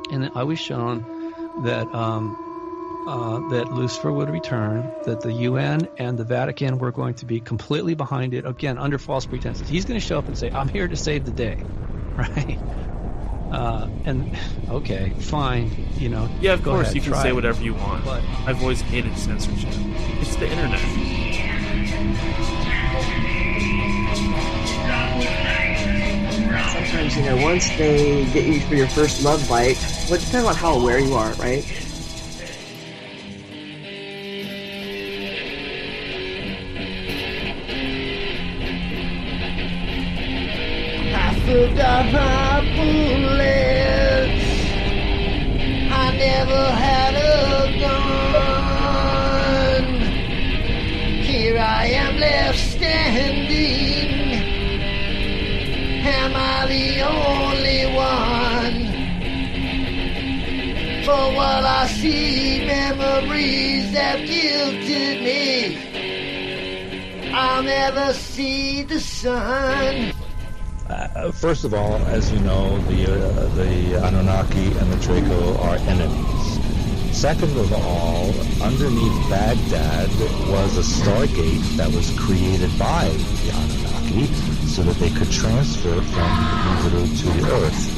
And I was shown that that Lucifer would return, that the UN and the Vatican were going to be completely behind it, again, under false pretenses. He's going to show up and say, I'm here to save the day, right? And, okay, fine, you know. Yeah, of course, ahead, you can say whatever you want. But I've always hated censorship. It's the internet. Sometimes, you know, once they get you for your first love bite, well, it depends on how aware you are, right? I forgot my bullets. I never had a gun. Here I am left standing. Am I the only one? For what I see, memories have gifted me. I'll never see the sun. First of all, as you know, the Anunnaki and the Draco are enemies. Second of all, underneath Baghdad was a stargate that was created by the Anunnaki so that they could transfer from Jupiter to the Earth.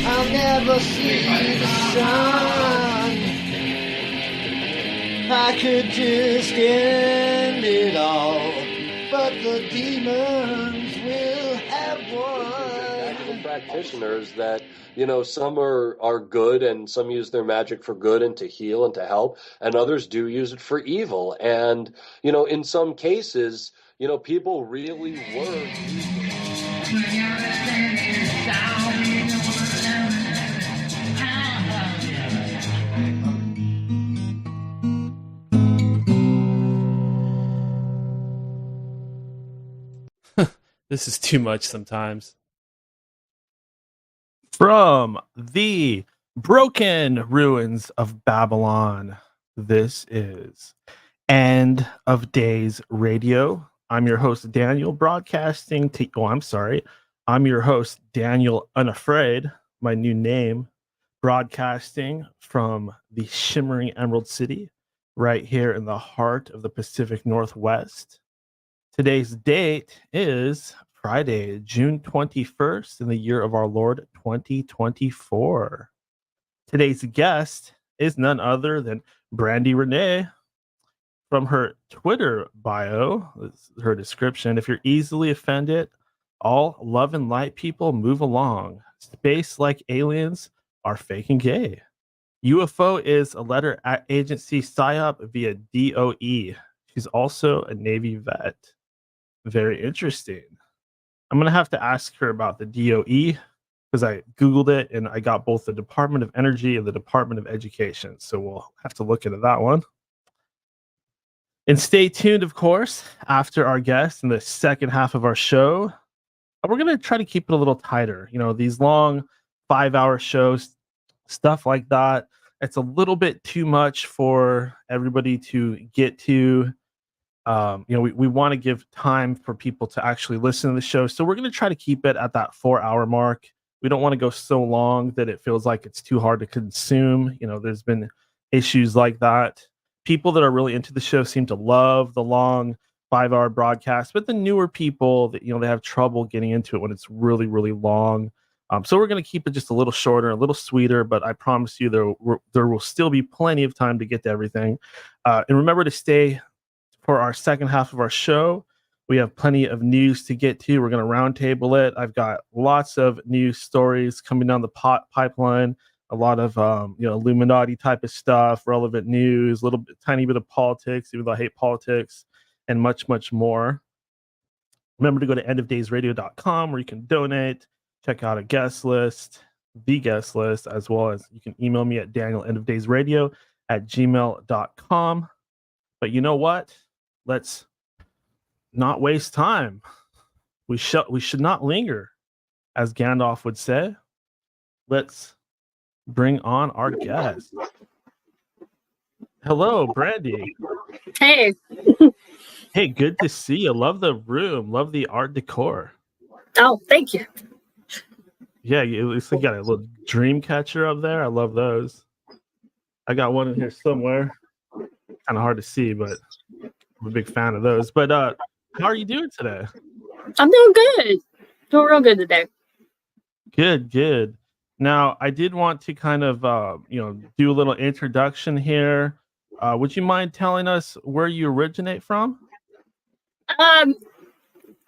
I'll never see the sun. I could just end it all, but the demons will have won. Magical practitioners that, you know, some are good and some use their magic for good and to heal and to help, and others do use it for evil. And, you know, in some cases, you know, people really were using it. This is too much sometimes. From the broken ruins of Babylon, this is End of Days Radio. I'm your host, Daniel, broadcasting to... Oh, I'm sorry. I'm your host, Daniel Unafraid, my new name, broadcasting from the shimmering Emerald City, right here in the heart of the Pacific Northwest. Today's date is Friday, June 21st in the year of our Lord 2024. Today's guest is none other than Brandy Renee. From her Twitter bio, her description, if you're easily offended, all love and light people move along. Space-like aliens are fake and gay. UFO is a letter agency Psyop via DOE. She's also a Navy vet. Very interesting. I'm going to have to ask her about the DOE because I Googled it and I got both the Department of Energy and the Department of Education. So we'll have to look into that one. And stay tuned, of course, after our guest in the second half of our show. We're going to try to keep it a little tighter. You know, these long 5-hour shows, stuff like that, it's a little bit too much for everybody to get to. You know, we want to give time for people to actually listen to the show. So we're going to try to keep it at that 4-hour mark. We don't want to go so long that it feels like it's too hard to consume. You know, there's been issues like that. People that are really into the show seem to love the long 5-hour broadcast, but the newer people that, you know, they have trouble getting into it when it's really, really long. So we're going to keep it just a little shorter, a little sweeter, but I promise you there will still be plenty of time to get to everything. And remember to stay for our second half of our show. We have plenty of news to get to. We're going to roundtable it. I've got lots of news stories coming down the pipeline. A lot of you know, Illuminati type of stuff, relevant news, tiny bit of politics, even though I hate politics, and much, much more. Remember to go to endofdaysradio.com where you can donate, check out a guest list, the guest list, as well as you can email me at danielendofdaysradio@gmail.com. But you know what? Let's not waste time. We should not linger, as Gandalf would say. Let's bring on our guest. Hello, Brandy. Hey. Hey, good to see you. Love the room. Love the art decor. Oh, thank you. Yeah, it looks like you got a little dream catcher up there. I love those. I got one in here somewhere. Kind of hard to see, but I'm a big fan of those. But how are you doing today? I'm doing good. Doing real good today. Good. Now, I did want to kind of do a little introduction here. Would you mind telling us where you originate from?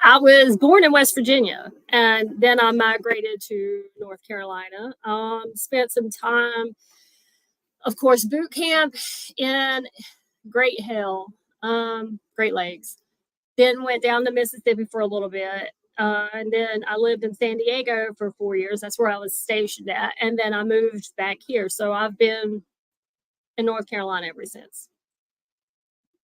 I was born in West Virginia, and then I migrated to North Carolina. Spent some time, of course, boot camp in Great Lakes. Then went down to Mississippi for a little bit. And then I lived in San Diego for 4 years. That's where I was stationed at. And then I moved back here. So I've been in North Carolina ever since.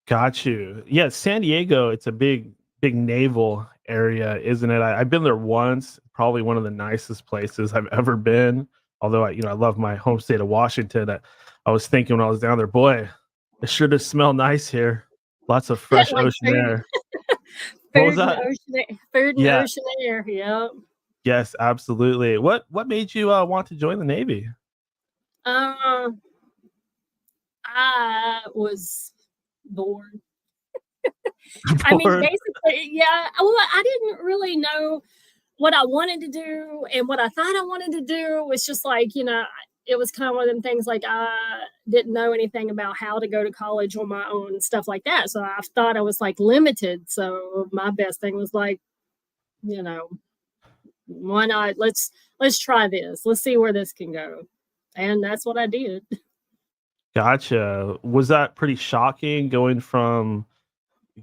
Got you. Yeah, San Diego, it's a big naval area, isn't it? I've been there once, probably one of the nicest places I've ever been. Although I love my home state of Washington. I was thinking when I was down there, boy, it sure does smell nice here. Lots of fresh Like ocean food. air. What was that? Food and ocean air. Yeah. Yes, absolutely. What made you want to join the Navy? I was bored. I mean, basically, yeah. Well, I didn't really know what I wanted to do, and what I thought I wanted to do was just like, it was kind of one of them things like I didn't know anything about how to go to college on my own and stuff like that. So I thought I was like limited. So my best thing was like, why not? Let's try this. Let's see where this can go. And that's what I did. Gotcha. Was that pretty shocking going from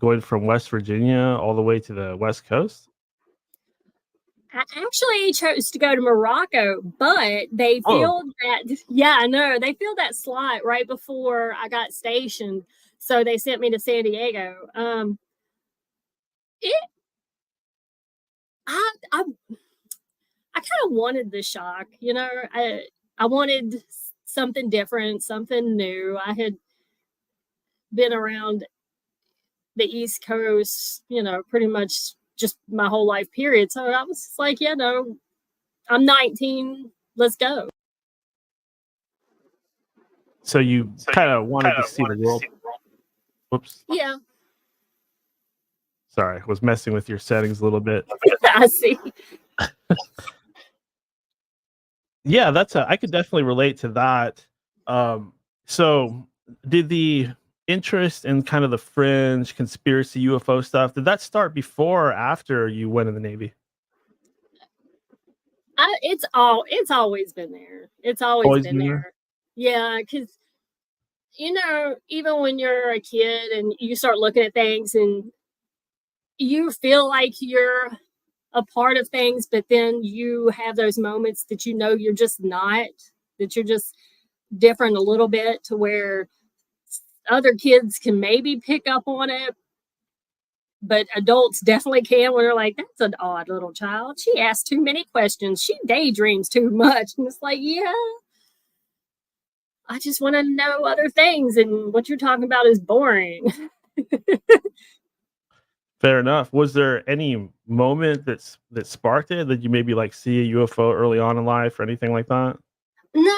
West Virginia all the way to the West Coast? I actually chose to go to Morocco, but they filled that. Yeah, I know. They filled that slot right before I got stationed. So they sent me to San Diego. I kind of wanted the shock, I wanted something different, something new. I had been around the East Coast, pretty much just my whole life period. So I was just like, I'm 19. Let's go. So you kind of wanted to see the world. Whoops. Yeah. Sorry, I was messing with your settings a little bit. I see. Yeah, I could definitely relate to that. So did the interest in kind of the fringe conspiracy UFO stuff, did that start before or after you went in the Navy? It's always been there. It's always been there. Yeah, because even when you're a kid and you start looking at things and you feel like you're a part of things, but then you have those moments that you're just not, that you're just different a little bit, to where other kids can maybe pick up on it, but adults definitely can, when they're like, that's an odd little child. She asks too many questions. She daydreams too much. And it's like, yeah, I just want to know other things. And what you're talking about is boring. Fair enough. Was there any moment that sparked it, that you maybe like see a UFO early on in life or anything like that? No,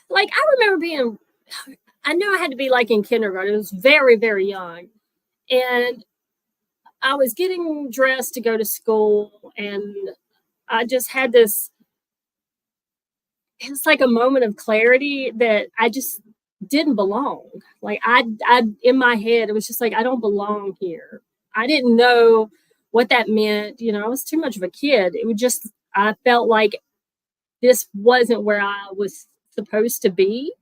like I remember I know I had to be like in kindergarten. It was very, very young. And I was getting dressed to go to school, and I just had this, it's like a moment of clarity that I just didn't belong. Like I in my head, it was just like, I don't belong here. I didn't know what that meant. I was too much of a kid. It would just, I felt like this wasn't where I was supposed to be.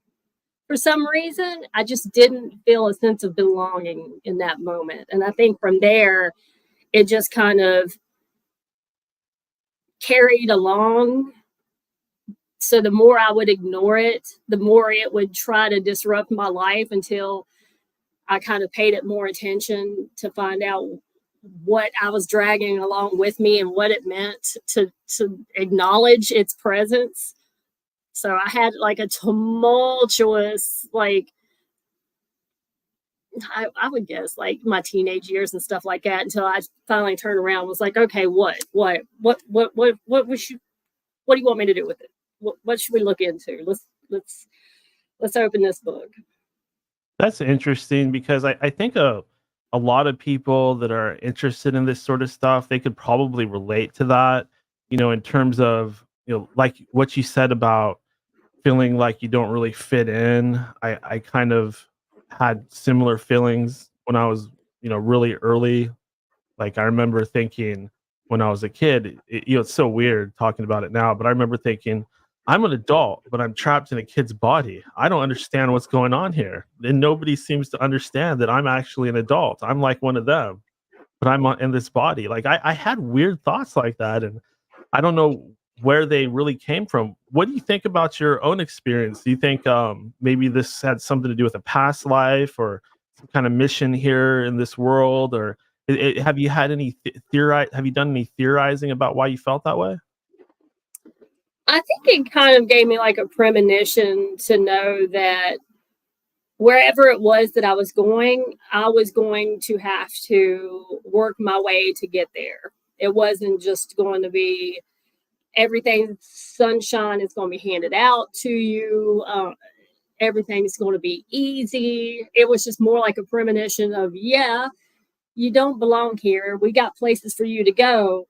For some reason, I just didn't feel a sense of belonging in that moment. And I think from there, it just kind of carried along. So the more I would ignore it, the more it would try to disrupt my life, until I kind of paid it more attention to find out what I was dragging along with me and what it meant to acknowledge its presence. So I had like a tumultuous, like I would guess like my teenage years and stuff like that, until I finally turned around and was like, okay, what do you want me to do with it? What should we look into? Let's open this book. That's interesting because I think a lot of people that are interested in this sort of stuff, they could probably relate to that, in terms of, like what you said about feeling like you don't really fit in. I kind of had similar feelings when I was, really early. Like I remember thinking when I was a kid, it's so weird talking about it now, but I remember thinking, I'm an adult, but I'm trapped in a kid's body. I don't understand what's going on here. And nobody seems to understand that I'm actually an adult. I'm like one of them, but I'm in this body. Like I had weird thoughts like that. And I don't know where they really came from. What do you think about your own experience? Do you think maybe this had something to do with a past life or some kind of mission here in this world? Or have you had any have you done any theorizing about why you felt that way? I think it kind of gave me like a premonition to know that wherever it was that I was going to have to work my way to get there. It wasn't just going to be everything sunshine is going to be handed out to you. Everything's going to be easy. It was just more like a premonition of, yeah, you don't belong here. We got places for you to go,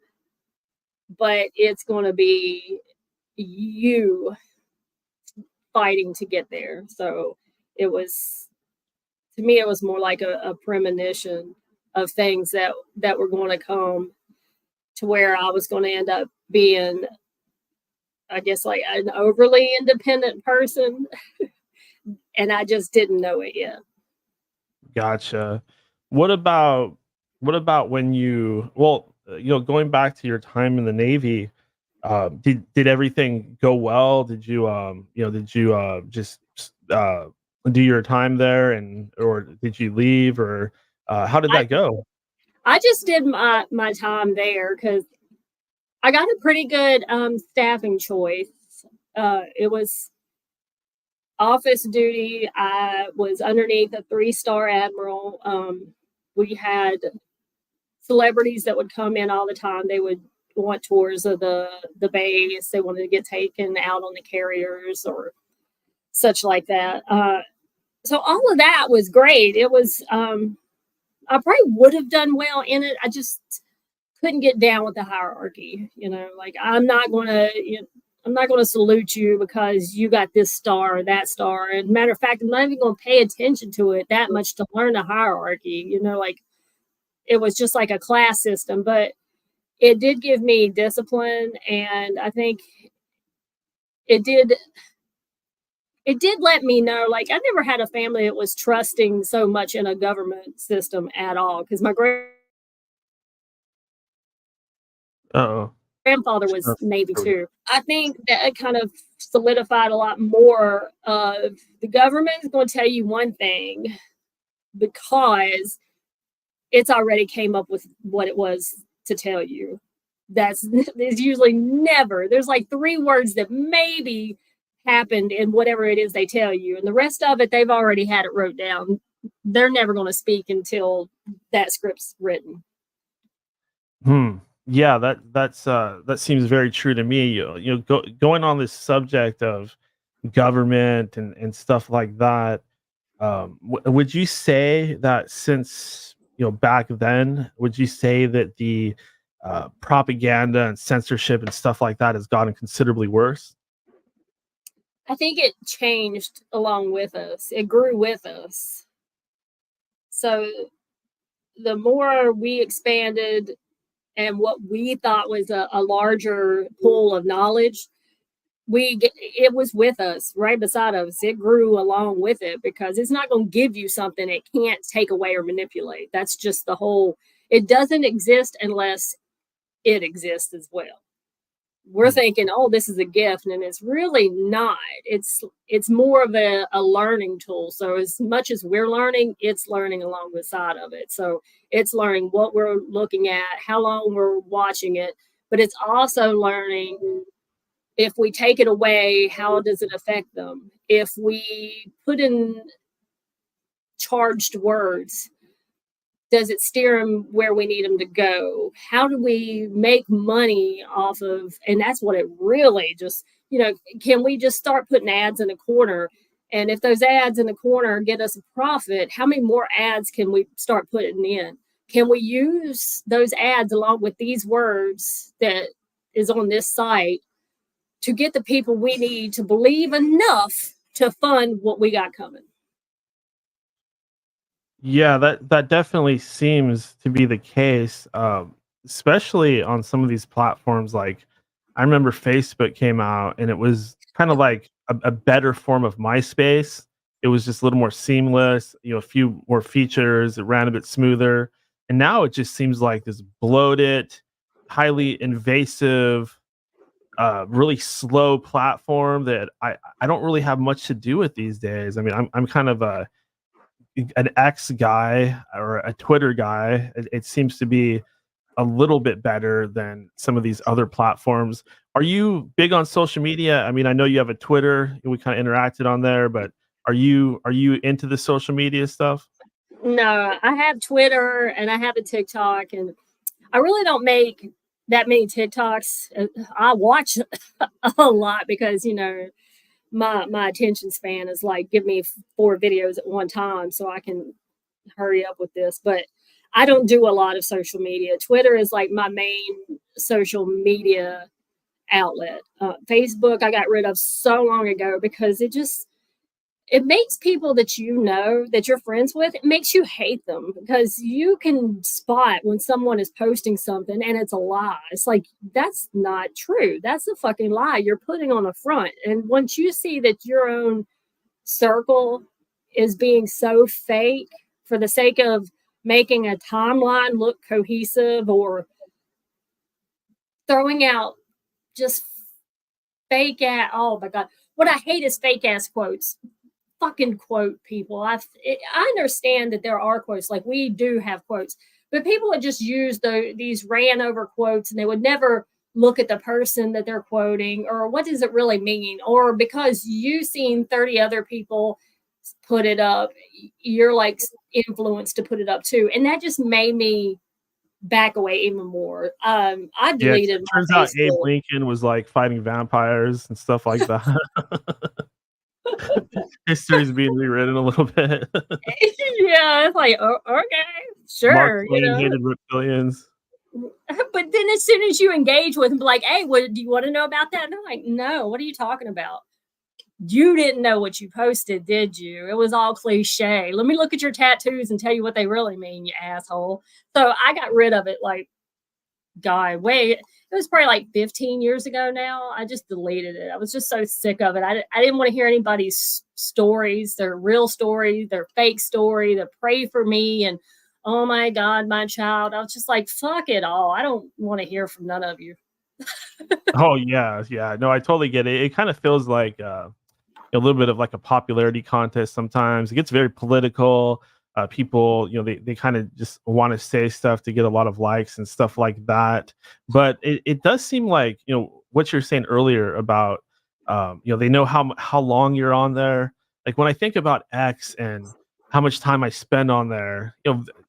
but it's going to be you fighting to get there. So it was, to me, it was more like a premonition of things that were going to come, to where I was going to end up being, I guess, like an overly independent person. And I just didn't know it yet. Gotcha. What about when going back to your time in the Navy, did everything go well? Did you just do your time there, or did you leave, or how did that go? I just did my time there because I got a pretty good staffing choice. It was office duty. I was underneath a 3-star admiral. We had celebrities that would come in all the time. They would want tours of the base. They wanted to get taken out on the carriers or such like that. So all of that was great. It was, I probably would have done well in it. I just couldn't get down with the hierarchy. Like I'm not going to salute you because you got this star or that star. And matter of fact, I'm not even going to pay attention to it that much to learn the hierarchy. Like it was just like a class system, but it did give me discipline. And I think it did let me know, like I never had a family that was trusting so much in a government system at all. Because my grandfather was Navy too. I think that kind of solidified a lot more of the government is going to tell you one thing because it's already came up with what it was to tell you. There's usually never. There's like 3 words that maybe happened in whatever it is they tell you, and the rest of it they've already had it wrote down. They're never going to speak until that script's written. Yeah, that seems very true to me. Going on this subject of government and stuff like that. Would you say that since back then, would you say that the propaganda and censorship and stuff like that has gotten considerably worse? I think it changed along with us. It grew with us. So the more we expanded and what we thought was a larger pool of knowledge, it was with us, right beside us. It grew along with it because it's not going to give you something it can't take away or manipulate. That's just the whole, it doesn't exist unless it exists as well. We're thinking, oh, this is a gift, and it's really not. It's more of a learning tool. So as much as we're learning, it's learning along the side of it. So it's learning what we're looking at, how long we're watching it, but it's also learning if we take it away, how does it affect them? If we put in charged words? Does it steer them where we need them to go? How do we make money off of, and that's what it really just, can we just start putting ads in the corner? And if those ads in the corner get us a profit, how many more ads can we start putting in? Can we use those ads along with these words that is on this site to get the people we need to believe enough to fund what we got coming? Yeah, that definitely seems to be the case, especially on some of these platforms. Like, I remember Facebook came out, and it was kind of like a better form of MySpace. It was just a little more seamless, a few more features. It ran a bit smoother, and now it just seems like this bloated, highly invasive, really slow platform that I don't really have much to do with these days. I mean, I'm kind of an X guy or a Twitter guy. It seems to be a little bit better than some of these other platforms. Are you big on social media? I mean, I know you have a Twitter, and we kind of interacted on there, but are you into the social media stuff? No, I have Twitter and I have a TikTok, and I really don't make that many TikToks. I watch a lot because, my attention span is like, give me 4 videos at one time so I can hurry up with this. But I don't do a lot of social media. Twitter is like my main social media outlet. Facebook I got rid of so long ago because it makes people that that you're friends with, it makes you hate them, because you can spot when someone is posting something and it's a lie. It's like, that's not true. That's a fucking lie you're putting on the front. And once you see that your own circle is being so fake for the sake of making a timeline look cohesive, or throwing out just fake ass, oh my God. What I hate is fake ass quotes. Fucking quote people. I understand that there are quotes, like we do have quotes, but people would just use these ran over quotes, and they would never look at the person that they're quoting, or what does it really mean, or because you've seen 30 other people put it up, you're like influenced to put it up too. And that just made me back away even more. I deleted it turns my out Abe Facebook. Lincoln was like fighting vampires and stuff like that. History's being rewritten a little bit. Yeah, it's like, oh, okay, sure. Mark Twain hated reptilians. But then as soon as you engage with them, like, hey, do you want to know about that? And they're like, no, what are you talking about? You didn't know what you posted, did you? It was all cliche. Let me look at your tattoos and tell you what they really mean, you asshole. So I got rid of it, like, it was probably like 15 years ago now. I just deleted it. I was just so sick of it. I didn't want to hear anybody's stories, their real story, their fake story, the pray for me and, oh my God, my child. I was just like, fuck it all. I don't want to hear from none of you. Oh yeah. No, I totally get it. It kind of feels like a little bit of like a popularity contest sometimes. It gets very political. People, they kind of just want to say stuff to get a lot of likes and stuff like that. But it does seem like, what you're saying earlier about, they know how long you're on there. Like, when I think about X and how much time I spend on there,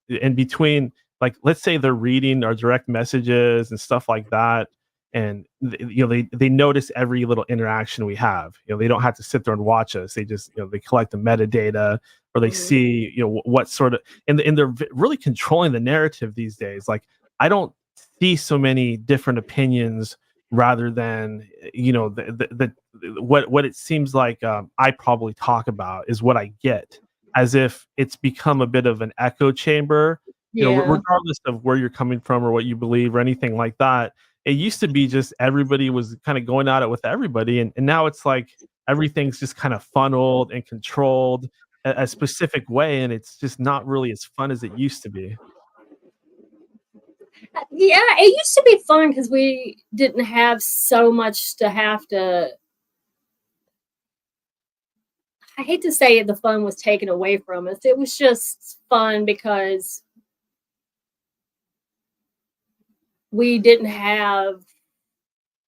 in between, like, let's say they're reading our direct messages and stuff like that. And they notice every little interaction we have. They don't have to sit there and watch us. They just they collect the metadata, or they see what sort of, and they're really controlling the narrative these days. Like, I don't see so many different opinions, rather than what it seems like I probably talk about is what I get, as if it's become a bit of an echo chamber. Regardless of where you're coming from or what you believe or anything like that. It used to be just everybody was kind of going at it with everybody. And now it's like everything's just kind of funneled and controlled a specific way. And it's just not really as fun as it used to be. Yeah, it used to be fun because we didn't have so much to have to. I hate to say it, the fun was taken away from us. It was just fun because we didn't have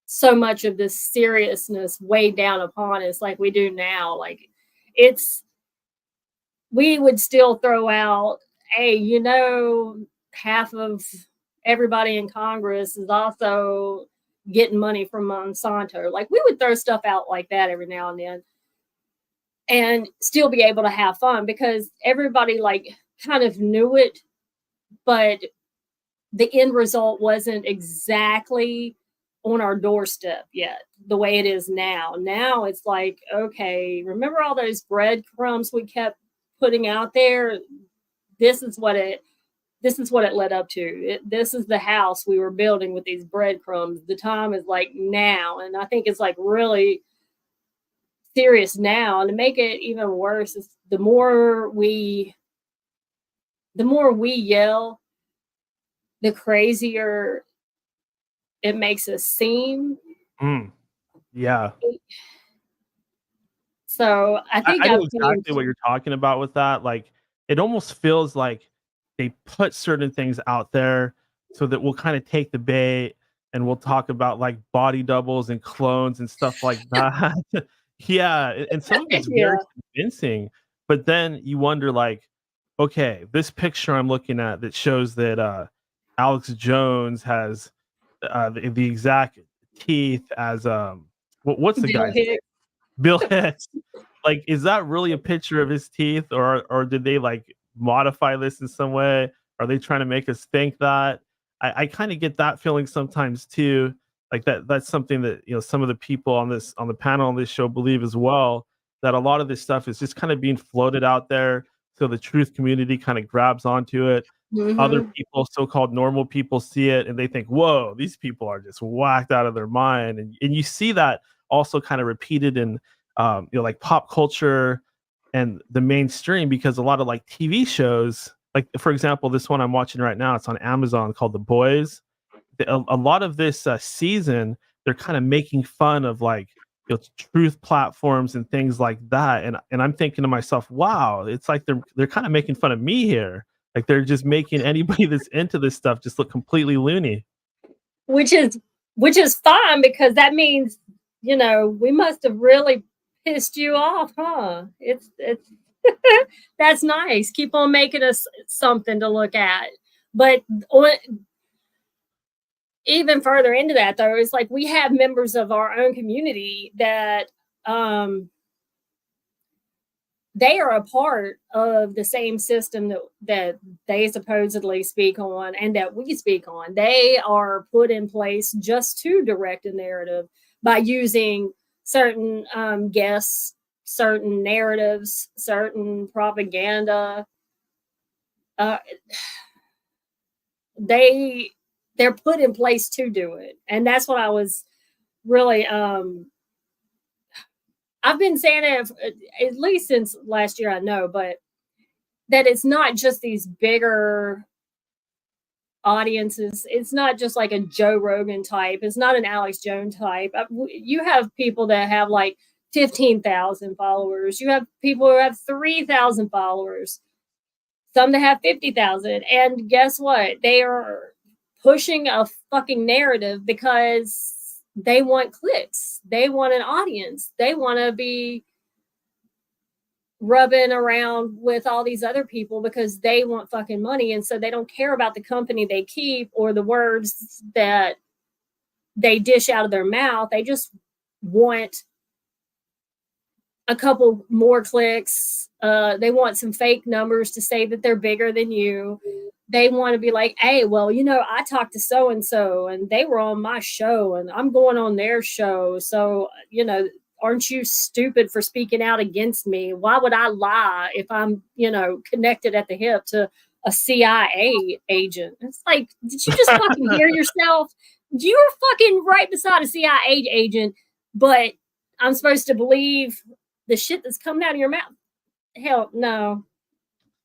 so much of this seriousness weighed down upon us like we do now. Like, it's we would still throw out, hey, half of everybody in Congress is also getting money from Monsanto. Like, we would throw stuff out like that every now and then and still be able to have fun because everybody like kind of knew it, but the end result wasn't exactly on our doorstep yet the way it is now. Now it's like, okay, remember all those breadcrumbs we kept putting out there? This is what it led up to. This is the house we were building with these breadcrumbs. The time is like now. And I think it's like really serious now. And to make it even worse is the more we yell, the crazier it makes us seem. Yeah. So I think I know exactly what you're talking about with that. Like, it almost feels like they put certain things out there so that we'll kind of take the bait and we'll talk about like body doubles and clones and stuff like that. Yeah. And some of it's very convincing, but then you wonder like, okay, this picture I'm looking at that shows that Alex Jones has the exact teeth as what's the guy's name? Bill Hicks. Like, is that really a picture of his teeth, or did they like modify this in some way? Are they trying to make us think that? I kind of get that feeling sometimes too. Like that's something that some of the people on the panel on this show believe as well, that a lot of this stuff is just kind of being floated out there so the truth community kind of grabs onto it. Other people, so-called normal people, see it and they think, whoa, these people are just whacked out of their mind. And you see that also kind of repeated in like pop culture and the mainstream, because a lot of like TV shows, like for example, this one I'm watching right now, it's on Amazon, called The Boys. A lot of this season, they're kind of making fun of like truth platforms and things like that. And I'm thinking to myself, wow, it's like they're kind of making fun of me here. Like, they're just making anybody that's into this stuff just look completely loony. Which is fine, because that means, we must have really pissed you off, huh? It's that's nice. Keep on making us something to look at. But even further into that, though, it's like we have members of our own community that they are a part of the same system that they supposedly speak on and that we speak on. They are put in place just to direct a narrative by using certain guests, certain narratives, certain propaganda. They're put in place to do it. And that's what I was really I've been saying it at least since last year, I know, but that it's not just these bigger audiences. It's not just like a Joe Rogan type. It's not an Alex Jones type. You have people that have like 15,000 followers. You have people who have 3,000 followers. Some that have 50,000. And guess what? They are pushing a fucking narrative because they want clicks. They want an audience. They want to be rubbing around with all these other people because they want fucking money. And so they don't care about the company they keep or the words that they dish out of their mouth. They just want a couple more clicks. They want some fake numbers to say that they're bigger than you. They want to be like, hey, well, I talked to so-and-so and they were on my show and I'm going on their show. So, aren't you stupid for speaking out against me? Why would I lie if I'm, connected at the hip to a CIA agent? It's like, did you just fucking hear yourself? You're fucking right beside a CIA agent, but I'm supposed to believe the shit that's coming out of your mouth? Hell, no.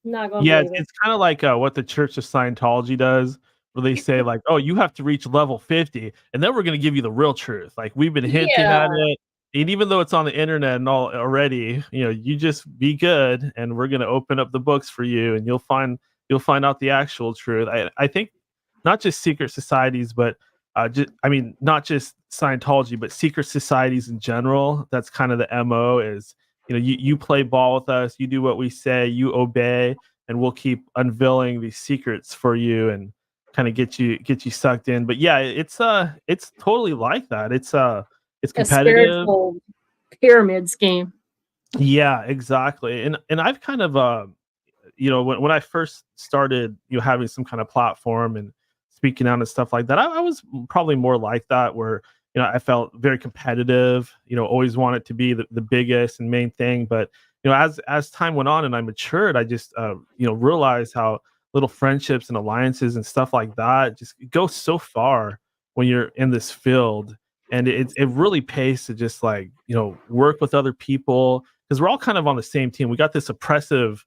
Not gonna it's kind of like what the Church of Scientology does, where they say like, oh, you have to reach level 50 and then we're going to give you the real truth. Like, we've been hinting at it, and even though it's on the internet and all already, you just be good and we're going to open up the books for you and you'll find out the actual truth. I think not just secret societies, but not just Scientology, but secret societies in general, that's kind of the MO, is you play ball with us, you do what we say, you obey, and we'll keep unveiling these secrets for you and kind of get you sucked in. But yeah, it's totally like that. It's competitive. A spiritual pyramid scheme. Yeah, exactly. And I've kind of when I first started having some kind of platform and speaking out and stuff like that, I was probably more like that, where I felt very competitive, always wanted to be the biggest and main thing. But as time went on and I matured, I just realized how little friendships and alliances and stuff like that just go so far when you're in this field. And it really pays to just work with other people, because we're all kind of on the same team. We got this oppressive,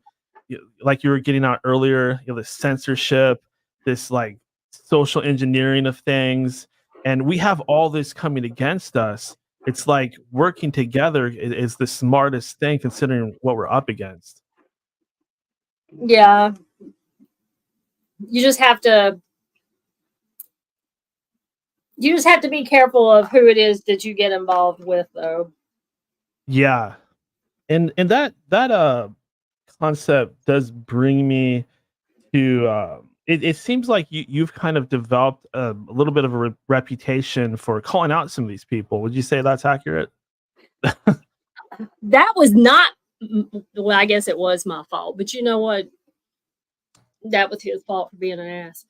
like you were getting out earlier, this censorship, this like social engineering of things, and we have all this coming against us. It's like working together is the smartest thing, considering what we're up against. Yeah. You just have to be careful of who it is that you get involved with, though. Yeah. And that concept does bring me to it seems like you've kind of developed a little bit of a reputation for calling out some of these people. Would you say that's accurate? That was not, well, I guess it was my fault, but you know what? That was his fault for being an ass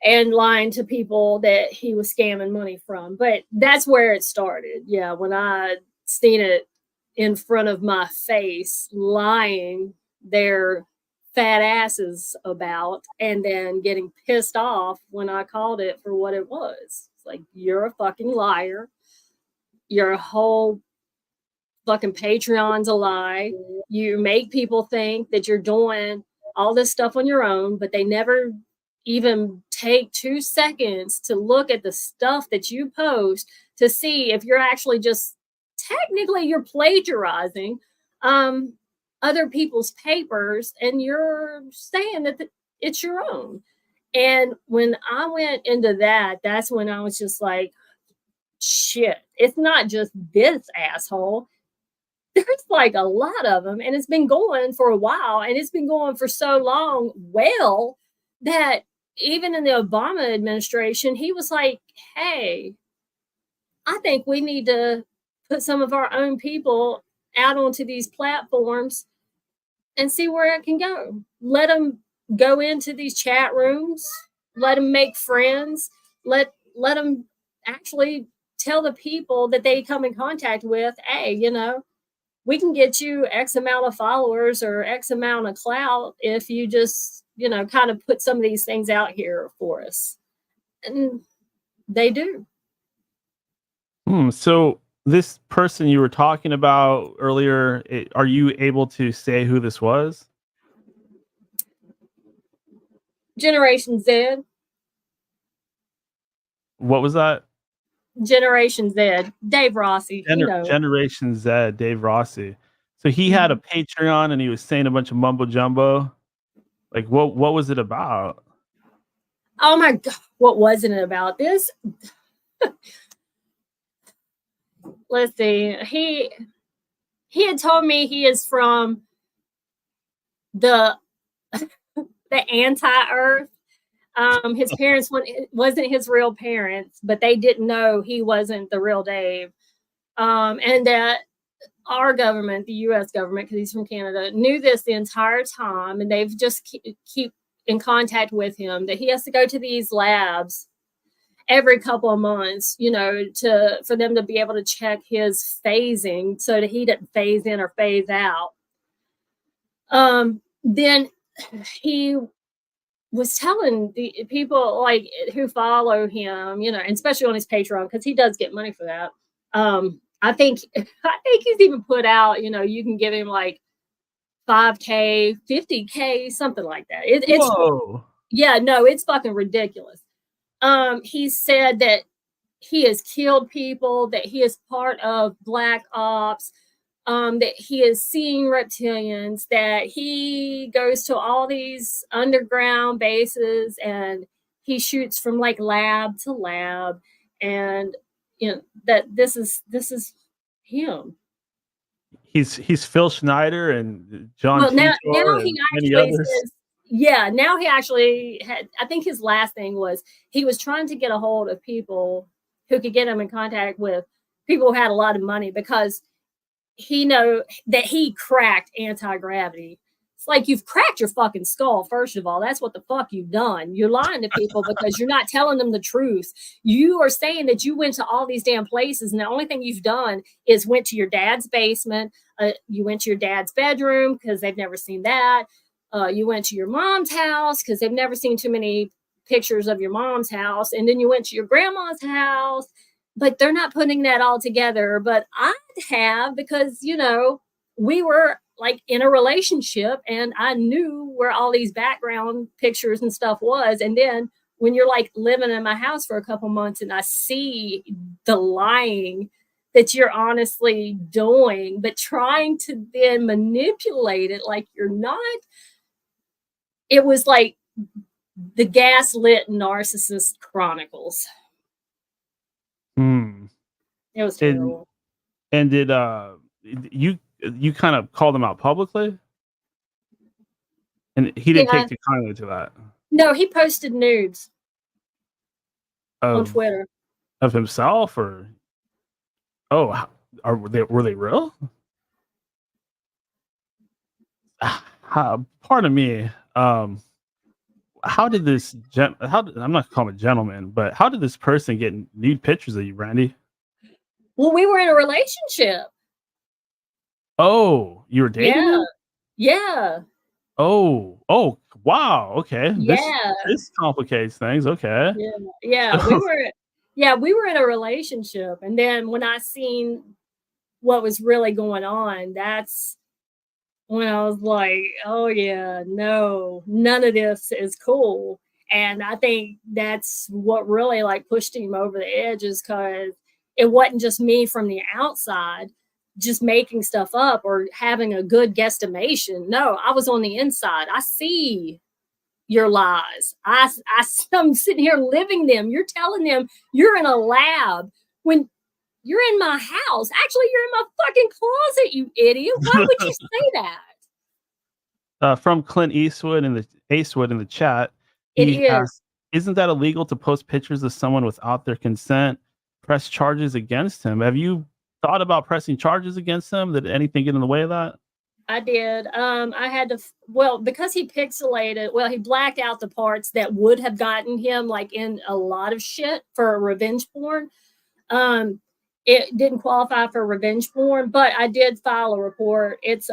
and lying to people that he was scamming money from. But that's where it started. Yeah, when I seen it in front of my face, lying their fat asses about, and then getting pissed off when I called it for what it was. It's like, you're a fucking liar. Your whole fucking Patreon's a lie. You make people think that you're doing all this stuff on your own, but they never even take 2 seconds to look at the stuff that you post to see if you're actually just, technically you're plagiarizing other people's papers, and you're saying that it's your own. And when I went into that, that's when I was just like, shit, it's not just this asshole. There's like a lot of them, and it's been going for a while, and it's been going for so long, well, that even in the Obama administration, he was like, hey, I think we need to put some of our own people out onto these platforms and see where it can go. Let them go into these chat rooms, let them make friends, let them actually tell the people that they come in contact with, hey, we can get you X amount of followers or X amount of clout if you just, kind of put some of these things out here for us. And they do. So this person you were talking about earlier, are you able to say who this was? Generation Z. What was that? Generation Z. Dave Rossi. Generation Z, Dave Rossi. So he had a Patreon and he was saying a bunch of mumbo jumbo. Like, what was it about? Oh my God. What wasn't it about? This? Let's see. He had told me he is from the anti-Earth. His parents wasn't his real parents, but they didn't know he wasn't the real Dave. And that our government, the U.S. government, because he's from Canada, knew this the entire time, and they've just keep in contact with him, that he has to go to these labs every couple of months, for them to be able to check his phasing so that he didn't phase in or phase out. Then he was telling the people who follow him, and especially on his Patreon, because he does get money for that. I think he's even put out, you can give him like $5K, $50K, something like that. Whoa. Yeah, no, it's fucking ridiculous. He said that he has killed people, that he is part of Black Ops, that he is seeing reptilians, that he goes to all these underground bases and he shoots from like lab to lab, and that this is him. he's Phil Schneider and John Well, now Titor he and many actually others. says, yeah, now he actually had, I think his last thing was he was trying to get a hold of people who could get him in contact with people who had a lot of money, because he know that he cracked anti-gravity. It's like, you've cracked your fucking skull, first of all. That's what the fuck you've done. You're lying to people because you're not telling them the truth. You are saying that you went to all these damn places, and the only thing you've done is went to your dad's basement. You went to your dad's bedroom because they've never seen that. You went to your mom's house because they've never seen too many pictures of your mom's house. And then you went to your grandma's house, but they're not putting that all together. But I have, because, you know, we were like in a relationship and I knew where all these background pictures and stuff was. And then when you're like living in my house for a couple months and I see the lying that you're honestly doing, but trying to then manipulate it like you're not, it was like the gaslit narcissist chronicles. It was terrible. And did you kind of called him out publicly? And he didn't take too kindly to that. No, he posted nudes on Twitter of himself, or were they real? Pardon me. How did this I'm not calling him a gentleman, but how did this person get nude pictures of you, Brandy? Well, we were in a relationship. Oh, you were dating him? Yeah. Oh, wow. Okay. Yeah. This complicates things. Okay. Yeah. We were in a relationship. And then when I seen what was really going on, that's when I was like, oh yeah, no, none of this is cool. And I think that's what really like pushed him over the edge, is because it wasn't just me from the outside just making stuff up or having a good guesstimation. No, I was on the inside. I see your lies. I'm sitting here living them. You're telling them you're in a lab when you're in my house. Actually, you're in my fucking closet, you idiot. Why would you say that? From Clint Eastwood in the chat, he asked, isn't that illegal to post pictures of someone without their consent? Press charges against him. Have you thought about pressing charges against him? Did anything get in the way of that? I did. I had to, because he he blacked out the parts that would have gotten him like in a lot of shit for revenge porn. It didn't qualify for revenge porn, but I did file a report. It's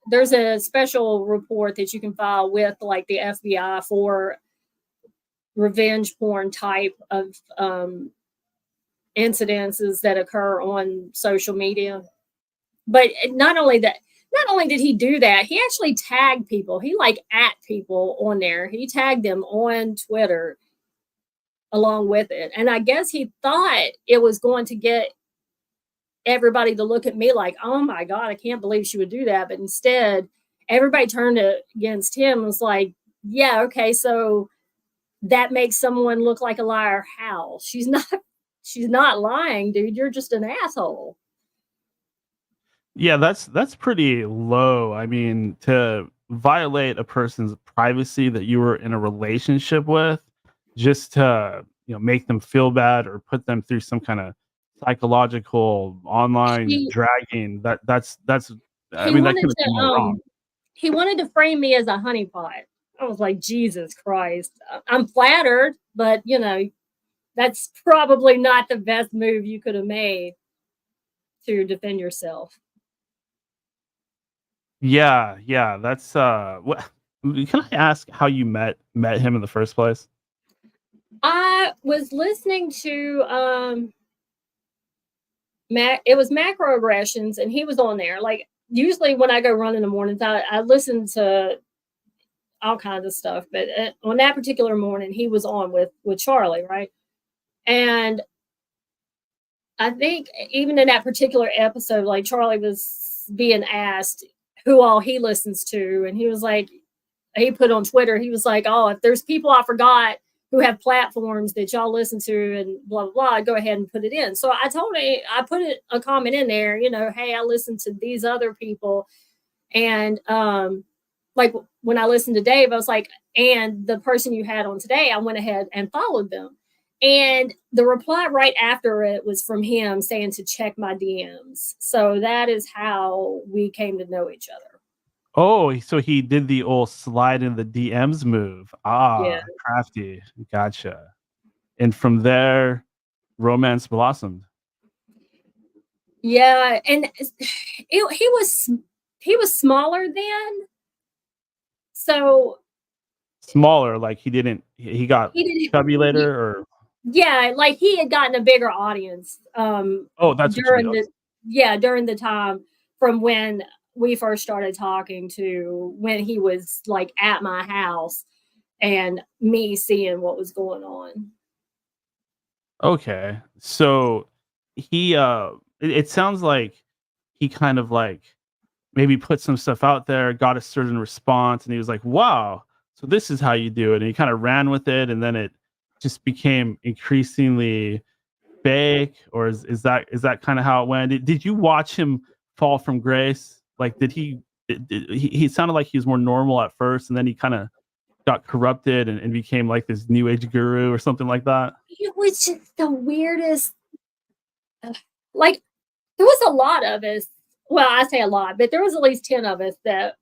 there's a special report that you can file with like the FBI for revenge porn type of incidences that occur on social media. But not only did he do that, he actually tagged people. He like at people on there. He tagged them on Twitter along with it. And I guess he thought it was going to get everybody to look at me like, oh my God, I can't believe she would do that. But instead, everybody turned it against him and was like, yeah, okay, so that makes someone look like a liar. How? She's not lying, dude. You're just an asshole. Yeah, that's pretty low. I mean, to violate a person's privacy that you were in a relationship with, just to make them feel bad or put them through some kind of psychological online dragging. That's I mean, that could have been wrong. He wanted to frame me as a honeypot. I was like, Jesus Christ. I'm flattered, but that's probably not the best move you could have made to defend yourself. Yeah, that's what. Can I ask how you met him in the first place? I was listening to it was macroaggressions, and he was on there. Like usually when I go run in the mornings, I listen to all kinds of stuff, but on that particular morning, he was on with Charlie, right? And I think even in that particular episode, like Charlie was being asked who all he listens to, and he was like, he put on Twitter, he was like, oh, if there's people I forgot who have platforms that y'all listen to and blah, blah, blah, go ahead and put it in. So I told him, I put a comment in there, hey, I listened to these other people. And like when I listened to Dave, I was like, and the person you had on today, I went ahead and followed them. And the reply right after it was from him saying to check my DMs. So that is how we came to know each other. Oh, so he did the old slide in the DMs move. Yeah. Crafty. Gotcha. And from there, romance blossomed. Yeah, and he was smaller then. So smaller, like he got chubby later, or yeah, like he had gotten a bigger audience. That's during the time from when we first started talking to when he was like at my house and me seeing what was going on. Okay, so he it sounds like he kind of like maybe put some stuff out there, got a certain response, and he was like, wow, so this is how you do it. And he kind of ran with it, and then it just became increasingly fake, or is that kind of how it went? Did you watch him fall from grace? Like, did he sounded like he was more normal at first, and then he kind of got corrupted and became like this new age guru or something like that? It was just the weirdest. Like, there was a lot of us. Well, I say a lot, but there was at least 10 of us that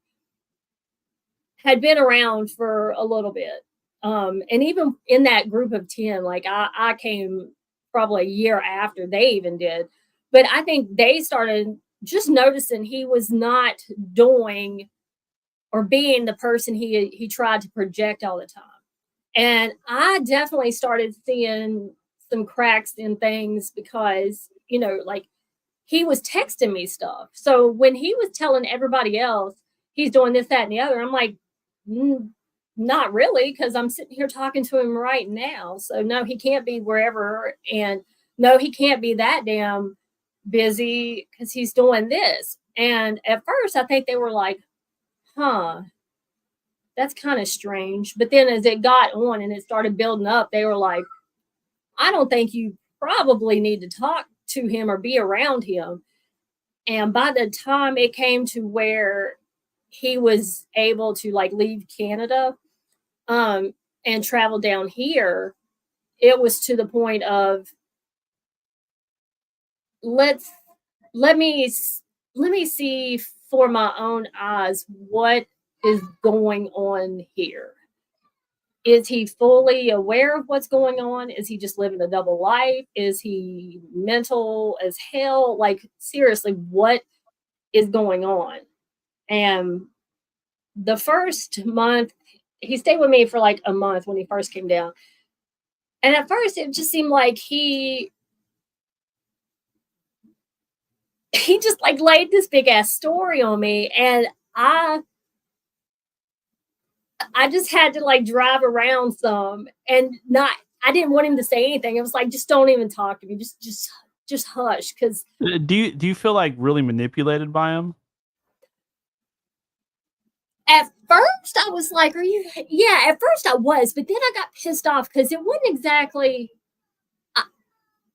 had been around for a little bit. And even in that group of 10, like I came probably a year after they even did. But I think they started just noticing he was not doing or being the person he tried to project all the time. And I definitely started seeing some cracks in things because, like he was texting me stuff. So when he was telling everybody else he's doing this, that, and the other, I'm like, not really, because I'm sitting here talking to him right now. So no, he can't be wherever. And no, he can't be that damn busy because he's doing this. And at first I think they were like, huh, that's kind of strange. But then as it got on and it started building up, they were like, I don't think you probably need to talk to him or be around him. And by the time it came to where he was able to like leave Canada and travel down here, it was to the point of let me see for my own eyes what is going on here. Is he fully aware of what's going on? Is he just living a double life? Is he mental as hell? Like, seriously, what is going on? And the first month, he stayed with me for like a month when he first came down. And at first, it just seemed like he just like laid this big ass story on me. And I just had to like drive around some and I didn't want him to say anything. It was like, just don't even talk to me. Just hush. Cause do you feel like really manipulated by him? At first I was like, at first I was, but then I got pissed off because it wasn't exactly,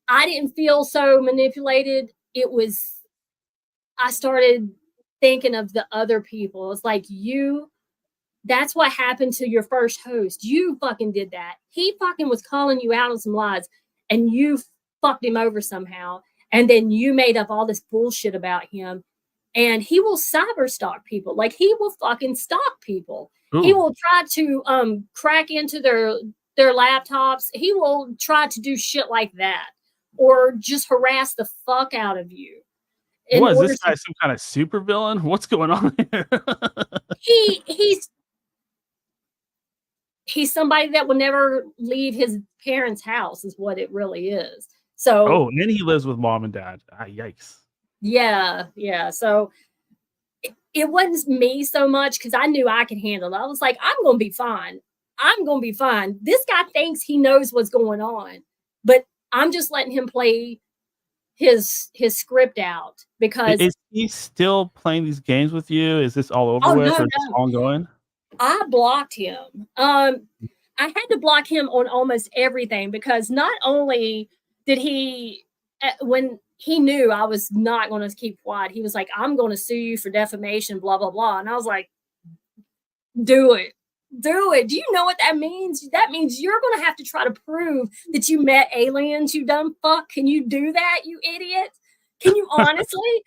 I didn't feel so manipulated. It was, I started thinking of the other people. It's like, that's what happened to your first host. You fucking did that. He fucking was calling you out on some lies and you fucked him over somehow. And then you made up all this bullshit about him. And he will cyber stalk people. Like, he will fucking stalk people. Ooh. He will try to crack into their laptops. He will try to do shit like that. Or just harass the fuck out of you. What is this guy, some kind of super villain? What's going on here? He's somebody that will never leave his parents' house, is what it really is. So, and then he lives with mom and dad. Yikes. Yeah. So it wasn't me so much because I knew I could handle it. I was like, I'm going to be fine. This guy thinks he knows what's going on, but I'm just letting him play his script out because. Is he still playing these games with you? Is this all over with or just ongoing? I blocked him I had to block him on almost everything, because not only did he, when he knew I was not going to keep quiet, he was like, I'm going to sue you for defamation, blah, blah, blah. And I was like, do it. Do it. Do you know what that means? That means you're going to have to try to prove that you met aliens, you dumb fuck. Can you do that, you idiot? Can you honestly?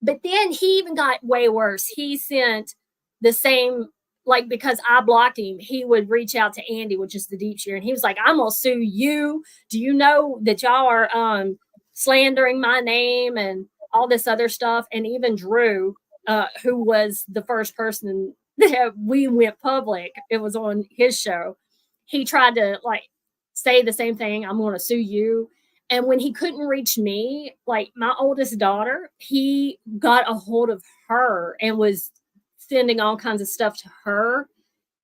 But then he even got way worse. He sent the same, like, because I blocked him, he would reach out to Andy, which is the deep shear, and he was like, I'm going to sue you. Do you know that y'all are slandering my name and all this other stuff? And even Drew, who was the first person that we went public, it was on his show, he tried to like say the same thing. I'm going to sue you. And when he couldn't reach me, like my oldest daughter, he got a hold of her and was sending all kinds of stuff to her.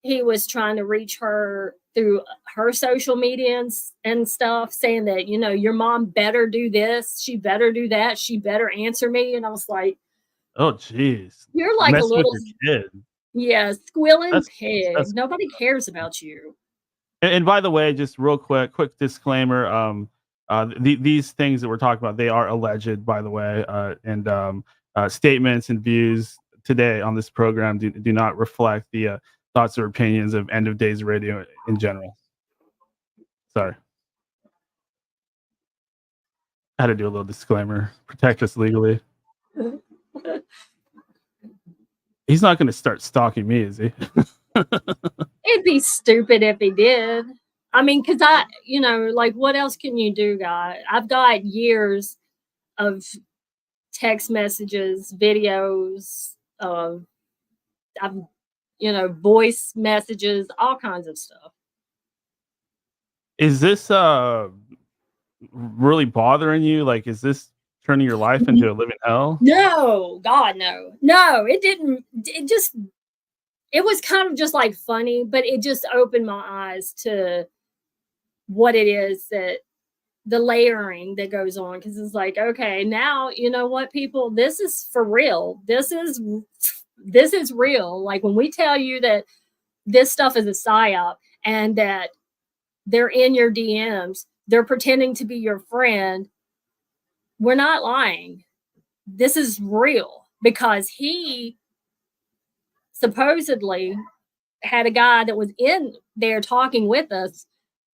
He was trying to reach her through her social media and stuff, saying that, you know, your mom better do this, she better do that, she better answer me. And I was like, oh, geez. You're like a little kid. Yeah, squealing pig. Nobody cares about you. And by the way, just real quick disclaimer. These things that we're talking about, they are alleged, by the way, and statements and views today on this program do not reflect the thoughts or opinions of End of Days Radio in general. Sorry. I had to do a little disclaimer. Protect us legally. He's not going to start stalking me, is he? It'd be stupid if he did. I mean, because like, what else can you do, guy? I've got years of text messages, videos, voice messages, all kinds of stuff. Is this really bothering you? Like, is this turning your life into a living hell? No, God, no. No, it didn't. It was kind of just like funny, but it just opened my eyes to what it is, that the layering that goes on. Because it's like, okay, now, you know what, people, this is for real. This is real. Like, when we tell you that this stuff is a psyop and that they're in your DMs, they're pretending to be your friend, we're not lying. This is real, because he supposedly had a guy that was in there talking with us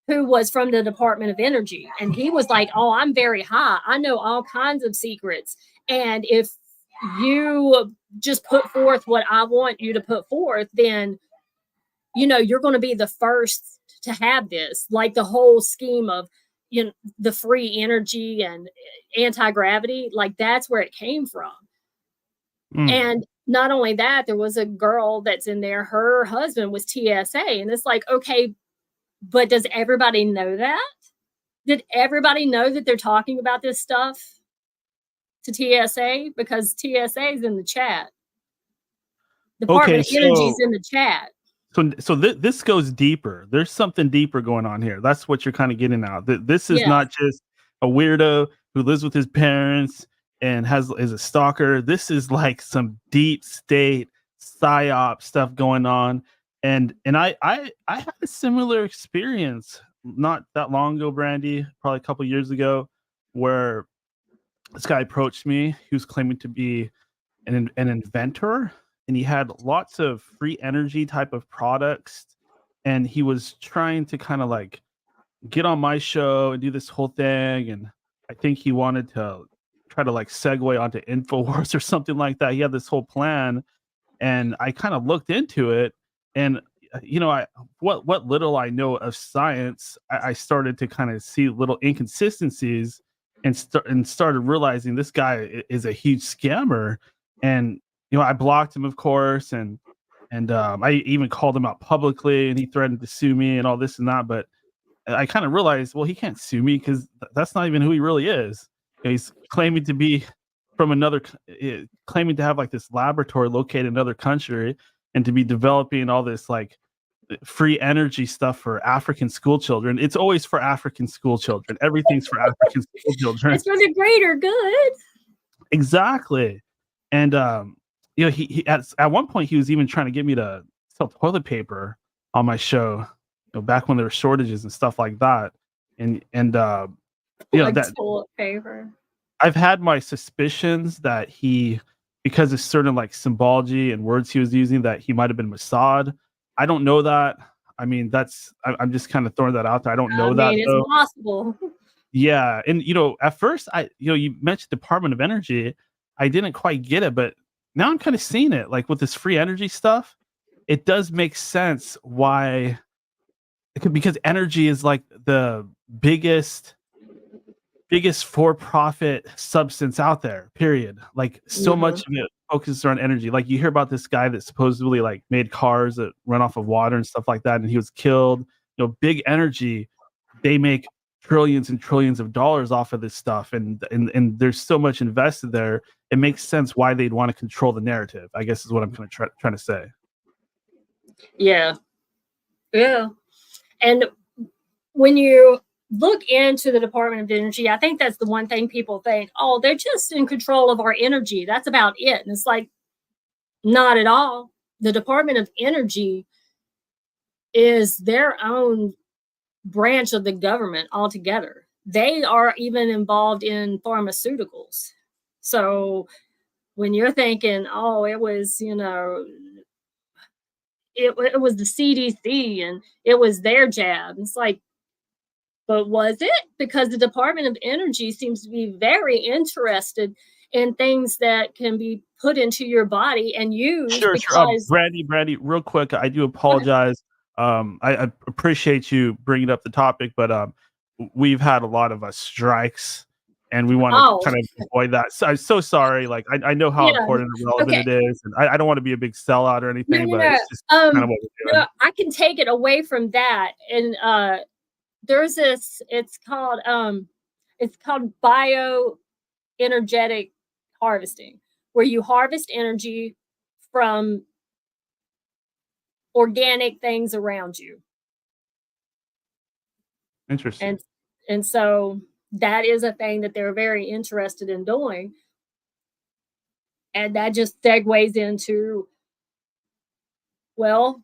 who was from the Department of Energy. And he was like, oh, I'm very high. I know all kinds of secrets. And if you just put forth what I want you to put forth, then, you're going to be the first to have this. Like the whole scheme of, the free energy and anti-gravity, like that's where it came from. And not only that, there was a girl that's in there, her husband was TSA. And it's like, okay, but does everybody know that? Did everybody know that they're talking about this stuff to TSA? Because TSA is in the chat. Department of Energy is in the chat. So this goes deeper. There's something deeper going on here. That's what you're kind of getting at. This is not just a weirdo who lives with his parents and is a stalker. This is like some deep state psyop stuff going on. And I had a similar experience not that long ago, Brandy, probably a couple years ago, where this guy approached me. He was claiming to be an inventor, and he had lots of free energy type of products. And he was trying to kind of like get on my show and do this whole thing. And I think he wanted to try to like segue onto InfoWars or something like that. He had this whole plan, and I kind of looked into it. And what little I know of science, I started to kind of see little inconsistencies and started realizing this guy is a huge scammer. And I blocked him, of course, and I even called him out publicly, and he threatened to sue me and all this and that. But I kind of realized, well, he can't sue me because that's not even who he really is. He's claiming to be from claiming to have like this laboratory located in another country, and to be developing all this like free energy stuff for African school children. It's always for African school children. Everything's for African school children. It's for the greater good. Exactly. And he at one point he was even trying to get me to sell toilet paper on my show. back when there were shortages and stuff like that. And that toilet paper. I've had my suspicions that he, because of certain like symbology and words he was using, that he might have been Mossad. I don't know that. I mean, I'm just kind of throwing that out there. I don't know that. It's possible. Yeah. And, at first you mentioned Department of Energy. I didn't quite get it, but now I'm kind of seeing it, like with this free energy stuff. It does make sense why, because energy is like the biggest for-profit substance out there, period. Like so much of it focuses on energy. Like you hear about this guy that supposedly like made cars that run off of water and stuff like that, and he was killed. Big energy, they make trillions and trillions of dollars off of this stuff, and there's so much invested there. It makes sense why they'd want to control the narrative, I guess, is what I'm kind of trying to say. Yeah. And when you look into the Department of Energy, I think that's the one thing people think, oh, they're just in control of our energy. That's about it. And it's like, not at all. The Department of Energy is their own branch of the government altogether. They are even involved in pharmaceuticals. So when you're thinking, oh, it was, it was the CDC and it was their jab, it's like, but was it? Because the Department of Energy seems to be very interested in things that can be put into your body and used. Sure. Brandy, real quick, I do apologize. I appreciate you bringing up the topic, but we've had a lot of strikes, and we want to kind of avoid that. So I'm so sorry. Like I know how important and relevant it is, and I don't want to be a big sellout or anything, but it's just kind of what we're doing. I can take it away from that, and there's this. It's called bioenergetic harvesting, where you harvest energy from organic things around you. Interesting. And so that is a thing that they're very interested in doing. And that just segues into, well,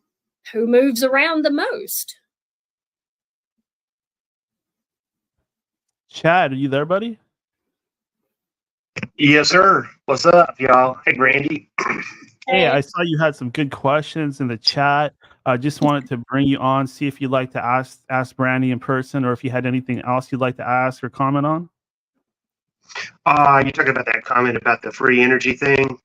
who moves around the most? Chad, are you there, buddy? Yes, sir. What's up, y'all? Hey, Brandy. Hey, I saw you had some good questions in the chat. I just wanted to bring you on, see if you'd like to ask Brandy in person, or if you had anything else you'd like to ask or comment on. You talking about that comment about the free energy thing?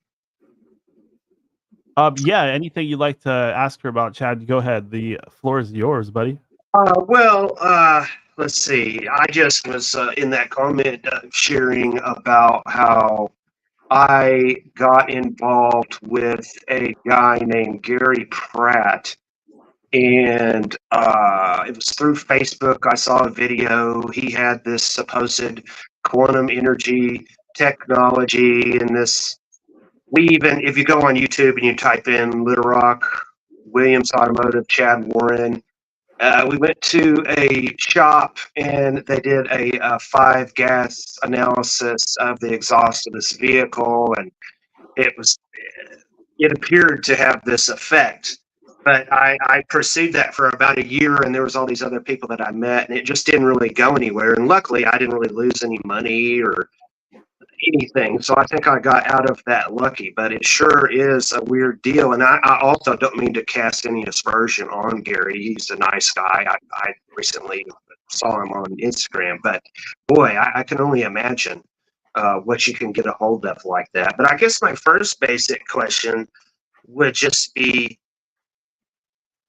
Yeah, anything you'd like to ask her about, Chad, go ahead. The floor is yours, buddy. Let's see. I just was in that comment sharing about how I got involved with a guy named Gary Pratt, and it was through Facebook. I saw a video. He had this supposed quantum energy technology, and if you go on YouTube and you type in Little Rock, Williams Automotive, Chad Warren, we went to a shop and they did a 5-gas analysis of the exhaust of this vehicle, and it appeared to have this effect. But I pursued that for about a year, and there was all these other people that I met, and it just didn't really go anywhere. And luckily, I didn't really lose any money or anything, so I think I got out of that lucky. But it sure is a weird deal, and I also don't mean to cast any aspersion on Gary. He's a nice guy. I recently saw him on Instagram, but boy, I can only imagine what you can get a hold of like that. But I guess my first basic question would just be,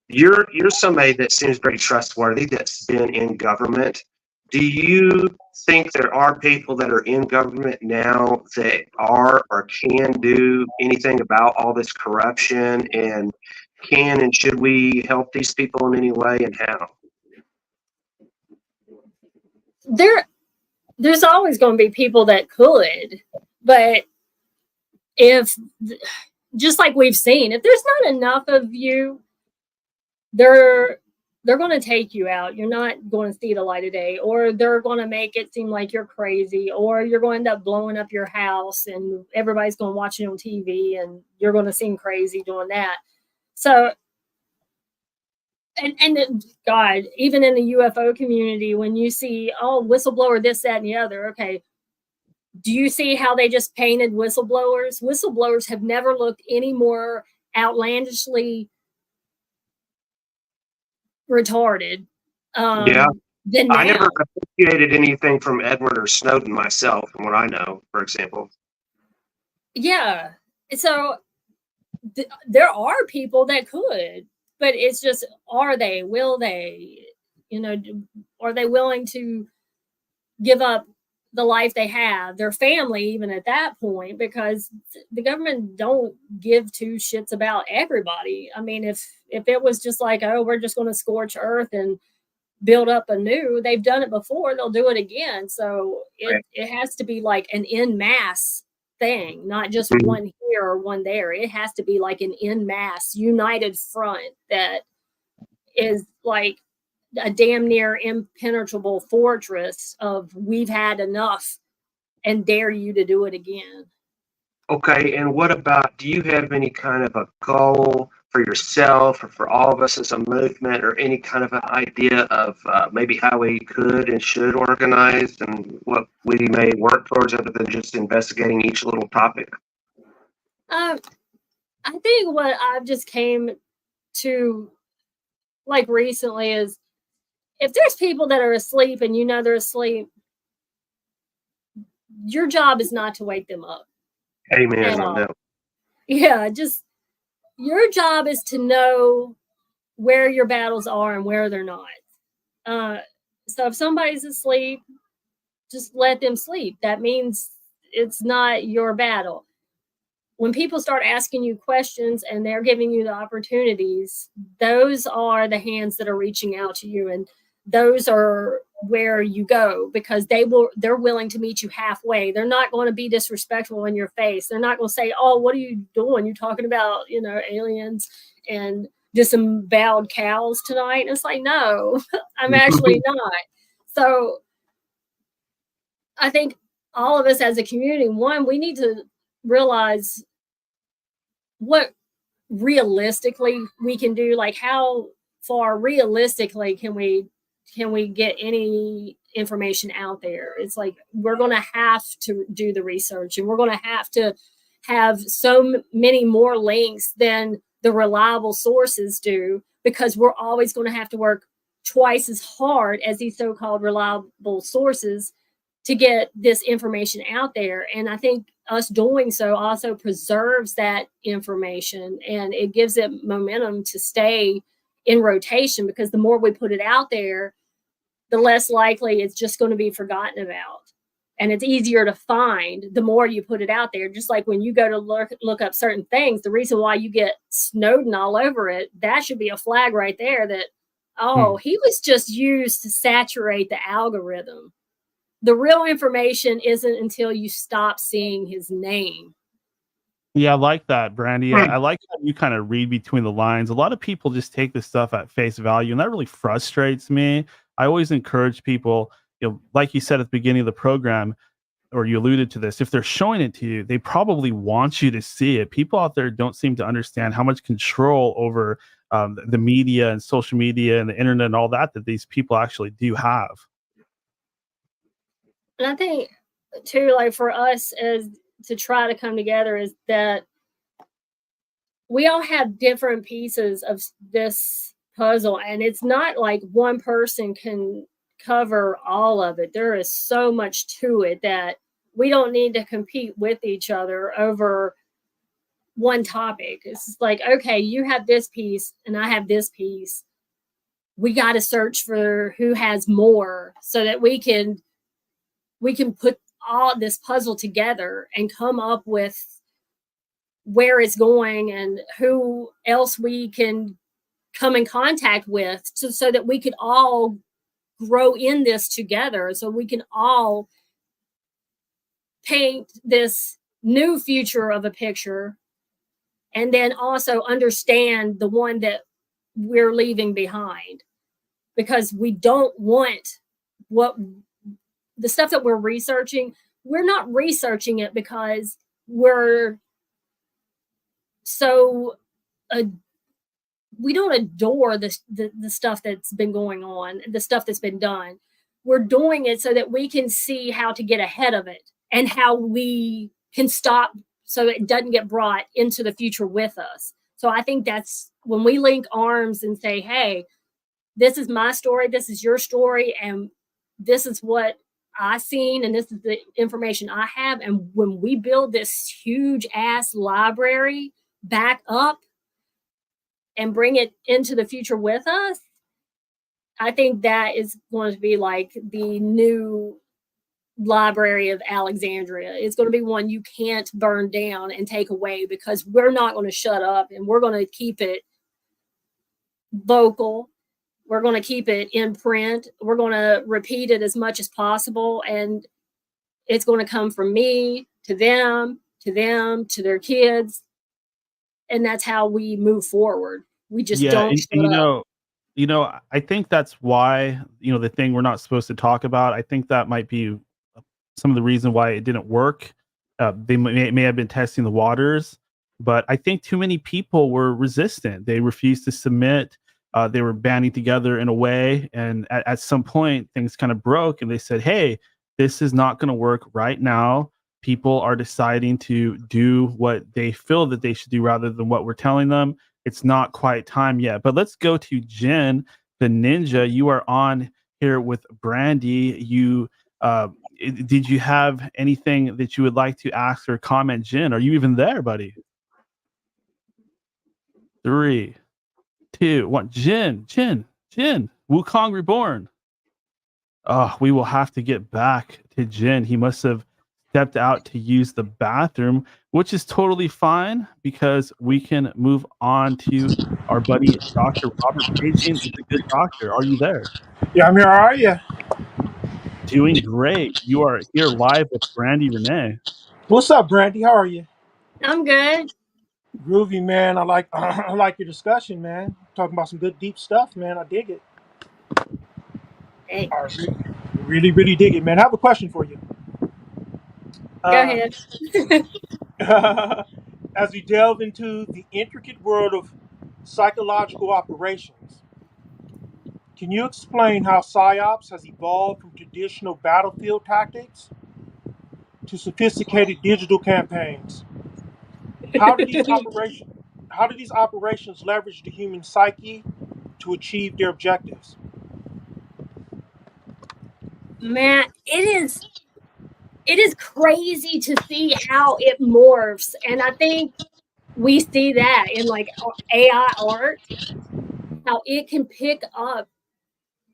you're somebody that seems very trustworthy, that's been in government. Do you think there are people that are in government now that are or can do anything about all this corruption, and can and should we help these people in any way, and how? There's always going to be people that could, but just like we've seen, if there's not enough of you, they're going to take you out. You're not going to see the light of day, or they're going to make it seem like you're crazy, or you're going to end up blowing up your house and everybody's going to watch it on TV and you're going to seem crazy doing that. So And God, even in the UFO community, when you see, oh, whistleblower, this, that, and the other, okay, do you see how they just painted whistleblowers? Whistleblowers have never looked any more outlandishly retarded Yeah. than I now. never appreciated anything from Edward or Snowden myself, from what I know, for example. Yeah. So there are people that could, but it's just, are they? Will they? Are they willing to give up the life they have, their family, even at that point? Because the government don't give two shits about everybody. I mean, if it was just like, oh, we're just going to scorch earth and build up anew, they've done it before, they'll do it again. So it has to be like an en masse thing, not just one here or one there. It has to be like an en masse united front that is like a damn near impenetrable fortress of, we've had enough and dare you to do it again. Okay, and what about, do you have any kind of a goal for yourself or for all of us as a movement, or any kind of an idea of maybe how we could and should organize and what we may work towards, other than just investigating each little topic? I think what I've just came to like recently is, if there's people that are asleep and they're asleep, your job is not to wake them up. Amen. I know. Yeah, just your job is to know where your battles are and where they're not. So if somebody's asleep, just let them sleep. That means it's not your battle. When people start asking you questions and they're giving you the opportunities, those are the hands that are reaching out to you, and those are where you go, because they're willing to meet you halfway. They're not going to be disrespectful in your face. They're not going to say, oh, what are you doing? You're talking about, aliens and disemboweled cows tonight. And it's like, no, I'm actually not. So I think all of us as a community, one, we need to realize what realistically we can do. Like, how far realistically can we get any information out there? It's like, we're going to have to do the research, and we're going to have so many more links than the reliable sources do, because we're always going to have to work twice as hard as these so-called reliable sources to get this information out there. And I think us doing so also preserves that information, and it gives it momentum to stay in rotation, because the more we put it out there, the less likely it's just going to be forgotten about. And it's easier to find the more you put it out there. Just like when you go to look up certain things, the reason why you get Snowden all over it, that should be a flag right there that, he was just used to saturate the algorithm. The real information isn't until you stop seeing his name. Yeah, I like that, Brandy. I like how you kind of read between the lines. A lot of people just take this stuff at face value, and that really frustrates me. I always encourage people, like you said at the beginning of the program, or you alluded to this, if they're showing it to you, they probably want you to see it. People out there don't seem to understand how much control over the media and social media and the internet and all that these people actually do have. And I think, too, like for us as to try to come together, is that we all have different pieces of this puzzle, and it's not like one person can cover all of it. There is so much to it that we don't need to compete with each other over one topic. It's like, okay, you have this piece and I have this piece. We got to search for who has more, so that we can put all this puzzle together and come up with where it's going and who else we can come in contact with, so that we could all grow in this together, so we can all paint this new future of a picture, and then also understand the one that we're leaving behind. Because we don't want the stuff that we're researching, we're not researching it because we're so we don't adore the stuff that's been going on, the stuff that's been done. We're doing it so that we can see how to get ahead of it and how we can stop so it doesn't get brought into the future with us. So I think that's when we link arms and say, hey, this is my story, this is your story, and this is what I've seen, and this is the information I have. And when we build this huge ass library back up and bring it into the future with us, I think that is going to be like the new Library of Alexandria. It's going to be one you can't burn down and take away, because we're not going to shut up, and we're going to keep it vocal. We're going to keep it in print. We're going to repeat it as much as possible. And it's going to come from me to them, to their kids. And that's how we move forward. We just don't shut up. I think that's why, the thing we're not supposed to talk about, I think that might be some of the reason why it didn't work. They may have been testing the waters, but I think too many people were resistant. They refused to submit. They were banding together in a way. And at some point, things kind of broke, and they said, hey, this is not going to work right now. People are deciding to do what they feel that they should do rather than what we're telling them. It's not quite time yet. But let's go to Jen, the ninja. You are on here with Brandy. Did you have anything that you would like to ask or comment, Jen? Are you even there, buddy? 3, 2, 1. Jen. Wukong Reborn. Oh, we will have to get back to Jen. He must have stepped out to use the bathroom, which is totally fine, because we can move on to our buddy, Dr. Robert Paging. It's a good doctor. Are you there? Yeah, I'm here. How are you? Doing great. You are here live with Brandy Renee. What's up, Brandy? How are you? I'm good. Groovy, man. I like I like your discussion, man. Talking about some good deep stuff, man. I dig it. Hey. I really, really dig it, man. I have a question for you. Go ahead. As we delve into the intricate world of psychological operations, can you explain how Psyops has evolved from traditional battlefield tactics to sophisticated digital campaigns? How do these operations leverage the human psyche to achieve their objectives? Man, it is crazy to see how it morphs. And I think we see that in like AI art, how it can pick up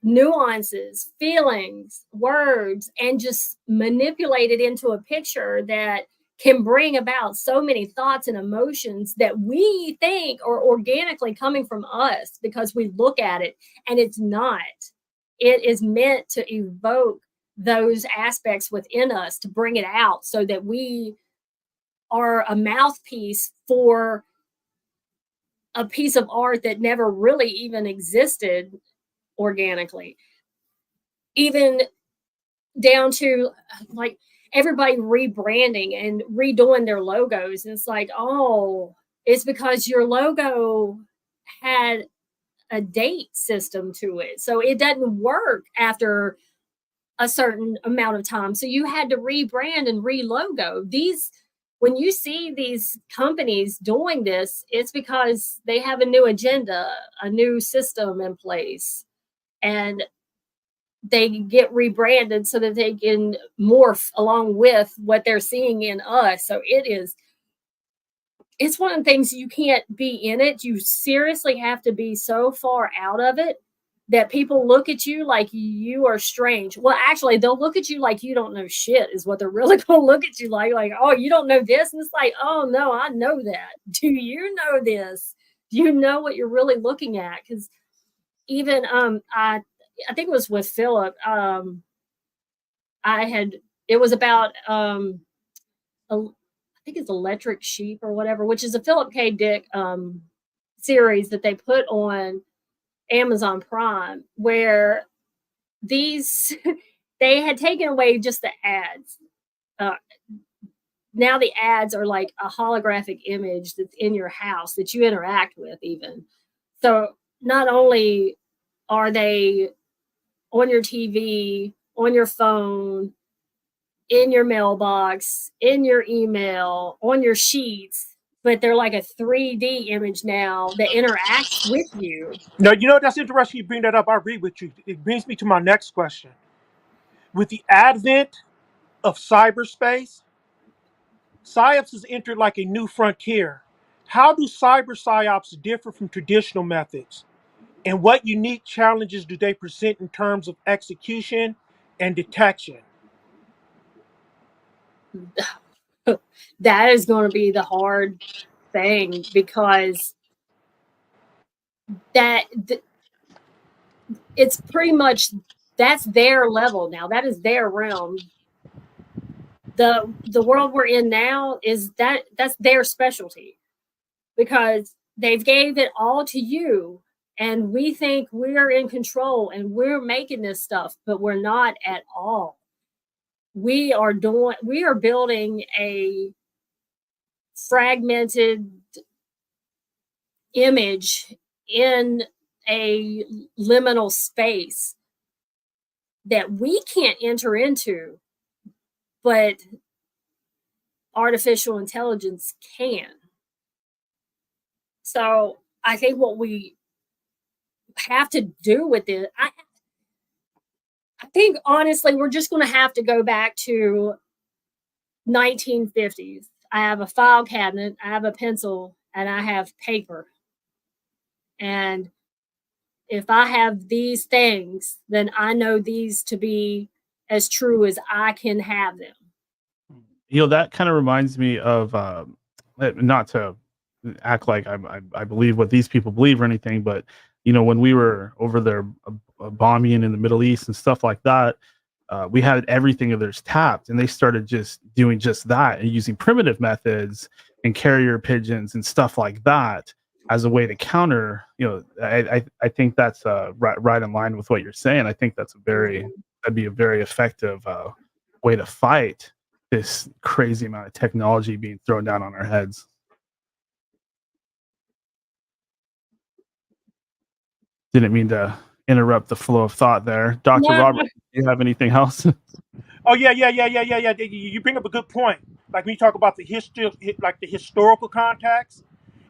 nuances, feelings, words, and just manipulate it into a picture that can bring about so many thoughts and emotions that we think are organically coming from us because we look at it, and it's not. It is meant to evoke those aspects within us, to bring it out so that we are a mouthpiece for a piece of art that never really even existed organically. Even down to like everybody rebranding and redoing their logos. And it's like, oh, it's because your logo had a date system to it. So it doesn't work after a certain amount of time. So you had to rebrand and re-logo. When you see these companies doing this, it's because they have a new agenda, a new system in place, and they get rebranded so that they can morph along with what they're seeing in us. So it's one of the things, you can't be in it. You seriously have to be so far out of it that people look at you like you are strange. Well, actually, they'll look at you like you don't know shit is what they're really going to look at you like, oh, you don't know this? And it's like, oh, no, I know that. Do you know this? Do you know what you're really looking at? Because even I think it was with Philip. It was about I think it's Electric Sheep or whatever, which is a Philip K. Dick series that they put on Amazon Prime, where they had taken away just the ads. Now the ads are like a holographic image that's in your house that you interact with even. So not only are they on your TV, on your phone, in your mailbox, in your email, on your sheets, but they're like a 3D image now that interacts with you. No, that's interesting you bring that up. I agree with you. It brings me to my next question. With the advent of cyberspace, Psyops has entered like a new frontier. How do cyber Psyops differ from traditional methods? And what unique challenges do they present in terms of execution and detection? That is going to be the hard thing, because it's pretty much, that's their level now. That is their realm. The world we're in now is that's their specialty, because they've gave it all to you, and we think we're in control and we're making this stuff, but we're not at all. We are building a fragmented image in a liminal space that we can't enter into, but artificial intelligence can. So I think what we have to do with it, I think honestly, we're just going to have to go back to 1950s. I have a file cabinet, I have a pencil, and I have paper. And if I have these things, then I know these to be as true as I can have them. That kind of reminds me of, not to act like I believe what these people believe or anything, but when we were over there bombing in the Middle East and stuff like that, we had everything of theirs tapped, and they started just doing just that and using primitive methods and carrier pigeons and stuff like that as a way to counter. I think that's right in line with what you're saying. I think that'd be a very effective way to fight this crazy amount of technology being thrown down on our heads. Didn't mean to interrupt the flow of thought there. Dr. Robert, do you have anything else? Oh, yeah. You bring up a good point. Like when you talk about the history, like the historical context,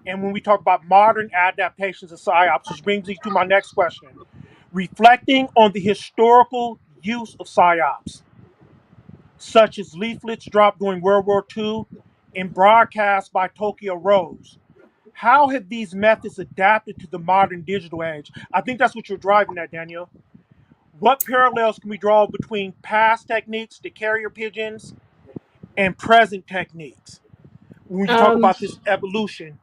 and when we talk about modern adaptations of psyops, which brings me to my next question. Reflecting on the historical use of psyops, such as leaflets dropped during World War II and broadcast by Tokyo Rose. How have these methods adapted to the modern digital age? I think that's what you're driving at, Daniel. What parallels can we draw between past techniques, the carrier pigeons, and present techniques? When you talk about this evolution,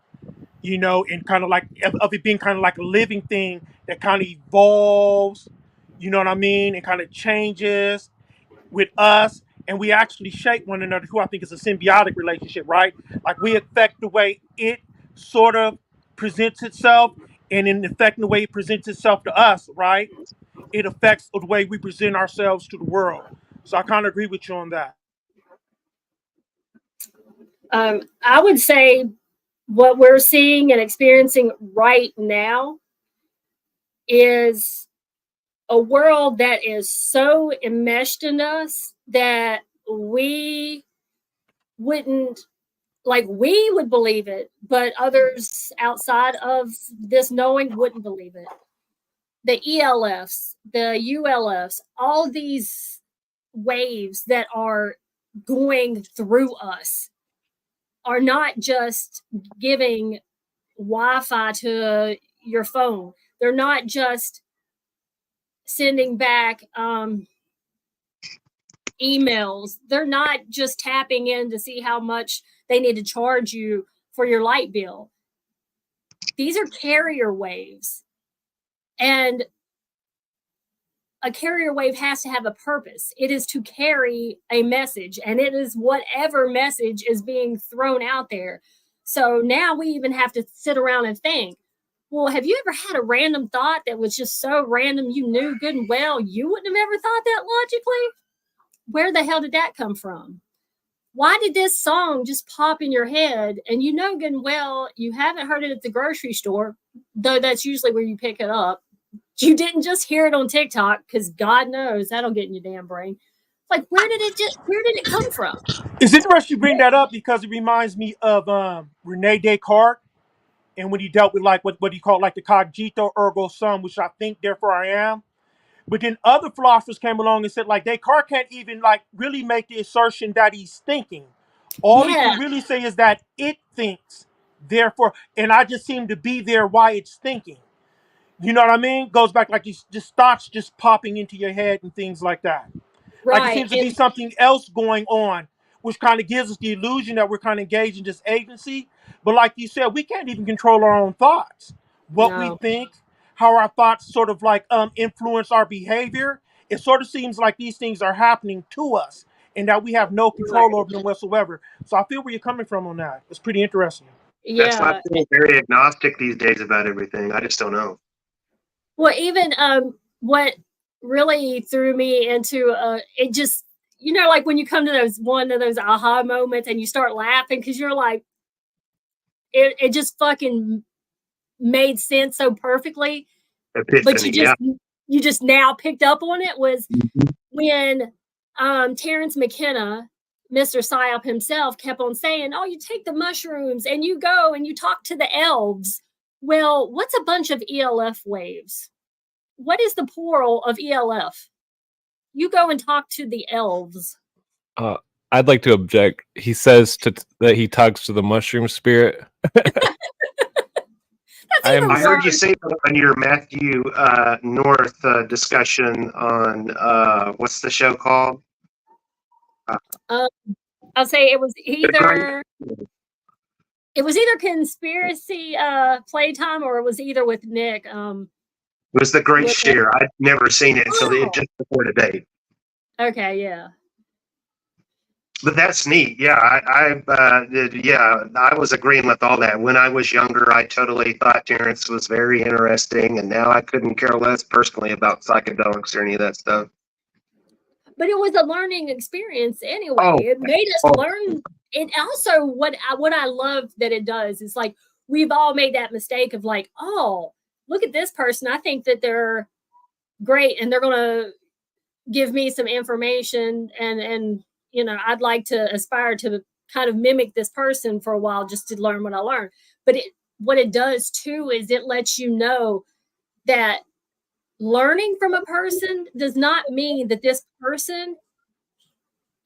and kind of like of it being kind of like a living thing that kind of evolves, you know what I mean, and kind of changes with us, and we actually shape one another, who I think is a symbiotic relationship, right? Like we affect the way it sort of presents itself, and in affecting the way it presents itself to us, right? It affects the way we present ourselves to the world. So I kind of agree with you on that. I would say what we're seeing and experiencing right now is a world that is so enmeshed in us that we would believe it, but others outside of this knowing wouldn't believe it. The ELFs, the ULFs, all these waves that are going through us are not just giving Wi-Fi to your phone. They're not just sending back emails. They're not just tapping in to see how much they need to charge you for your light bill. These are carrier waves. And a carrier wave has to have a purpose. It is to carry a message, and it is whatever message is being thrown out there. So now we even have to sit around and think, well, have you ever had a random thought that was just so random you knew good and well you wouldn't have ever thought that logically? Where the hell did that come from? why did this song just pop in your head? And you know good and well you haven't heard it at the grocery store, though that's usually where you pick it up. You didn't just hear it on TikTok, because God knows that'll get in your damn brain. Like, where did it come from? It's interesting you bring that up because it reminds me of Rene Descartes, and when he dealt with like what he called like the cogito ergo sum, which I think therefore I am. But then other philosophers came along and said like Descartes can't even like really make the assertion that he's thinking. All he Yeah, can really say is that it thinks, therefore, and I just seem to be there while it's thinking. You know what I mean? Goes back like these just thoughts just popping into your head and things like that. Like it right. seems to be something else going on, which kind of gives us the illusion that we're kind of engaged in this agency. But like you said, we can't even control our own thoughts. What we No, think, how our thoughts sort of like influence our behavior. It sort of seems like these things are happening to us and that we have no control right. over them whatsoever. So I feel where you're coming from on that. It's pretty interesting. That's why I Yeah. feel very agnostic these days about everything. I just don't know. Well, even what really threw me into it just, like when you come to one of those aha moments and you start laughing because you're like, it just fucking made sense so perfectly, but Epiphany, yeah. you just now picked up on it, was Mhm. when Terrence McKenna, Mr. Psyop himself, kept on saying, oh, you take the mushrooms and you go and you talk to the elves. Well, what's a bunch of ELF waves? What is the plural of ELF? You go and talk to the elves. I'd like to object. He says that he talks to the mushroom spirit. That's even I heard you worse. say that on your Matthew North discussion on what's the show called? I'll say it was either conspiracy playtime, or it was either with Nick. It was The Great Share. I'd never seen it until just before today. Okay, yeah. But that's neat. Yeah, I was agreeing with all that. When I was younger, I totally thought Terrence was very interesting, and now I couldn't care less personally about psychedelics or any of that stuff. But it was a learning experience anyway. Oh, it made us learn. And also, what I love that it does is like we've all made that mistake of like, oh, look at this person. I think that they're great, and they're gonna give me some information, and I'd like to aspire to kind of mimic this person for a while just to learn what I learned. But what it does too is it lets you know that learning from a person does not mean that this person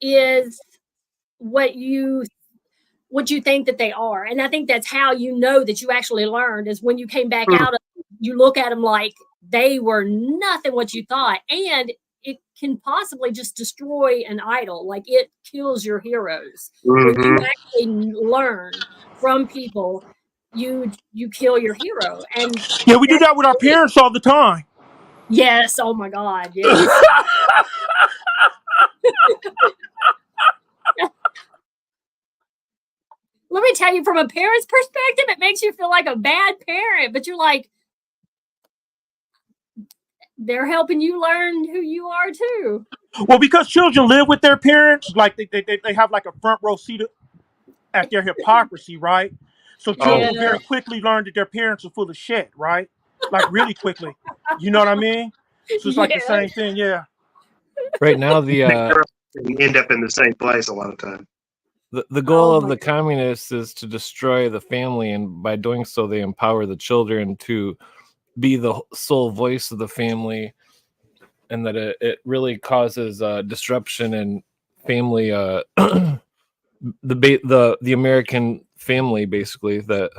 is what you think that they are. And I think that's how you know that you actually learned, is when you came back out of it, you look at them like they were nothing what you thought. And it can possibly just destroy an idol. Like, it kills your heroes. When you actually learn from people, you kill your hero. And Yeah, we do that with our parents all the time. yes, oh my God, yes. Let me tell you, from a parent's perspective, it makes you feel like a bad parent, but you're like, they're helping you learn who you are too. Well, because children live with their parents, like they have like a front row seat at their hypocrisy, right? So children very quickly learn that their parents are full of shit, right? Like really quickly. You know what I mean? So it's like the same thing, yeah. Right now, They end up in the same place a lot of times. The goal of the communists is to destroy the family, and by doing so, they empower the children to be the sole voice of the family, and that it really causes disruption in family, the American family. Basically, that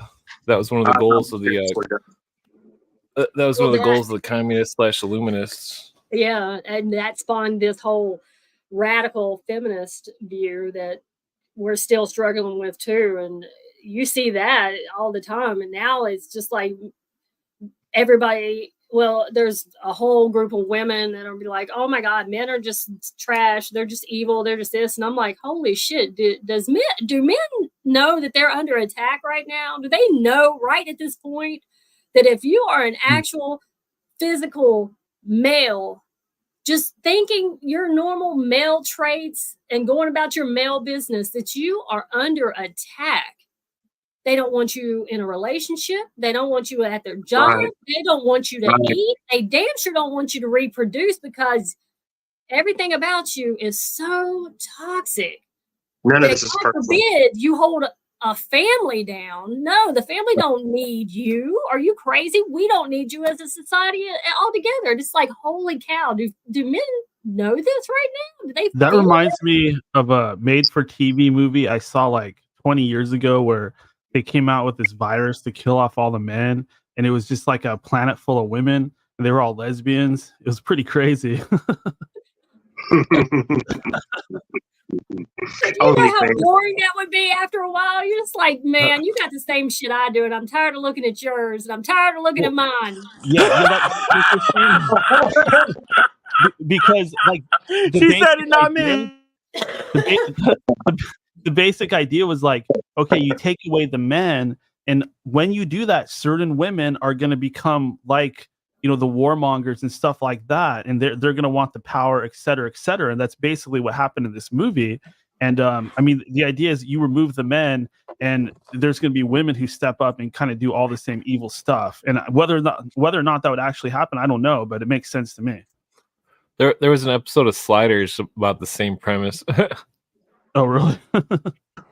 was one of the goals of the goals of the communists / Illuminists. Yeah, and that spawned this whole radical feminist view that we're still struggling with too. And you see that all the time. And now it's just like everybody, well, there's a whole group of women that will be like, oh my God, men are just trash. They're just evil. They're just this. And I'm like, holy shit. Do men know that they're under attack right now? Do they know right at this point that if you are an actual physical male just thinking your normal male traits and going about your male business, that you are under attack. They don't want you in a relationship. They don't want you at their job. Right. They don't want you to Right. eat. They damn sure don't want you to reproduce, because everything about you is so toxic. None of That this is God personal. forbid you hold a family down. No, the family don't need you. Are you crazy? We don't need you as a society altogether. It's like, holy cow, do men know this right now? Do they That feel reminds me of a made-for-TV movie I saw like 20 years ago where they came out with this virus to kill off all the men, and it was just like a planet full of women, and they were all lesbians. It was pretty crazy. You know Only how thing. boring that would be after a while? You're just like, man, you got the same shit I do, and I'm tired of looking at yours, and I'm tired of looking at mine. Because like She said it, not me. The basic idea was like, okay, you take away the men, and when you do that, certain women are going to become like, you know, the warmongers and stuff like that, and they're going to want the power, et cetera, and that's basically what happened in this movie. And I mean, the idea is you remove the men, and there's going to be women who step up and kind of do all the same evil stuff. And whether or not that would actually happen, I don't know, but it makes sense to me. There was an episode of Sliders about the same premise. Oh, really?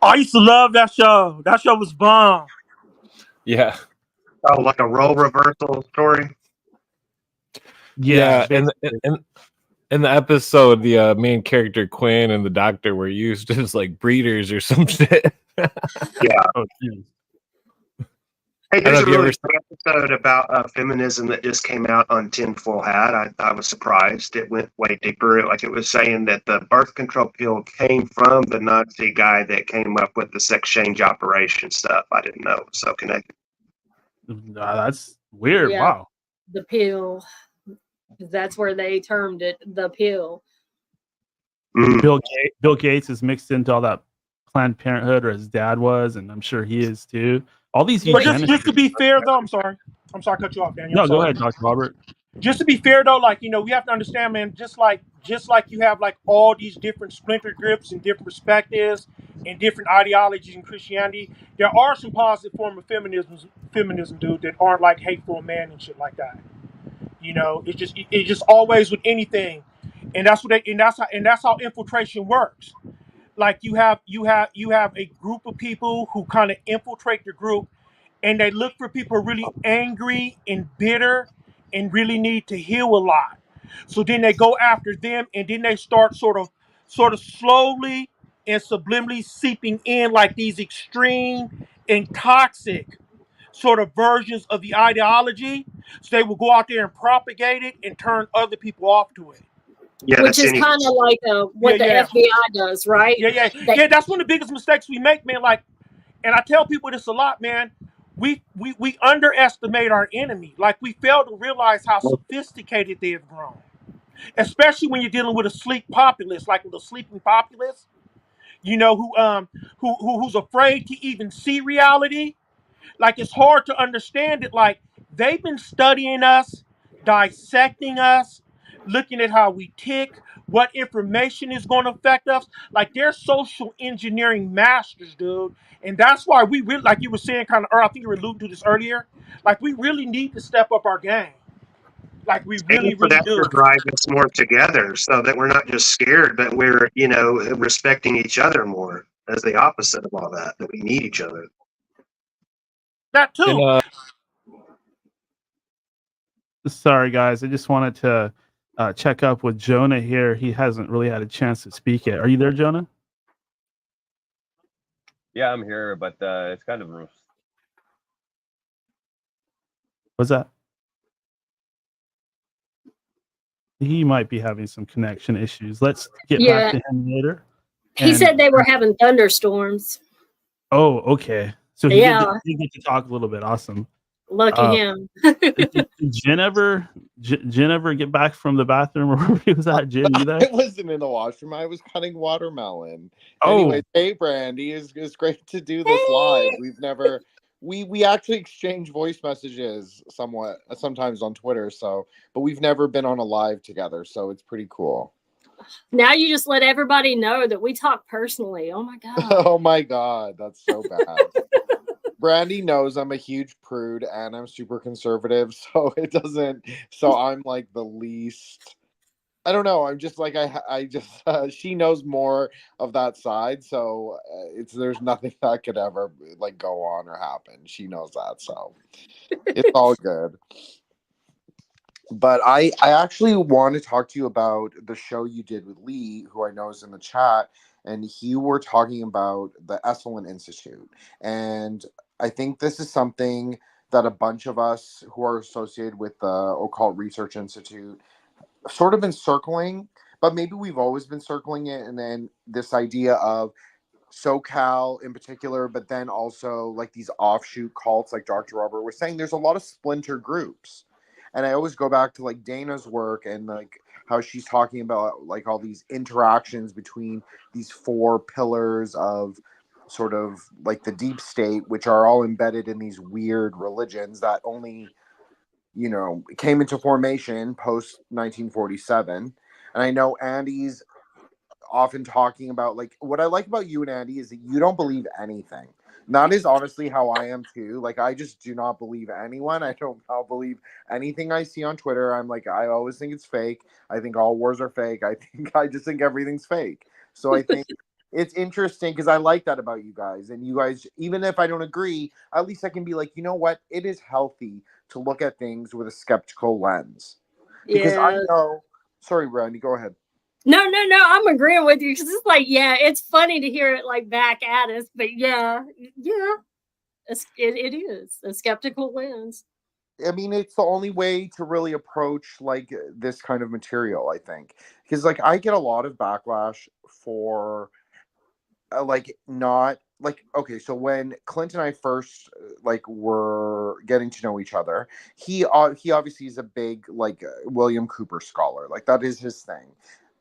I used to love that show. That show was bomb. Yeah. Oh, like a role reversal story. Yeah, and in the episode, the main character Quinn and the doctor were used as like breeders or some shit. Yeah. Oh, geez. Hey, there's a Have you really ever- good episode about feminism that just came out on Tinfoil Hat. I was surprised. It went way deeper. Like it was saying that the birth control pill came from the Nazi guy that came up with the sex change operation stuff. I didn't know it was so connected. That's weird. Yeah. Wow. The pill. That's where they termed it, the pill. Mm. Bill Gates is mixed into all that Planned Parenthood, or his dad was, and I'm sure he is too. All these But eugenicists. just to be fair, though, I'm sorry to cut you off, Daniel. No, I'm go sorry. ahead, Dr. Robert. Just to be fair, though, like, you know, we have to understand, man, just like you have like all these different splinter groups and different perspectives and different ideologies in Christianity, there are some positive form of feminism, dude, that aren't like hateful man and shit like that. You know, it's just always with anything, and that's how infiltration works. Like you have a group of people who kind of infiltrate the group, and they look for people really angry and bitter and really need to heal a lot. So then they go after them, and then they start sort of slowly and subliminally seeping in like these extreme and toxic sort of versions of the ideology. So they will go out there and propagate it and turn other people off to it. Yeah, Which that's is any. kind of like what Yeah, the FBI does, right? Yeah. That's one of the biggest mistakes we make, man. Like, and I tell people this a lot, man. We underestimate our enemy. Like, we fail to realize how sophisticated they have grown, especially when you're dealing with a sleep populace, like with a sleeping populace. You know, who's afraid to even see reality. Like, it's hard to understand it. Like, they've been studying us, dissecting us, looking at how we tick, what information is going to affect us. Like, they're social engineering masters, dude. And that's why we really, like you were saying kind of, I think you were alluding to this earlier, like, we really need to step up our game. Like, we really, for really that do. to drive us more together, so that we're not just scared, but we're, you know, respecting each other more, as the opposite of all that we need each other. That too. Sorry, guys. I just wanted to check up with Jonah here. He hasn't really had a chance to speak yet. Are you there, Jonah? Yeah, I'm here, but it's kind of rough. What's that? He might be having some connection issues. Let's get back to him later. He said they were having thunderstorms. Oh, okay. So he did get to talk a little bit. Awesome. Lucky him. Did Jen ever get back from the bathroom, or where he was at? Jen, you there? I wasn't in the washroom. I was cutting watermelon. Oh. Anyway, hey Brandy, it's great to do this live. we actually exchange voice messages sometimes on Twitter. So, but we've never been on a live together, so it's pretty cool. Now you just let everybody know that we talk personally. Oh my god. Oh my god, that's so bad. Brandy knows I'm a huge prude and I'm super conservative, so it doesn't. So I'm like the least. I don't know. I'm just like I just she knows more of that side, so there's nothing that could ever like go on or happen. She knows that, so it's all good. But I actually want to talk to you about the show you did with Lee, who I know is in the chat, and you were talking about the Esalen Institute. And I think this is something that a bunch of us who are associated with the Occult Research Institute sort of been circling, but maybe we've always been circling it. And then this idea of SoCal in particular, but then also like these offshoot cults, like Dr. Robert was saying, there's a lot of splinter groups. And I always go back to like Dana's work and like how she's talking about like all these interactions between these four pillars of sort of like the deep state, which are all embedded in these weird religions that only, came into formation post 1947. And I know Andy's often talking about, like, what I like about you and Andy is that you don't believe anything. That is honestly how I am too. Like, I just do not believe anyone. I don't believe anything I see on Twitter. I'm like, I always think it's fake. I think all wars are fake. I just think everything's fake. So I think it's interesting because I like that about you guys. And you guys, even if I don't agree, at least I can be like, you know what? It is healthy to look at things with a skeptical lens. Because I know, sorry, Brandy, go ahead. No, I'm agreeing with you because it's like, yeah, it's funny to hear it like back at us, but yeah, it is a skeptical lens. I mean, it's the only way to really approach like this kind of material, I think, because like I get a lot of backlash for not like, okay, so when Clint and I first like were getting to know each other, he obviously is a big like William Cooper scholar, like that is his thing.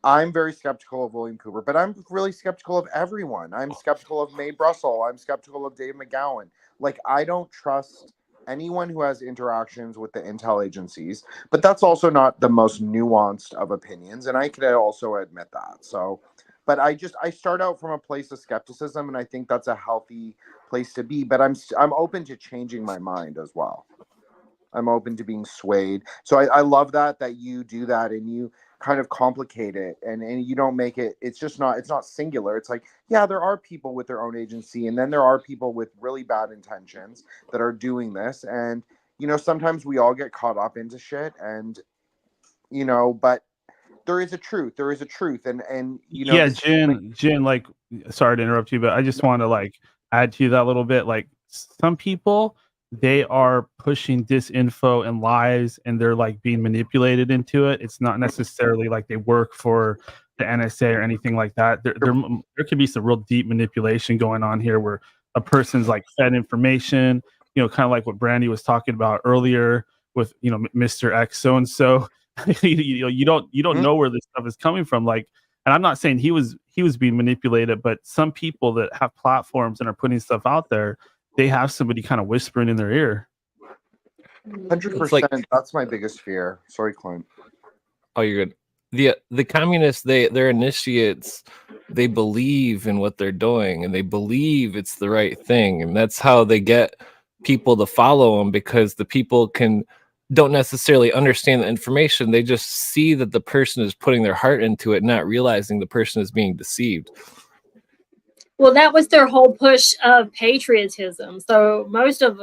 I'm very skeptical of William Cooper, but I'm really skeptical of everyone. I'm skeptical of Mae Brussel. I'm skeptical of Dave McGowan. Like, I don't trust anyone who has interactions with the intel agencies, but that's also not the most nuanced of opinions, and I can also admit that. So, but I start out from a place of skepticism, and I think that's a healthy place to be. But I'm open to changing my mind as well. I'm open to being swayed. So I love that you do that and you kind of complicate it and you don't make it, it's not singular. It's like, yeah, there are people with their own agency and then there are people with really bad intentions that are doing this. And, sometimes we all get caught up into shit and, but there is a truth. And yeah, Jen, like, sorry to interrupt you, but I just want to like add to that a little bit. Like some people, they are pushing disinfo and lies and they're like being manipulated into it. It's not necessarily like they work for the NSA or anything like that. There could be some real deep manipulation going on here where a person's like fed information, kind of like what Brandy was talking about earlier with, Mr. X so-and-so. You don't know where this stuff is coming from. Like, and I'm not saying he was being manipulated, but some people that have platforms and are putting stuff out there, they have somebody kind of whispering in their ear. 100%. That's my biggest fear. Sorry, Clint. Oh, you're good. The communists, they're initiates. They believe in what they're doing and they believe it's the right thing, and that's how they get people to follow them, because the people don't necessarily understand the information. They just see that the person is putting their heart into it, not realizing the person is being deceived. Well, that was their whole push of patriotism. So most of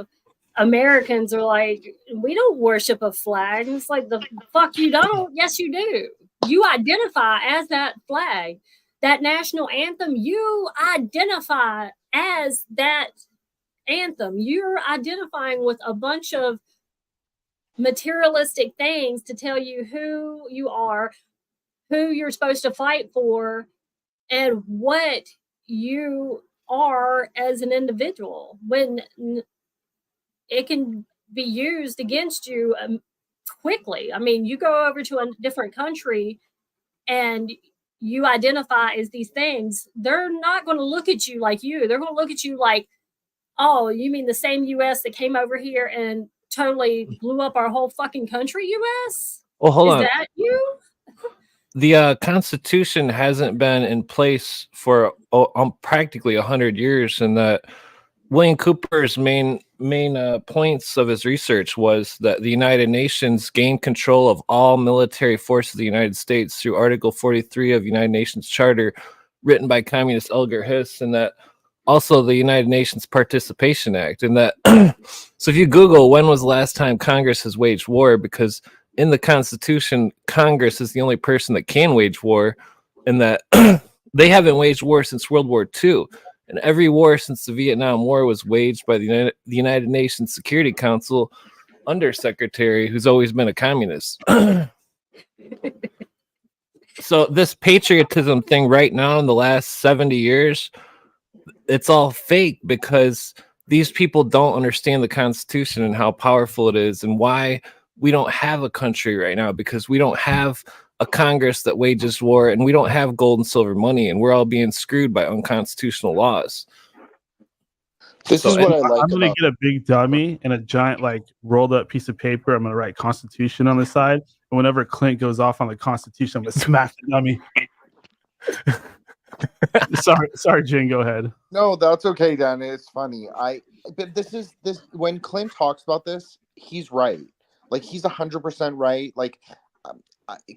Americans are like, we don't worship a flag. And it's like, the fuck you don't? Yes, you do. You identify as that flag. That national anthem, you identify as that anthem. You're identifying with a bunch of materialistic things to tell you who you are, who you're supposed to fight for, and what you are as an individual, when it can be used against you quickly. I mean, you go over to a different country and you identify as these things, they're not going to look at you like you. They're going to look at you like Oh, you mean the same U.S. that came over here and totally blew up our whole fucking country, U.S.? Well, hold Is on. that you? The Constitution hasn't been in place for practically 100 years, and that William Cooper's main points of his research was that the United Nations gained control of all military forces of the United States through Article 43 of United Nations Charter, written by Communist Elgar Hiss, and that also the United Nations Participation Act. And that, so if you Google when was the last time Congress has waged war, because in the Constitution, Congress is the only person that can wage war, and that they haven't waged war since World War II. And every war since the Vietnam War was waged by the United Nations Security Council Undersecretary, who's always been a communist. So this patriotism thing right now in the last 70 years, it's all fake, because these people don't understand the Constitution and how powerful it is, and why we don't have a country right now, because we don't have a Congress that wages war, and we don't have gold and silver money, and we're all being screwed by unconstitutional laws. This is what I like. I'm gonna get a big dummy and a giant like rolled up piece of paper. I'm gonna write Constitution on the side, and whenever Clint goes off on the Constitution, I'm gonna smack the dummy. sorry, Jane, go ahead. No, that's okay, Dan. It's funny. But this when Clint talks about this, he's right. Like, he's 100% right. Like,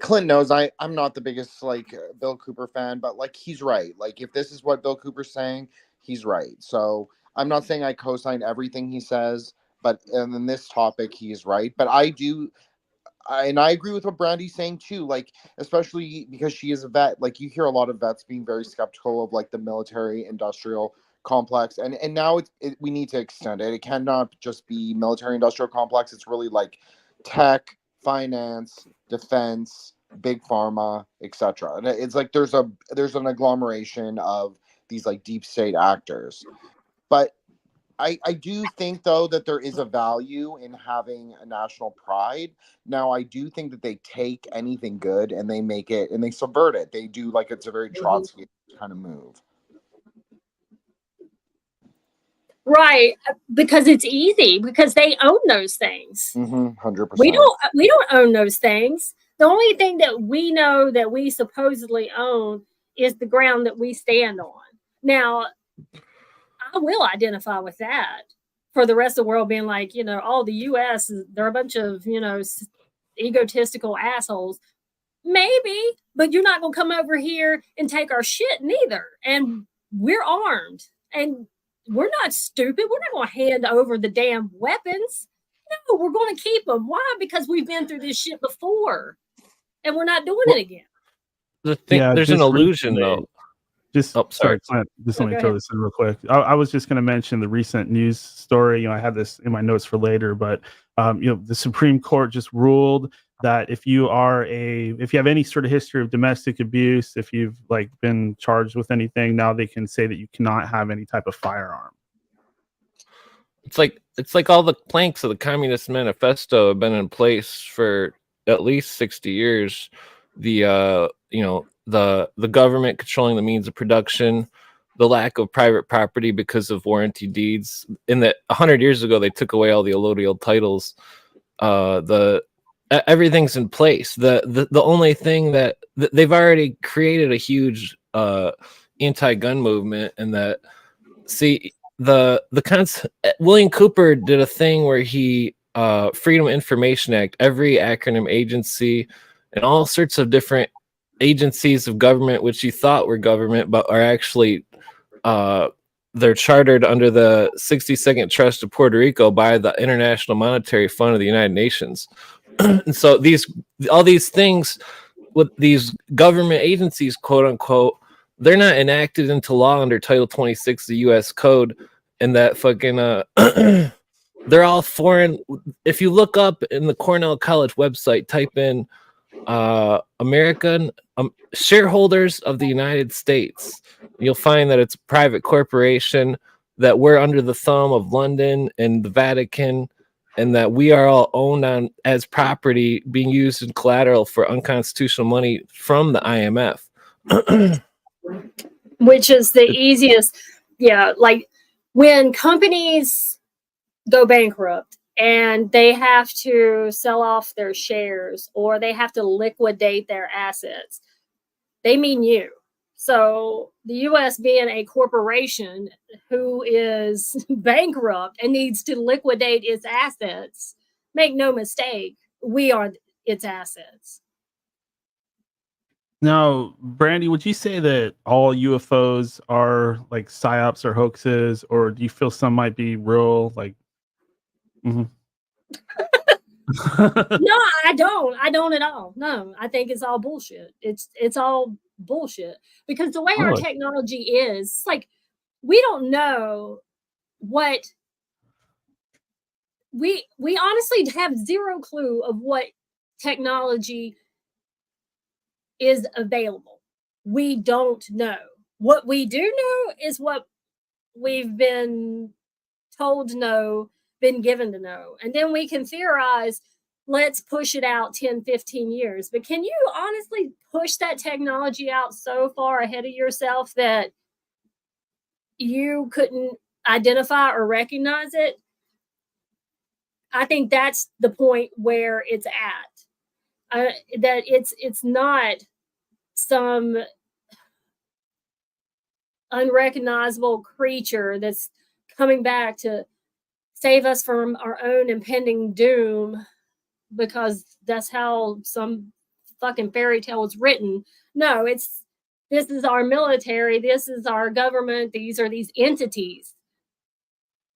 Clint knows I'm not the biggest like Bill Cooper fan, but like, he's right. Like, if this is what Bill Cooper's saying, he's right. So I'm not saying I co-sign everything he says, but in this topic, he's right. But I agree with what Brandy's saying too. Like, especially because she is a vet. Like, you hear a lot of vets being very skeptical of like the military-industrial complex, and now we need to extend it. It cannot just be military-industrial complex. It's really like tech, finance, defense, big pharma, etc. And it's like there's an agglomeration of these like deep state actors. But I do think, though, that there is a value in having a national pride. Now, I do think that they take anything good and they make it and they subvert it. They do, like, it's a very Trotsky kind of move. Right, because it's easy, because they own those things. 100%. We don't own those things. The only thing that we know that we supposedly own is the ground that we stand on. Now, I will identify with that for the rest of the world being like, oh, the U.S., they're a bunch of, egotistical assholes. Maybe, but you're not going to come over here and take our shit neither. And we're armed. And we're not stupid. We're not going to hand over the damn weapons. No, we're going to keep them. Why? Because we've been through this shit before. And we're not doing it again. There's an illusion, though. Sorry, Clint. Just let me throw this in real quick. I was just going to mention the recent news story. I had this in my notes for later, but the Supreme Court just ruled that if you have any sort of history of domestic abuse, if you've like been charged with anything, now they can say that you cannot have any type of firearm. It's like all the planks of the Communist Manifesto have been in place for at least 60 years. The government controlling the means of production, the lack of private property because of warranty deeds. In that 100 years ago, they took away all the allodial titles. Everything's in place. The only thing that they've already created a huge anti-gun movement, and that William Cooper did a thing where he Freedom of Information Act, every acronym agency and all sorts of different agencies of government which you thought were government but are actually they're chartered under the 62nd Trust of Puerto Rico by the International Monetary Fund of the United Nations. And so all these things with these government agencies, quote unquote, they're not enacted into law under Title 26 of the U.S. Code, and that fucking they're all foreign. If you look up in the Cornell College website, type in American shareholders of the United States, you'll find that it's a private corporation, that we're under the thumb of London and the Vatican, and that we are all owned as property being used in collateral for unconstitutional money from the IMF. Which is the easiest. Yeah, like when companies go bankrupt and they have to sell off their shares or they have to liquidate their assets, they mean you. So the U.S. being a corporation who is bankrupt and needs to liquidate its assets, make no mistake, we are its assets. Now, Brandy, would you say that all UFOs are like psyops or hoaxes, or do you feel some might be real? Like, mhm. No, I don't. I don't at all. No, I think it's all bullshit. It's all bullshit because the way our Really? technology is, like, we don't know what we honestly have zero clue of what technology is available. We don't know. What we do know is what we've been told to know, been given to know. And then we can theorize, let's push it out 10, 15 years. But can you honestly push that technology out so far ahead of yourself that you couldn't identify or recognize it? I think that's the point where it's at. That it's not some unrecognizable creature that's coming back to save us from our own impending doom because that's how some fucking fairy tale was written. No, this is our military, this is our government, these are these entities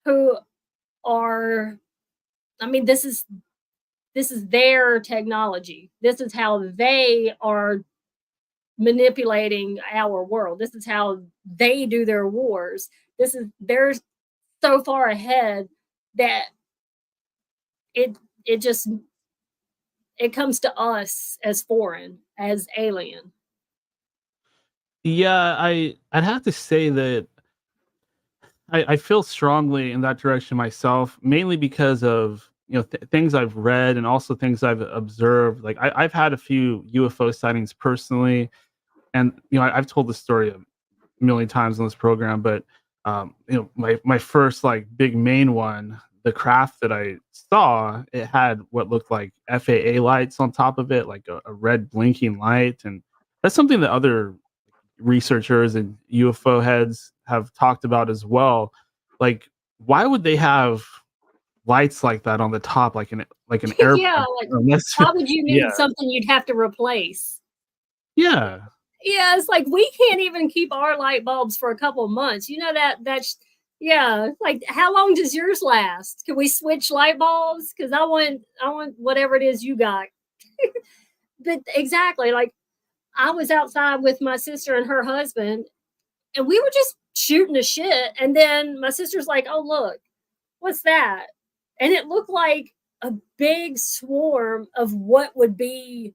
who are, I mean, this is their technology. This is how they are manipulating our world. This is how they do their wars. They're so far ahead that it comes to us as foreign, as alien. Yeah, I'd have to say that I feel strongly in that direction myself, mainly because of things I've read and also things I've observed. Like I've had a few UFO sightings personally, and I've told this story a million times on this program, but my first like big main one, the craft that I saw, it had what looked like FAA lights on top of it, like a red blinking light, and that's something that other researchers and UFO heads have talked about as well. Like, why would they have lights like that on the top, like an airplane? Yeah, like, Unless, why would you need yeah, something you'd have to replace? yeah. Yeah, it's like we can't even keep our light bulbs for a couple of months. You know that's yeah. Like, how long does yours last? Can we switch light bulbs? Because I want whatever it is you got. But exactly, like, I was outside with my sister and her husband, and we were just shooting the shit. And then my sister's like, "Oh, look, what's that?" And it looked like a big swarm of what would be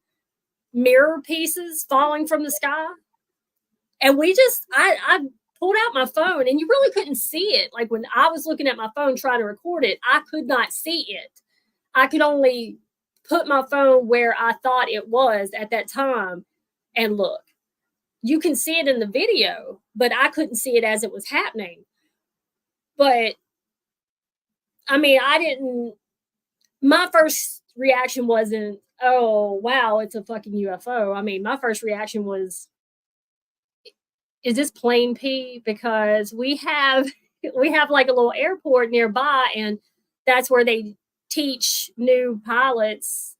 mirror pieces falling from the sky. And I pulled out my phone, and you really couldn't see it. Like, when I was looking at my phone trying to record it, I could not see it. I could only put my phone where I thought it was at that time and look. You can see it in the video, but I couldn't see it as it was happening. But I mean, my first reaction wasn't, oh, wow, it's a fucking UFO. I mean, my first reaction was, is this plane pee? Because we have like a little airport nearby, and that's where they teach new pilots,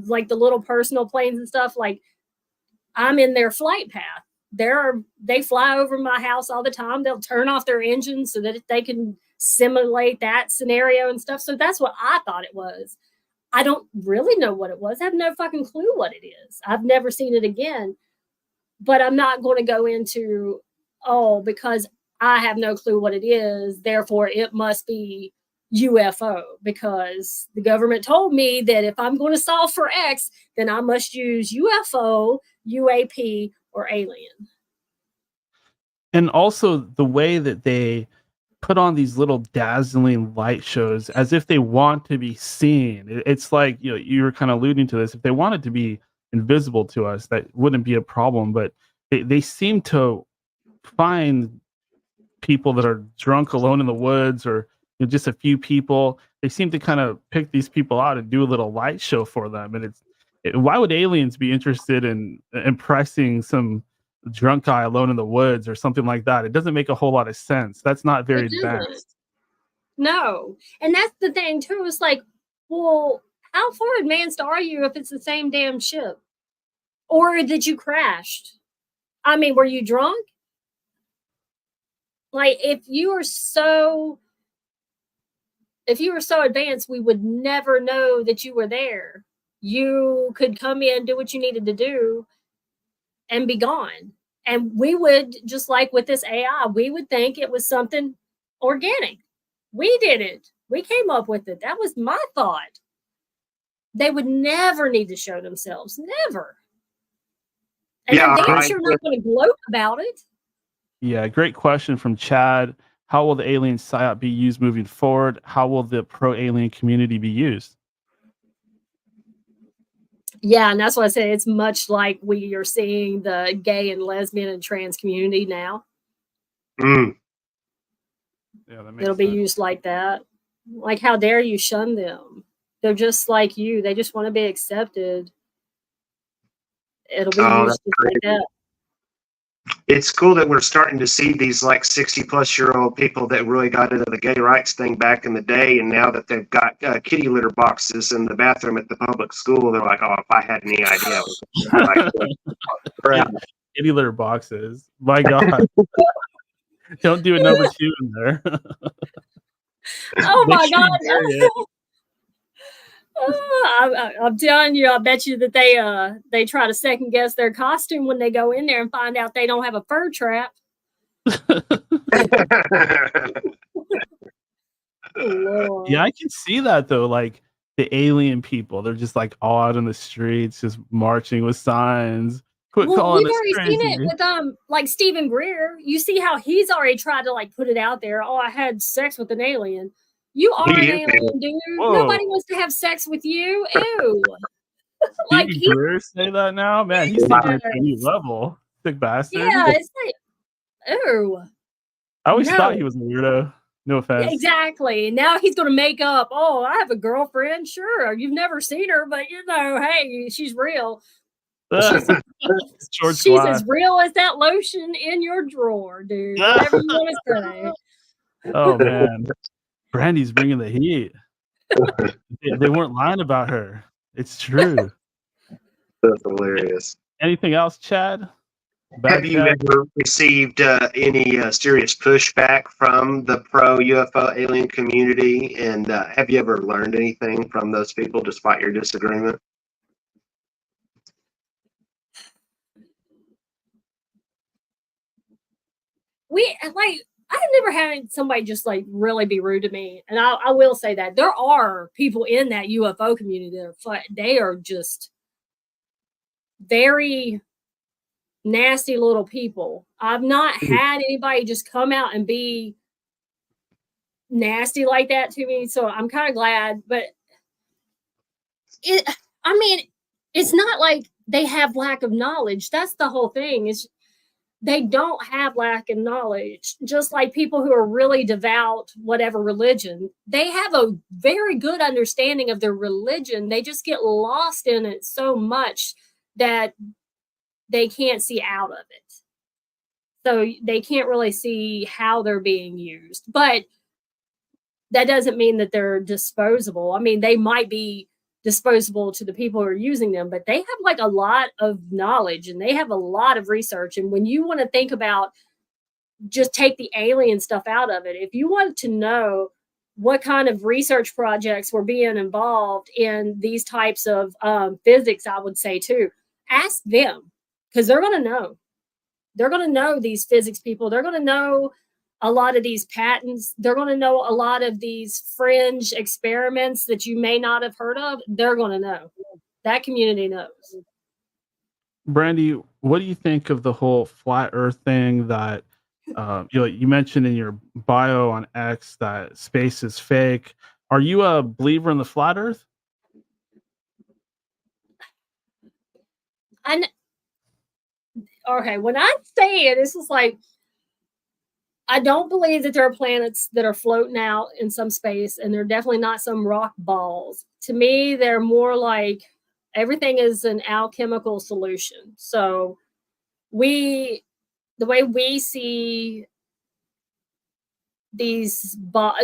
like the little personal planes and stuff. Like, I'm in their flight path. They fly over my house all the time. They'll turn off their engines so that they can simulate that scenario and stuff. So that's what I thought it was. I don't really know what it was. I have no fucking clue what it is. I've never seen it again. But I'm not going to go into, because I have no clue what it is, therefore it must be UFO, because the government told me that if I'm going to solve for X, then I must use UFO, UAP, or alien. And also the way that they put on these little dazzling light shows as if they want to be seen. It's like, you were kind of alluding to this. If they wanted to be invisible to us, that wouldn't be a problem. But they seem to find people that are drunk alone in the woods, or just a few people. They seem to kind of pick these people out and do a little light show for them. And why would aliens be interested in impressing some drunk guy alone in the woods or something like that? It doesn't make a whole lot of sense. That's not very advanced. No. And that's the thing too. It's like, well, how far advanced are you if it's the same damn ship? Or that you crashed? I mean, were you drunk? Like, if you were so advanced, we would never know that you were there. You could come in, do what you needed to do, and be gone. And we would, just like with this AI, we would think it was something organic. We did it. We came up with it. That was my thought. They would never need to show themselves. Never. And I'm damn sure not going to gloat about it. Yeah, great question from Chad. How will the alien psyop be used moving forward? How will the pro-alien community be used? Yeah, and that's why I say it's much like we are seeing the gay and lesbian and trans community now. Mm. Yeah, that makes It'll be used like that. Like, how dare you shun them? They're just like you. They just want to be accepted. It'll be used just like that. It's cool that we're starting to see these like 60-plus-year-old people that really got into the gay rights thing back in the day, and now that they've got kitty litter boxes in the bathroom at the public school, they're like, "Oh, if I had any idea." Kitty litter boxes. My God. Don't do a number 2 in there. Oh my God. I'm telling you, I bet you that they try to second guess their costume when they go in there and find out they don't have a fur trap. Oh, yeah, I can see that though. Like the alien people, they're just like all out in the streets, just marching with signs. Quit calling we've us already crazy. seen it with like Stephen Greer. You see how he's already tried to like put it out there. Oh, I had sex with an alien. You are an alien, dude. Whoa. Nobody wants to have sex with you. Ew. Like Greer say that now? Man, he's taking it to a new level. Sick bastard. Yeah, it's like, ew. I always thought he was a weirdo. No offense. Exactly. Now he's going to make up, oh, I have a girlfriend. Sure. You've never seen her, but hey, she's real. She's as real as that lotion in your drawer, dude. Whatever you want to say. Oh, man. Brandy's bringing the heat. They weren't lying about her. It's true. That's hilarious. Anything else, Chad? Have you ever received any serious pushback from the pro-UFO alien community? And have you ever learned anything from those people despite your disagreement? I've never had somebody just like really be rude to me. And I will say that there are people in that UFO community that they are just very nasty little people. I've not had anybody just come out and be nasty like that to me. So I'm kind of glad, but it's not like they have lack of knowledge. That's the whole thing. They don't have lack of knowledge, just like people who are really devout, whatever religion. They have a very good understanding of their religion. They just get lost in it so much that they can't see out of it. So they can't really see how they're being used. But that doesn't mean that they're disposable. I mean, they might be disposable to the people who are using them, but they have like a lot of knowledge and they have a lot of research. And when you want to think about, just take the alien stuff out of it, if you want to know what kind of research projects were being involved in these types of physics, I would say too, ask them, because they're going to know. They're going to know these physics people. They're going to know a lot of these patents. They're going to know a lot of these fringe experiments that you may not have heard of. They're going to know. That community knows. Brandy, what do you think of the whole flat Earth thing that you mentioned in your bio on X that space is fake? Are you a believer in the flat Earth? Okay, when I say it, it's just like, I don't believe that there are planets that are floating out in some space, and they're definitely not some rock balls. To me, they're more like everything is an alchemical solution. So the way we see these,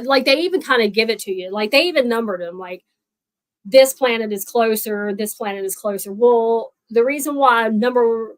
like they even kind of give it to you, like they even numbered them, like this planet is closer, this planet is closer. Well, the reason why number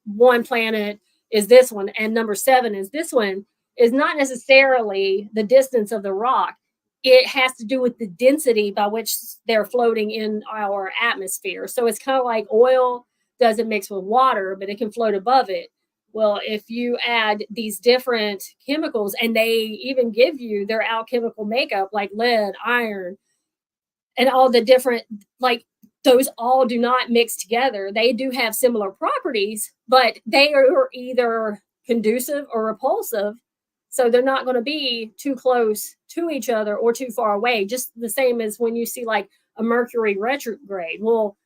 1 planet is this one and number 7 is this one is not necessarily the distance of the rock. It has to do with the density by which they're floating in our atmosphere. So it's kind of like oil doesn't mix with water, but it can float above it. Well, if you add these different chemicals, and they even give you their alchemical makeup, like lead, iron, and all the different, like those all do not mix together. They do have similar properties, but they are either conducive or repulsive. So they're not going to be too close to each other or too far away. Just the same as when you see like a Mercury retrograde. Well,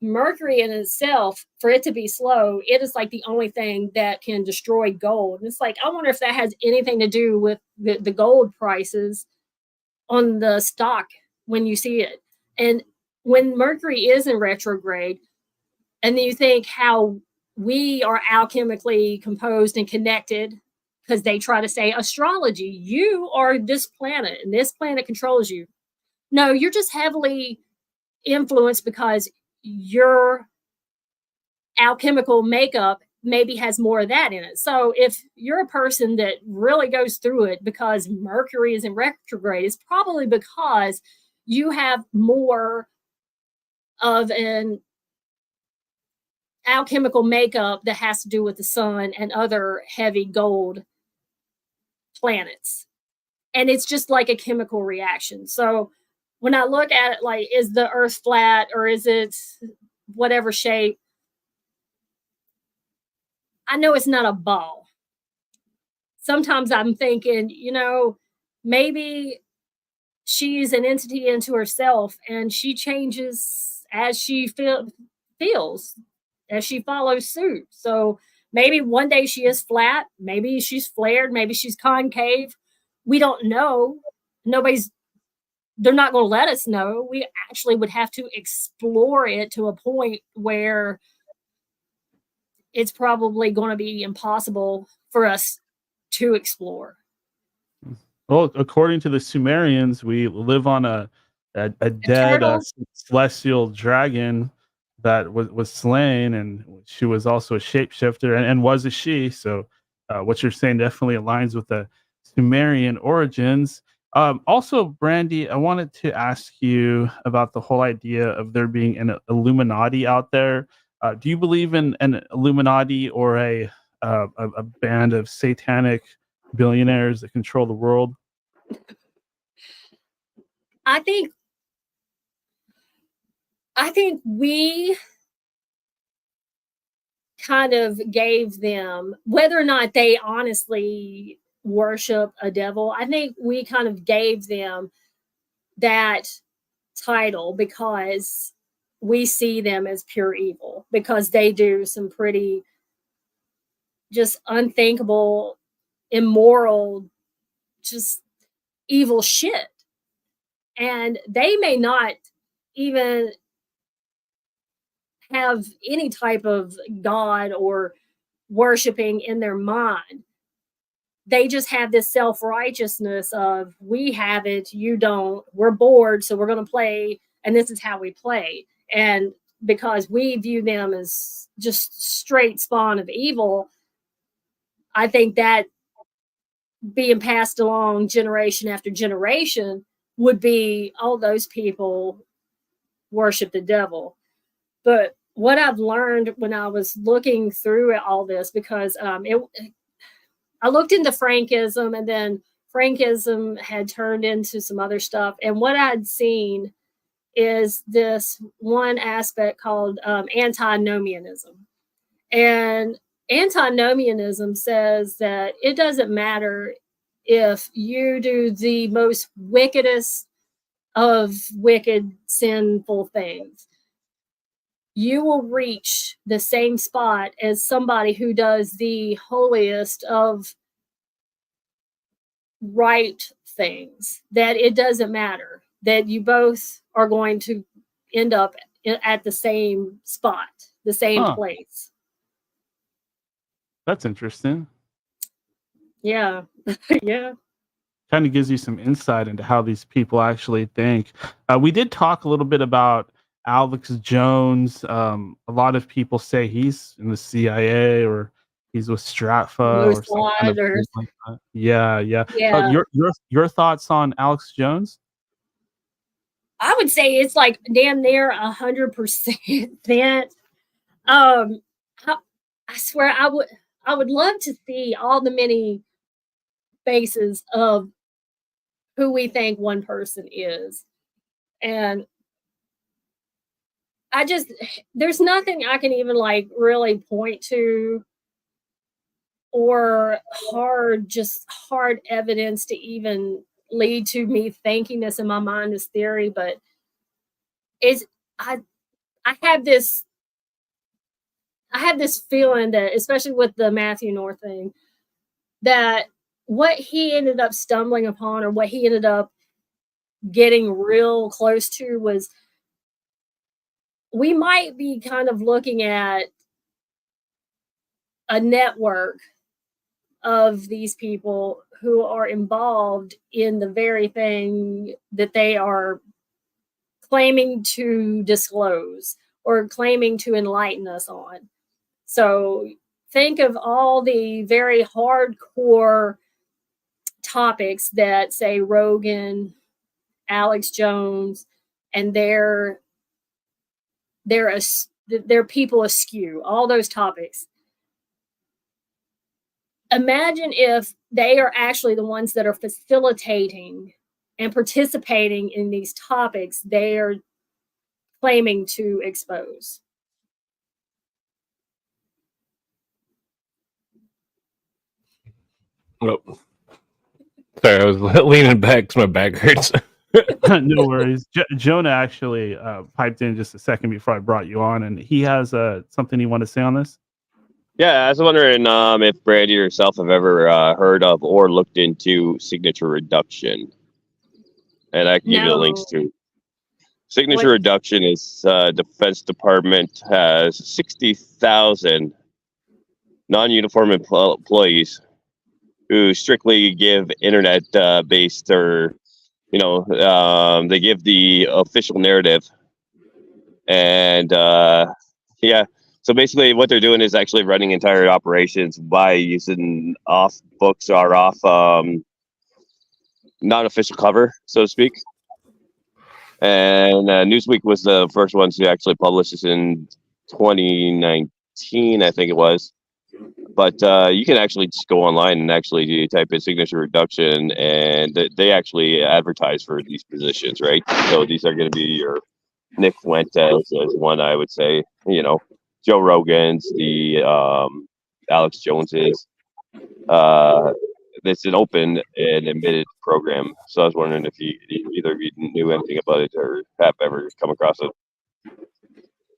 Mercury in itself, for it to be slow, it is like the only thing that can destroy gold. And it's like, I wonder if that has anything to do with the gold prices on the stock when you see it. And when Mercury is in retrograde, and then you think how we are alchemically composed and connected, because they try to say astrology, you are this planet and this planet controls you. No, you're just heavily influenced because your alchemical makeup maybe has more of that in it. So if you're a person that really goes through it because Mercury is in retrograde, it's probably because you have more of an alchemical makeup that has to do with the sun and other heavy gold planets. And it's just like a chemical reaction. So when I look at it, like, is the earth flat or is it whatever shape? I know it's not a ball. Sometimes I'm thinking, maybe she's an entity into herself and she changes as she feels, as she follows suit. So maybe one day she is flat, maybe she's flared, maybe she's concave. We don't know. They're not going to let us know. We actually would have to explore it to a point where it's probably going to be impossible for us to explore. Well, according to the Sumerians, we live on a dead celestial dragon that was slain, and she was also a shapeshifter and was a she. So what you're saying definitely aligns with the Sumerian origins. Also, Brandy, I wanted to ask you about the whole idea of there being an Illuminati out there. Do you believe in an Illuminati or a band of satanic billionaires that control the world? I think we kind of gave them, whether or not they honestly worship a devil, I think we kind of gave them that title because we see them as pure evil, because they do some pretty just unthinkable, immoral, just evil shit. And they may not even have any type of God or worshiping in their mind. They just have this self-righteousness of, we have it, you don't, we're bored, so we're going to play, and this is how we play. And because we view them as just straight spawn of evil, I think that being passed along generation after generation would be, all those people worship the devil. But what I've learned when I was looking through all this, because I looked into Frankism, and then Frankism had turned into some other stuff. And what I'd seen is this one aspect called antinomianism. And antinomianism says that it doesn't matter if you do the most wickedest of wicked, sinful things. You will reach the same spot as somebody who does the holiest of right things, that it doesn't matter, that you both are going to end up at the same spot, the same place. That's interesting. Yeah. Yeah. Kind of gives you some insight into how these people actually think. We did talk a little bit about Alex Jones. A lot of people say he's in the CIA or he's with Stratfa or some kind of thing like that. Yeah. Yeah. Your thoughts on Alex Jones? I would say it's like damn near 100%. I swear I would love to see all the many faces of who we think one person is. And there's nothing I can even like really point to, or hard evidence to even lead to me thinking this in my mind as theory, but I have this feeling that, especially with the Matthew North thing, that what he ended up stumbling upon, or what he ended up getting real close to, was we might be kind of looking at a network of these people who are involved in the very thing that they are claiming to disclose or claiming to enlighten us on. So think of all the very hardcore topics that, say, Rogan, Alex Jones, and their people askew, all those topics. Imagine if they are actually the ones that are facilitating and participating in these topics they are claiming to expose. Oh. Sorry, I was leaning back because my back hurts. No worries. Jonah actually piped in just a second before I brought you on, and he has something he wanted to say on this. Yeah, I was wondering if Brandy or yourself have ever heard of or looked into signature reduction. And I can give you the links to. Signature reduction is Defense Department has 60,000 non-uniform employees who strictly give internet-based or, they give the official narrative. And so basically what they're doing is actually running entire operations by using off books or off non-official cover, so to speak. And Newsweek was the first one to actually publish this in 2019, I think it was. But you can actually just go online and actually type in signature reduction, and they actually advertise for these positions, right? So these are going to be your Nick Fuentes as one, I would say. Joe Rogan's, the Alex Jones's. It's an open and admitted program. So I was wondering if either of you knew anything about it or have ever come across it.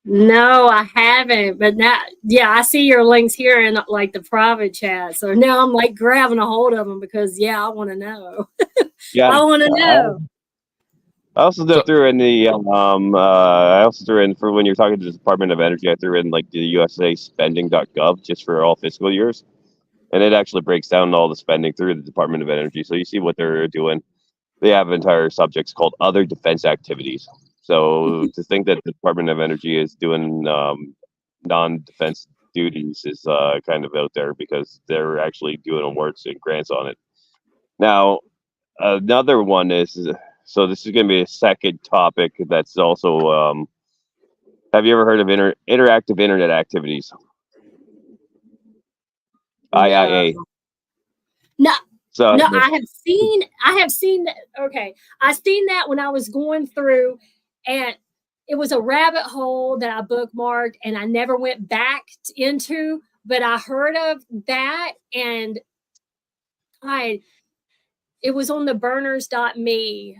No, I haven't. But now, I see your links here in like the private chat. So now I'm like grabbing a hold of them because I want to know. Yeah, I want to know. I also threw in the for when you're talking to the Department of Energy, I threw in like the USA spending.gov just for all fiscal years. And it actually breaks down all the spending through the Department of Energy. So you see what they're doing. They have entire subjects called other defense activities. So to think that the Department of Energy is doing non-defense duties is kind of out there, because they're actually doing awards and grants on it. Now, another one is, so this is going to be a second topic that's also, have you ever heard of interactive internet activities? IIA. No. So, no, I have seen that. Okay. I've seen that when I was going through, and it was a rabbit hole that I bookmarked and I never went back into, but I heard of that, and it was on the burners.me,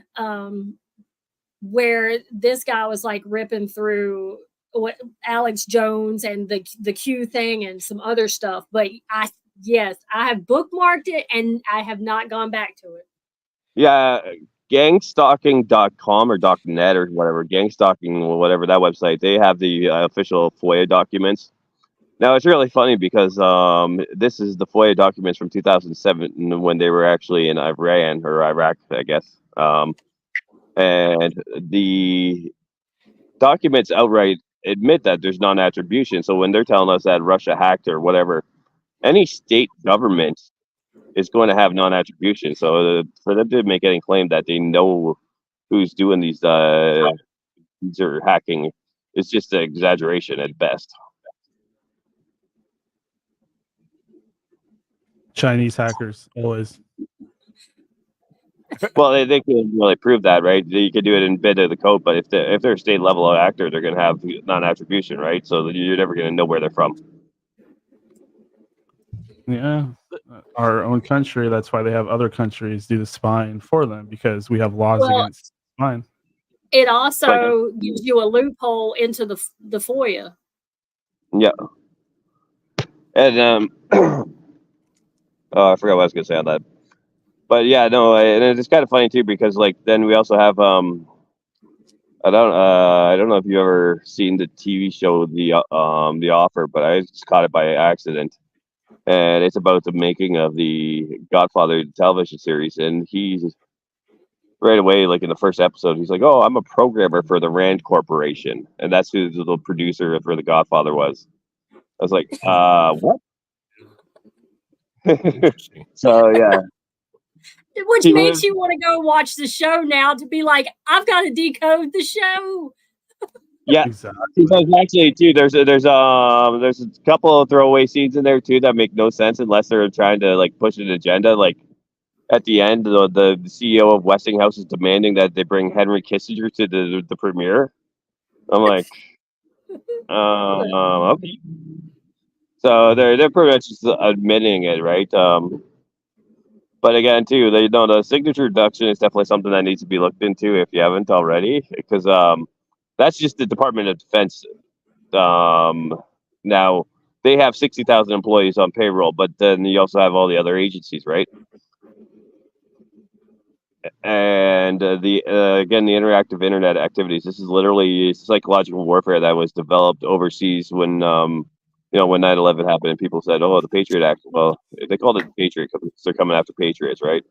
where this guy was like ripping through what Alex Jones and the Q thing and some other stuff. But Yes, I have bookmarked it and I have not gone back to it. Yeah, gangstalking.com or .net or whatever, gangstalking, whatever that website, they have the official FOIA documents. Now, it's really funny because this is the FOIA documents from 2007 when they were actually in Iran or Iraq, I guess. And the documents outright admit that there's non-attribution. So when they're telling us that Russia hacked or whatever, any state government is going to have non-attribution. So for them to make any claim that they know who's doing these are hacking is just an exaggeration at best. Chinese hackers always. Well, they can really prove that, right? You could do it in bit of the code, but if they're a state level actor, they're going to have non-attribution, right? So you're never going to know where they're from. Yeah, our own country. That's why they have other countries do the spying for them, because we have laws against spying. It also gives you a loophole into the FOIA. Yeah. And oh, I forgot what I was going to say on that. But yeah, no, and it's kind of funny too because like then we also have I don't know if you've ever seen the TV show The Offer, but I just caught it by accident, and it's about the making of the Godfather television series, and he's right away like in the first episode he's like, oh, I'm a programmer for the Rand Corporation, and that's who the producer for the Godfather was. I was like, what? So yeah. Which makes you want to go watch the show now to be like, I've got to decode the show. Yeah, exactly. Actually, too, there's a couple of throwaway scenes in there too that make no sense unless they're trying to like push an agenda. Like at the end, the CEO of Westinghouse is demanding that they bring Henry Kissinger to the premiere. I'm like, okay. So they're pretty much just admitting it, right? But again, too, the signature reduction is definitely something that needs to be looked into if you haven't already, because that's just the Department of Defense. Now they have 60,000 employees on payroll, but then you also have all the other agencies, right? And the interactive internet activities. This is literally psychological warfare that was developed overseas when when 9/11 happened and people said, oh, the Patriot Act. Well, they called it the Patriot because they're coming after patriots, right?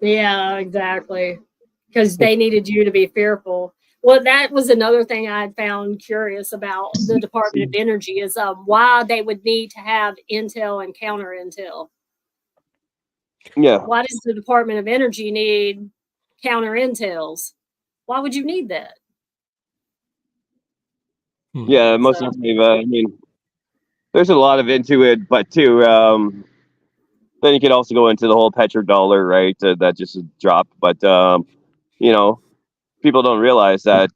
Yeah, exactly. Because they needed you to be fearful. Well, that was another thing I had found curious about the Department of Energy is why they would need to have intel and counter intel. Yeah. Why does the Department of Energy need counter intels? Why would you need that? Yeah, most definitely. I mean, there's a lot of into it, but too, then you could also go into the whole petrodollar, right? That just dropped, but people don't realize that.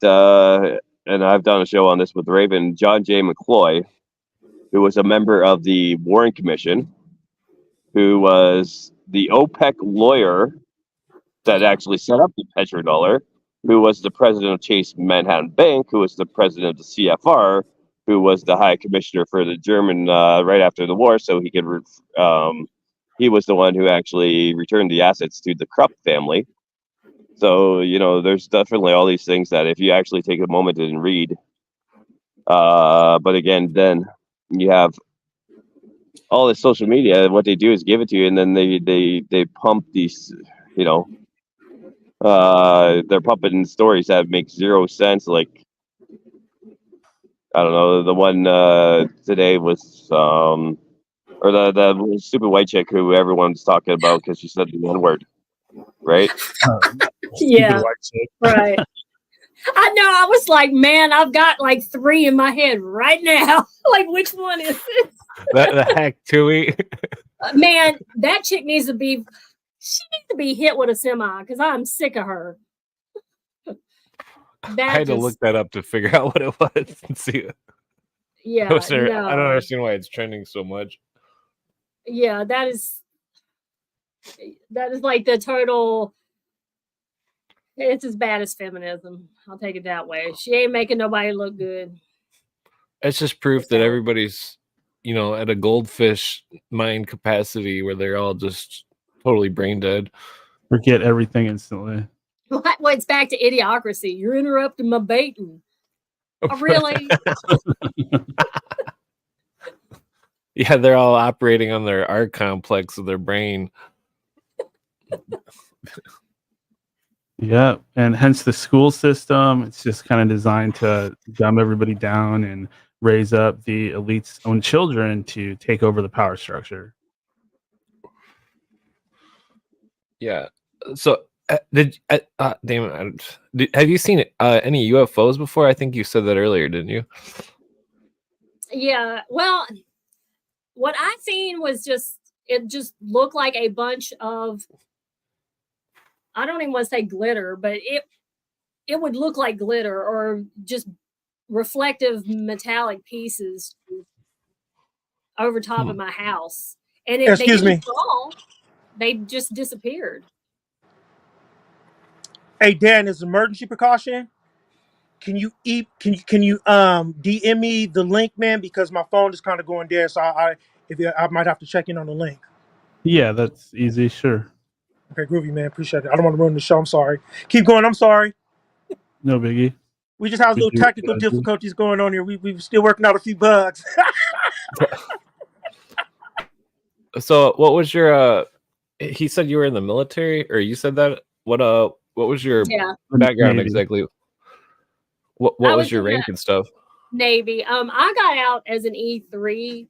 And I've done a show on this with Raven, John J. McCloy, who was a member of the Warren Commission, who was the OPEC lawyer that actually set up the petrodollar, who was the president of Chase Manhattan Bank, who was the president of the CFR, who was the high commissioner for the German right after the war, so he could he was the one who actually returned the assets to the Krupp family. So there's definitely all these things that if you actually take a moment and read, but again, then you have all this social media. What they do is give it to you, and then they pump these, they're pumping stories that make zero sense. Like, I don't know, the one today was or the stupid white chick who everyone's talking about because she said the one word, right? Yeah, right. I know. I was like, man, I've got like 3 in my head right now. Like, which one is it? The heck, Tui. Man, that chick needs to be. She needs to be hit with a semi because I'm sick of her. I had to look that up to figure out what it was and see it. Yeah, I don't understand why it's trending so much. Yeah, that is like the total. It's as bad as feminism. I'll take it that way. She ain't making nobody look good. It's just proof that everybody's at a goldfish mind capacity where they're all just totally brain dead. Forget everything instantly. Well, it's back to idiocracy. You're interrupting my baiting. Oh, really? Yeah, they're all operating on their R complex of their brain. Yeah, and hence the school system. It's just kind of designed to dumb everybody down and raise up the elite's own children to take over the power structure. Yeah. So have you seen any UFOs before? I think you said that earlier, didn't you? Yeah. Well, what I seen was it just looked like a bunch of, I don't even want to say glitter, but it would look like glitter or just reflective metallic pieces over top of my house. And Excuse me. Fall, they just disappeared. Hey Dan, as an emergency precaution, can you DM me the link, man? Because my phone is kind of going dead, so I might have to check in on the link. Yeah, that's easy. Sure. Okay, groovy, man. Appreciate it. I don't want to ruin the show. I'm sorry. Keep going. I'm sorry. No biggie. We just have little technical difficulties going on here. We're still working out a few bugs. So what was your he said you were in the military, or you said that? What was your background exactly? What was your rank and stuff? Navy. I got out as an E3.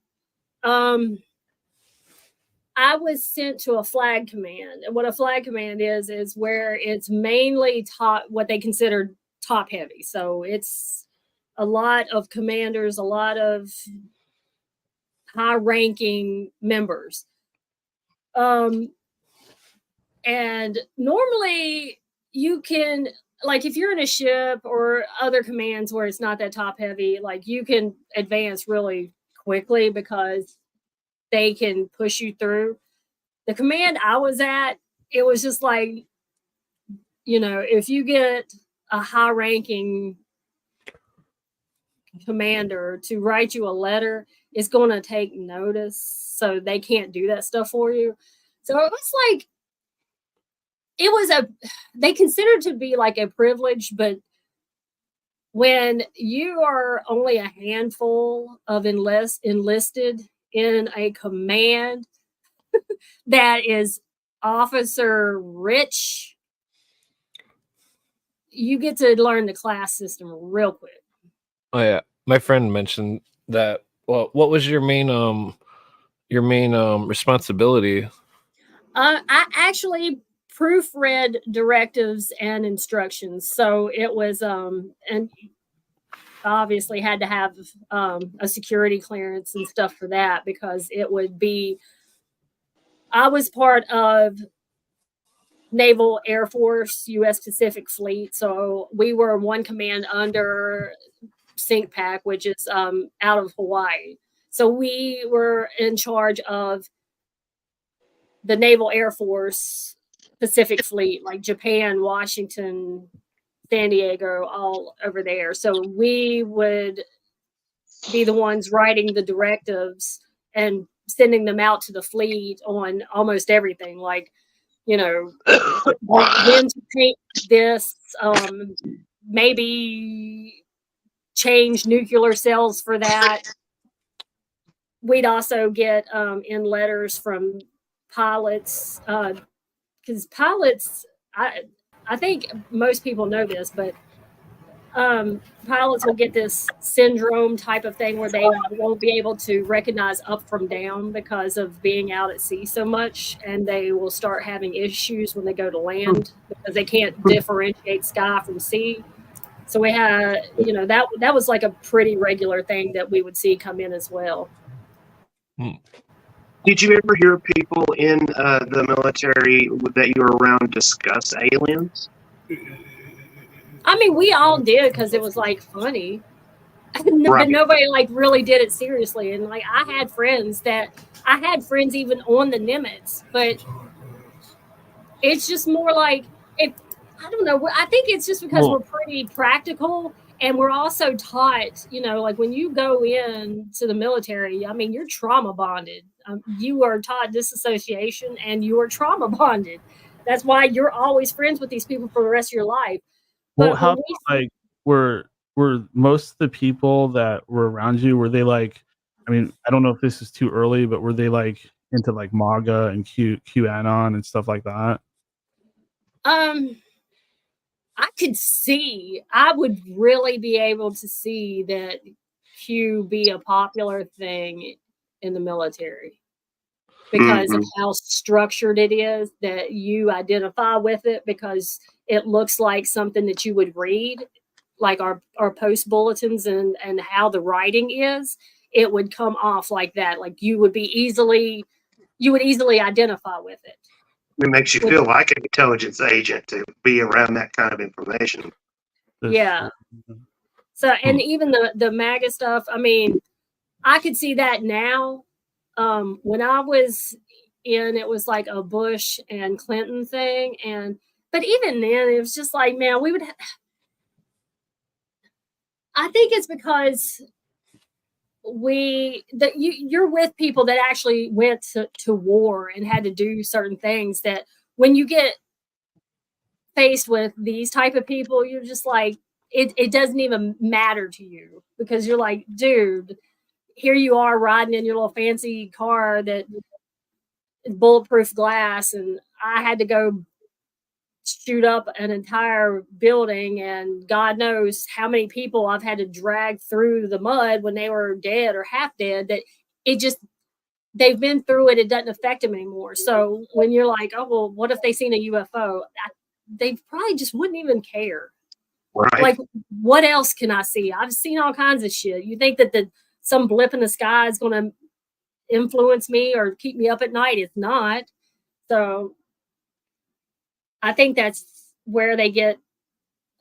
I was sent to a flag command. And what a flag command is where it's mainly what they consider top heavy. So it's a lot of commanders, a lot of high ranking members. And normally you can, like, if you're in a ship or other commands where it's not that top heavy, like, you can advance really quickly because they can push you through. The command I was at, it was just like, if you get a high ranking commander to write you a letter, it's going to take notice. So they can't do that stuff for you. So it was like, they considered to be like a privilege, but when you are only a handful of enlisted in a command that is officer rich, you get to learn the class system real quick. Oh yeah, my friend mentioned that. Well, what was your main responsibility? I actually proofread directives and instructions, so it was and obviously had to have a security clearance and stuff for that, because it would be, I was part of Naval Air Force U.S. Pacific Fleet, so we were one command under SINCPAC, which is out of Hawaii. So we were in charge of the Naval Air Force Pacific Fleet, like Japan, Washington, San Diego, all over there. So we would be the ones writing the directives and sending them out to the fleet on almost everything, like, when to paint this, maybe change nuclear cells for that. We'd also get in letters from pilots, because pilots, I think most people know this, but pilots will get this syndrome type of thing where they won't be able to recognize up from down because of being out at sea so much, and they will start having issues when they go to land because they can't differentiate sky from sea. So we had, that was like a pretty regular thing that we would see come in as well. Did you ever hear people in the military that you were around discuss aliens? I mean, we all did because it was like funny, but nobody like really did it seriously. And like, I had friends even on the Nimitz, but it's just more like, I don't know. I think it's just because we're pretty practical, And we're also taught, like when you go in to the military, I mean, you're trauma bonded. You are taught disassociation and you are trauma bonded. That's why you're always friends with these people for the rest of your life. Well, But how when like were most of the people that were around you, were they like, I mean, I don't know if this is too early, but were they like into like MAGA and QAnon and stuff like that? I would really be able to see that Q be a popular thing in the military because of how structured it is, that you identify with it because it looks like something that you would read, like our post bulletins and how the writing is. It would come off like that, like you would easily identify with it. It makes you feel like an intelligence agent to be around that kind of information. Yeah. So, and even the MAGA stuff, I mean, I could see that now. When I was in, it was like a Bush and Clinton thing. But even then, it was just like, man, I think it's because you're with people that actually went to war and had to do certain things, that when you get faced with these type of people, you're just like, it doesn't even matter to you because you're like, dude, here you are riding in your little fancy car that is bulletproof glass, and I had to go shoot up an entire building, and God knows how many people I've had to drag through the mud when they were dead or half dead, that they've been through it. It doesn't affect them anymore. So when you're like, oh, well, what if they seen a UFO? They probably just wouldn't even care. Right. Like, what else can I see? I've seen all kinds of shit. You think that some blip in the sky is going to influence me or keep me up at night? It's not. So I think that's where they get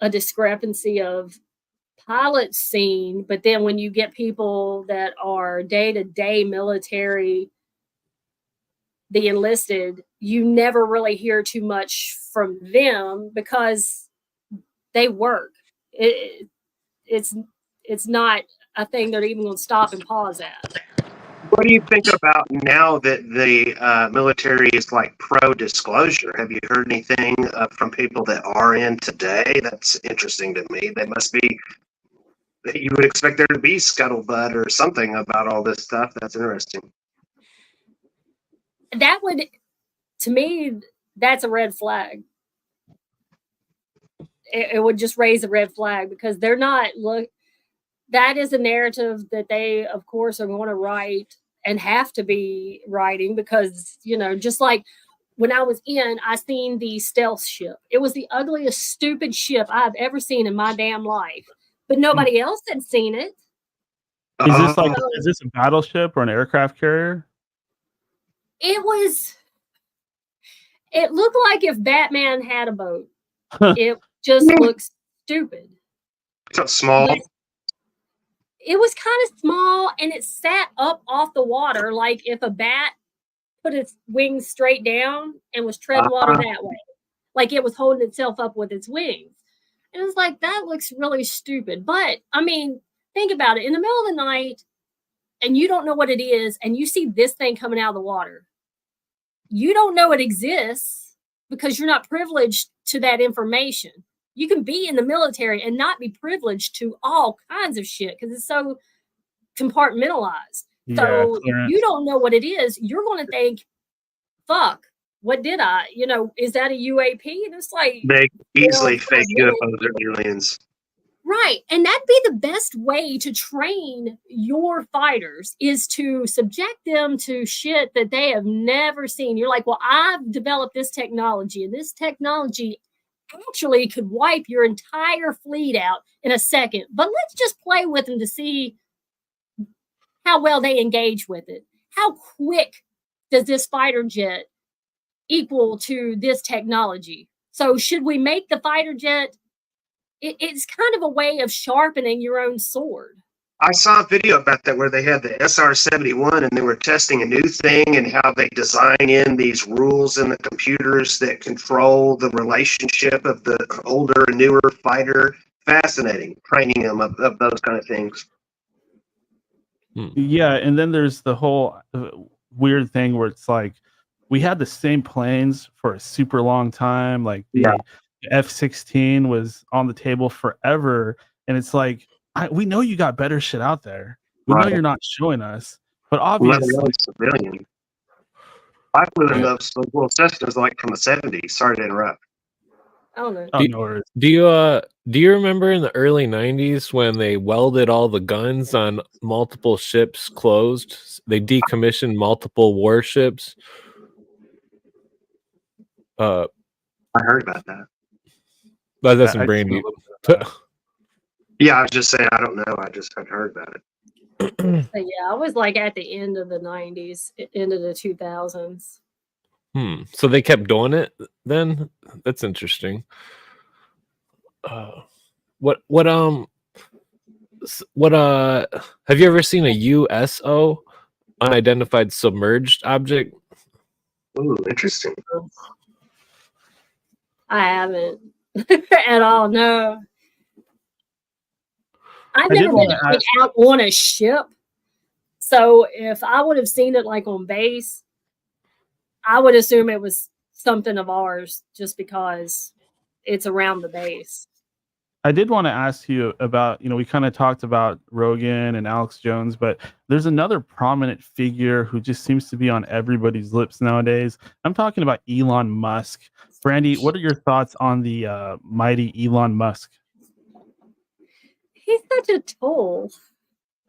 a discrepancy of pilots seen, but then when you get people that are day-to-day military, the enlisted, you never really hear too much from them because they work. It's not a thing they're even going to stop and pause at. What do you think about now that the military is like pro-disclosure? Have you heard anything from people that are in today? That's interesting to me. They must be, you would expect there to be scuttlebutt or something about all this stuff. That's interesting. That would, to me, that's a red flag. It would just raise a red flag because they're not, that is a narrative that they, of course, are going to write and have to be writing because, just like when I was I seen the stealth ship. It was the ugliest, stupid ship I've ever seen in my damn life, but nobody else had seen it. Is this a battleship or an aircraft carrier? It looked like if Batman had a boat. It just looks stupid. It's small. It was kind of small, and it sat up off the water like if a bat put its wings straight down and was treading water that way. Like it was holding itself up with its wings. And it was like, that looks really stupid. But, I mean, think about it. In the middle of the night, and you don't know what it is, and you see this thing coming out of the water. You don't know it exists because you're not privileged to that information. You can be in the military and not be privileged to all kinds of shit because it's so compartmentalized. Yeah, so clearance. You don't know what it is. You're going to think, fuck, what did I? Is that a UAP? And it's like, they easily fake UFOs or aliens. Right. And that'd be the best way to train your fighters is to subject them to shit that they have never seen. You're like, well, I've developed this technology, and this technology actually could wipe your entire fleet out in a second. But let's just play with them to see how well they engage with it. How quick does this fighter jet equal to this technology? So should we make the fighter jet? It's kind of a way of sharpening your own sword. I saw a video about that where they had the SR-71 and they were testing a new thing and how they design in these rules in the computers that control the relationship of the older and newer fighter fascinating training them of those kind of things. Yeah, and then there's the whole weird thing where it's like we had the same planes for a super long time. Like the F-16 was on the table forever, and it's like we know you got better shit out there. We know you're not showing us, but obviously, civilian. I flew in those little Cessnas like from the 70s. Sorry to interrupt. Oh no. Do you remember in the early 90s when they welded all the guns on multiple ships closed? They decommissioned multiple warships. I heard about that. But that's in Brandy. Yeah, I was just saying I don't know. I've heard about it. So yeah, I was like at the end of the 90s, end of the 2000s. So they kept doing it then? That's interesting. What have you ever seen a USO, unidentified submerged object? Ooh, interesting. I haven't at all, no. I've never been out on a ship. So if I would have seen it like on base, I would assume it was something of ours just because it's around the base. I did want to ask you about, we kind of talked about Rogan and Alex Jones, but there's another prominent figure who just seems to be on everybody's lips nowadays. I'm talking about Elon Musk. Brandy, what are your thoughts on the mighty Elon Musk? He's such a tool.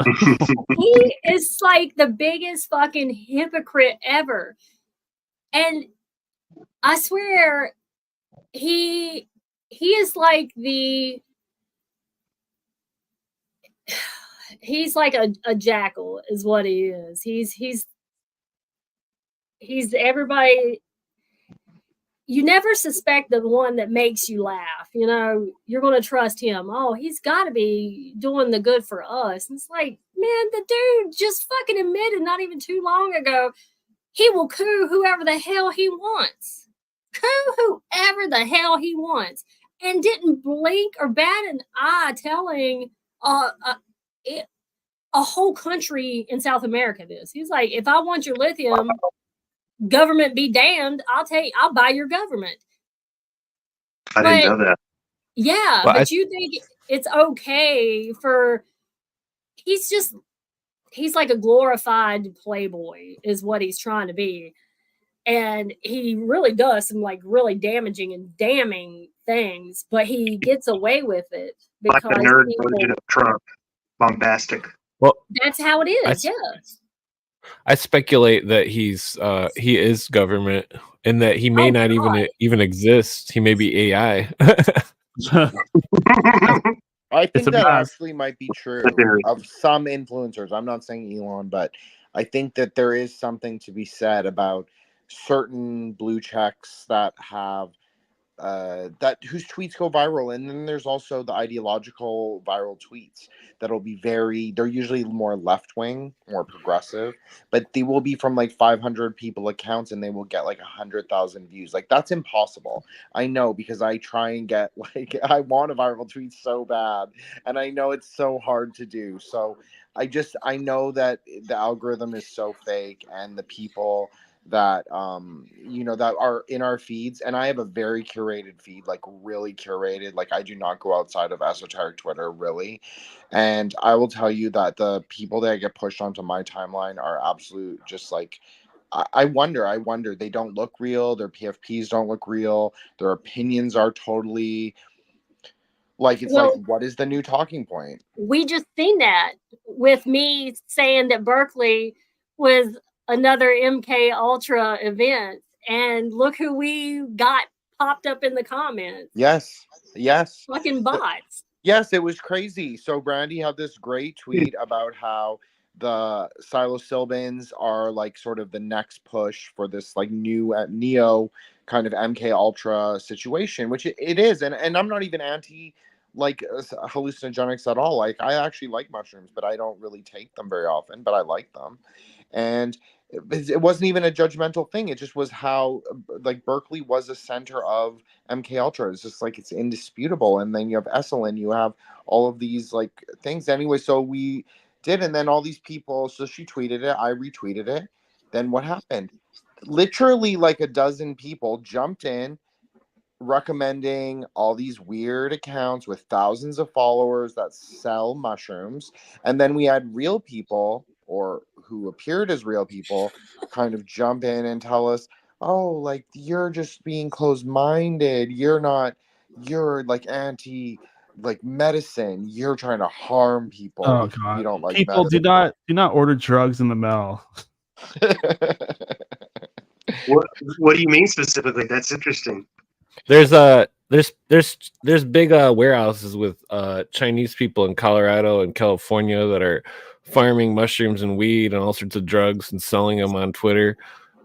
He is like the biggest fucking hypocrite ever. And I swear he is like he's like a jackal is what he is. He's everybody. You never suspect the one that makes you laugh. You're going to trust him. Oh, he's got to be doing the good for us. And it's like, man, the dude just fucking admitted not even too long ago he will coup whoever the hell he wants. Coup whoever the hell he wants. And didn't blink or bat an eye telling a whole country in South America this. He's like, if I want your lithium, government be damned, I'll buy your government. I didn't know that. Yeah, well, but you think it's okay for he's like a glorified playboy is what he's trying to be. And he really does some like really damaging and damning things, but he gets away with it because like the nerd version of Trump, bombastic. Well, that's how it is. Yes. I speculate that he is government and that he may not even exist. He may be AI. I think that actually might be true of some influencers. I'm not saying Elon, but I think that there is something to be said about certain blue checks that have whose tweets go viral, and then there's also the ideological viral tweets that'll be they're usually more left-wing, more progressive, but they will be from like 500 people accounts and they will get like 100,000 views. Like, that's impossible. I know, because I try and get I want a viral tweet so bad, and I know it's so hard to do. So I know that the algorithm is so fake, and the people that that are in our feeds, and I have a very curated feed, like really curated. Like, I do not go outside of esoteric Twitter, really. And I will tell you that the people that get pushed onto my timeline are absolute, just like, I wonder, they don't look real. Their PFPs don't look real. Their opinions are totally like, it's like, what is the new talking point? We just seen that with me saying that Berkeley was another MK Ultra event, and look who we got popped up in the comments. Yes. Fucking bots. Yes, it was crazy. So Brandy had this great tweet about how the psilocybins are like sort of the next push for this like new neo kind of MK Ultra situation, which it is. And I'm not even anti like hallucinogenics at all. Like, I actually like mushrooms, but I don't really take them very often, but I like them. And it wasn't even a judgmental thing. It just was how, like, Berkeley was a center of MK Ultra. It's just like, it's indisputable. And then you have Esalen, you have all of these like things. Anyway, so we did, and then all these people. So she tweeted it, I retweeted it. Then what happened? Literally, like a dozen people jumped in, recommending all these weird accounts with thousands of followers that sell mushrooms. And then we had real people, or who appeared as real people, kind of jump in and tell us, oh, like, you're just being closed-minded, you're like anti like medicine, you're trying to harm people. Oh If god, you don't like people medicine. do not order drugs in the mail. What do you mean specifically? That's interesting. There's big warehouses with Chinese people in Colorado and California that are farming mushrooms and weed and all sorts of drugs and selling them on Twitter,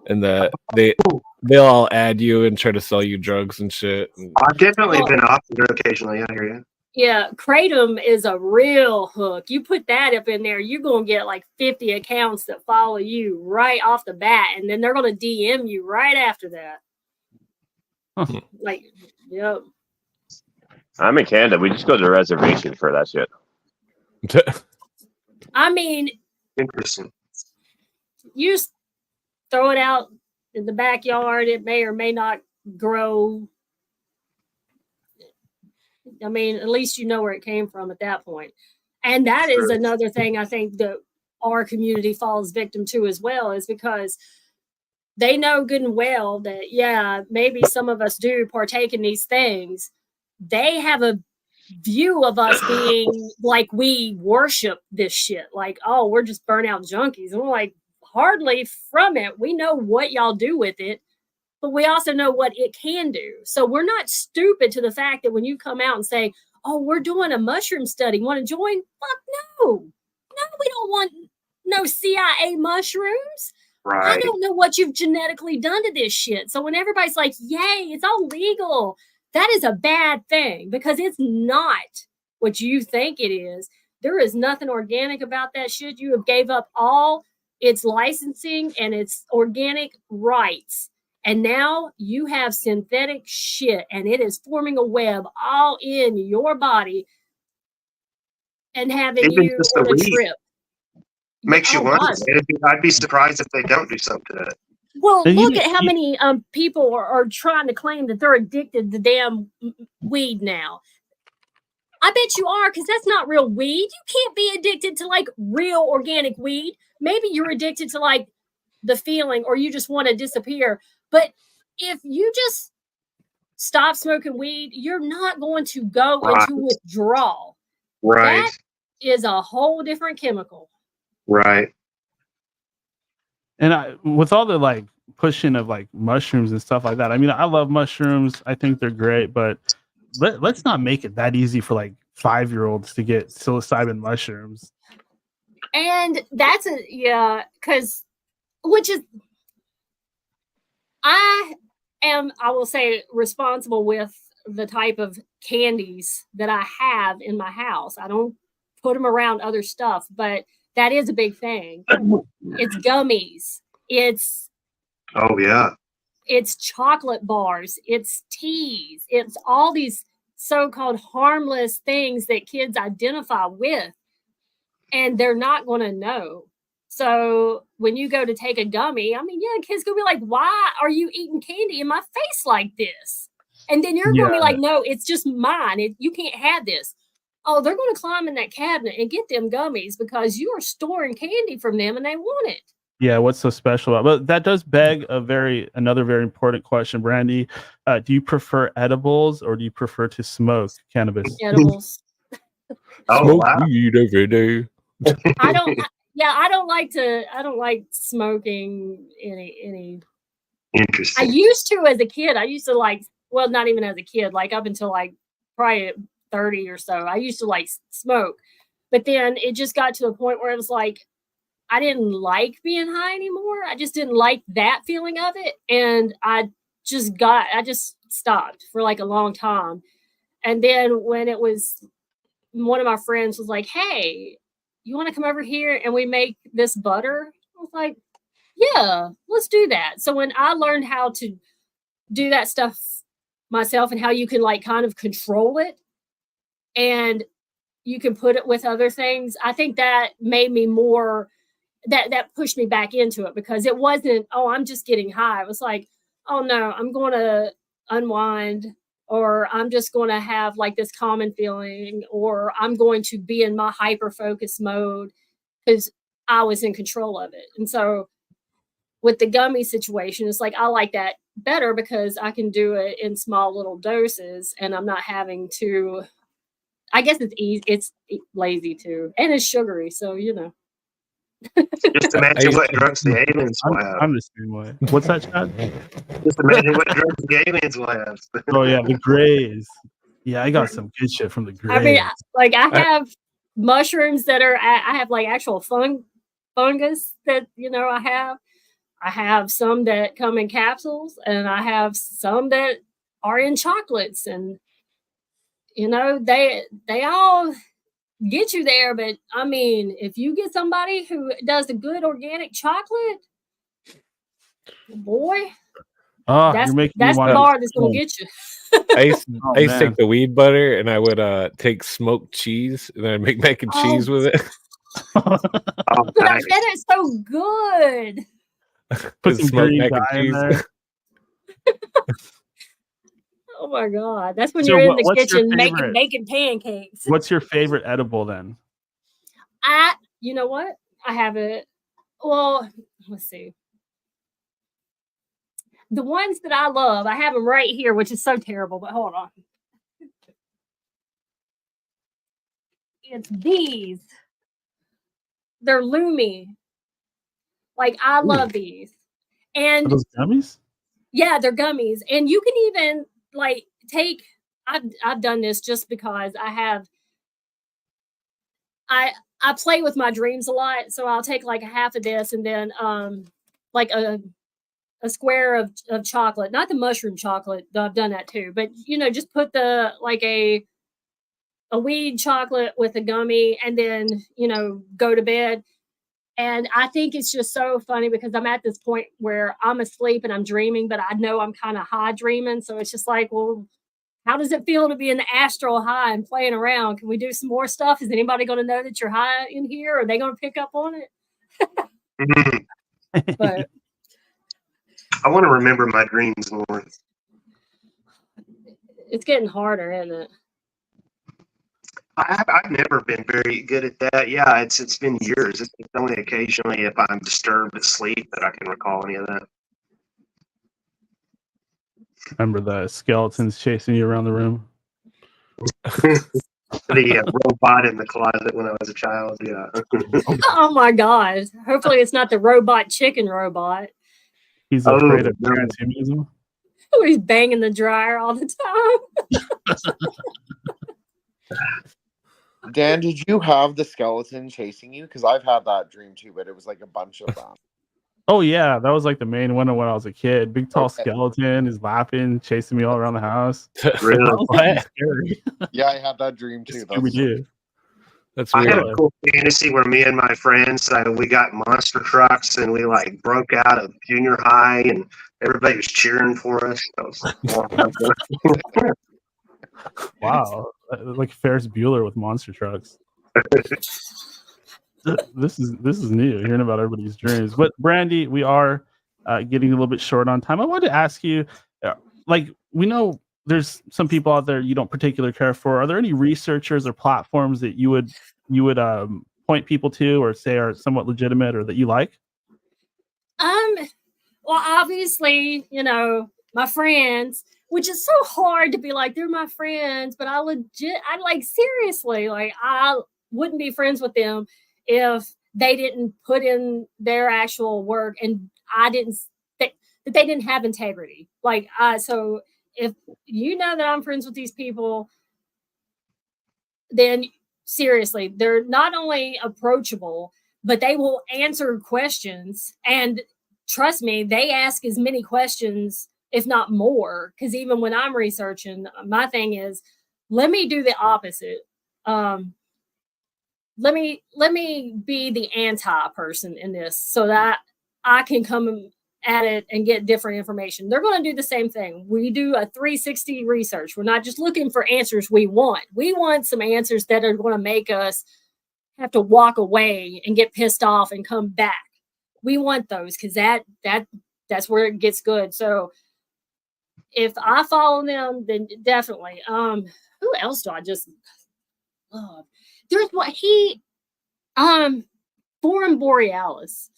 and that they'll all add you and try to sell you drugs and shit. I've definitely been offered it occasionally. I hear you. Yeah, Kratom is a real hook. You put that up in there, you're going to get like 50 accounts that follow you right off the bat, and then they're going to DM you right after that. Huh. Like, yep. I'm in Canada. We just go to the reservation for that shit. I mean, interesting. You just throw it out in the backyard. It may or may not grow. I mean, at least you know where it came from at that point. And that is another thing I think that our community falls victim to as well, is because they know good and well that, yeah, maybe some of us do partake in these things. They have a view of us being like we worship this shit. Like, oh, we're just burnout junkies. And we're like, hardly from it. We know what y'all do with it, but we also know what it can do. So we're not stupid to the fact that when you come out and say, oh, we're doing a mushroom study, want to join? Fuck no. No, we don't want no CIA mushrooms. Right. I don't know what you've genetically done to this shit. So when everybody's like, yay, it's all legal, that is a bad thing, because it's not what you think it is. There is nothing organic about that shit. You have gave up all its licensing and its organic rights. And now you have synthetic shit, and it is forming a web all in your body and having Even you just on a a weed trip. makes you Oh, wonder. God. I'd be surprised if they don't do something to it. Well, And look at how many people are trying to claim that they're addicted to damn weed now. I bet you are, because that's not real weed. You can't be addicted to like real organic weed. Maybe you're addicted to like the feeling, or you just want to disappear. But if you just stop smoking weed, you're not going to go into withdrawal. Right. That is a whole different chemical. Right. And with all the like pushing of like mushrooms and stuff like that, I mean, I love mushrooms. I think they're great, but let's not make it that easy for like 5-year-olds to get psilocybin mushrooms. And that's because which is, I will say, responsible with the type of candies that I have in my house. I don't put them around other stuff, but that is a big thing. It's gummies. It's chocolate bars. It's teas. It's all these so-called harmless things that kids identify with, and they're not going to know. So when you go to take a gummy, I mean, yeah, kids gonna be like, why are you eating candy in my face like this? And then you're gonna be like, no, it's just mine. You can't have this. Oh, they're going to climb in that cabinet and get them gummies because you are storing candy from them and they want it. Yeah, what's so special about it? But that does beg another very important question, Brandy. Do you prefer edibles or do you prefer to smoke cannabis? Edibles. Smoke weed every day. I don't like smoking any. Interesting. I used to as a kid. I used to like, well, not even as a kid, like up until like probably 30 or so. I used to like smoke, but then it just got to a point where it was like, I didn't like being high anymore. I just didn't like that feeling of it. And I just stopped for like a long time. And then when it was, one of my friends was like, hey, you want to come over here and we make this butter? was like, yeah, let's do that. So when I learned how to do that stuff myself and how you can like kind of control it and you can put it with other things, I think that made me more, that pushed me back into it, because it wasn't, oh, I'm just getting high. It was like, oh no, I'm going to unwind, or I'm just going to have like this common feeling, or I'm going to be in my hyper focus mode, because I was in control of it. And so with the gummy situation, it's like I like that better because I can do it in small little doses and I'm not having to, I guess it's easy, it's lazy too, and it's sugary, so you know. Just imagine what drugs the aliens will have. I'm the same way. What's that, Chad? Just imagine what drugs the aliens will have. Oh yeah, the Greys. Yeah, I got some good shit from the Greys. I mean, like I have mushrooms that are, I have like actual fungus that, you know, I have some that come in capsules, and I have some that are in chocolates, and you know, they all get you there. But I mean, if you get somebody who does a good organic chocolate, boy, that's the bar that's gonna get you. I used to take the weed butter and I would take smoked cheese and then I'd make mac and cheese with it. That is so good. Put some green dye in there. Oh my god, that's when you're in the kitchen making pancakes. What's your favorite edible then? You know what? I have it. Well, let's see. The ones that I love, I have them right here, which is so terrible, but hold on. It's these. They're Lumi. Like, I love these. And are those gummies? Yeah, they're gummies. And you can even like take, I've done this just because I play with my dreams a lot. So I'll take like a half of this and then like a square of chocolate, not the mushroom chocolate, though I've done that too, but you know, just put the like a weed chocolate with a gummy and then, you know, go to bed. And I think it's just so funny because I'm at this point where I'm asleep and I'm dreaming, but I know I'm kind of high dreaming. So it's just like, well, how does it feel to be in the astral high and playing around? Can we do some more stuff? Is anybody going to know that you're high in here? Are they going to pick up on it? But I want to remember my dreams more. It's getting harder, isn't it? I've never been very good at that. Yeah, it's been years. It's only occasionally if I'm disturbed at sleep that I can recall any of that. Remember the skeletons chasing you around the room? The robot in the closet when I was a child. Yeah. Oh my God! Hopefully, it's not the robot chicken robot. He's afraid of transhumanism. Oh, he's banging the dryer all the time. Dan, did you have the skeleton chasing you? Because I've had that dream too, but it was like a bunch of them. Oh yeah, that was like the main one when I was a kid. Big tall skeleton is laughing, chasing me all around the house. Really? Scary. Yeah, I had that dream too. That's I had a cool fantasy where me and my friends, we got monster trucks and we like broke out of junior high and everybody was cheering for us. Wow, like Ferris Bueller with monster trucks. This is new, hearing about everybody's dreams. But Brandy, we are getting a little bit short on time. I wanted to ask you, like, we know there's some people out there you don't particularly care for. Are there any researchers or platforms that you would point people to or say are somewhat legitimate or that you like? Well, obviously, you know, my friends, which is so hard to be like, they're my friends, but I like, seriously, like, I wouldn't be friends with them if they didn't put in their actual work and that they didn't have integrity. Like, so if you know that I'm friends with these people, then seriously, they're not only approachable, but they will answer questions. And trust me, they ask as many questions, if not more, because even when I'm researching, my thing is, let me do the opposite. let me be the anti person in this so that I can come at it and get different information. They're going to do the same thing. We do a 360 research. We're not just looking for answers we want some answers that are going to make us have to walk away and get pissed off and come back. We want those because that's where it gets good. So if I follow them, then definitely. Who else do I just love? There's Forum Borealis.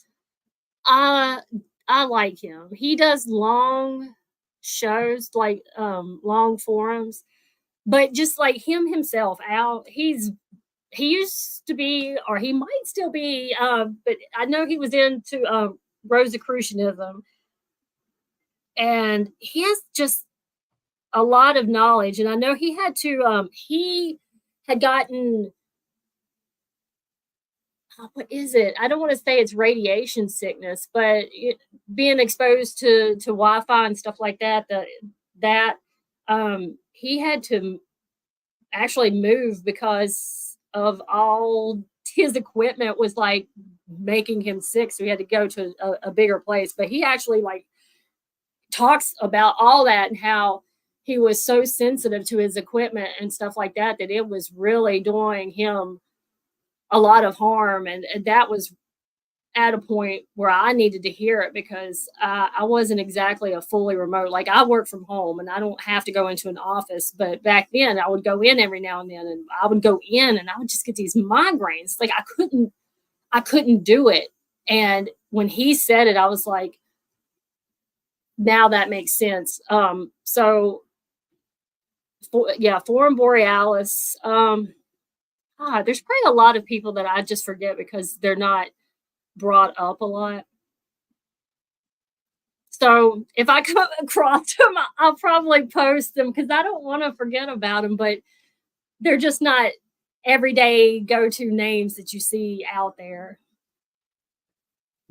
I like him. He does long shows, like long forums, but just like him himself out, he used to be, or he might still be, but I know he was into Rosicrucianism, and he has just a lot of knowledge. And I know he had gotten, what is it? I don't want to say it's radiation sickness, but being exposed to Wi-Fi and stuff like that, he had to actually move because of all his equipment was like making him sick. So he had to go to a bigger place. But he actually like talks about all that and how he was so sensitive to his equipment and stuff like that, that it was really doing him a lot of harm. And that was at a point where I needed to hear it because I wasn't exactly a fully remote. Like I work from home and I don't have to go into an office. But back then I would go in every now and then, and I would go in and I would just get these migraines. Like I couldn't do it. And when he said it, I was like, now that makes sense. So Forum Borealis. There's probably a lot of people that I just forget because they're not brought up a lot. So if I come across them, I'll probably post them because I don't want to forget about them, but they're just not everyday go-to names that you see out there.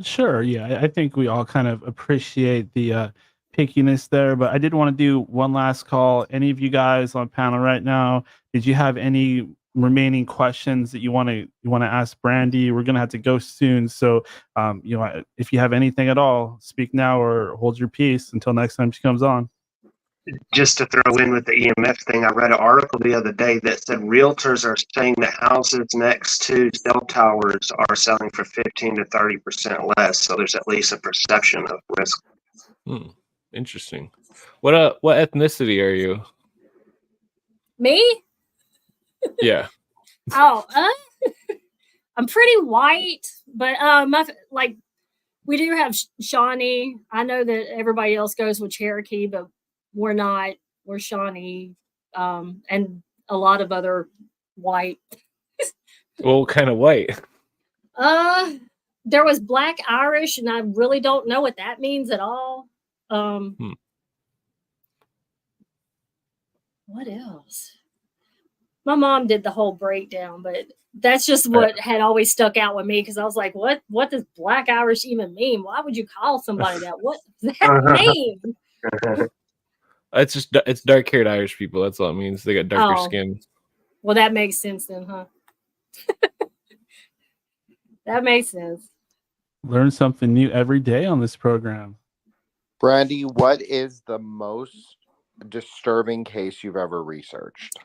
Sure, yeah, I think we all kind of appreciate the pickiness there, but I did want to do one last call. Any of you guys on panel right now, did you have any remaining questions that you want to ask Brandy? We're gonna have to go soon, so if you have anything at all, speak now or hold your peace until next time she comes on. Just to throw in with the EMF thing, I read an article the other day that said realtors are saying that houses next to cell towers are selling for 15 to 30% less. So there's at least a perception of risk. Interesting. What ethnicity are you? Me? Yeah. I'm pretty white, but we do have Shawnee. I know that everybody else goes with Cherokee, but we're not. We're Shawnee, and a lot of other white. Well, what kind of white? There was Black Irish, and I really don't know what that means at all. What else? My mom did the whole breakdown, but that's just what had always stuck out with me because I was like, what does Black Irish even mean? Why would you call somebody that? What does that mean? It's dark-haired Irish people. That's all it means. They got darker skin. Well, that makes sense then, huh? That makes sense. Learn something new every day on this program. Brandy, what is the most disturbing case you've ever researched?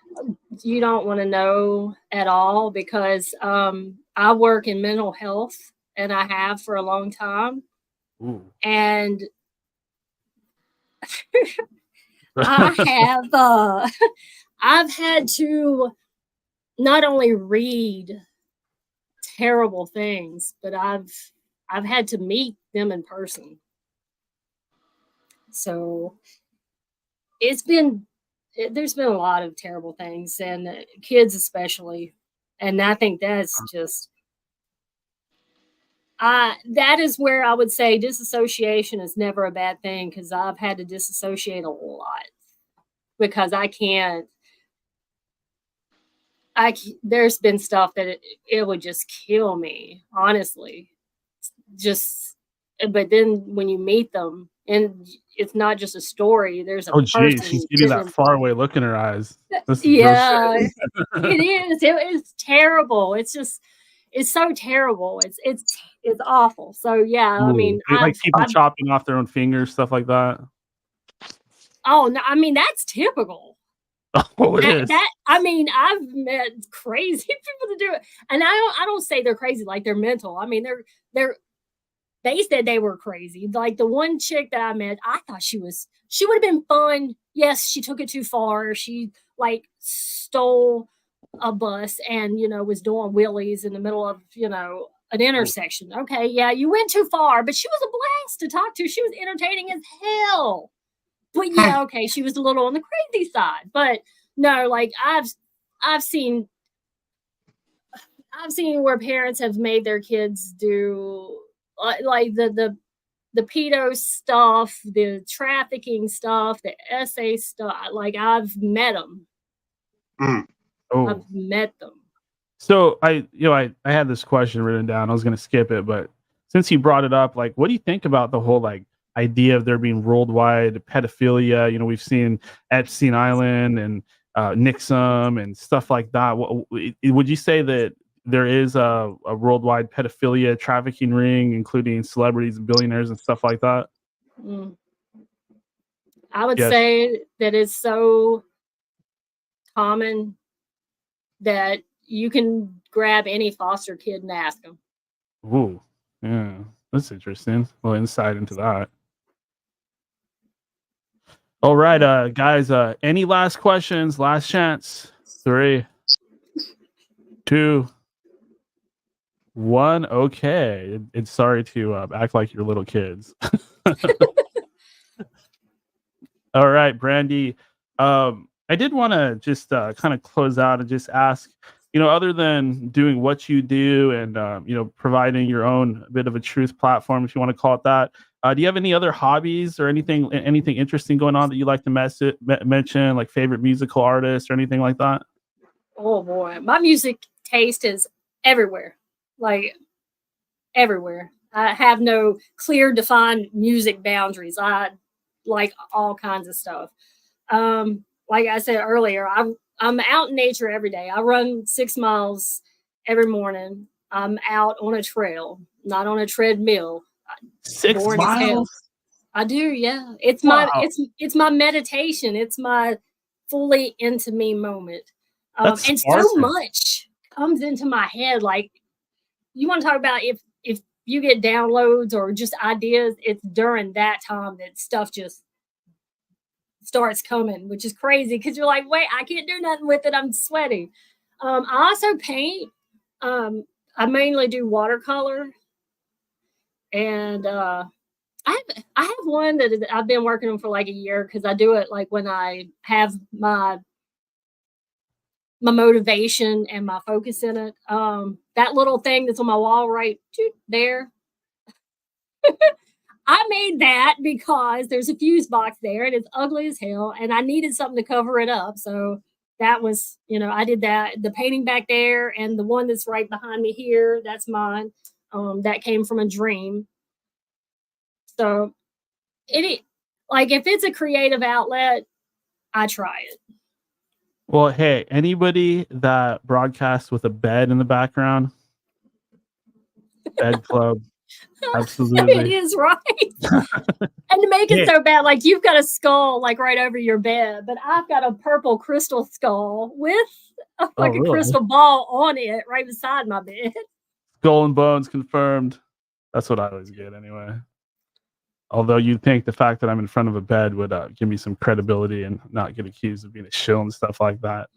You don't want to know at all because I work in mental health and I have for a long time. Ooh. And I've had to not only read terrible things, but I've had to meet them in person. So there's been a lot of terrible things, and kids especially. And I think that's just, that is where I would say disassociation is never a bad thing because I've had to disassociate a lot because there's been stuff that it would just kill me, honestly. Just but then when you meet them, and it's not just a story, there's a Oh, geez, she's person getting that sitting. faraway look in her eyes. This is Yeah, real it is. It's terrible. It's just, it's so terrible. It's awful. So yeah, I Ooh, mean, like people I've chopping off their own fingers, stuff like that. oh no, I mean that's typical. Oh, it is. That I mean, I've met crazy people to do it, and I don't say they're crazy like they're mental. I mean they said they were crazy. Like the one chick that I met, I thought she would have been fun. Yes, she took it too far. She like stole a bus and was doing wheelies in the middle of an intersection. Okay, yeah, you went too far, but she was a blast to talk to. She was entertaining as hell. But yeah, okay, she was a little on the crazy side. But no, like I've seen where parents have made their kids do like the pedo stuff, the trafficking stuff, the SA stuff. Like I've met them. Oh. I've met them. So I had this question written down. I was going to skip it, but since you brought it up, like, what do you think about the whole like idea of there being worldwide pedophilia? We've seen Epstein Island and Nixon and stuff like that. Would you say that there is a worldwide pedophilia trafficking ring, including celebrities and billionaires and stuff like that? I would say that it's so common that you can grab any foster kid and ask them. Ooh, yeah, that's interesting. A little insight into that. All right, guys, any last questions? Last chance. 3, 2, 1. Okay. It's sorry to act like you're little kids. All right, Brandy. I did want to just kind of close out and just ask, other than doing what you do and, providing your own bit of a truth platform, if you want to call it that, do you have any other hobbies or anything interesting going on that you'd like to mention, like favorite musical artists or anything like that? Oh boy, my music taste is everywhere, like everywhere. I have no clear defined music boundaries. I like all kinds of stuff. Like I said earlier, I'm out in nature every day. I run 6 miles every morning. I'm out on a trail, not on a treadmill. 6 miles? I do, yeah. It's my it's my meditation. It's my fully into me moment. And so much comes into my head. Like, you want to talk about if you get downloads or just ideas, it's during that time that stuff just starts coming, which is crazy because you're like, wait, I can't do nothing with it. I'm sweaty. I also paint. I mainly do watercolor, and I have one that I've been working on for like a year because I do it like when I have my motivation and my focus in it. That little thing that's on my wall right there. I made that because there's a fuse box there and it's ugly as hell and I needed something to cover it up. So that was, I did that. The painting back there and the one that's right behind me here, that's mine. That came from a dream. So like if it's a creative outlet, I try it. Well, hey, anybody that broadcasts with a bed in the background, bed club. Absolutely. It is right. And to make it so bad, like you've got a skull like right over your bed, but I've got a purple crystal skull with a crystal ball on it right beside my bed. Skull and bones confirmed. That's what I always get anyway. Although you'd think the fact that I'm in front of a bed would give me some credibility and not get accused of being a shill and stuff like that.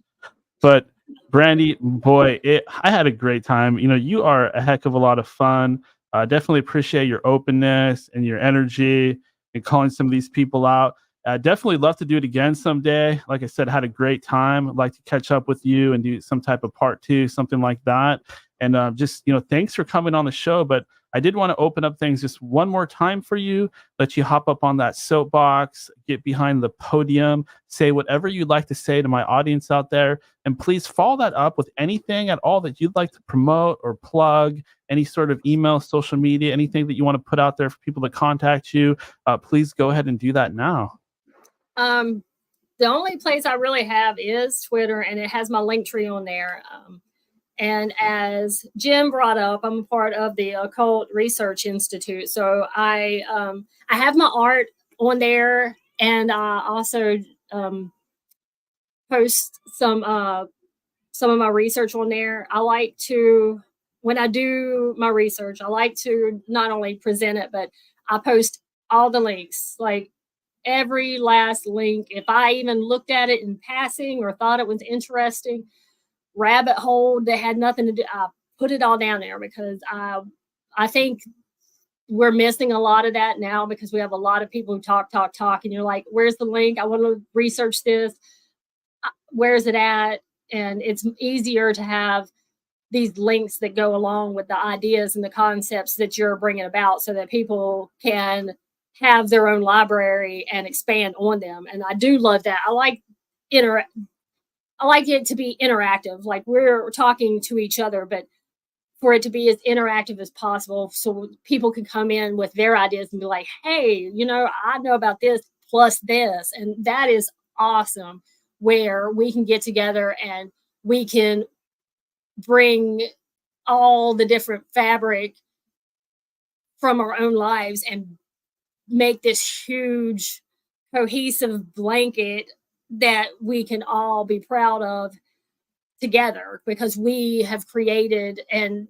But Brandy, boy, I had a great time. You are a heck of a lot of fun. Definitely appreciate your openness and your energy and calling some of these people out. Definitely love to do it again someday. Like I said, I had a great time. I'd like to catch up with you and do some type of part 2, something like that. And just, thanks for coming on the show. But I did want to open up things just one more time for you, let you hop up on that soapbox, get behind the podium, say whatever you'd like to say to my audience out there. And please follow that up with anything at all that you'd like to promote or plug, any sort of email, social media, anything that you want to put out there for people to contact you. Please go ahead and do that now. The only place I really have is Twitter, and it has my link tree on there. And as Jim brought up, I'm a part of the Occult Research Institute. So I have my art on there, and I also post some of my research on there. I like to, when I do my research, I like to not only present it, but I post all the links, like every last link. If I even looked at it in passing or thought it was interesting, rabbit hole that had nothing to do, I put it all down there, because I think we're missing a lot of that now, because we have a lot of people who talk, and you're like, where's the link? I want to research this. Where's it at? And it's easier to have these links that go along with the ideas and the concepts that you're bringing about, so that people can have their own library and expand on them. And I do love that. I like it to be interactive, like we're talking to each other, but for it to be as interactive as possible, so people can come in with their ideas and be like, hey, I know about this plus this. And that is awesome, where we can get together and we can bring all the different fabric from our own lives and make this huge cohesive blanket that we can all be proud of together, because we have created and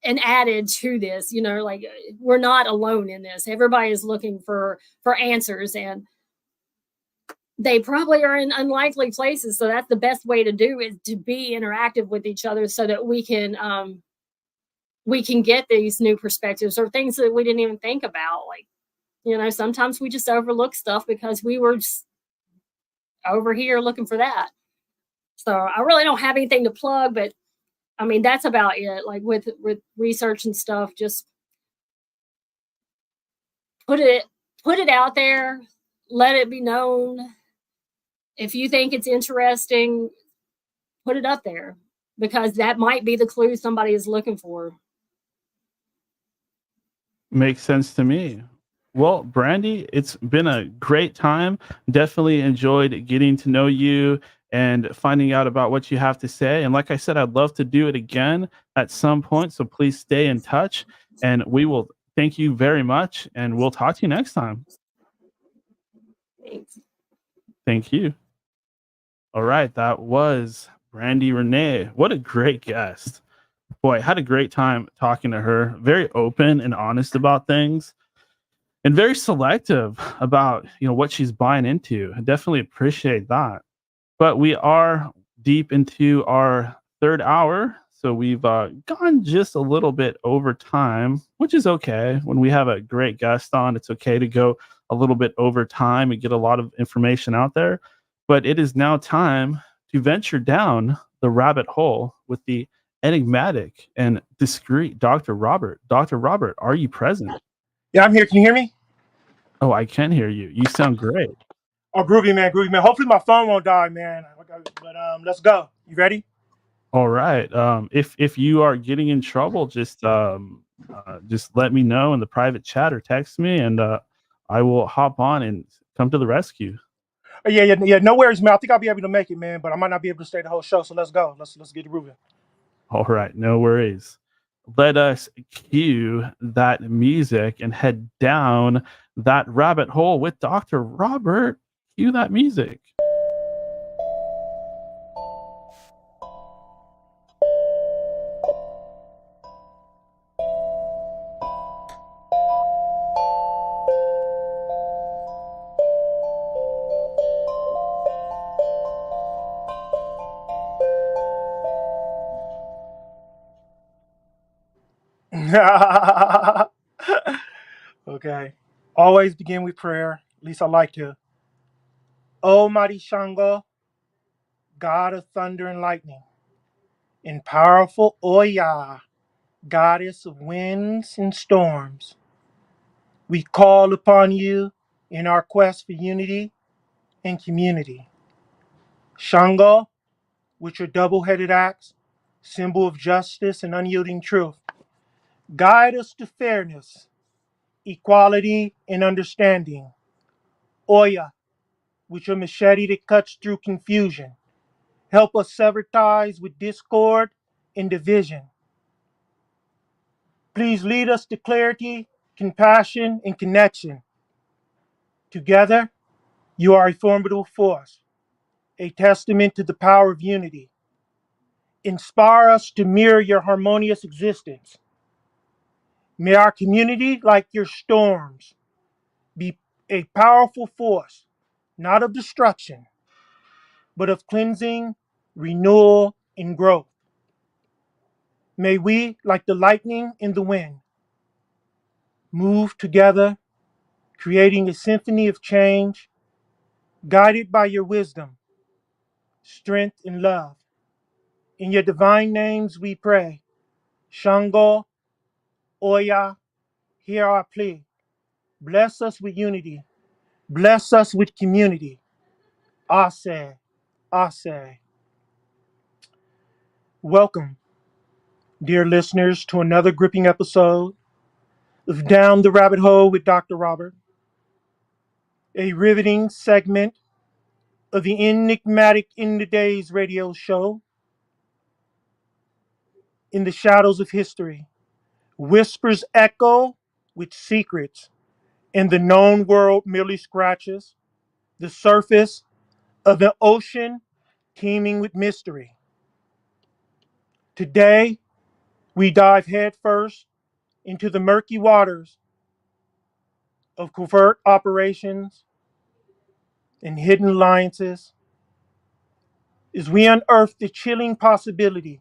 added to this. Like, we're not alone in this. Everybody is looking for answers, and they probably are in unlikely places. So that's the best way to do, is to be interactive with each other, so that we can get these new perspectives or things that we didn't even think about. Like, sometimes we just overlook stuff because we were just over here looking for that. So I really don't have anything to plug, but I mean, that's about it. Like with research and stuff, just put it out there, let it be known. If you think it's interesting, put it up there, because that might be the clue somebody is looking for. Makes sense to me. Well, Brandy, it's been a great time. Definitely enjoyed getting to know you and finding out about what you have to say. And like I said, I'd love to do it again at some point. So please stay in touch, and we will thank you very much. And we'll talk to you next time. Thanks. Thank you. All right. That was Brandy Renee. What a great guest. Boy, I had a great time talking to her. Very open and honest about things, and very selective about what she's buying into. I definitely appreciate that. But we are deep into our third hour, so we've gone just a little bit over time, which is okay. When we have a great guest on, it's okay to go a little bit over time and get a lot of information out there. But it is now time to venture down the rabbit hole with the enigmatic and discreet Dr. Robert. Dr. Robert, are you present? Yeah, I'm here. Can you hear me? Oh, I can hear you. You sound great. Oh, groovy, man. Hopefully my phone won't die, man. But let's go. You ready? All right. If you are getting in trouble, just let me know in the private chat or text me, and I will hop on and come to the rescue. Yeah. No worries, man. I think I'll be able to make it, man. But I might not be able to stay the whole show. So let's go. Let's get it moving. All right. No worries. Let us cue that music and head down that rabbit hole with Dr. Robert. Cue that music. Okay. Always begin with prayer. At least I like to. Almighty Shango, God of thunder and lightning, in powerful Oya, goddess of winds and storms. We call upon you in our quest for unity and community. Shango, with your double-headed axe, symbol of justice and unyielding truth, guide us to fairness, equality, and understanding. Oya, with your machete that cuts through confusion, help us sever ties with discord and division. Please lead us to clarity, compassion, and connection. Together, you are a formidable force, a testament to the power of unity. Inspire us to mirror your harmonious existence. May our community, like your storms, be a powerful force, not of destruction, but of cleansing, renewal, and growth. May we, like the lightning in the wind, move together, creating a symphony of change, guided by your wisdom, strength, and love. In your divine names we pray. Shango, Oya, hear our plea. Bless us with unity. Bless us with community. Ase, Ase. Welcome, dear listeners, to another gripping episode of Down the Rabbit Hole with Dr. Robert, a riveting segment of the enigmatic In the Days radio show. In the shadows of history, whispers echo with secrets, and the known world merely scratches the surface of an ocean teeming with mystery. Today, we dive headfirst into the murky waters of covert operations and hidden alliances as we unearth the chilling possibility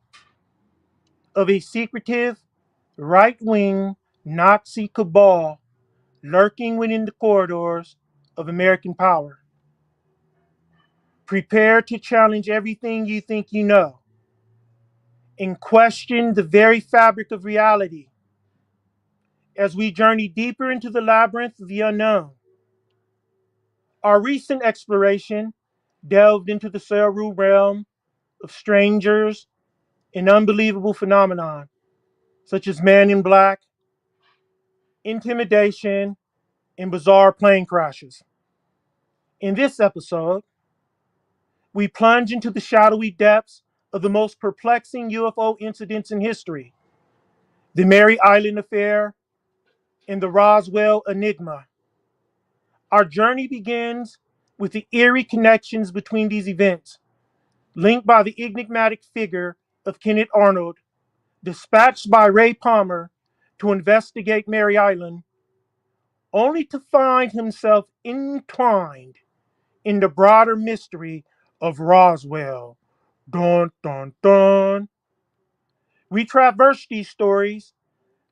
of a secretive, right-wing Nazi cabal lurking within the corridors of American power. Prepare to challenge everything you think you know and question the very fabric of reality as we journey deeper into the labyrinth of the unknown. Our recent exploration delved into the Saru realm of strangers and unbelievable phenomenon, such as man in black, intimidation, and bizarre plane crashes. In this episode, we plunge into the shadowy depths of the most perplexing UFO incidents in history: the Mary Island Affair and the Roswell Enigma. Our journey begins with the eerie connections between these events, linked by the enigmatic figure of Kenneth Arnold, dispatched by Ray Palmer to investigate Mary Island, only to find himself entwined in the broader mystery of Roswell. Dun, dun, dun. We traverse these stories,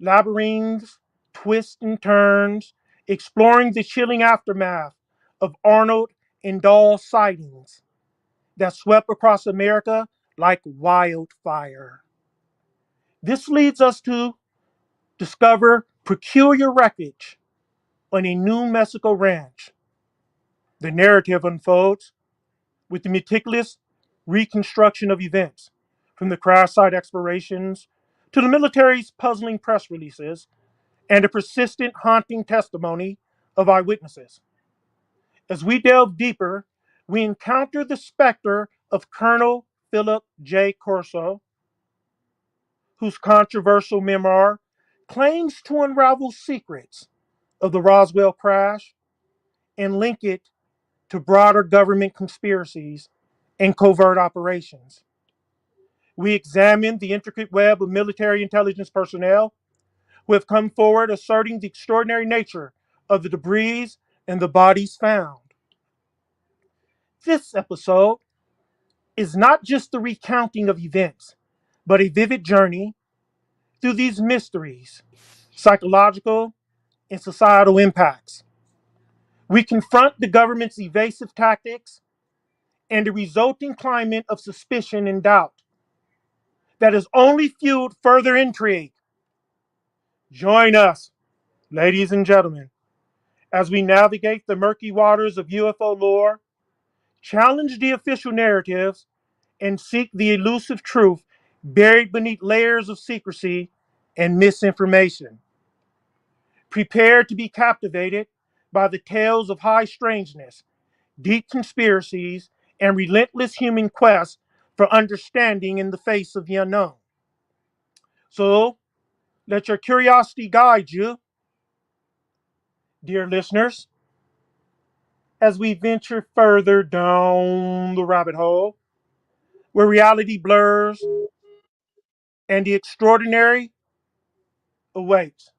labyrinths, twists and turns, exploring the chilling aftermath of Arnold and Dahl sightings that swept across America like wildfire. This leads us to discover peculiar wreckage on a New Mexico ranch. The narrative unfolds with the meticulous reconstruction of events, from the crash site explorations to the military's puzzling press releases and the persistent haunting testimony of eyewitnesses. As we delve deeper, we encounter the specter of Colonel Philip J. Corso, whose controversial memoir claims to unravel secrets of the Roswell crash and link it to broader government conspiracies and covert operations. We examine the intricate web of military intelligence personnel who have come forward asserting the extraordinary nature of the debris and the bodies found. This episode is not just the recounting of events, but a vivid journey through these mysteries, psychological and societal impacts. We confront the government's evasive tactics and the resulting climate of suspicion and doubt that has only fueled further intrigue Join us, ladies and gentlemen, as we navigate the murky waters of UFO lore, challenge the official narratives, and seek the elusive truth buried beneath layers of secrecy and misinformation. Prepare to be captivated by the tales of high strangeness, deep conspiracies, and relentless human quests for understanding in the face of the unknown. So, let your curiosity guide you, dear listeners, as we venture further down the rabbit hole, where reality blurs and the extraordinary awaits.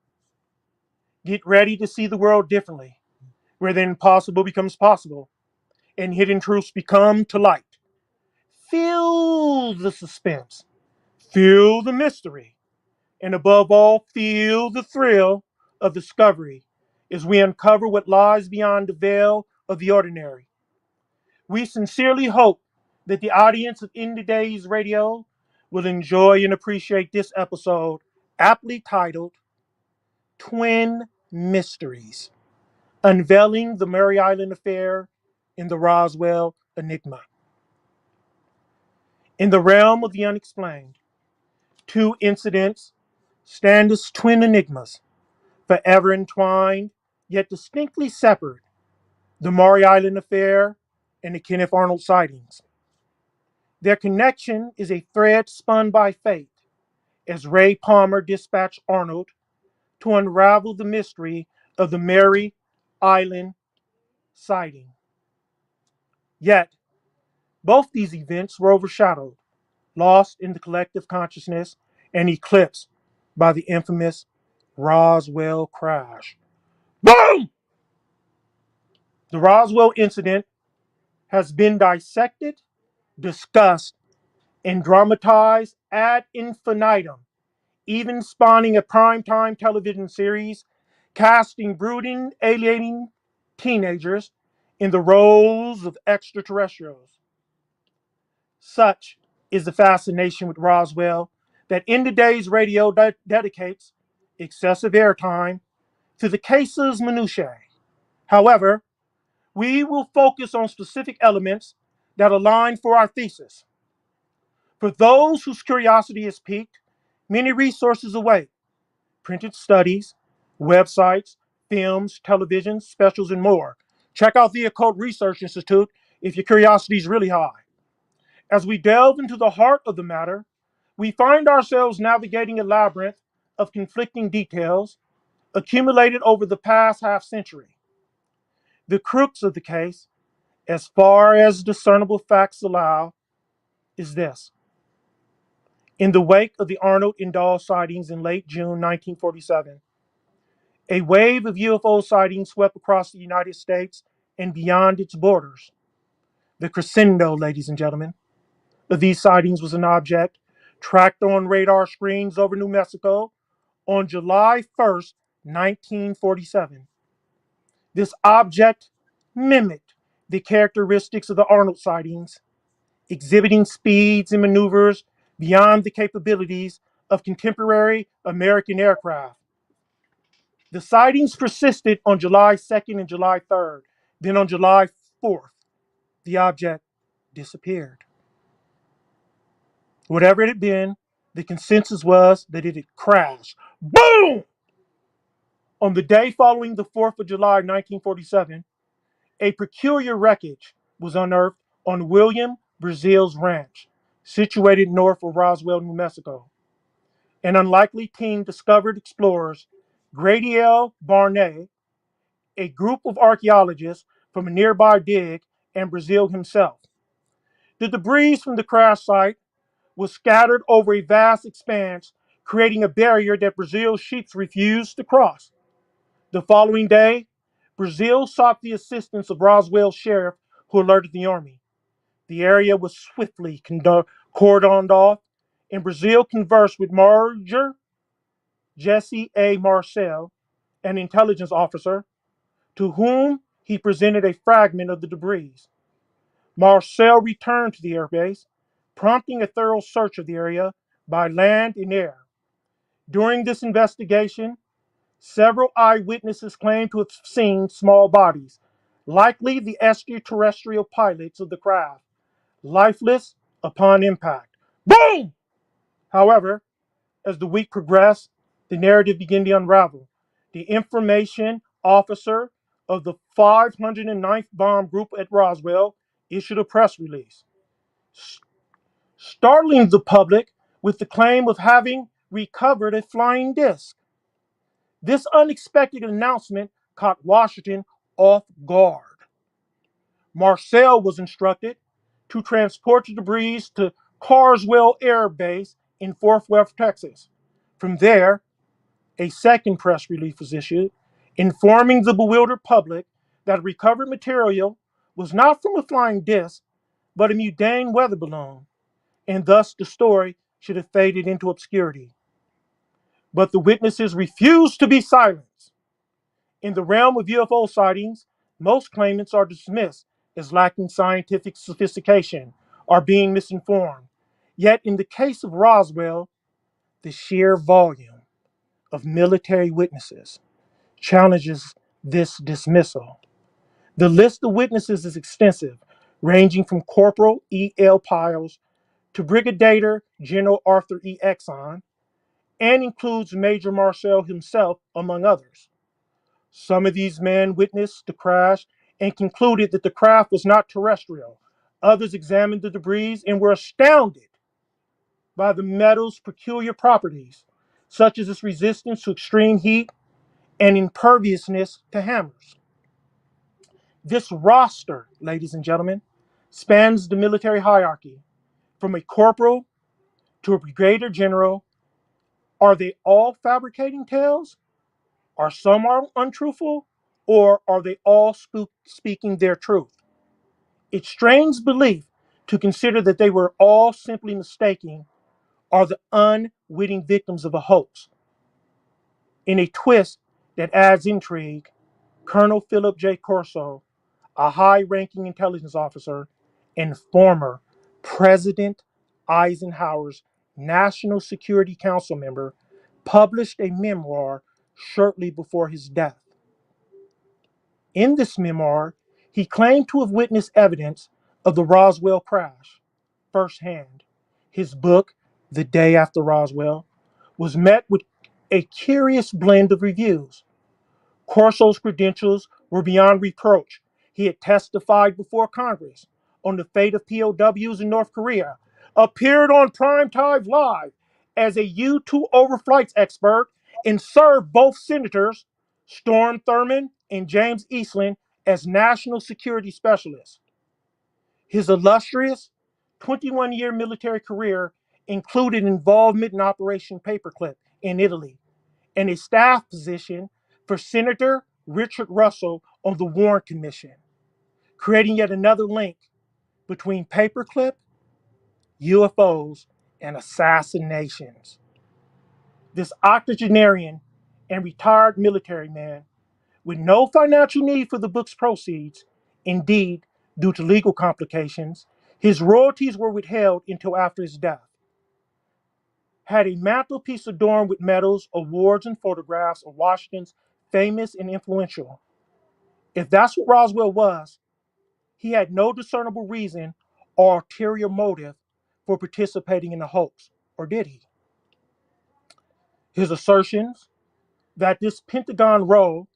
Get ready to see the world differently, where the impossible becomes possible and hidden truths become to light. Feel the suspense, feel the mystery, and above all, feel the thrill of discovery as we uncover what lies beyond the veil of the ordinary. We sincerely hope that the audience of In Today's Radio will enjoy and appreciate this episode, aptly titled Twin Mysteries, Unveiling the Murray Island Affair in the Roswell Enigma. In the realm of the unexplained, two incidents stand as twin enigmas, forever entwined, yet distinctly separate: the Maury Island Affair and the Kenneth Arnold sightings. Their connection is a thread spun by fate, as Ray Palmer dispatched Arnold to unravel the mystery of the Maury Island sighting. Yet, both these events were overshadowed, lost in the collective consciousness, and eclipsed by the infamous Roswell crash. Boom! The Roswell incident has been dissected, discussed, and dramatized ad infinitum, even spawning a primetime television series casting brooding, alienating teenagers in the roles of extraterrestrials. Such is the fascination with Roswell that In Today's Radio dedicates excessive airtime to the case's minutiae. However, we will focus on specific elements that align for our thesis. For those whose curiosity is piqued, many resources await: printed studies, websites, films, television, specials, and more. Check out the Occult Research Institute if your curiosity is really high. As we delve into the heart of the matter, we find ourselves navigating a labyrinth of conflicting details accumulated over the past half century. The crux of the case, as far as discernible facts allow, is this. In the wake of the Arnold and Dahl sightings in late June 1947, a wave of UFO sightings swept across the United States and beyond its borders. The crescendo, ladies and gentlemen, of these sightings was an object tracked on radar screens over New Mexico on July 1st, 1947. This object mimicked the characteristics of the Arnold sightings, exhibiting speeds and maneuvers beyond the capabilities of contemporary American aircraft. The sightings persisted on July 2nd and July 3rd. Then on July 4th, the object disappeared. Whatever it had been, the consensus was that it had crashed. Boom! On the day following the 4th of July, 1947, a peculiar wreckage was unearthed on William Brazil's ranch, situated north of Roswell, New Mexico. An unlikely team discovered explorers Grady L. Barnett, a group of archaeologists from a nearby dig, and Brazil himself. The debris from the crash site was scattered over a vast expanse, creating a barrier that Brazil's sheep refused to cross. The following day, Brazil sought the assistance of Roswell sheriff, who alerted the army. The area was swiftly cordoned off, and Brazil conversed with Major Jesse A. Marcel, an intelligence officer, to whom he presented a fragment of the debris. Marcel returned to the airbase, prompting a thorough search of the area by land and air. During this investigation, several eyewitnesses claim to have seen small bodies, likely the extraterrestrial pilots of the craft, lifeless upon impact. Boom! However, as the week progressed, the narrative began to unravel. The information officer of the 509th Bomb Group at Roswell issued a press release, startling the public with the claim of having recovered a flying disc. This unexpected announcement caught Washington off guard. Marcel was instructed to transport the debris to Carswell Air Base in Fort Worth, Texas. From there, a second press release was issued, informing the bewildered public that recovered material was not from a flying disc, but a mundane weather balloon, and thus the story should have faded into obscurity. But the witnesses refused to be silenced. In the realm of UFO sightings, most claimants are dismissed as lacking scientific sophistication or being misinformed. Yet in the case of Roswell, the sheer volume of military witnesses challenges this dismissal. The list of witnesses is extensive, ranging from Corporal E. L. Piles to Brigadier General Arthur E. Exxon, and includes Major Marcel himself, among others. Some of these men witnessed the crash and concluded that the craft was not terrestrial. Others examined the debris and were astounded by the metal's peculiar properties, such as its resistance to extreme heat and imperviousness to hammers. This roster, ladies and gentlemen, spans the military hierarchy, from a corporal to a brigadier general. Are they all fabricating tales? Are some untruthful? Or are they all speaking their truth? It strains belief to consider that they were all simply mistaken or the unwitting victims of a hoax. In a twist that adds intrigue, Colonel Philip J. Corso, a high-ranking intelligence officer and former President Eisenhower's National Security Council member, published a memoir shortly before his death. In this memoir, he claimed to have witnessed evidence of the Roswell crash firsthand. His book, The Day After Roswell, was met with a curious blend of reviews. Corso's credentials were beyond reproach. He had testified before Congress on the fate of POWs in North Korea, appeared on Primetime Live as a U-2 overflights expert, and served both senators, Storm Thurmond and James Eastland, as national security specialists. His illustrious 21-year military career included involvement in Operation Paperclip in Italy and a staff position for Senator Richard Russell on the Warren Commission, creating yet another link between Paperclip, UFOs, and assassinations. This octogenarian and retired military man, with no financial need for the book's proceeds, indeed, due to legal complications, his royalties were withheld until after his death, had a mantelpiece adorned with medals, awards, and photographs of Washington's famous and influential. If that's what Roswell was, he had no discernible reason or ulterior motive for participating in the hoax, or did he? His assertions that this Pentagon role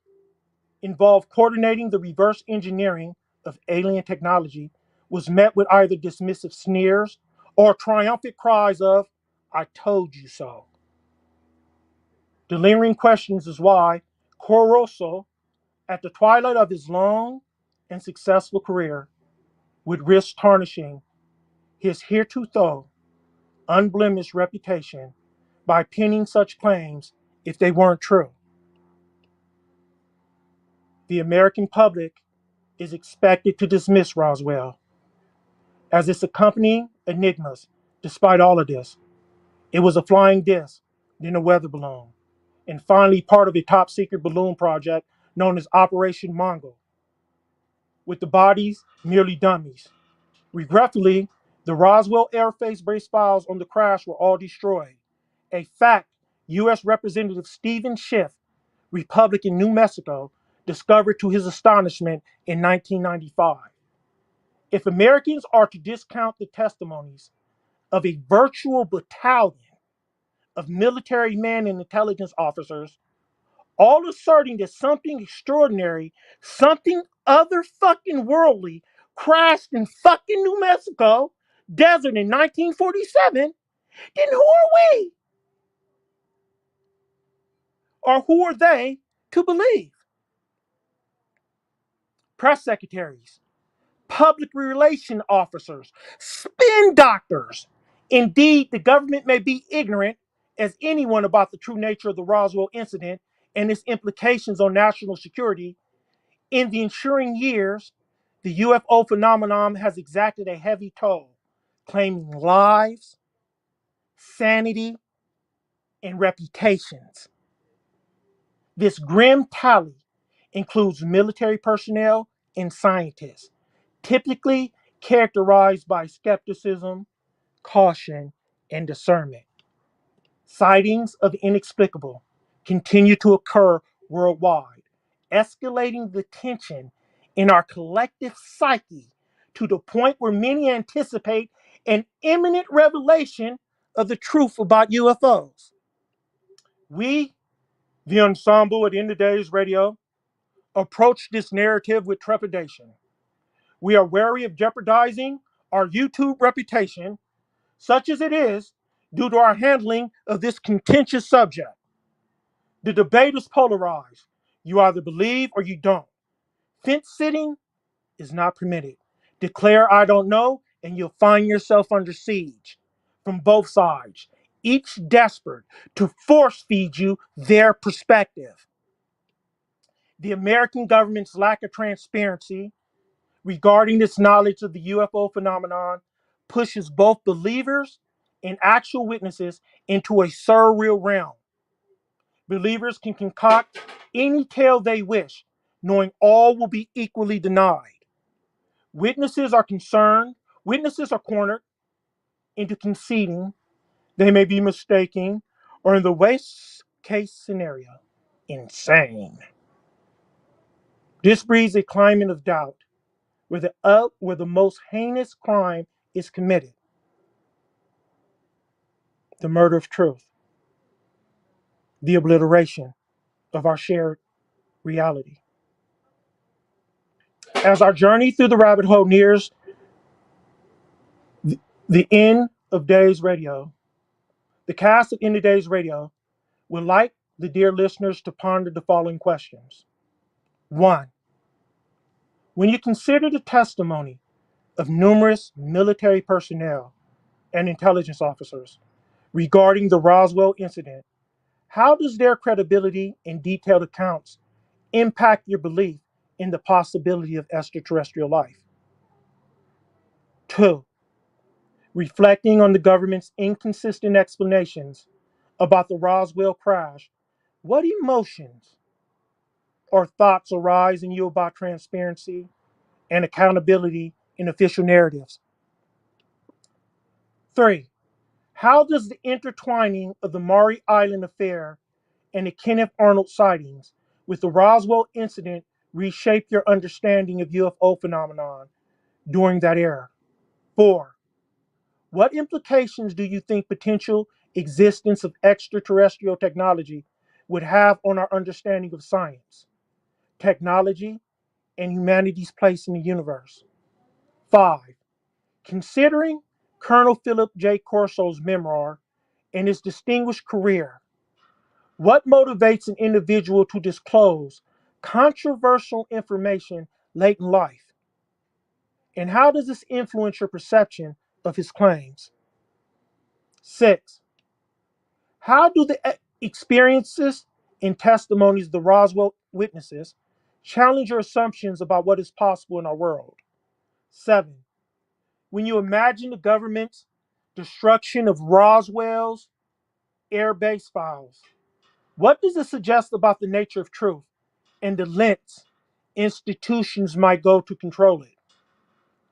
involved coordinating the reverse engineering of alien technology was met with either dismissive sneers or triumphant cries of, "I told you so." The lingering questions is why Corso, at the twilight of his long and successful career, would risk tarnishing his heretofore unblemished reputation by penning such claims if they weren't true. The American public is expected to dismiss Roswell as its accompanying enigmas. Despite all of this, it was a flying disc, then a weather balloon, and finally part of a top secret balloon project known as Operation Mongol, with the bodies merely dummies. Regretfully, the Roswell Air Force Base files on the crash were all destroyed, a fact U.S. Representative Stephen Schiff, Republican, New Mexico, discovered to his astonishment in 1995. If Americans are to discount the testimonies of a virtual battalion of military men and intelligence officers, all asserting that something extraordinary, something other fucking worldly, crashed in fucking New Mexico desert in 1947, then who are we? Or who are they to believe? Press secretaries, public relation officers, spin doctors. Indeed, the government may be ignorant as anyone about the true nature of the Roswell incident and its implications on national security. In the ensuing years, the UFO phenomenon has exacted a heavy toll, claiming lives, sanity, and reputations. This grim tally includes military personnel and scientists, typically characterized by skepticism, caution, and discernment. Sightings of the inexplicable continue to occur worldwide, escalating the tension in our collective psyche to the point where many anticipate an imminent revelation of the truth about UFOs. We, the ensemble at End of Days Radio, approach this narrative with trepidation. We are wary of jeopardizing our YouTube reputation, such as it is, due to our handling of this contentious subject. The debate is polarized. You either believe or you don't. Fence sitting is not permitted. Declare I don't know, and you'll find yourself under siege from both sides, each desperate to force feed you their perspective. The American government's lack of transparency regarding its knowledge of the UFO phenomenon pushes both believers and actual witnesses into a surreal realm. Believers can concoct any tale they wish, knowing all will be equally denied. Witnesses are cornered into conceding they may be mistaken, or in the worst case scenario, insane. This breeds a climate of doubt where the most heinous crime is committed, the murder of truth, the obliteration of our shared reality. As our journey through the rabbit hole nears the end of Days Radio, the cast of End of Days Radio would like the dear listeners to ponder the following questions. 1. When you consider the testimony of numerous military personnel and intelligence officers regarding the Roswell incident, how does their credibility and detailed accounts impact your belief in the possibility of extraterrestrial life? 2. Reflecting on the government's inconsistent explanations about the Roswell crash, what emotions or thoughts arise in you about transparency and accountability in official narratives? 3. How does the intertwining of the Maury Island affair and the Kenneth Arnold sightings with the Roswell incident reshape your understanding of UFO phenomenon during that era? 4. What implications do you think potential existence of extraterrestrial technology would have on our understanding of science, technology, and humanity's place in the universe? 5. Considering Colonel Philip J. Corso's memoir and his distinguished career, what motivates an individual to disclose controversial information late in life? And how does this influence your perception of his claims? 6. How do the experiences and testimonies of the Roswell witnesses challenge your assumptions about what is possible in our world? 7. When you imagine the government's destruction of Roswell's air base files, what does it suggest about the nature of truth and the lengths institutions might go to control it?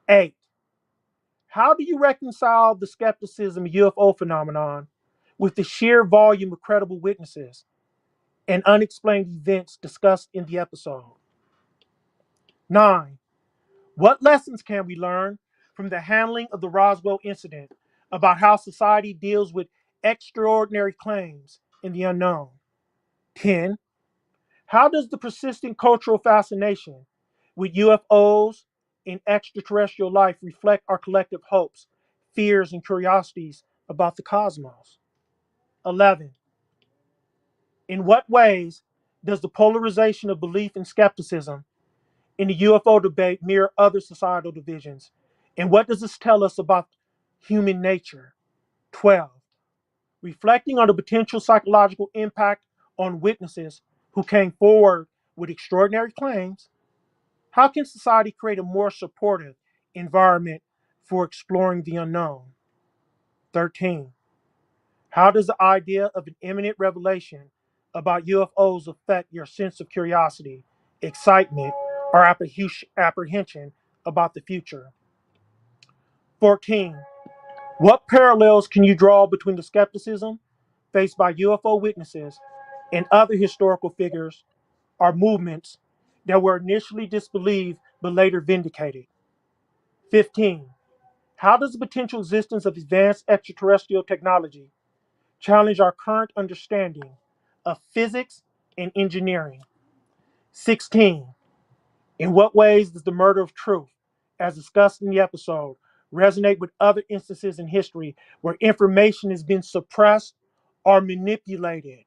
8. How do you reconcile the skepticism of UFO phenomenon with the sheer volume of credible witnesses and unexplained events discussed in the episode. 9. What lessons can we learn from the handling of the Roswell incident about how society deals with extraordinary claims in the unknown? 10. How does the persistent cultural fascination with UFOs and extraterrestrial life reflect our collective hopes, fears, and curiosities about the cosmos? 11. In what ways does the polarization of belief and skepticism in the UFO debate mirror other societal divisions? And what does this tell us about human nature? 12. Reflecting on the potential psychological impact on witnesses who came forward with extraordinary claims, how can society create a more supportive environment for exploring the unknown? 13. How does the idea of an imminent revelation about UFOs affect your sense of curiosity, excitement, or apprehension about the future? 14. What parallels can you draw between the skepticism faced by UFO witnesses and other historical figures or movements that were initially disbelieved but later vindicated? 15. How does the potential existence of advanced extraterrestrial technology challenge our current understanding of physics and engineering? 16. In what ways does the murder of truth, as discussed in the episode, resonate with other instances in history where information has been suppressed or manipulated?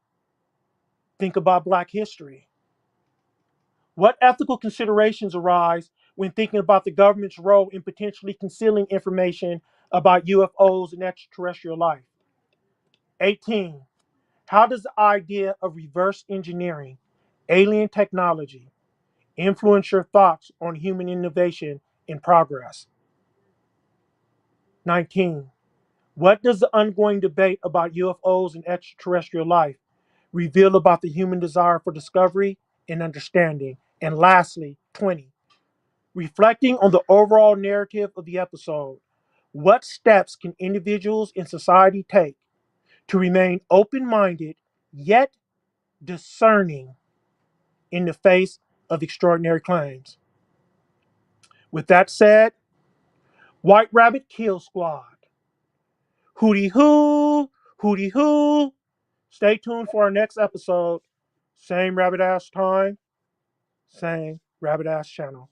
Think about Black history. What ethical considerations arise when thinking about the government's role in potentially concealing information about UFOs and extraterrestrial life? 18. How does the idea of reverse engineering alien technology influence your thoughts on human innovation and progress? 19. What does the ongoing debate about UFOs and extraterrestrial life reveal about the human desire for discovery and understanding? And lastly, 20. Reflecting on the overall narrative of the episode, what steps can individuals in society take to remain open-minded yet discerning in the face of extraordinary claims? With that said, White Rabbit Kill Squad. Hootie hoo, hootie hoo. Stay tuned for our next episode. Same rabbit ass time, same rabbit ass channel.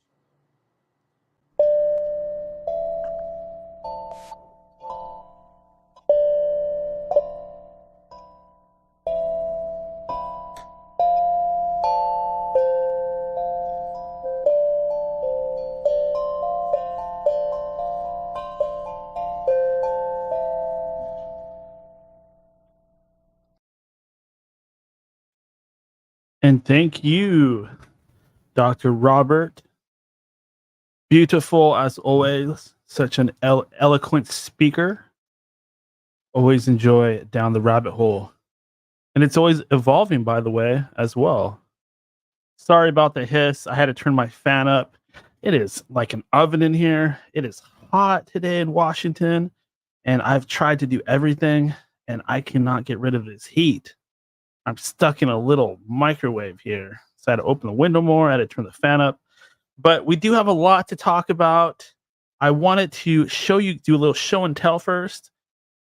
And thank you, Dr. Robert. Beautiful as always. Such an eloquent speaker. Always enjoy Down the Rabbit Hole. And it's always evolving, by the way, as well. Sorry about the hiss. I had to turn my fan up. It is like an oven in here. It is hot today in Washington. And I've tried to do everything, and I cannot get rid of this heat. I'm stuck in a little microwave here. So I had to open the window more. I had to turn the fan up. But we do have a lot to talk about. I wanted to show you, do a little show and tell first.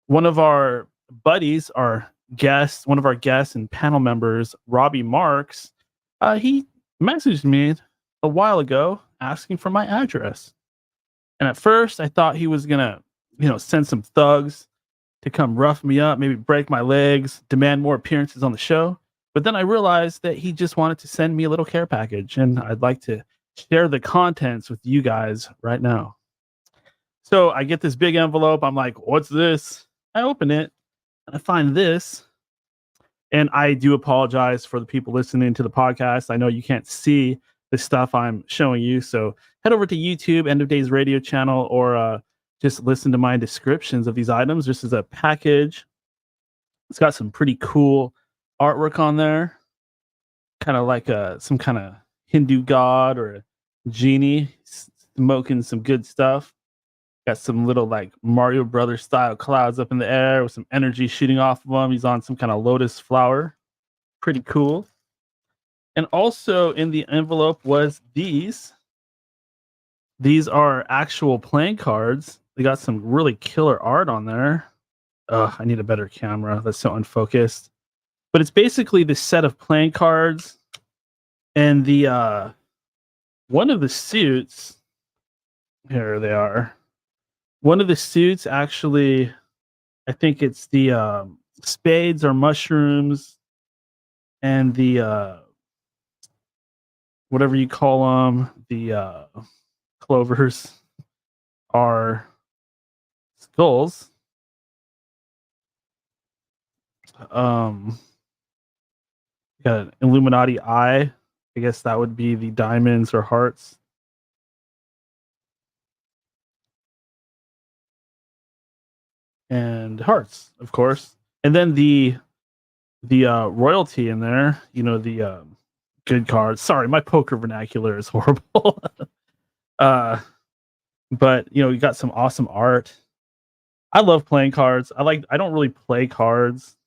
One of our buddies, one of our guests and panel members, Robbie Marks, he messaged me a while ago asking for my address. And at first I thought he was going to, send some thugs to come rough me up, maybe break my legs, demand more appearances on the show. But then I realized that he just wanted to send me a little care package, and I'd like to share the contents with you guys right now. So I get this big envelope. I'm like, what's this? I open it and I find this. And I do apologize for the people listening to the podcast. I know you can't see the stuff I'm showing you. So head over to YouTube, End of Days Radio channel, or just listen to my descriptions of these items. This is a package. It's got some pretty cool artwork on there. Kind of like some kind of Hindu god or a genie smoking some good stuff. Got some little like Mario Brothers style clouds up in the air with some energy shooting off of him. He's on some kind of lotus flower. Pretty cool. And also in the envelope was these. These are actual playing cards. They got some really killer art on there. Ugh, I need a better camera. That's so unfocused. But it's basically this set of playing cards. And the one of the suits, here they are. One of the suits actually, I think it's the spades or mushrooms and the whatever you call them, the clovers are skulls. Got an Illuminati eye. I guess that would be the diamonds or hearts. And hearts, of course. And then the royalty in there, you know, the good cards. Sorry, my poker vernacular is horrible. But you know, you got some awesome art. I love playing cards. I don't really play cards,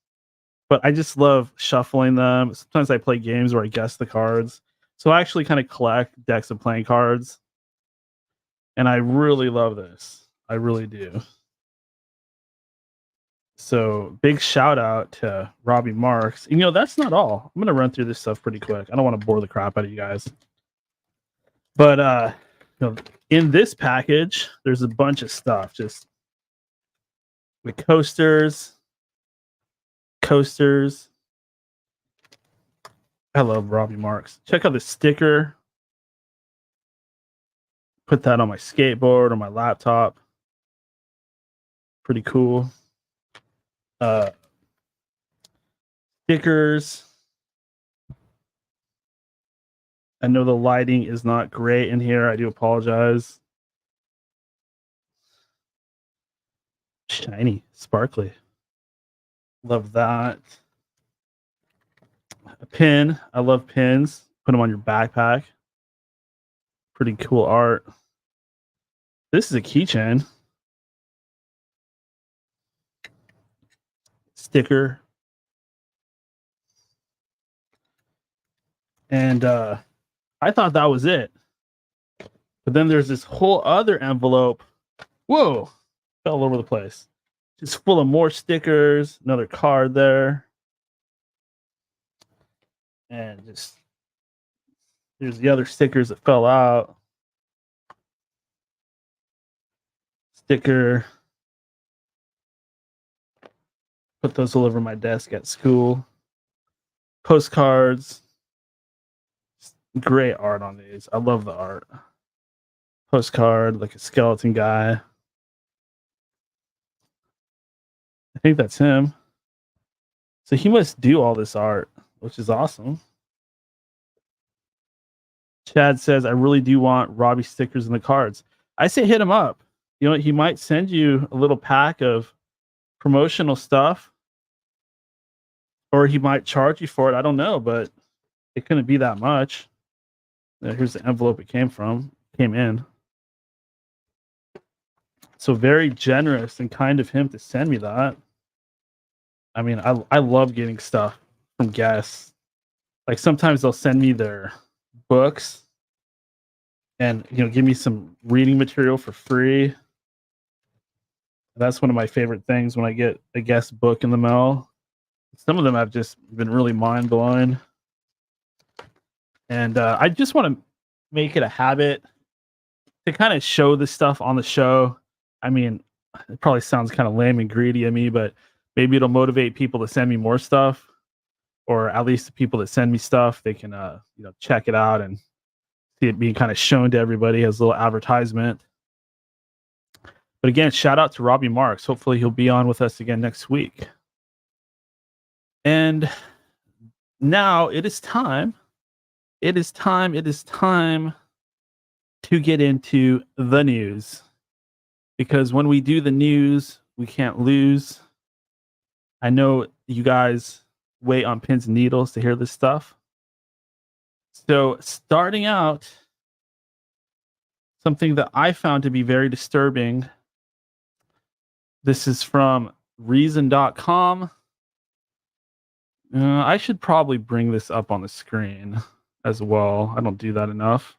but I just love shuffling them. Sometimes I play games where I guess the cards. So I actually kind of collect decks of playing cards. And I really love this. I really do. So big shout out to Robbie Marks. You know, that's not all. I'm gonna run through this stuff pretty quick. I don't want to bore the crap out of you guys. But you know, in this package, there's a bunch of stuff. Just with coasters. I love Robbie Marks. Check out the sticker. Put that on my skateboard or my laptop. Pretty cool. Stickers. I know the lighting is not great in here. I do apologize. Shiny, sparkly. Love that. A pin. I love pins. Put them on your backpack. Pretty cool art. This is a keychain. Sticker. And I thought that was it. But then there's this whole other envelope. Whoa! Fell all over the place. Just full of more stickers. Another card there. And just here's the other stickers that fell out. Sticker. Put those all over my desk at school. Postcards. Great art on these. I love the art. Postcard, like a skeleton guy. I think that's him. So he must do all this art, which is awesome. Chad says, I really do want Robbie stickers in the cards. I say hit him up. You know, he might send you a little pack of promotional stuff. Or he might charge you for it. I don't know, but it couldn't be that much. Here's the envelope it came in. So very generous and kind of him to send me that. I mean, I love getting stuff from guests. Like sometimes they'll send me their books and, you know, give me some reading material for free. That's one of my favorite things when I get a guest book in the mail. Some of them have just been really mind-blowing. And I just want to make it a habit to kind of show this stuff on the show. I mean, it probably sounds kind of lame and greedy of me, but maybe it'll motivate people to send me more stuff, or at least the people that send me stuff, they can you know, check it out and see it being kind of shown to everybody as a little advertisement. But again, shout out to Robbie Marks. Hopefully he'll be on with us again next week. And now it is time. It is time to get into the news. Because when we do the news, we can't lose. I know you guys wait on pins and needles to hear this stuff. So starting out, something that I found to be very disturbing This is from reason.com. I should probably bring this up on the screen as well. I don't do that enough.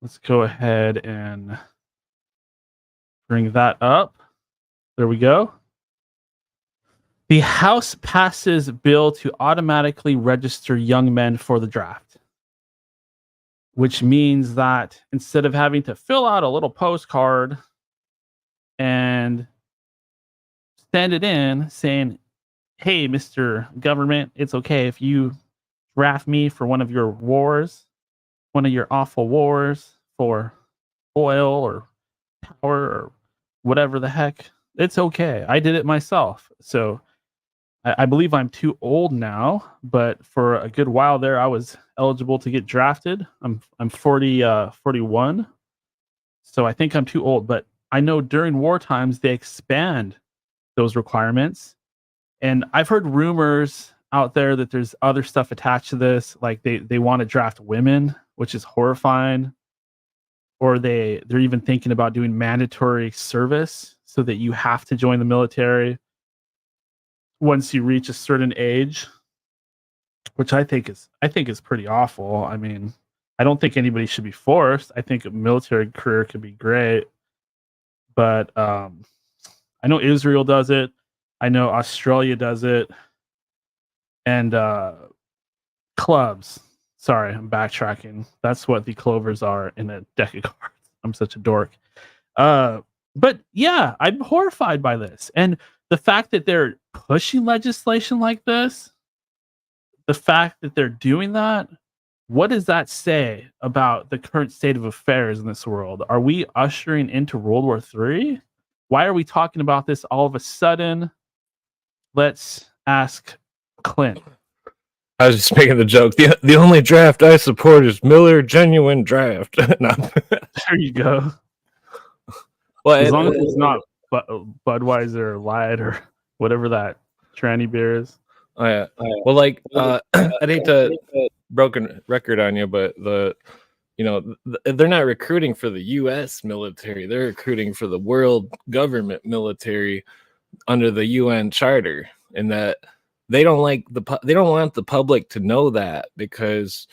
Let's go ahead and bring that up. There we go. The House passes bill to automatically register young men for the draft, which means that instead of having to fill out a little postcard and send it in saying, hey, Mr. Government, it's okay if you draft me for one of your wars, one of your awful wars for oil or power or whatever the heck. It's okay. I did it myself. So I believe I'm too old now, but for a good while there, I was eligible to get drafted. I'm 41. So I think I'm too old, but I know during war times, they expand those requirements. And I've heard rumors out there that there's other stuff attached to this. Like they want to draft women, which is horrifying. Or they're even thinking about doing mandatory service so that you have to join the military once you reach a certain age, which I think is pretty awful. I mean, I don't think anybody should be forced. I think a military career could be great, but I know Israel does it. I know Australia does it, and clubs. Sorry, I'm backtracking. That's what the clovers are in a deck of cards. I'm such a dork. But yeah, I'm horrified by this. And the fact that they're pushing legislation like this, the fact that they're doing that, what does that say about the current state of affairs in this world? Are we ushering into World War III? Why are we talking about this all of a sudden? Let's ask Clint. I was just making the joke. The only draft I support is Miller Genuine Draft. No. There you go. Well, as long as it's not Budweiser or Light or whatever that tranny beer is. Oh yeah. Well, like I hate to broken record on you, but they're not recruiting for the U.S. military. They're recruiting for the world government military under the UN Charter, and that they don't want the public to know that, because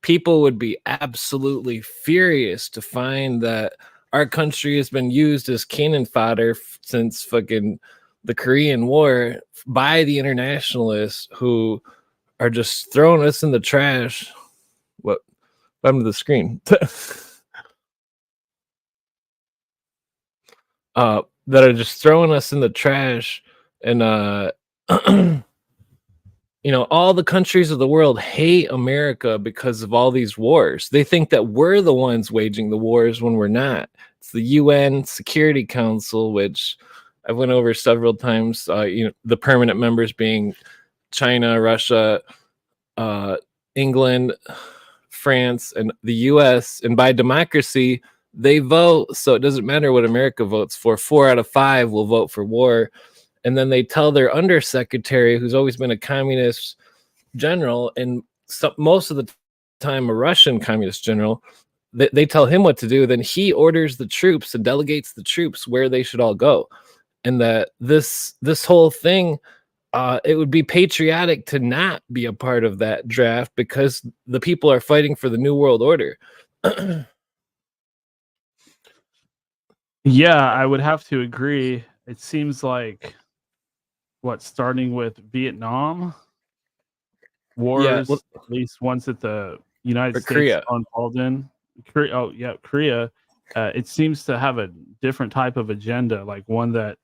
people would be absolutely furious to find that our country has been used as cannon fodder since fucking the Korean War by the internationalists who are just throwing us in the trash. What happened to the screen? That are just throwing us in the trash, and all the countries of the world hate America because of all these wars. They think that we're the ones waging the wars when we're not. It's the UN Security Council, which I went over several times. The permanent members being China, Russia, England, France, and the US. And by democracy, they vote. So it doesn't matter what America votes for. 4 out of 5 will vote for war. And then they tell their undersecretary, who's always been a communist general, and most of the time a Russian communist general, they tell him what to do. Then he orders the troops and delegates the troops where they should all go. And that this whole thing, it would be patriotic to not be a part of that draft, because the people are fighting for the New World Order. Yeah, I would have to agree. It seems like starting with Vietnam wars, at least once that the United States Korea are involved in. Korea. It seems to have a different type of agenda, like one that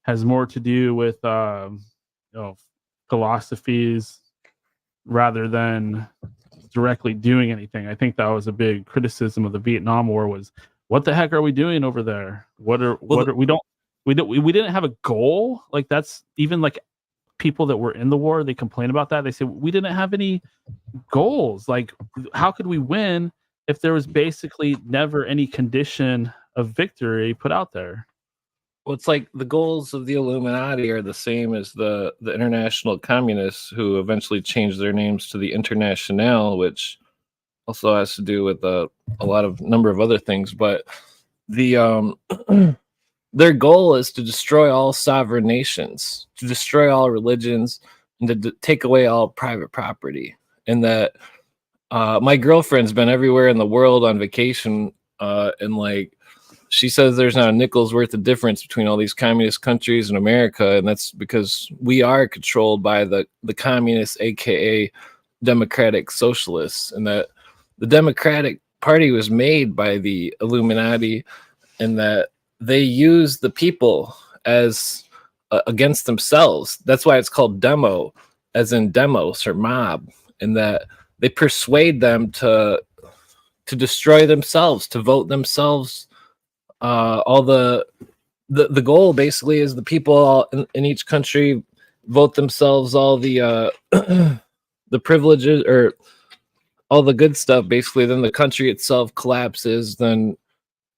has more to do with philosophies rather than directly doing anything. I think that was a big criticism of the Vietnam War, was what the heck are we doing over there? We didn't have a goal. Like, that's even like people that were in the war, they complain about that. They say we didn't have any goals. Like, how could we win if there was basically never any condition of victory put out there? Well, it's like the goals of the Illuminati are the same as the international communists, who eventually changed their names to the Internationale, which also has to do with a number of other things. But the their goal is to destroy all sovereign nations, to destroy all religions, and to take away all private property. And that my girlfriend's been everywhere in the world on vacation, and like she says there's not a nickel's worth of difference between all these communist countries and America, and that's because we are controlled by the communists, aka democratic socialists, and that the Democratic Party was made by the Illuminati, and that they use the people as against themselves. That's why it's called demo, as in demos or mob, and that they persuade them to destroy themselves, to vote themselves. All the goal basically is the people in each country vote themselves all the the privileges or all the good stuff. Basically, then the country itself collapses. Then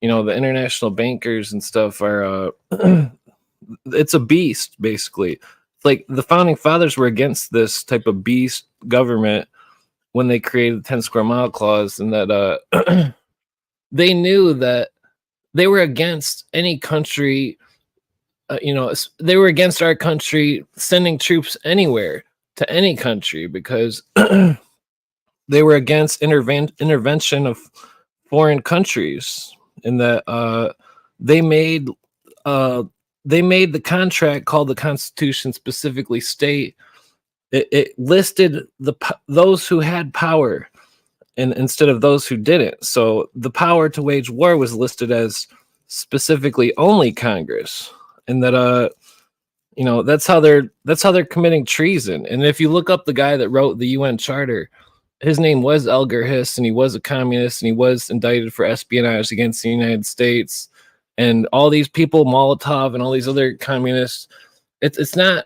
the international bankers and stuff are it's a beast. Basically, it's like the founding fathers were against this type of beast government when they created the 10 square mile clause, and that they knew that they were against any country, they were against our country sending troops anywhere to any country because they were against intervention of foreign countries, and that they made the contract called the Constitution specifically state it listed those who had power and instead of those who didn't. So the power to wage war was listed as specifically only Congress, and that that's how they're committing treason. And if you look up the guy that wrote the UN Charter, his name was Elgar Hiss, and he was a communist, and he was indicted for espionage against the United States. And all these people, Molotov and all these other communists, it's not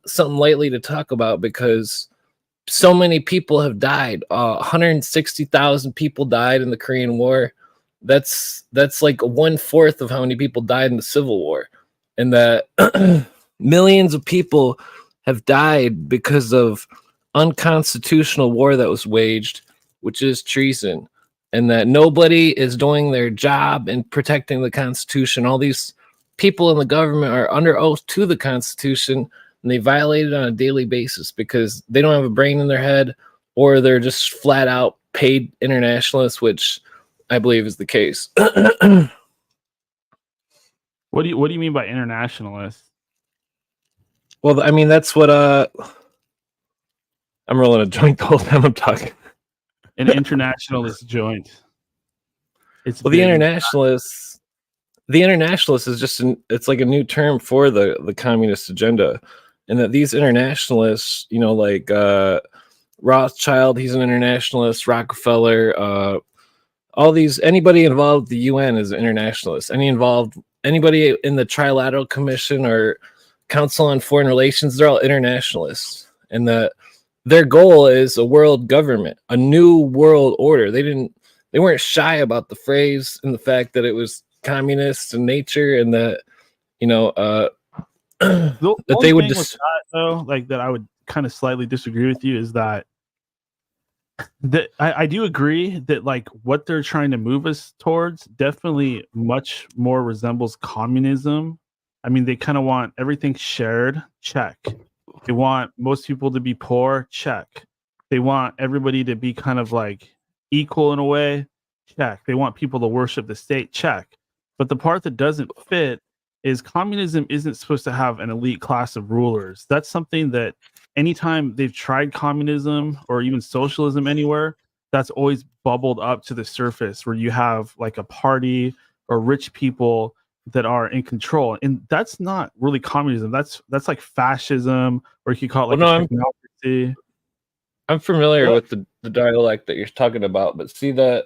something lightly to talk about, because so many people have died. 160,000 people died in the Korean War. That's like 1/4 of how many people died in the Civil War, and that millions of people have died because of unconstitutional war that was waged, which is treason, and that nobody is doing their job in protecting the Constitution. All these people in the government are under oath to the Constitution, and they violate it on a daily basis because they don't have a brain in their head, or they're just flat out paid internationalists, which I believe is the case. What do you mean by internationalists? Well, I mean, that's what I'm rolling a joint the whole time I'm talking. An internationalist joint. It's well, the internationalist is just it's like a new term for the communist agenda, and that these internationalists, like Rothschild, he's an internationalist, Rockefeller, all these, anybody involved with the UN is an internationalist. Anybody in the Trilateral Commission or Council on Foreign Relations, they're all internationalists, and that their goal is a world government, a new world order. They weren't shy about the phrase and the fact that it was communist in nature, and that that they would just that I would kind of slightly disagree with you is that I do agree that like what they're trying to move us towards definitely much more resembles communism. I mean, they kind of want everything shared, check. They want most people to be poor, check. They want everybody to be kind of like equal in a way, check. They want people to worship the state, check. But the part that doesn't fit is communism isn't supposed to have an elite class of rulers. That's something that anytime they've tried communism or even socialism anywhere, that's always bubbled up to the surface, where you have like a party or rich people that are in control, and that's not really communism. That's like fascism, or you could call it like technocracy. I'm familiar with the dialect that you're talking about, but see that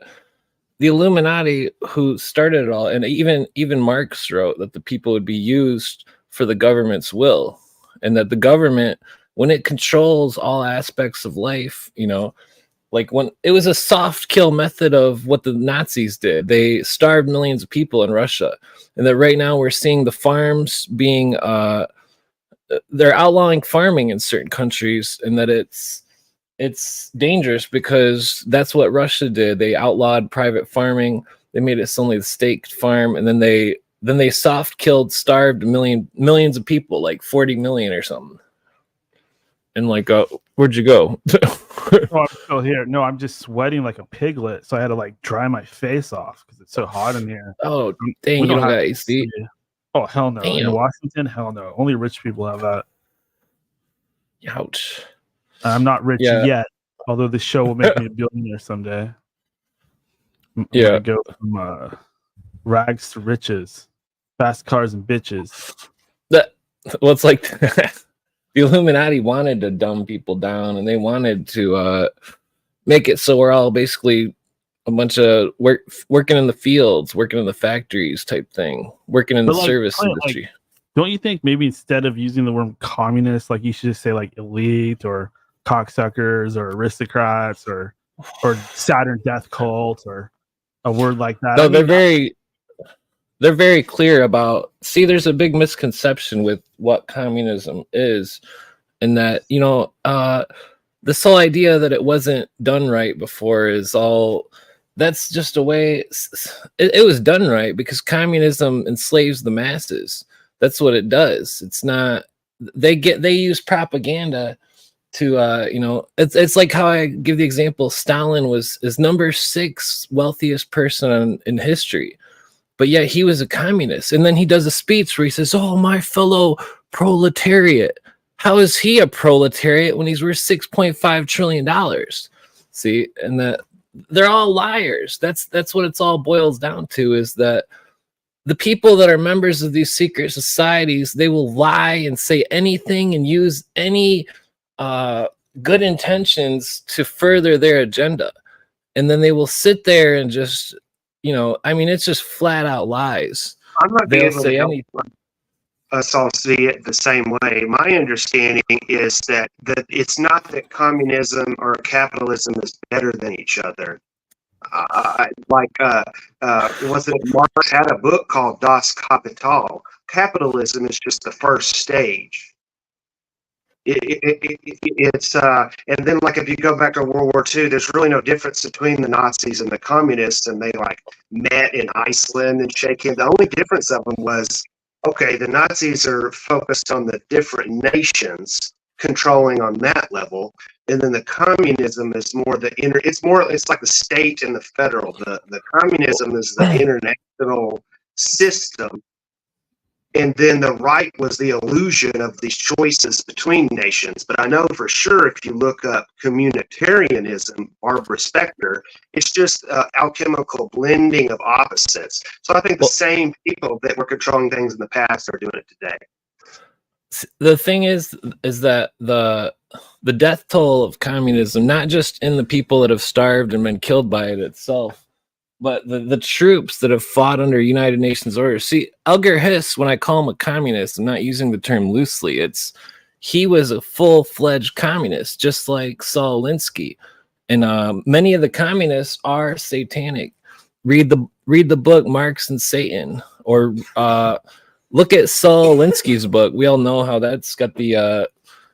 the Illuminati who started it all, and even Marx wrote that the people would be used for the government's will, and that the government, when it controls all aspects of life, like when it was a soft kill method of what the Nazis did. They starved millions of people in Russia, and that right now we're seeing the farms being they're outlawing farming in certain countries, and that it's dangerous because that's what Russia did. They outlawed private farming. They made it only the state farm, and then they then they soft killed, starved millions of people, like 40 million or something. And like, where'd you go? Oh, I'm still here. No, I'm just sweating like a piglet, so I had to like dry my face off because it's so hot in here. Oh, dang, you don't got AC? Oh, hell no. Damn. In Washington, hell no. Only rich people have that. Ouch. I'm not rich yet, although this show will make me a billionaire someday. I'm gonna go from rags to riches, fast cars and bitches. It's like the Illuminati wanted to dumb people down, and they wanted to make it so we're all basically a bunch of working in the fields, working in the factories type thing, working in the service industry. Like, don't you think maybe instead of using the word communist, like you should just say like elite or cocksuckers or aristocrats or Saturn death cult or a word like that? No, they're very clear about. See, there's a big misconception with what communism is, and that this whole idea that it wasn't done right before is all. That's just a way. It was done right because communism enslaves the masses. That's what it does. It's not. They use propaganda to it's like how I give the example. Stalin is number 6 wealthiest person in history, but yet he was a communist. And then he does a speech where he says, "Oh, my fellow proletariat." How is he a proletariat when he's worth $6.5 trillion? See, and that they're all liars. That's what it's all boils down to, is that the people that are members of these secret societies, they will lie and say anything and use any good intentions to further their agenda. And then they will sit there and just, it's just flat out lies. I'm not They'll able say to anything. Us all see it the same way. My understanding is that it's not that communism or capitalism is better than each other. Was it Marx had a book called Das Kapital? Capitalism is just the first stage. It's and then like if you go back to World War II, there's really no difference between the Nazis and the communists, and they like met in Iceland and shake hands. The only difference of them was, okay, the Nazis are focused on the different nations controlling on that level, and then the communism is more it's like the state and the federal. The communism is the international system, and then the right was the illusion of these choices between nations. But I know for sure if you look up communitarianism, Barbara Specter, it's just alchemical blending of opposites. So I think the same people that were controlling things in the past are doing it today. The thing is that the death toll of communism, not just in the people that have starved and been killed by it itself, but the troops that have fought under United Nations orders. See, Elgar Hiss, when I call him a communist, I'm not using the term loosely. He was a full-fledged communist, just like Saul Alinsky. And many of the communists are satanic. Read the book Marx and Satan, or look at Saul Alinsky's book. We all know how that's got the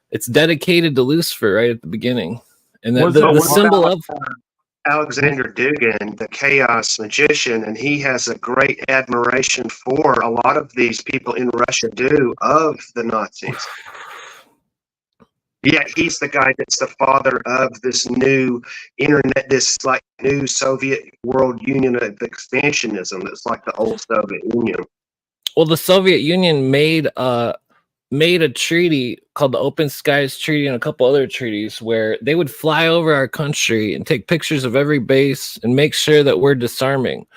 it's dedicated to Lucifer right at the beginning. And the symbol of Alexander Dugin, the chaos magician, and he has a great admiration for a lot of these people in Russia of the Nazis. Yeah, he's the guy that's the father of this new internet, this like new Soviet world union of expansionism that's like the old Soviet Union. Well, the Soviet Union made a treaty called the Open Skies Treaty and a couple other treaties where they would fly over our country and take pictures of every base and make sure that we're disarming.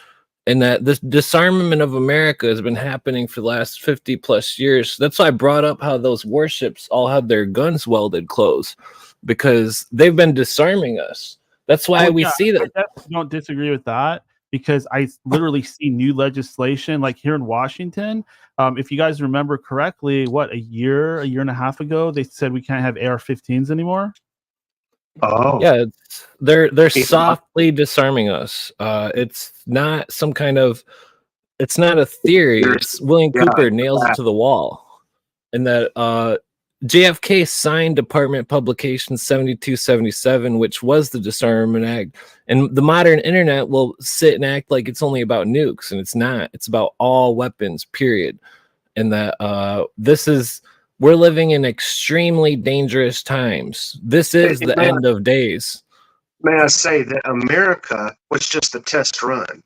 And that this disarmament of America has been happening for the last 50 plus years. That's why I brought up how those warships all have their guns welded closed, because they've been disarming us. That's why we see that. I definitely don't disagree with that, because I literally see new legislation like here in Washington. If you guys remember correctly, a year and a half ago, they said we can't have AR-15s anymore. Oh, yeah, they're softly disarming us. It's not some kind of, it's not a theory. It's William Cooper nails it to the wall, and that JFK signed Department Publication 7277, which was the Disarmament Act. And the modern internet will sit and act like it's only about nukes, and it's not. It's about all weapons, period. And that we're living in extremely dangerous times. This is the end of days. May I say that America was just a test run?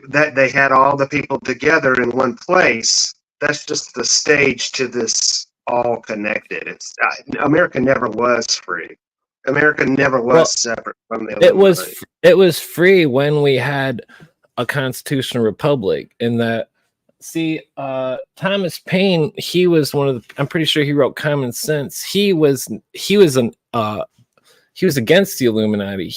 That they had all the people together in one place. That's just the stage to this all connected. America never was free. America never was separate from the Illuminati. It was free when we had a constitutional republic. In that, Thomas Paine, he was one of the. I'm pretty sure he wrote Common Sense. He was against the Illuminati.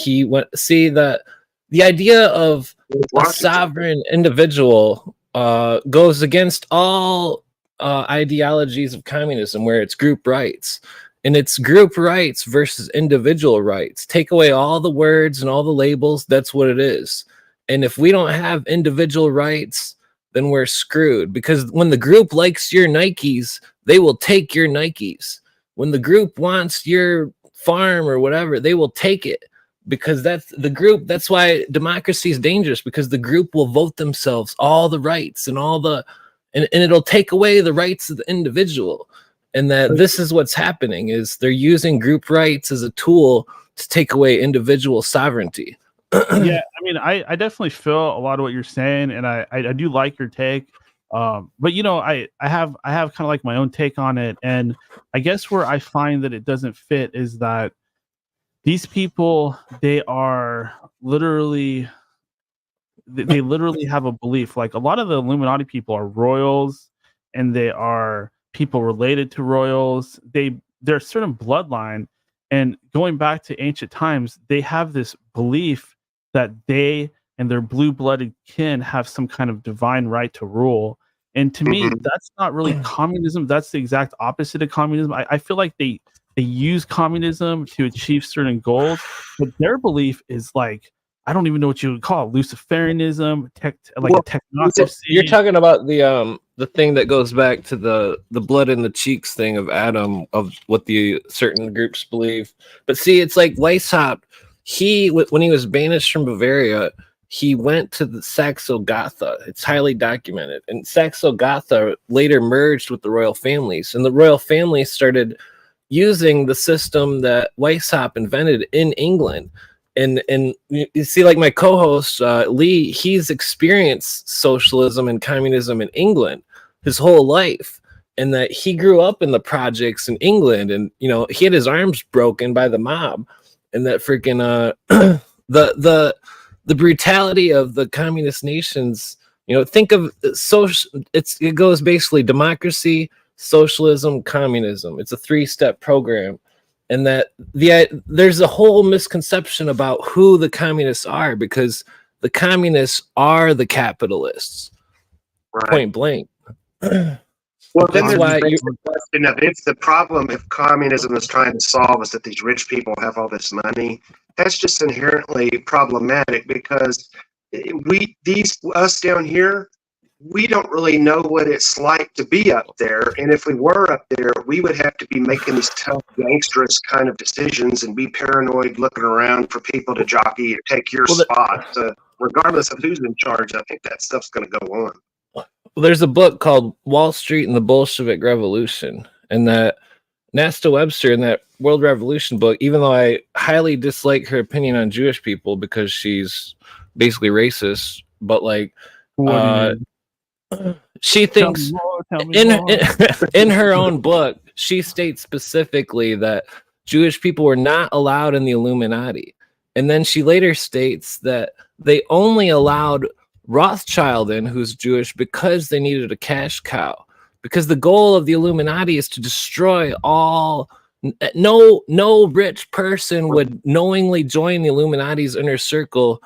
The idea of a sovereign individual goes against all ideologies of communism, where it's group rights. And it's group rights versus individual rights. Take away all the words and all the labels. That's what it is. And if we don't have individual rights, then we're screwed. Because when the group likes your Nikes, they will take your Nikes. When the group wants your farm or whatever, they will take it. Because that's the group. That's why democracy is dangerous, because the group will vote themselves all the rights and and it'll take away the rights of the individual. And that this is what's happening, is they're using group rights as a tool to take away individual sovereignty. Yeah, I mean, I definitely feel a lot of what you're saying, and I do like your take. But I have kind of like my own take on it, and I guess where I find that it doesn't fit is that these people, they are literally have a belief. Like, a lot of the Illuminati people are royals, and they are people related to royals. They're a certain bloodline, and going back to ancient times, they have this belief that they and their blue-blooded kin have some kind of divine right to rule. And to me, that's not really communism. That's the exact opposite of communism. I feel like they use communism to achieve certain goals, but their belief is like, I don't even know what you would call it, Luciferianism, a technocracy. You're talking about the thing that goes back to the blood in the cheeks thing of Adam, of what the certain groups believe. But see, it's like Weishaupt. When he was banished from Bavaria, he went to the Saxo-Gotha. It's highly documented. And Saxo-Gotha later merged with the royal families. And the royal families started using the system that Weishaupt invented in England. And you see, like my co-host, Lee, he's experienced socialism and communism in England his whole life. And that he grew up in the projects in England. And, he had his arms broken by the mob. And that freaking the brutality of the communist nations, think of it goes basically democracy, socialism, communism. It's a 3-step program. And that there's a whole misconception about who the communists are, because the communists are the capitalists, right. Point blank. Well, then there's the question of, if the problem, if communism is trying to solve, is that these rich people have all this money, that's just inherently problematic, because us down here, we don't really know what it's like to be up there. And if we were up there, we would have to be making these tough, gangsterous kind of decisions and be paranoid, looking around for people to jockey or take your spot. So regardless of who's in charge, I think that stuff's going to go on. Well, there's a book called Wall Street and the Bolshevik Revolution, and that Nasta Webster in that World Revolution book, even though I highly dislike her opinion on Jewish people because she's basically racist, but like she thinks in her own book, she states specifically that Jewish people were not allowed in the Illuminati. And then she later states that they only allowed Rothschild in, who's Jewish, because they needed a cash cow. Because the goal of the Illuminati is to destroy all. No rich person would knowingly join the Illuminati's inner circle,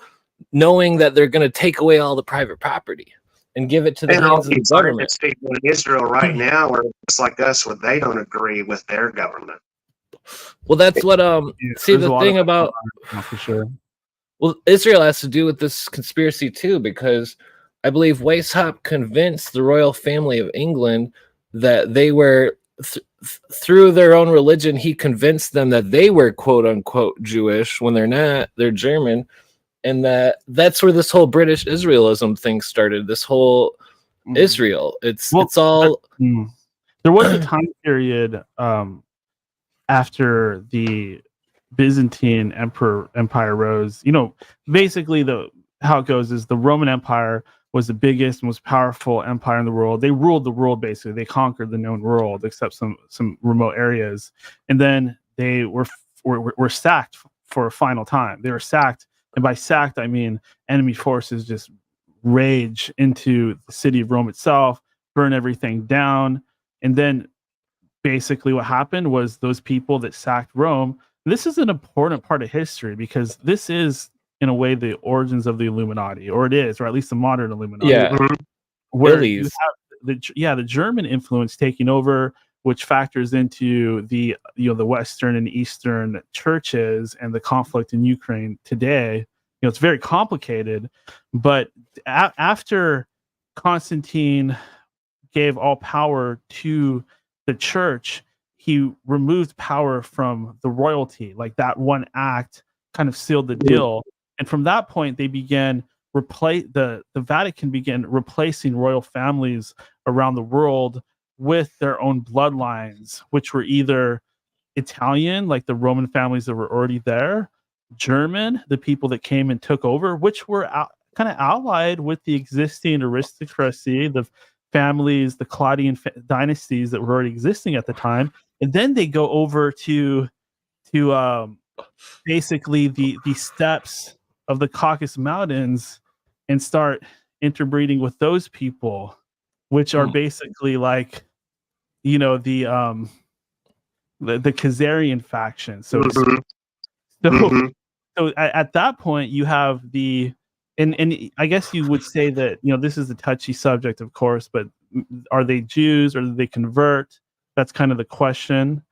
knowing that they're going to take away all the private property and give it to the hands of the government. People in Israel right now are just like us, where they don't agree with their government. Well, that's what see the thing about for sure. Well, Israel has to do with this conspiracy too, because I believe Weishaupt convinced the royal family of England that they were through their own religion, he convinced them that they were quote unquote Jewish when they're not. They're German, and that's where this whole British Israelism thing started. This whole Israel. It's all. There was a time period after the Byzantine Empire rose. Basically how it goes is the Roman Empire was the biggest, most powerful empire in the world. They ruled the world, basically. They conquered the known world, except some remote areas. And then they were sacked for a final time. They were sacked, and by sacked, I mean enemy forces just rage into the city of Rome itself, burn everything down. And then basically what happened was those people that sacked Rome, this is an important part of history because this is, in a way, the origins of the Illuminati, or it is, or at least the modern Illuminati. Yeah. Where you have the German influence taking over, which factors into the Western and Eastern churches and the conflict in Ukraine today. It's very complicated, but after Constantine gave all power to the church, he removed power from the royalty. Like that one act kind of sealed the deal. And from that point, they began the Vatican began replacing royal families around the world with their own bloodlines, which were either Italian, like the Roman families that were already there, German, the people that came and took over, which were kind of allied with the existing aristocracy, the families, the Claudian dynasties that were already existing at the time. And then they go over to basically the steppes of the Caucasus Mountains and start interbreeding with those people, which are basically like, the Khazarian faction. So at that point you have and I guess you would say that, this is a touchy subject, of course, but are they Jews or do they convert? That's kind of the question.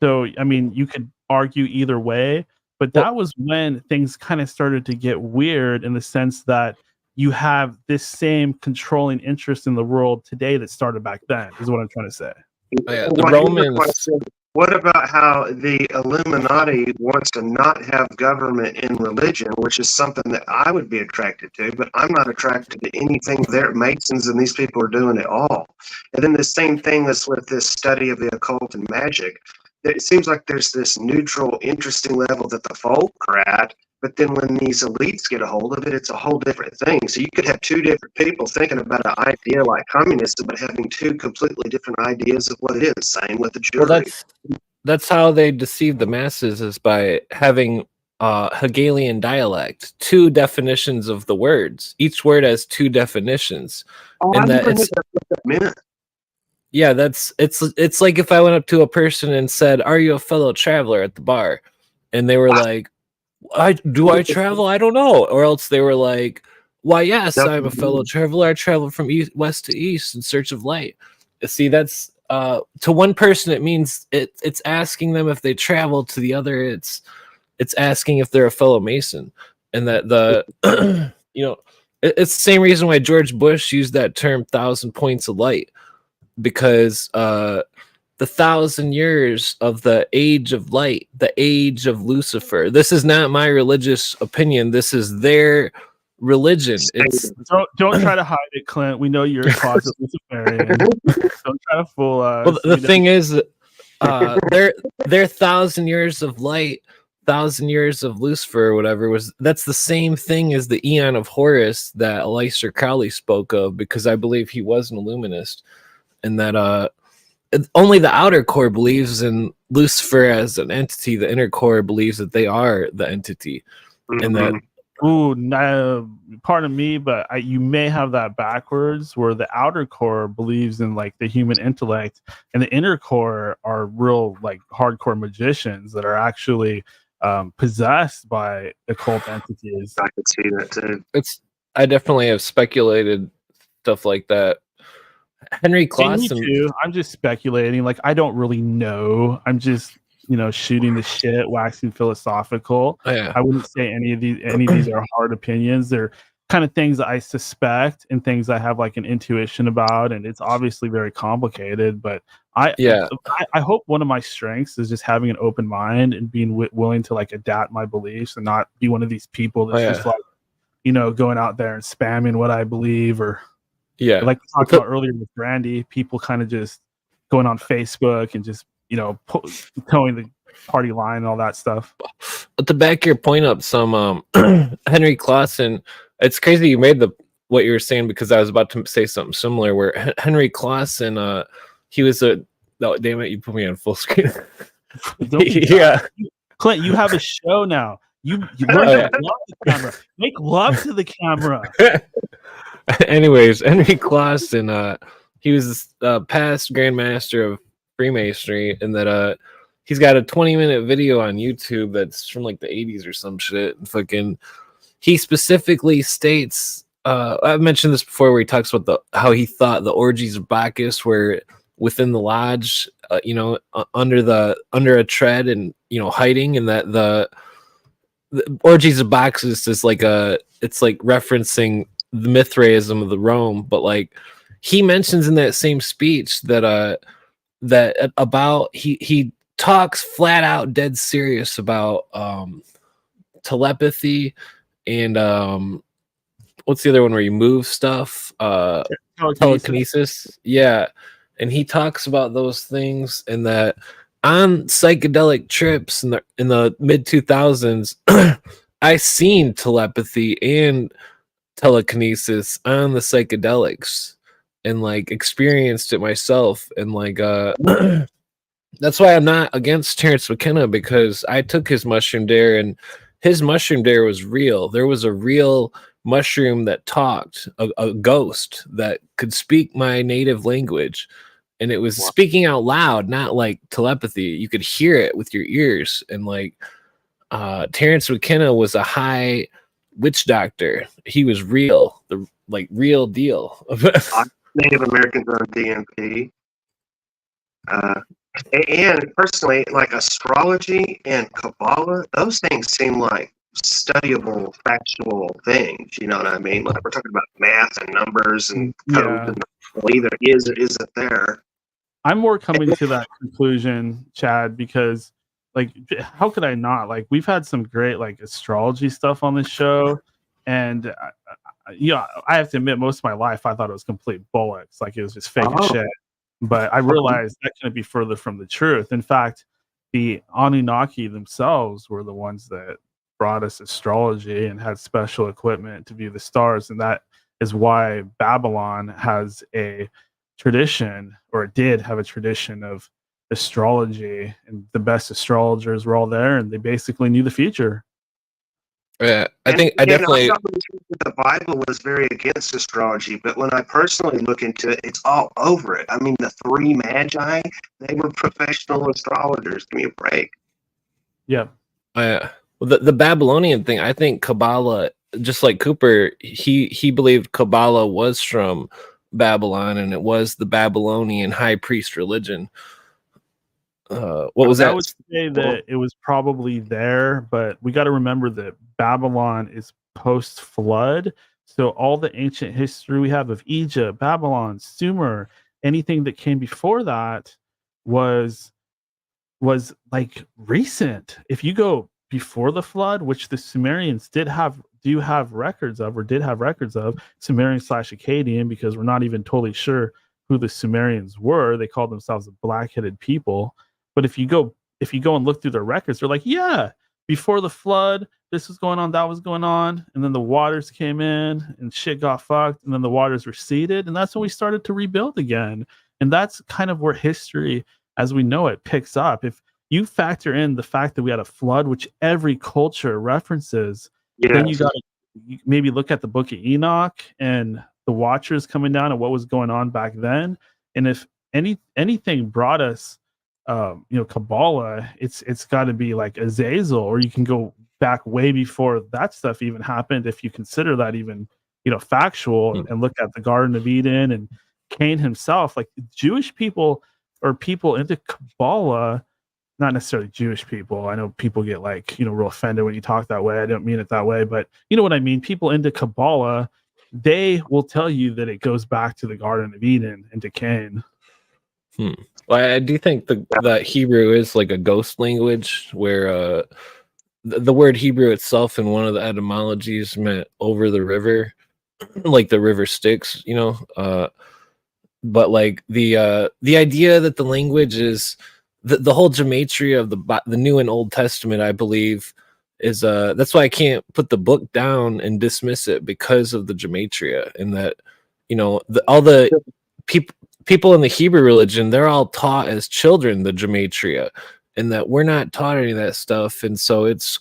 So, I mean, you could argue either way, but that was when things kind of started to get weird in the sense that you have this same controlling interest in the world today that started back then, is what I'm trying to say. The Romans. What about how the Illuminati wants to not have government in religion, which is something that I would be attracted to, but I'm not attracted to anything their Masons and these people are doing at all. And then the same thing is with this study of the occult and magic. It seems like there's this neutral, interesting level that the folk are at, but then when these elites get a hold of it, it's a whole different thing. So you could have two different people thinking about an idea like communism, but having two completely different ideas of what it is. Same with the jury. Well, that's how they deceive the masses, is by having Hegelian dialect, two definitions of the words. Each word has two definitions. And I never knew that's what that meant. Yeah, it's like if I went up to a person and said, "Are you a fellow traveler?" at the bar, and they were like, "Do I travel? I don't know." Or else they were like, "Why, yes, I'm a fellow traveler. I travel from west to east in search of light." See, that's to one person it means it's asking them if they travel. To the other, it's asking if they're a fellow Mason, and that it's the same reason why George Bush used that term 1,000 points of light, because the 1,000 years of the age of light, the age of Lucifer. This is not my religious opinion. This is their religion. Don't try to hide it, Clint. We know you're a closet Luciferian. Don't try to fool us. Well, the thing is, their 1,000 years of light, 1,000 years of Lucifer, or whatever, that's the same thing as the Eon of Horus that Aleister Crowley spoke of, because I believe he was an Illuminist, and that only the outer core believes in Lucifer as an entity. The inner core believes that they are the entity, and that. Pardon me, but you may have that backwards, where the outer core believes in like the human intellect, and the inner core are real like hardcore magicians that are actually possessed by occult entities. I could see that too. I definitely have speculated stuff like that. Henry Clausen. Me too. I'm just speculating. Like, I don't really know. I'm just shooting the shit, waxing philosophical. Oh, yeah. I wouldn't say any of these are hard opinions. They're kind of things that I suspect and things I have like an intuition about, and it's obviously very complicated, but I Yeah. I hope one of my strengths is just having an open mind and being willing to like adapt my beliefs and not be one of these people that's just like, going out there and spamming what I believe, or like we talked about earlier with Brandy, people kind of just going on Facebook and just towing the party line and all that stuff. But to back your point up, some Henry Clausen, it's crazy you made what you were saying, because I was about to say something similar. Where Henry Clausen, he was oh, damn it, you put me on full screen. Yeah, Clint, you have a show now. You learn to love the camera. Make love to the camera. Anyways, Henry Clausen, he was past Grandmaster of Freemasonry, and that he's got a 20-minute video on YouTube that's from like the 80s or some shit. And fucking, he specifically states, I've mentioned this before, where he talks about how he thought the orgies of Bacchus were within the lodge, under a tread and hiding, and that the orgies of Bacchus is like it's like referencing the Mithraism of the Rome, but like he mentions in that same speech that about he talks flat out dead serious about telepathy and what's the other one where you move stuff? Telekinesis. Yeah. And he talks about those things, and that on psychedelic trips in the mid 2000s, I seen telepathy and telekinesis on the psychedelics, and like experienced it myself, and like that's why I'm not against Terrence McKenna, because I took his mushroom dare, and his mushroom dare was real. There was a real mushroom that talked, a ghost that could speak my native language, and it was speaking out loud, not like telepathy. You could hear it with your ears, and like Terrence McKenna was a high witch doctor. He was real, the like real deal. Native Americans on DMP. And personally, like astrology and Kabbalah, those things seem like studyable, factual things. You know what I mean? Like we're talking about math and numbers and code, and either is or isn't there. I'm more coming to that conclusion, Chad, because like, how could I not? Like, we've had some great like astrology stuff on this show, and I have to admit, most of my life I thought it was complete bullocks, like it was just fake as shit. But I realized that couldn't be further from the truth. In fact, the Anunnaki themselves were the ones that brought us astrology and had special equipment to view the stars, and that is why Babylon has a tradition, or it did have a tradition of astrology, and the best astrologers were all there, and they basically knew the future. Yeah, I think I definitely. The Bible was very against astrology, but when I personally look into it, it's all over it. I mean, the three magi, they were professional astrologers. Give me a break. Yeah. Well, the Babylonian thing, I think Kabbalah, just like Cooper, he believed Kabbalah was from Babylon, and it was the Babylonian high priest religion. What was that? I would say that it was probably there, but we got to remember that Babylon is post-flood, so all the ancient history we have of Egypt, Babylon, Sumer, anything that came before that was like recent. If you go before the flood, which the Sumerians did have records of Sumerian/Akkadian, because we're not even totally sure who the Sumerians were. They called themselves a black-headed people. But if you go and look through their records, they're like, yeah, before the flood, this was going on, that was going on, and then the waters came in and shit got fucked, and then the waters receded, and that's when we started to rebuild again. And that's kind of where history, as we know it, picks up. If you factor in the fact that we had a flood, which every culture references, then you got to maybe look at the Book of Enoch and the Watchers coming down and what was going on back then. And if anything brought us Kabbalah, it's got to be like Azazel, or you can go back way before that stuff even happened, if you consider that even factual, and look at the Garden of Eden and Cain himself. Like Jewish people, or people into Kabbalah, not necessarily Jewish people. I know people get like real offended when you talk that way. I don't mean it that way, but you know what I mean. People into Kabbalah, they will tell you that it goes back to the Garden of Eden and to Cain. Well, I do think that Hebrew is like a ghost language, where the word Hebrew itself in one of the etymologies meant over the river, like the river Styx, but like the idea that the language is the whole gematria of the New and Old Testament, I believe, is that's why I can't put the book down and dismiss it, because of the gematria, and that all the people in the Hebrew religion, they're all taught as children the gematria, and that we're not taught any of that stuff, and so it's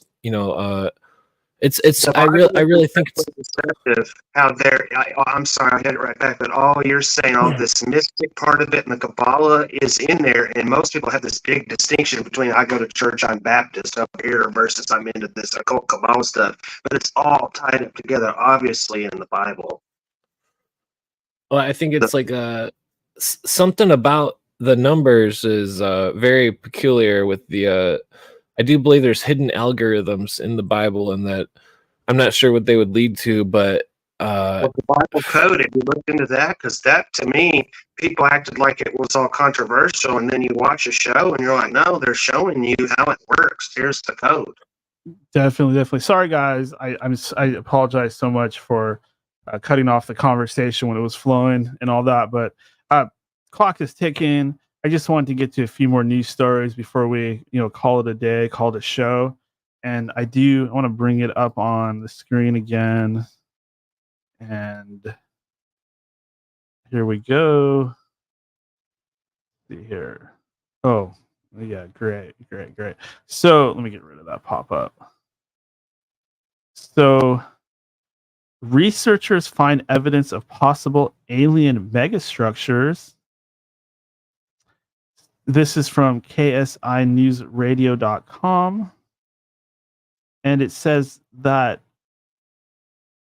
it's The I Bible really is think it's deceptive. How there? I'm sorry, I had it right back. But all you're saying, all this mystic part of it, and the Kabbalah is in there, and most people have this big distinction between I go to church, I'm Baptist up here, versus I'm into this occult Kabbalah stuff. But it's all tied up together, obviously, in the Bible. Well, I think it's like something about the numbers is very peculiar with the I do believe there's hidden algorithms in the Bible, and that I'm not sure what they would lead to, but Well, the Bible code, have you looked into that? Because that, to me, people acted like it was all controversial, and then you watch a show and you're like, no, they're showing you how it works. Here's the code. Definitely. Sorry, guys. I apologize so much for cutting off the conversation when it was flowing and all that. But clock is ticking. I just wanted to get to a few more news stories before we, call it a day, call it a show. And I want to bring it up on the screen again. And here we go. Let's see here. Oh, yeah, great. So let me get rid of that pop-up. So researchers find evidence of possible alien megastructures. This is from KSINewsRadio.com. And it says that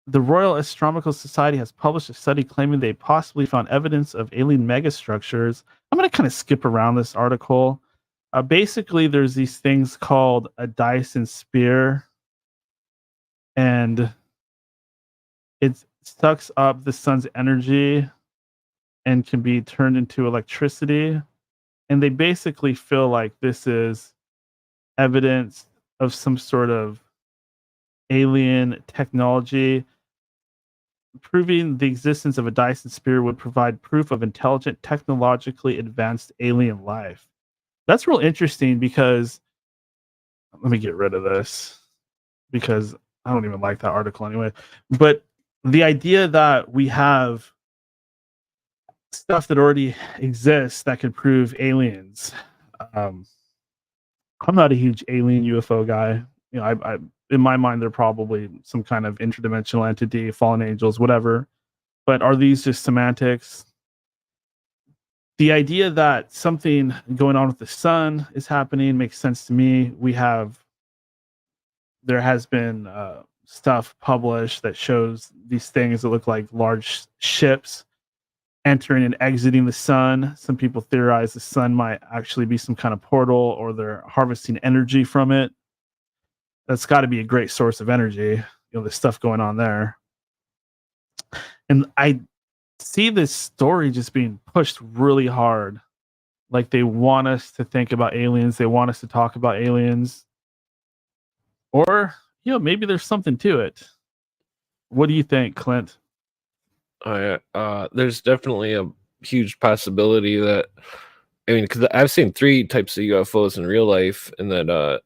the Royal Astronomical Society has published a study claiming they possibly found evidence of alien megastructures. I'm going to kind of skip around this article. Basically, there's these things called a Dyson sphere, and it sucks up the sun's energy and can be turned into electricity. And they basically feel like this is evidence of some sort of alien technology. Proving the existence of a Dyson sphere would provide proof of intelligent, technologically advanced alien life. That's real interesting, because let me get rid of this, because I don't even like that article anyway. But the idea that we have stuff that already exists that could prove aliens. I'm not a huge alien UFO guy. I in my mind, they're probably some kind of interdimensional entity, fallen angels, whatever. But are these just semantics? The idea that something going on with the sun is happening makes sense to me. There has been stuff published that shows these things that look like large ships entering and exiting the sun. Some people theorize the sun might actually be some kind of portal, or they're harvesting energy from it. That's got to be a great source of energy, the stuff going on there. And I see this story just being pushed really hard. Like, they want us to think about aliens. They want us to talk about aliens. Or, maybe there's something to it. What do you think, Clint? There's definitely a huge possibility that, because I've seen 3 types of UFOs in real life, and that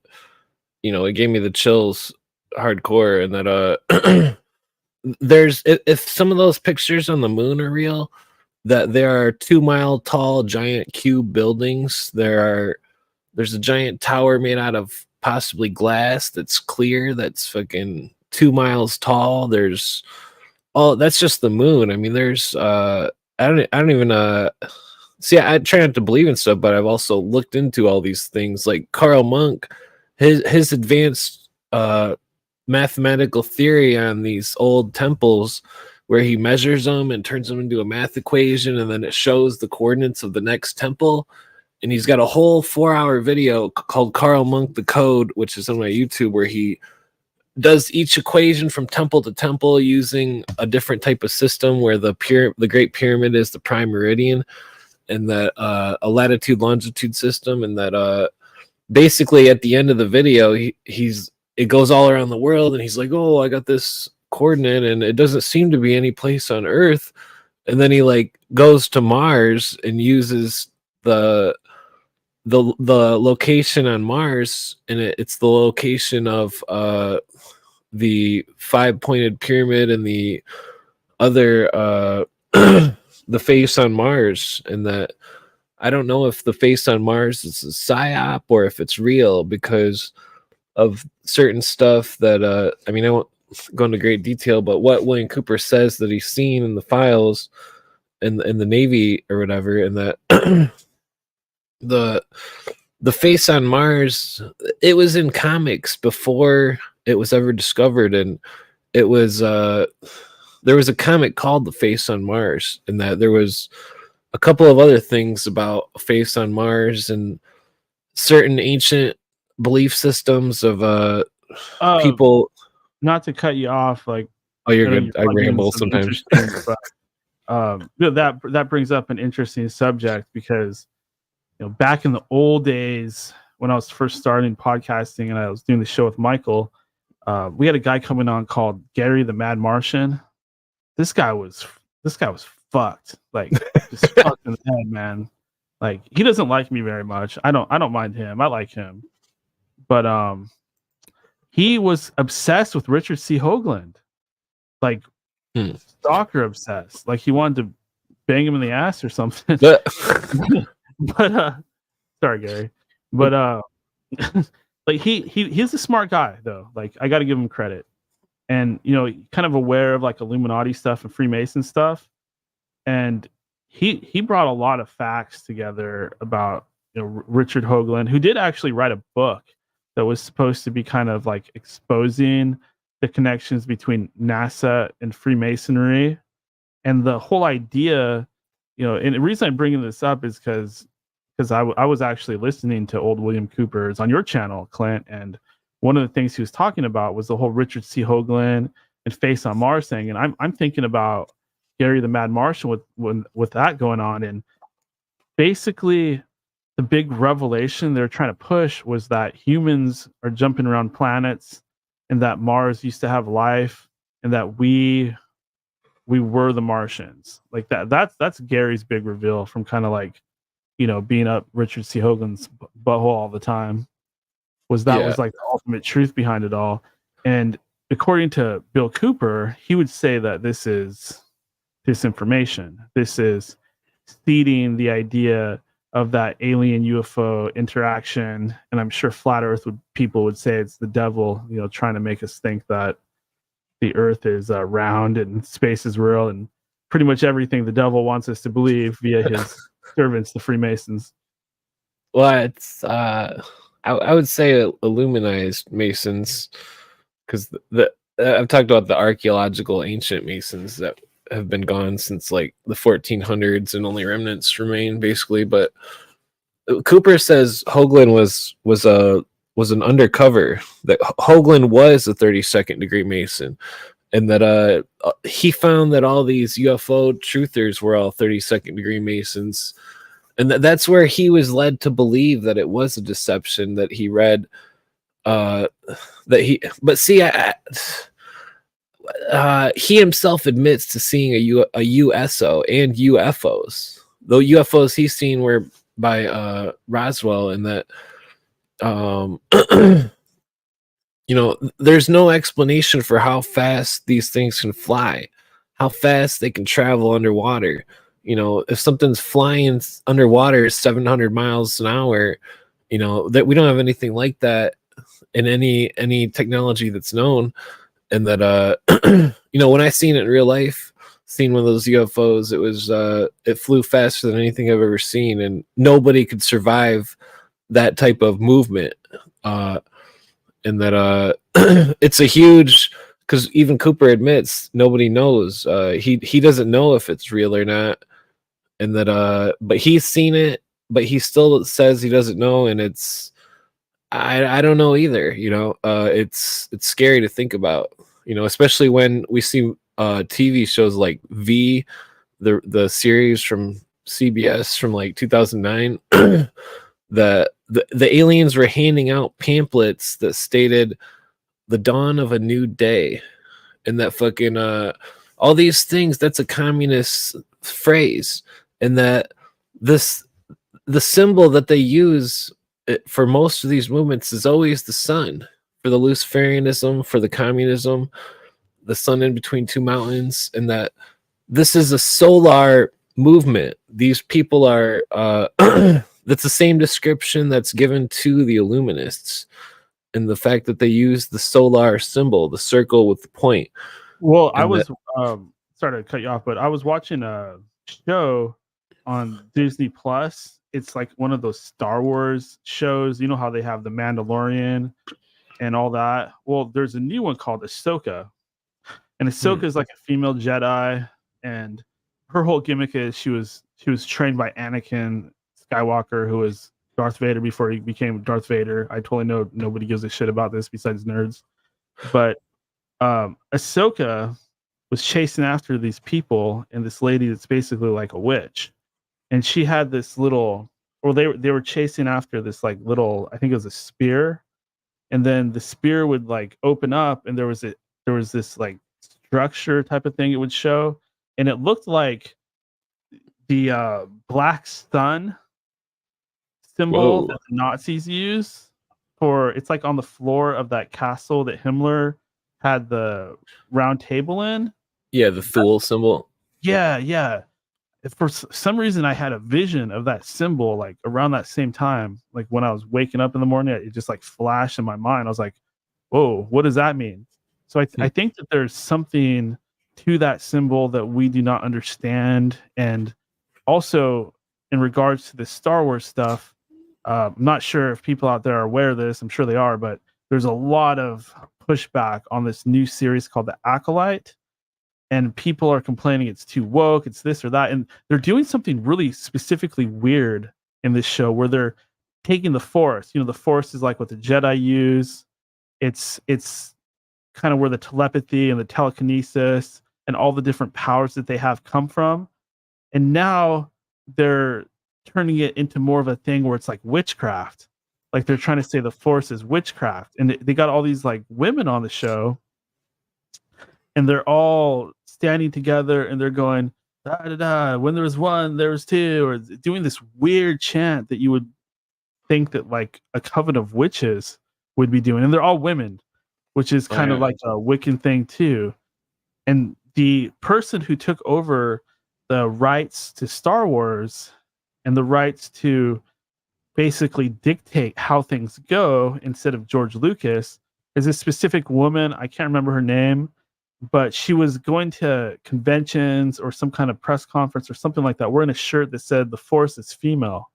it gave me the chills hardcore, and that if some of those pictures on the moon are real, that there are 2-mile tall giant cube buildings. There's a giant tower made out of possibly glass that's clear, that's fucking 2 miles tall. That's just the moon. There's I don't even see, I try not to believe in stuff, but I've also looked into all these things, like Carl Monk, his advanced mathematical theory on these old temples, where he measures them and turns them into a math equation, and then it shows the coordinates of the next temple. And he's got a whole 4-hour video called Carl Monk the Code, which is on my YouTube, where he does each equation from temple to temple using a different type of system, where the Great Pyramid is the prime meridian. and that a latitude longitude system, and that basically at the end of the video it goes all around the world, and he's like, oh, I got this coordinate and it doesn't seem to be any place on Earth. And then he like goes to Mars and uses the location on Mars, and it's the location of the 5-pointed pyramid and the other the face on Mars. And that I don't know if the face on Mars is a psyop or if it's real, because of certain stuff that I mean, I won't go into great detail, but what William Cooper says that he's seen in the files in the Navy or whatever, and that the face on Mars, it was in comics before it was ever discovered, and it was there was a comic called The Face on Mars, and that there was a couple of other things about a face on Mars and certain ancient belief systems of people. Not to cut you off, like, oh, you're I know good. I ramble sometimes. But that brings up an interesting subject, because back in the old days when I was first starting podcasting and I was doing the show with Michael, we had a guy coming on called Gary the Mad Martian. This guy was fucked, like just fucked in the head, man. Like, he doesn't like me very much. I don't mind him. I like him, but he was obsessed with Richard C. Hoagland, like stalker obsessed. Like, he wanted to bang him in the ass or something. But sorry, Gary. But like he's a smart guy though. Like, I got to give him credit, and kind of aware of like Illuminati stuff and Freemason stuff, and he brought a lot of facts together about Richard Hoagland, who did actually write a book that was supposed to be kind of like exposing the connections between NASA and Freemasonry. And the whole idea, and the reason I'm bringing this up is because I was actually listening to old William Cooper's on your channel, Clint, and one of the things he was talking about was the whole Richard C. Hoagland and Face on Mars thing. And I'm thinking about Gary the Mad Martian with that going on. And basically, the big revelation they're trying to push was that humans are jumping around planets, and that Mars used to have life, and that we were the Martians. Like that's Gary's big reveal from kind of like, being up Richard C. Hoagland's butthole all the time. Was like the ultimate truth behind it all. And according to Bill Cooper, he would say that this is disinformation. This is seeding the idea of that alien UFO interaction, and I'm sure flat Earth people would say it's the devil, trying to make us think that the Earth is round and space is real, and pretty much everything the devil wants us to believe via his servants, the Freemasons. Well, it's I would say Illuminized Masons, because I've talked about the archaeological ancient Masons that have been gone since like the 1400s, and only remnants remain basically. But Cooper says Hoagland was an undercover, that Hoagland was a 32nd degree Mason, and that he found that all these UFO truthers were all 32nd degree Masons, and that's where he was led to believe that it was a deception that he read he himself admits to seeing a USO and UFOs. The UFOs he's seen were by Roswell, and that there's no explanation for how fast these things can fly, how fast they can travel underwater. If something's flying underwater 700 miles an hour, that we don't have anything like that in any technology that's known. And that when I seen it in real life, seen one of those UFOs, it was it flew faster than anything I've ever seen, and nobody could survive that type of movement. And that it's a huge, because even Cooper admits nobody knows. He doesn't know if it's real or not, and that but he's seen it, but he still says he doesn't know, and it's I don't know either. It's scary to think about. Especially when we see TV shows like V, the series from CBS from like 2009. The aliens were handing out pamphlets that stated the dawn of a new day, and that fucking all these things, that's a communist phrase, and that the symbol that they use for most of these movements is always the sun, for the Luciferianism, for the communism, the sun in between two mountains, and that this is a solar movement. These people are that's the same description that's given to the Illuminists, and the fact that they use the solar symbol, the circle with the point. Well, I was sorry to cut you off, but I was watching a show on Disney Plus. It's like one of those Star Wars shows. You know how they have the Mandalorian and all that? Well, there's a new one called Ahsoka. And Ahsoka is like a female Jedi, and her whole gimmick is she was trained by Anakin Skywalker, who was Darth Vader before he became Darth Vader. I totally know nobody gives a shit about this besides nerds. But Ahsoka was chasing after these people and this lady that's basically like a witch. And she had this little, or they were chasing after this like little, I think it was a spear. And then the spear would like open up, and there was this like structure type of thing it would show. And it looked like the black sun symbol that the Nazis use it's like on the floor of that castle that Himmler had the round table in. Yeah, the Thule symbol. Yeah. For some reason, I had a vision of that symbol like around that same time. Like when I was waking up in the morning, it just like flashed in my mind. I was like, whoa, what does that mean? So I think that there's something to that symbol that we do not understand. And also in regards to the Star Wars stuff, I'm not sure if people out there are aware of this. I'm sure they are, but there's a lot of pushback on this new series called The Acolyte. And people are complaining it's too woke, it's this or that. And they're doing something really specifically weird in this show where they're taking the Force. You know, the Force is like what the Jedi use. It's kind of where the telepathy and the telekinesis and all the different powers that they have come from. And now they're turning it into more of a thing where it's like witchcraft. Like they're trying to say the Force is witchcraft. And they got all these like women on the show, and they're all standing together and they're going, da, da, da. When there was one, there was two, or doing this weird chant that you would think that like a coven of witches would be doing. And they're all women, which is kind of like a Wiccan thing too. And the person who took over the rights to Star Wars and the rights to basically dictate how things go instead of George Lucas is a specific woman. I can't remember her name, but she was going to conventions or some kind of press conference or something like that, wearing a shirt that said the Force is female.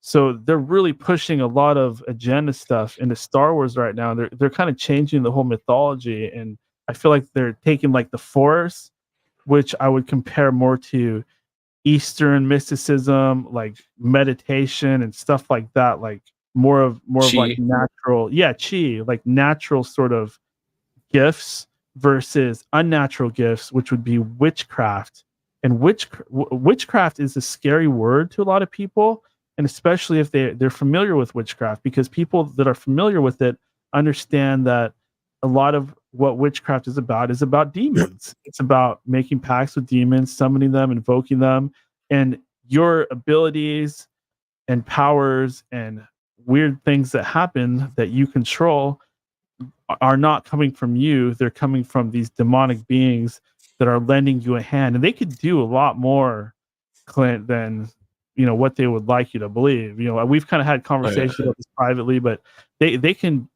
So they're really pushing a lot of agenda stuff into Star Wars right now. They're kind of changing the whole mythology, and I feel like they're taking like the Force, which I would compare more to Eastern mysticism, like meditation and stuff like that, like more of like natural, chi, like natural sort of gifts versus unnatural gifts, which would be witchcraft. And witchcraft is a scary word to a lot of people, and especially if they're familiar with witchcraft, because people that are familiar with it understand that a lot of what witchcraft is about demons. It's about making pacts with demons, summoning them, invoking them, and your abilities and powers and weird things that happen that you control are not coming from you. They're coming from these demonic beings that are lending you a hand, and they could do a lot more, Clint, than what they would like you to believe. We've kind of had conversations about this privately, but they can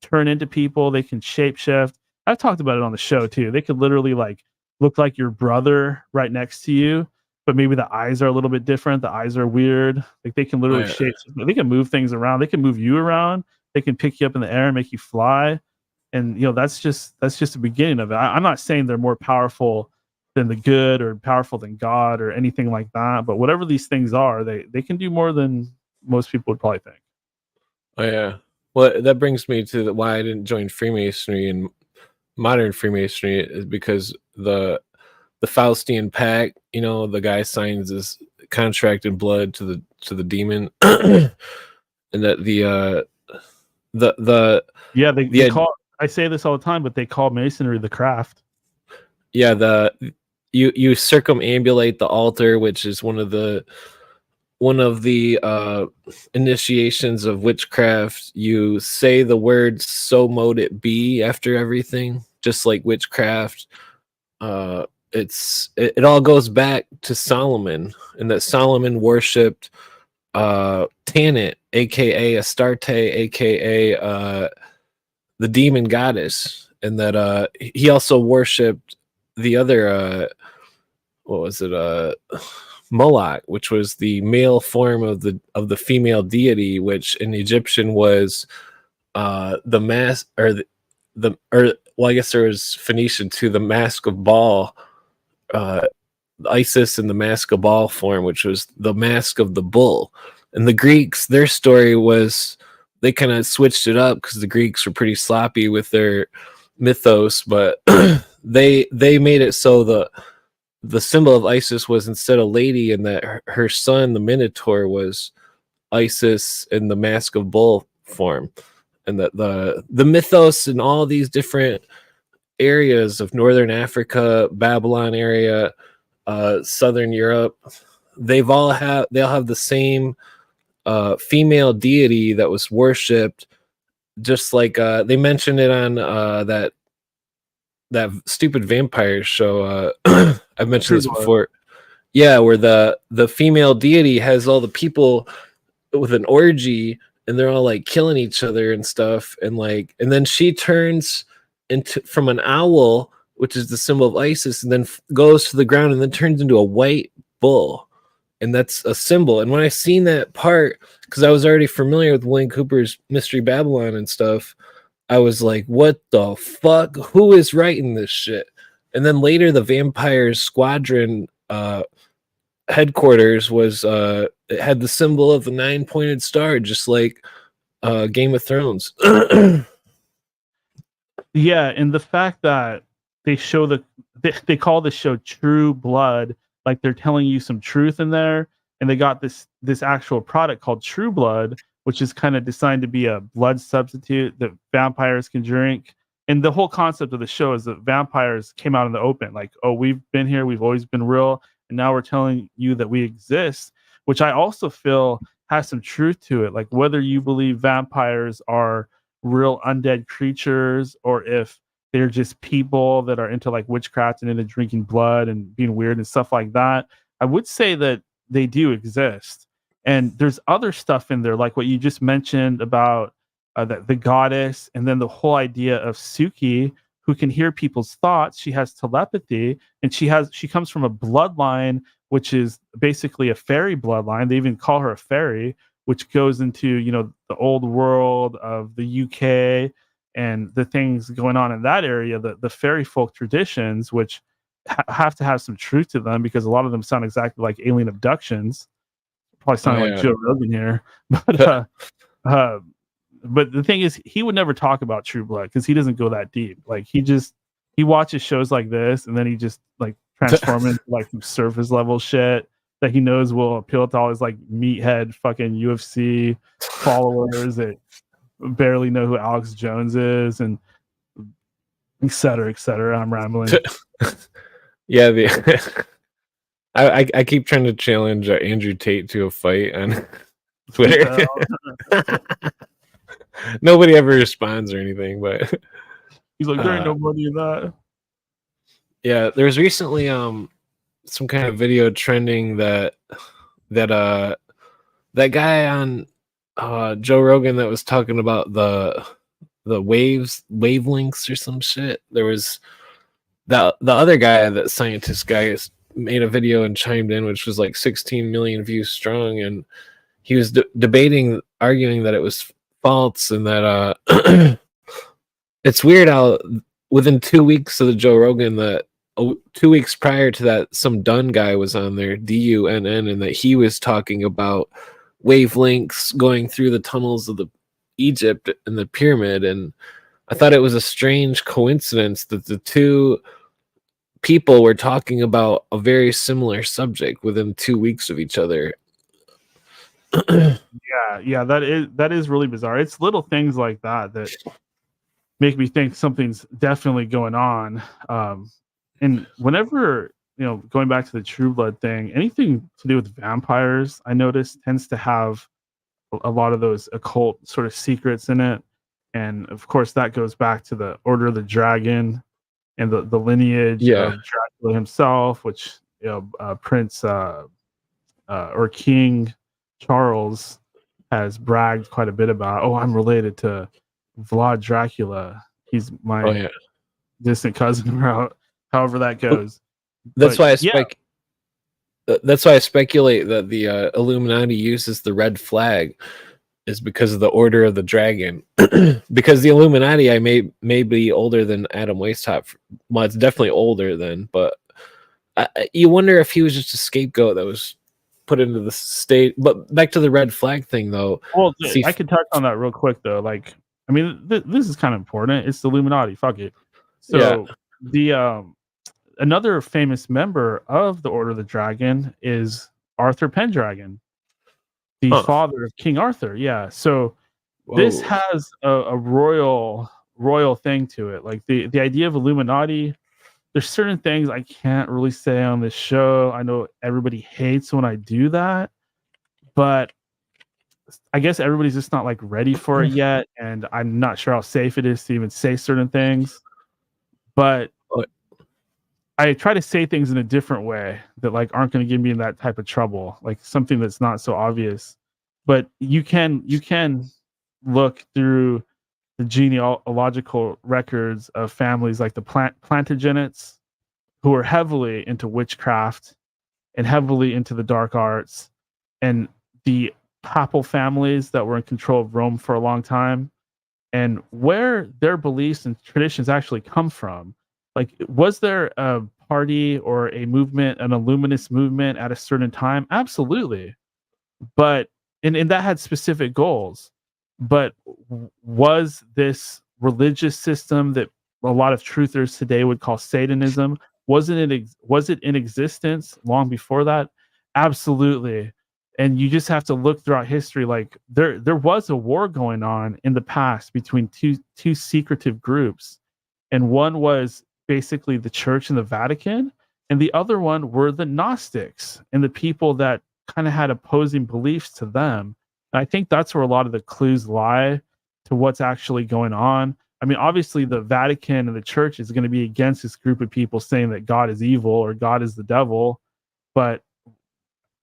turn into people. They can shapeshift. I've talked about it on the show too. They could literally like look like your brother right next to you, but maybe the eyes are a little bit different. The eyes are weird. Like they can literally shape. They can move things around. They can move you around. They can pick you up in the air and make you fly. And that's just the beginning of it. I'm not saying they're more powerful than the good or powerful than God or anything like that. But whatever these things are, they can do more than most people would probably think. Oh yeah. Well, that brings me to why I didn't join Freemasonry and modern Freemasonry is because the Faustian Pact, the guy signs this contracted blood to the demon, and that the yeah, they call. I say this all the time, but they call masonry the craft. Yeah, you circumambulate the altar, which is one of the initiations of witchcraft. You say the words "so mote it be" after everything, just like witchcraft. It all goes back to Solomon, and that Solomon worshipped Tanit, aka Astarte, aka the demon goddess, and that he also worshipped the other what was it, Moloch, which was the male form of the female deity, which in Egyptian was the mask, or well, I guess there was Phoenician too, the mask of Baal, Isis in the mask of Baal form, which was the mask of the bull. And the Greeks, their story was, they kind of switched it up because the Greeks were pretty sloppy with their mythos, but they made it so the symbol of Isis was instead a lady, and that her son, the Minotaur, was Isis in the mask of bull form. And that the mythos in all these different areas of Northern Africa, Babylon area, Southern Europe, they all have the same female deity that was worshipped, just like they mentioned it on that stupid vampire show. I've mentioned this before. Yeah, where the female deity has all the people with an orgy, and they're all like killing each other and stuff, and then she turns into from an owl, which is the symbol of Isis, and then goes to the ground and then turns into a white bull. And that's a symbol. And when I seen that part, because I was already familiar with Wayne Cooper's Mystery Babylon and stuff, I was like, what the fuck? Who is writing this shit? And then later the Vampire Squadron headquarters was it had the symbol of the 9-pointed star, just like Game of Thrones. Yeah, and the fact that they show they call the show True Blood, like they're telling you some truth in there, and they got this actual product called True Blood, which is kind of designed to be a blood substitute that vampires can drink. And the whole concept of the show is that vampires came out in the open, like, oh, we've been here, we've always been real, and now we're telling you that we exist, which I also feel has some truth to it. Like, whether you believe vampires are real undead creatures, or if they're just people that are into like witchcraft and into drinking blood and being weird and stuff like that, I would say that they do exist. And there's other stuff in there, like what you just mentioned about the goddess, and then the whole idea of Suki, who can hear people's thoughts. She has telepathy, and she comes from a bloodline which is basically a fairy bloodline. They even call her a fairy, which goes into, the old world of the UK and the things going on in that area, the fairy folk traditions, which have to have some truth to them, because a lot of them sound exactly like alien abductions. Probably sounding like Joe Rogan here, but the thing is, he would never talk about True Blood because he doesn't go that deep. Like, he watches shows like this, and then he just like transform into like surface level shit that he knows will appeal to all his like meathead fucking UFC followers that barely know who Alex Jones is, and et cetera, et cetera. I'm rambling. Yeah, I keep trying to challenge Andrew Tate to a fight on Twitter. Nobody ever responds or anything, but he's like, there ain't nobody in that. Yeah, there was recently some kind of video trending that guy on Joe Rogan that was talking about the wavelengths or some shit. There was the other guy, that scientist guy, made a video and chimed in, which was like 16 million views strong, and he was arguing that it was false, and that it's weird how within 2 weeks of the Joe Rogan, 2 weeks prior to that, some Dunn guy was on there, Dunn, and that he was talking about wavelengths going through the tunnels of the Egypt and the pyramid. And I thought it was a strange coincidence that the two people were talking about a very similar subject within 2 weeks of each other. Yeah, that is really bizarre. It's little things like that that make me think something's definitely going on. And whenever, going back to the True Blood thing, anything to do with vampires, I notice tends to have a lot of those occult sort of secrets in it. And of course, that goes back to the Order of the Dragon and the lineage of Dracula himself, which Prince or King Charles has bragged quite a bit about. Oh, I'm related to Vlad Dracula. He's my distant cousin, however that goes. That's why I speculate that the Illuminati uses the red flag is because of the Order of the Dragon. Because the Illuminati, may be older than Adam Weishaupt. Well, it's definitely older than, but you wonder if he was just a scapegoat that was put into the state. But back to the red flag thing, though. Well, I could touch on that real quick, though. Like, I mean, this is kind of important. It's the Illuminati. Fuck it. So the another famous member of the Order of the Dragon is Arthur Pendragon, the father of King Arthur. Yeah. So this has a royal thing to it. Like the idea of Illuminati, there's certain things I can't really say on this show. I know everybody hates when I do that, but I guess everybody's just not like ready for it yet. And I'm not sure how safe it is to even say certain things, but I try to say things in a different way that like aren't going to get me in that type of trouble, like something that's not so obvious. But you can look through the genealogical records of families like the Plantagenets, who are heavily into witchcraft and heavily into the dark arts, and the papal families that were in control of Rome for a long time, and where their beliefs and traditions actually come from. Like, was there a party or a movement, an Illuminist movement at a certain time? Absolutely. But, and that had specific goals. But was this religious system that a lot of truthers today would call Satanism, was it in existence long before that? Absolutely. And you just have to look throughout history. Like there was a war going on in the past between two secretive groups. And one was basically the Church and the Vatican, and the other one were the Gnostics and the people that kind of had opposing beliefs to them. And I think that's where a lot of the clues lie to what's actually going on. I mean, obviously the Vatican and the Church is going to be against this group of people saying that God is evil or God is the devil. But,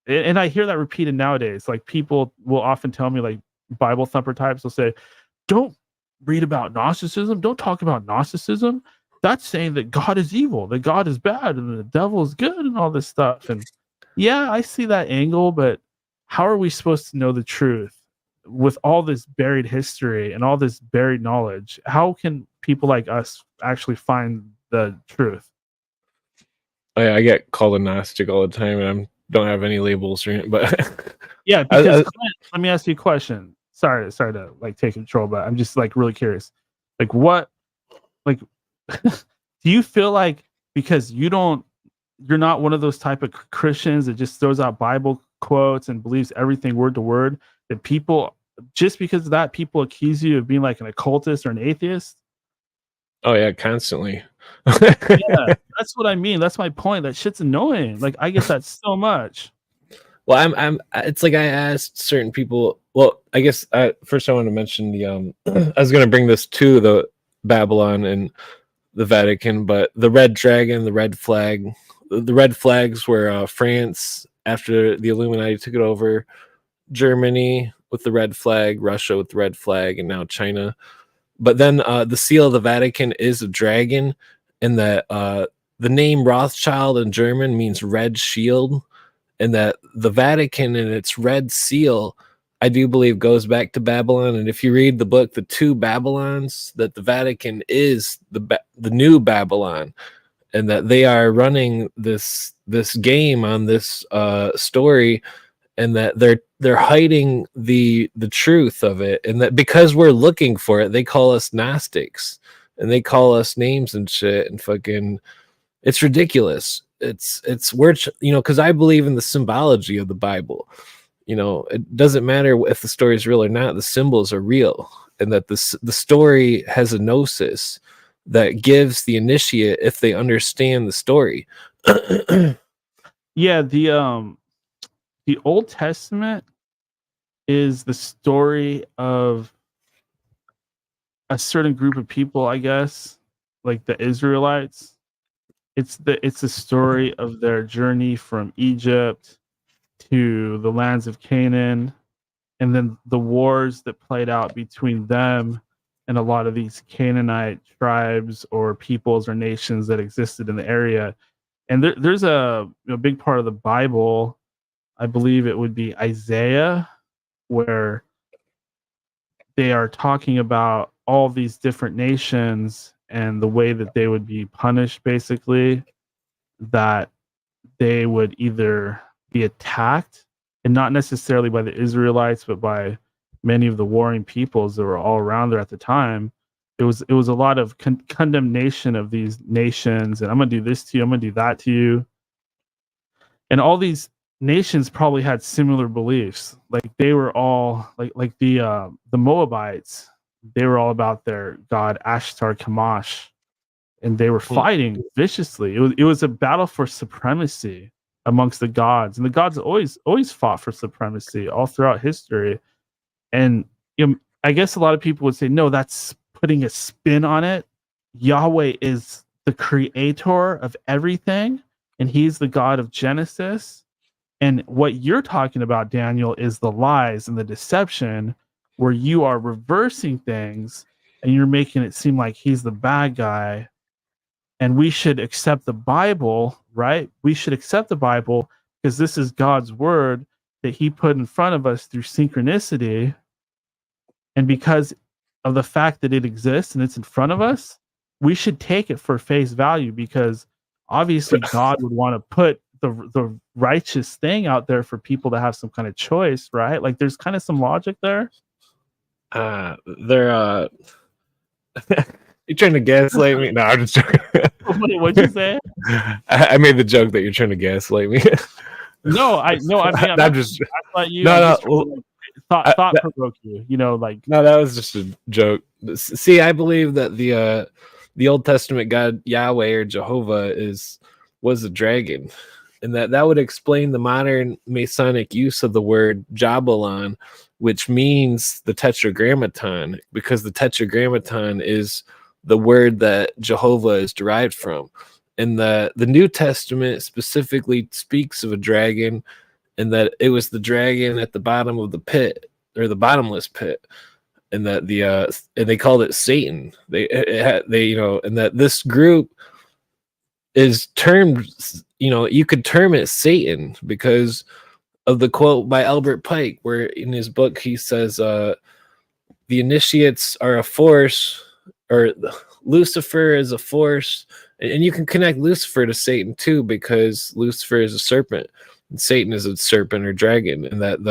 and I hear that repeated nowadays. Like people will often tell me, like Bible thumper types will say, don't read about Gnosticism. Don't talk about Gnosticism. That's saying that God is evil, that God is bad, and the devil is good, and all this stuff. And yeah, I see that angle, but how are we supposed to know the truth with all this buried history and all this buried knowledge? How can people like us actually find the truth? I get called a Gnostic all the time, and I don't have any labels or anything, but yeah, because let me ask you a question. Sorry to like take control, but I'm just like really curious. Like what, like, do you feel like because you're not one of those type of Christians that just throws out Bible quotes and believes everything word to word, that people, just because of that, people accuse you of being like an occultist or an atheist? Oh yeah, constantly. Yeah, that's what I mean. That's my point. That shit's annoying. Like I get that so much. Well, it's like I asked certain people. Well, I guess first I want to mention the I was going to bring this to the Babylon and the Vatican, but the red dragon, the red flag, the red flags were France after the Illuminati took it over, Germany with the red flag, Russia with the red flag, and now China. But then the seal of the Vatican is a dragon, and that the name Rothschild in German means red shield, and that the Vatican and its red seal, I do believe, goes back to Babylon. And if you read the book, The Two Babylons, that the Vatican is the new Babylon, and that they are running this game on this story, and that they're hiding the truth of it, and that because we're looking for it, they call us Gnostics, and they call us names and shit, and fucking It's ridiculous. It's words, because I believe in the symbology of the Bible. It doesn't matter if the story is real or not. The symbols are real, and that the story has a gnosis that gives the initiate, if they understand the story. Yeah, the Old Testament is the story of a certain group of people, I guess, like the Israelites. It's the story of their journey from Egypt to the lands of Canaan, and then the wars that played out between them and a lot of these Canaanite tribes or peoples or nations that existed in the area. And there's a big part of the Bible, I believe it would be Isaiah, where they are talking about all these different nations and the way that they would be punished, basically, that they would either be attacked, and not necessarily by the Israelites, but by many of the warring peoples that were all around there at the time. It was a lot of condemnation of these nations, and I'm going to do this to you, I'm going to do that to you. And all these nations probably had similar beliefs. Like they were all like the Moabites. They were all about their god Ashtar Kamash, and they were fighting viciously. It was a battle for supremacy amongst the gods, and the gods always fought for supremacy all throughout history. And I guess a lot of people would say, no, that's putting a spin on it. Yahweh is the creator of everything, and he's the God of Genesis. And what you're talking about, Daniel, is the lies and the deception, where you are reversing things and you're making it seem like he's the bad guy. And we should accept the Bible, right? We should accept the Bible because this is God's word that he put in front of us through synchronicity. And because of the fact that it exists and it's in front of us, we should take it for face value, because obviously God would want to put the righteous thing out there for people to have some kind of choice, right? Like there's kind of some logic there. You're trying to gaslight me? No, I'm just joking. What'd you say? I made the joke that you're trying to gaslight me. I'm not just gaslight you. Thought provoke you. No, that was just a joke. See, I believe that the Old Testament God Yahweh or Jehovah was a dragon, and that would explain the modern Masonic use of the word Jabalon, which means the Tetragrammaton, because the Tetragrammaton is the word that Jehovah is derived from. And the New Testament specifically speaks of a dragon, and that it was the dragon at the bottom of the pit, or the bottomless pit, and that and they called it Satan. They and that this group is termed, you could term it Satan because of the quote by Albert Pike, where in his book he says the initiates are a force, or Lucifer is a force, and you can connect Lucifer to Satan too, because Lucifer is a serpent and Satan is a serpent or dragon, and that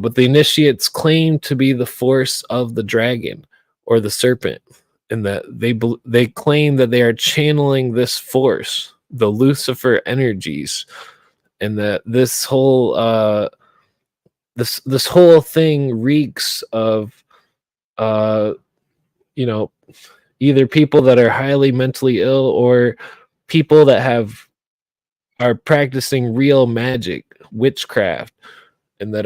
but the initiates claim to be the force of the dragon or the serpent, and that they claim that they are channeling this force, the Lucifer energies, and that this whole this whole thing reeks of either people that are highly mentally ill or people that are practicing real magic, witchcraft, and that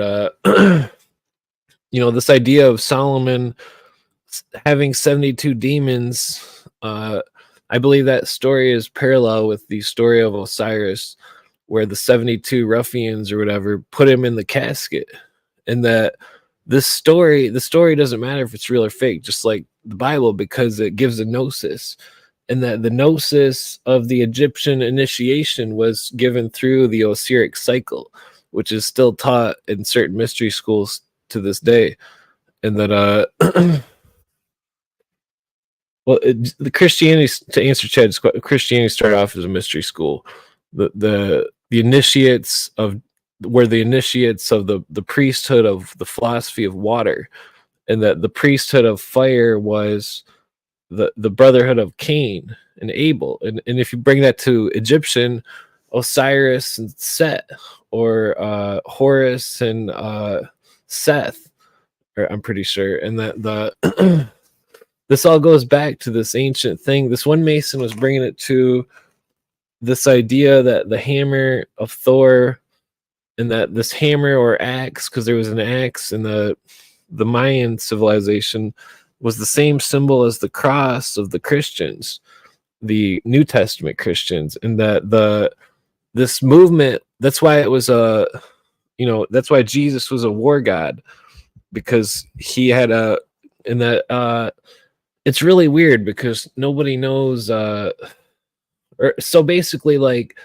this idea of Solomon having 72 demons, I believe that story is parallel with the story of Osiris, where the 72 ruffians or whatever put him in the casket, and that the story doesn't matter if it's real or fake, just like the Bible, because it gives a gnosis, and that the gnosis of the Egyptian initiation was given through the Osiric cycle, which is still taught in certain mystery schools to this day. And that the Christianity, to answer Chad's question, Christianity started off as a mystery school. The initiates of the priesthood of the philosophy of water, and that the priesthood of fire was the brotherhood of Cain and Abel, and if you bring that to Egyptian, Osiris and Set, or Horus and Seth, or I'm pretty sure, and that the this all goes back to this ancient thing. This one Mason was bringing it to this idea that the hammer of Thor, and that this hammer or axe, because there was an axe in the Mayan civilization, was the same symbol as the cross of the Christians, the New Testament Christians, and that this movement, that's why it was that's why Jesus was a war god, because he had it's really weird because nobody knows, so basically, like,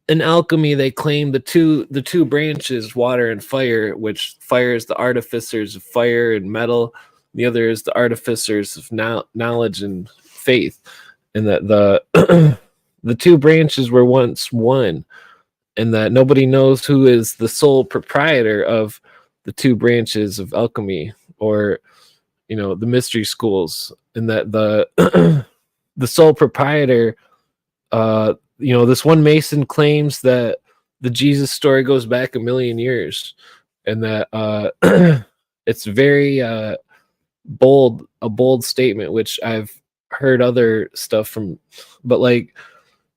in alchemy, they claim the two branches, water and fire, which fire is the artificers of fire and metal, the other is the artificers of knowledge and faith, and that the two branches were once one, and that nobody knows who is the sole proprietor of the two branches of alchemy, or the mystery schools, and that the sole proprietor, this one Mason claims that the Jesus story goes back 1,000,000 years, and that it's very a bold statement, which I've heard other stuff from, but like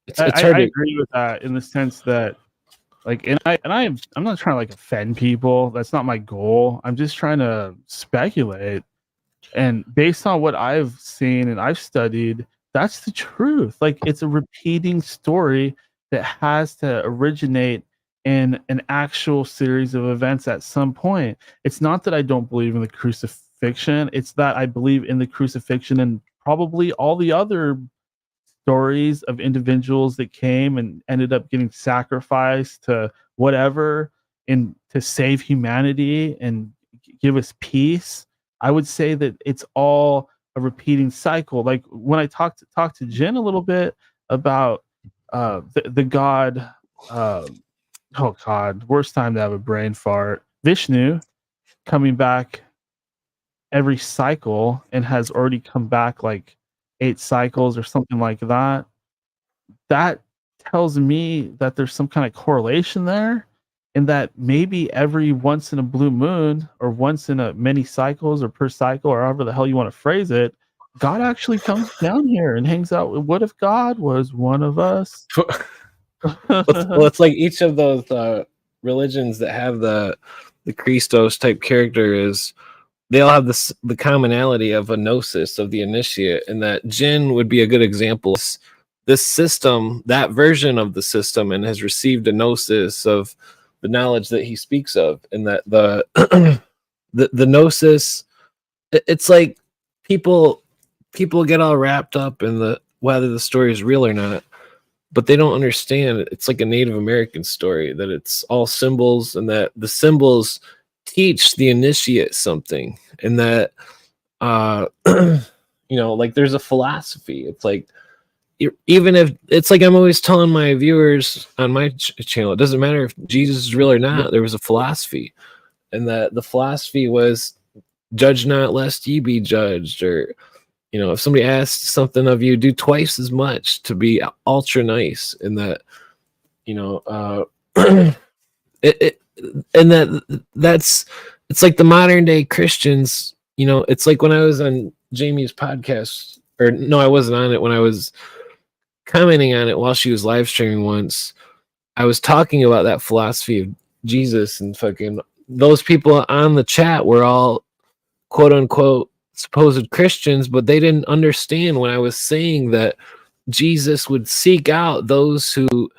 it's hard I to agree with that in the sense that, like, I'm not trying to like offend people. That's not my goal. I'm just trying to speculate, and based on what I've seen and I've studied, that's the truth. Like, it's a repeating story that has to originate in an actual series of events at some point. It's not that I don't believe in the crucifixion. It's that I believe in the crucifixion and probably all the other stories of individuals that came and ended up getting sacrificed to whatever and to save humanity and give us peace. I would say that it's all a repeating cycle. Like when I talked to Jen a little bit about the god, oh god, worst time to have a brain fart, Vishnu, coming back every cycle and has already come back like 8 cycles or something like that. That tells me that there's some kind of correlation there, and that maybe every once in a blue moon, or once in a many cycles, or per cycle, or however the hell you want to phrase it, God actually comes down here and hangs out. What if God was one of us? well, it's like each of those religions that have the Christos type character is, they all have the commonality of a gnosis of the initiate, and that Jinn would be a good example. This system, that version of the system, and has received a gnosis of the knowledge that he speaks of, and that the gnosis, it's like people get all wrapped up in whether the story is real or not, but they don't understand it's like a Native American story, that it's all symbols, and that the symbols teach the initiate something, and that like there's a philosophy. It's like, even if it's like, I'm always telling my viewers on my channel, it doesn't matter if Jesus is real or not, there was a philosophy, and that the philosophy was, judge not lest ye be judged, or if somebody asks something of you, do twice as much to be ultra nice, and that and that's, it's like the modern day Christians. It's like when I was on Jamie's podcast, or no, I wasn't on it, when I was commenting on it while she was live streaming once, I was talking about that philosophy of Jesus, and fucking those people on the chat were all quote unquote supposed Christians, but they didn't understand when I was saying that Jesus would seek out those who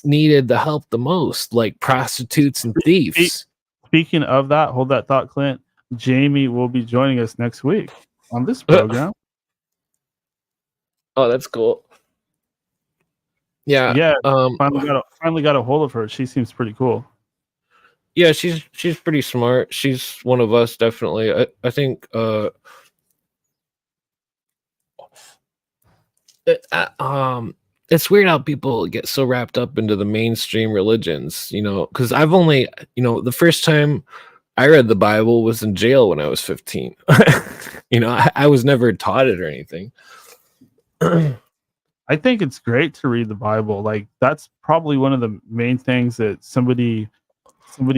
needed the help the most, like prostitutes and thieves. Speaking of that, hold that thought, Clint. Jamie will be joining us next week on this program. Oh, that's cool. Yeah. Finally got a hold of her. She seems pretty cool. Yeah, she's pretty smart. She's one of us, definitely. I think it's weird how people get so wrapped up into the mainstream religions, because I've only, the first time I read the Bible, was in jail when I was 15. You know, I was never taught it or anything. I think it's great to read the Bible. Like, that's probably one of the main things that somebody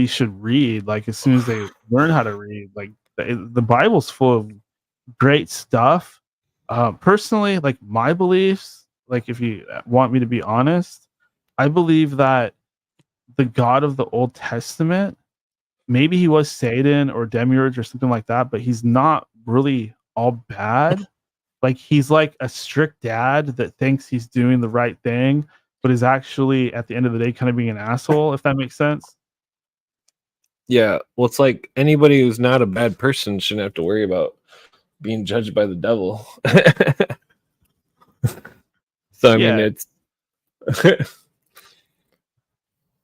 should read. Like, as soon as they learn how to read, like the Bible's full of great stuff. Personally, like my beliefs, like if you want me to be honest, I believe that the God of the Old Testament, maybe he was Satan or Demiurge or something like that, but he's not really all bad. Like, he's like a strict dad that thinks he's doing the right thing, but is actually at the end of the day kind of being an asshole, if that makes sense. Yeah, well, it's like anybody who's not a bad person shouldn't have to worry about being judged by the devil. So I mean, it's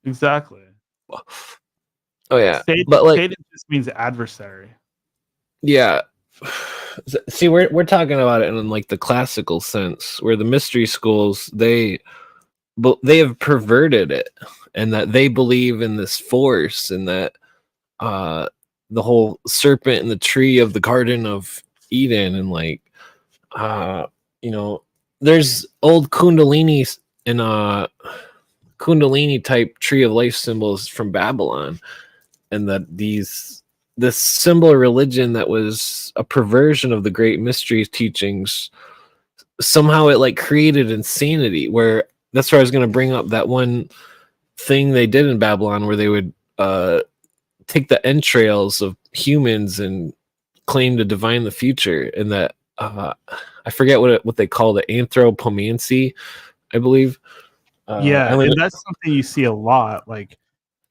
exactly. Oh yeah, Satan, but like Satan just means adversary. Yeah. See, we're talking about it in like the classical sense, where the mystery schools they have perverted it, and that they believe in this force, and that the whole serpent in the tree of the Garden of Eden, and like you know, there's old Kundalini and Kundalini type tree of life symbols from Babylon, and that this symbol of religion that was a perversion of the great mystery teachings, somehow it like created insanity. Where that's where I was going to bring up that one thing they did in Babylon, where they would take the entrails of humans and claim to divine the future, and that I forget what they call it, anthropomancy, I believe. Yeah, and that's something you see a lot. Like,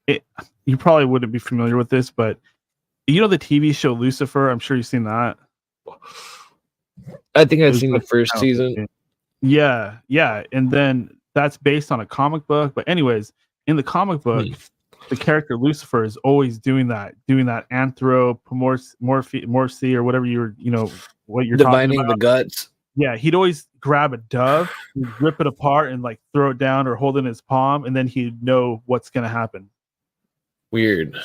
you probably wouldn't be familiar with this, but you know the TV show Lucifer? I'm sure you've seen that. I think I've seen the first season. Yeah, and then that's based on a comic book. But anyways, in the comic book, the character Lucifer is always doing that anthropomorphy or whatever what you're dividing talking about. The guts. Yeah, he'd always grab a dove, rip it apart, and like throw it down or hold it in his palm, and then he'd know what's gonna happen. Weird.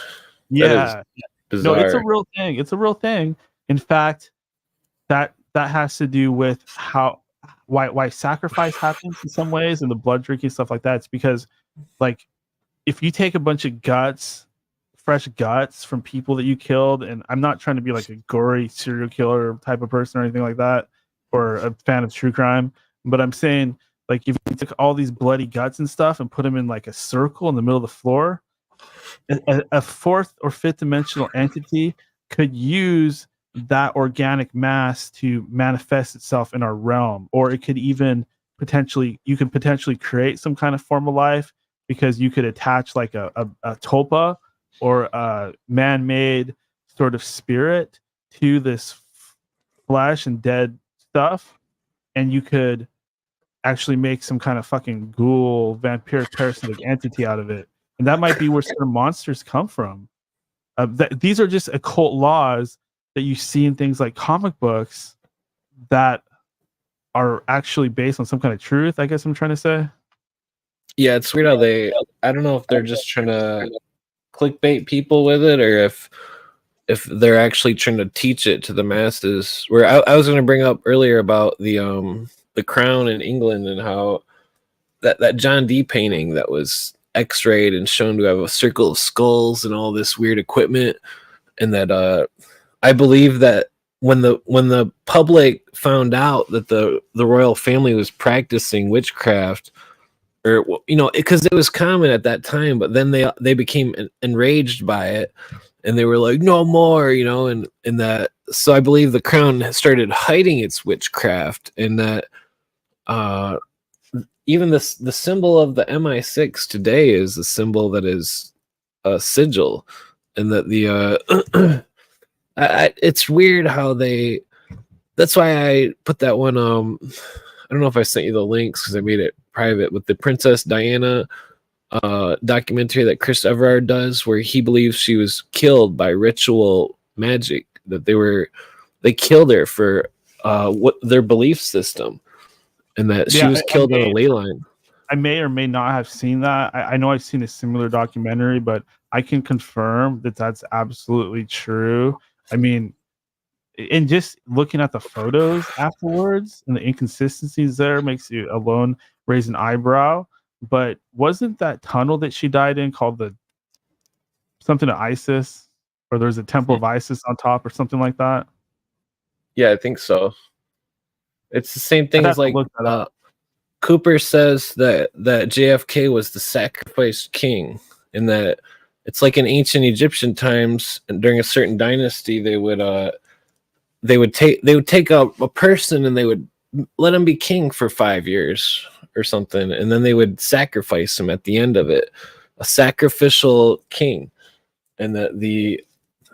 Yeah. Bizarre. No, it's a real thing. It's a real thing. In fact, that has to do with why sacrifice happens in some ways, and the blood drinking, stuff like that. It's because, like, if you take a bunch of fresh guts from people that you killed, and I'm not trying to be like a gory serial killer type of person or anything like that, or a fan of true crime, but I'm saying, like, if you took all these bloody guts and stuff and put them in like a circle in the middle of the floor, a fourth or fifth dimensional entity could use that organic mass to manifest itself in our realm, or it could even potentially create some kind of form of life, because you could attach like a tulpa or a man-made sort of spirit to this flesh and dead stuff, and you could actually make some kind of fucking ghoul, vampiric, parasitic entity out of it. And that might be where certain monsters come from. These are just occult laws that you see in things like comic books that are actually based on some kind of truth, I guess I'm trying to say. Yeah, it's weird how I don't know if they're just trying to clickbait people with it, or if they're actually trying to teach it to the masses. Where I was going to bring up earlier about the crown in England, and how that John Dee painting that was x-rayed and shown to have a circle of skulls and all this weird equipment, and that I believe that when the public found out that the royal family was practicing witchcraft, or because it was common at that time, but then they became enraged by it, and they were like, no more, and that, so I believe the crown started hiding its witchcraft, and that even the symbol of the MI6 today is a symbol that is a sigil, and that the it's weird how that's why I put that one, I don't know if I sent you the links because I made it private, with the Princess Diana documentary that Chris Everard does, where he believes she was killed by ritual magic, that they killed her for what their belief system, and that she was killed on a ley line. I may or may not have seen that. I know I've seen a similar documentary, but I can confirm that that's absolutely true. I mean, and just looking at the photos afterwards and the inconsistencies there makes you alone raise an eyebrow. But wasn't that tunnel that she died in called the something of Isis, or there's a temple of Isis on top or something like that? Yeah, I think so. It's the same thing I'd as have to like look that up. Cooper says that JFK was the sacrificed king, and that it's like in ancient Egyptian times, and during a certain dynasty, they would take a person and they would let him be king for 5 years or something, and then they would sacrifice him at the end of it, a sacrificial king, and that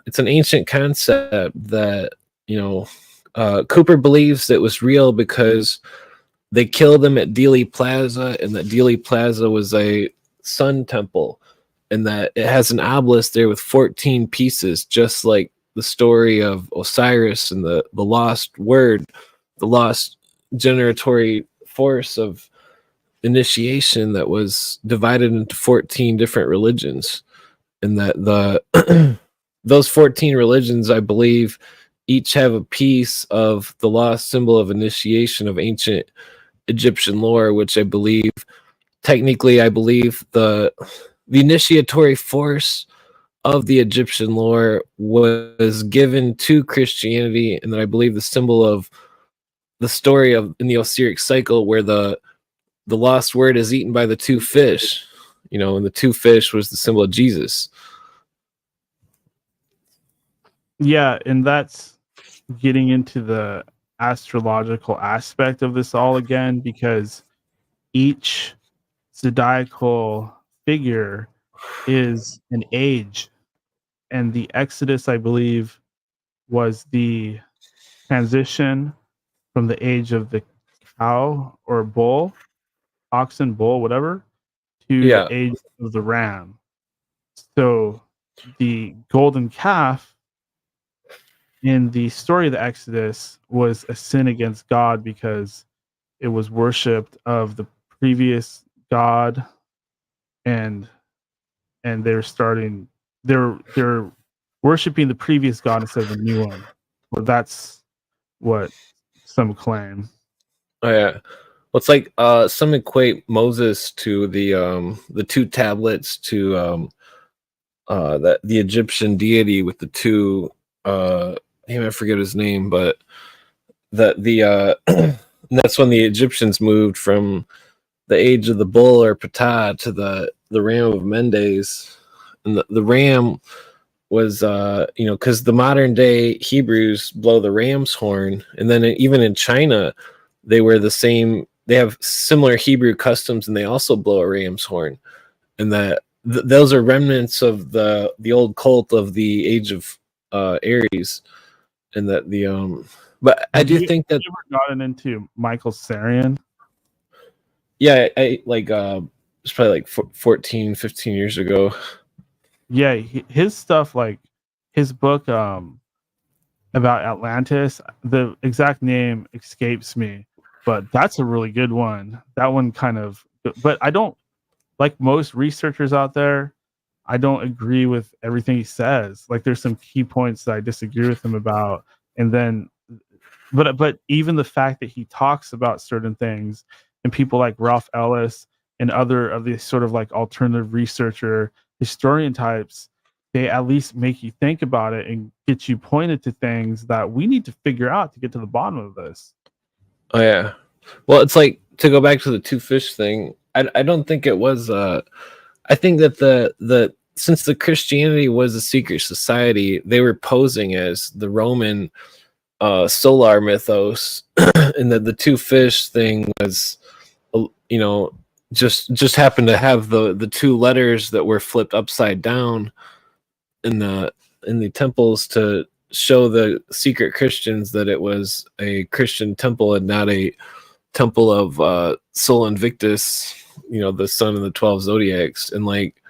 it's an ancient concept that Cooper believes it was real because they killed him at Dealey Plaza, and that Dealey Plaza was a sun temple, and that it has an obelisk there with 14 pieces, just like the story of Osiris and the lost word, the lost generatory force of initiation that was divided into 14 different religions, and that those 14 religions, I believe, each have a piece of the lost symbol of initiation of ancient Egyptian lore, which I believe the initiatory force of the Egyptian lore was given to Christianity, and that I believe the symbol of the story of in the Osiric cycle where the lost word is eaten by the two fish, and the two fish was the symbol of Jesus. Yeah, and that's getting into the astrological aspect of this all again, because each zodiacal figure is an age, and the Exodus, I believe, was the transition from the age of the cow or bull, oxen, bull, whatever, to the age of the ram. So the golden calf in the story of the Exodus was a sin against God because it was worshipped of the previous god, and they're worshiping the previous god instead of the new one. Well, that's what some claim. Oh yeah. Well, it's like some equate Moses to the two tablets to that the Egyptian deity with the two I forget his name, but that that's when the Egyptians moved from the age of the bull or Ptah to the ram of Mendes, and the ram was because the modern day Hebrews blow the ram's horn, and then even in China they wear the same. They have similar Hebrew customs, and they also blow a ram's horn, and that those are remnants of the old cult of the age of Aries, and that but I do think that you ever gotten into Michael Sarian? Yeah, I like it's probably like 14, 15 years ago. Yeah, his stuff, like his book about Atlantis, the exact name escapes me, but that's a really good one. That one kind of, but I don't, like most researchers out there, I don't agree with everything he says. Like there's some key points that I disagree with him about, and then but even the fact that he talks about certain things, and people like Ralph Ellis and other of these sort of like alternative researcher historian types, they at least make you think about it and get you pointed to things that we need to figure out to get to the bottom of this. Oh yeah. Well, it's like, to go back to the two fish thing, I don't think it was I think that the since the Christianity was a secret society, they were posing as the Roman solar mythos, and that the two fish thing was just happened to have the two letters that were flipped upside down in the temples to show the secret Christians that it was a Christian temple and not a temple of Sol Invictus, the sun of the 12 zodiacs. And like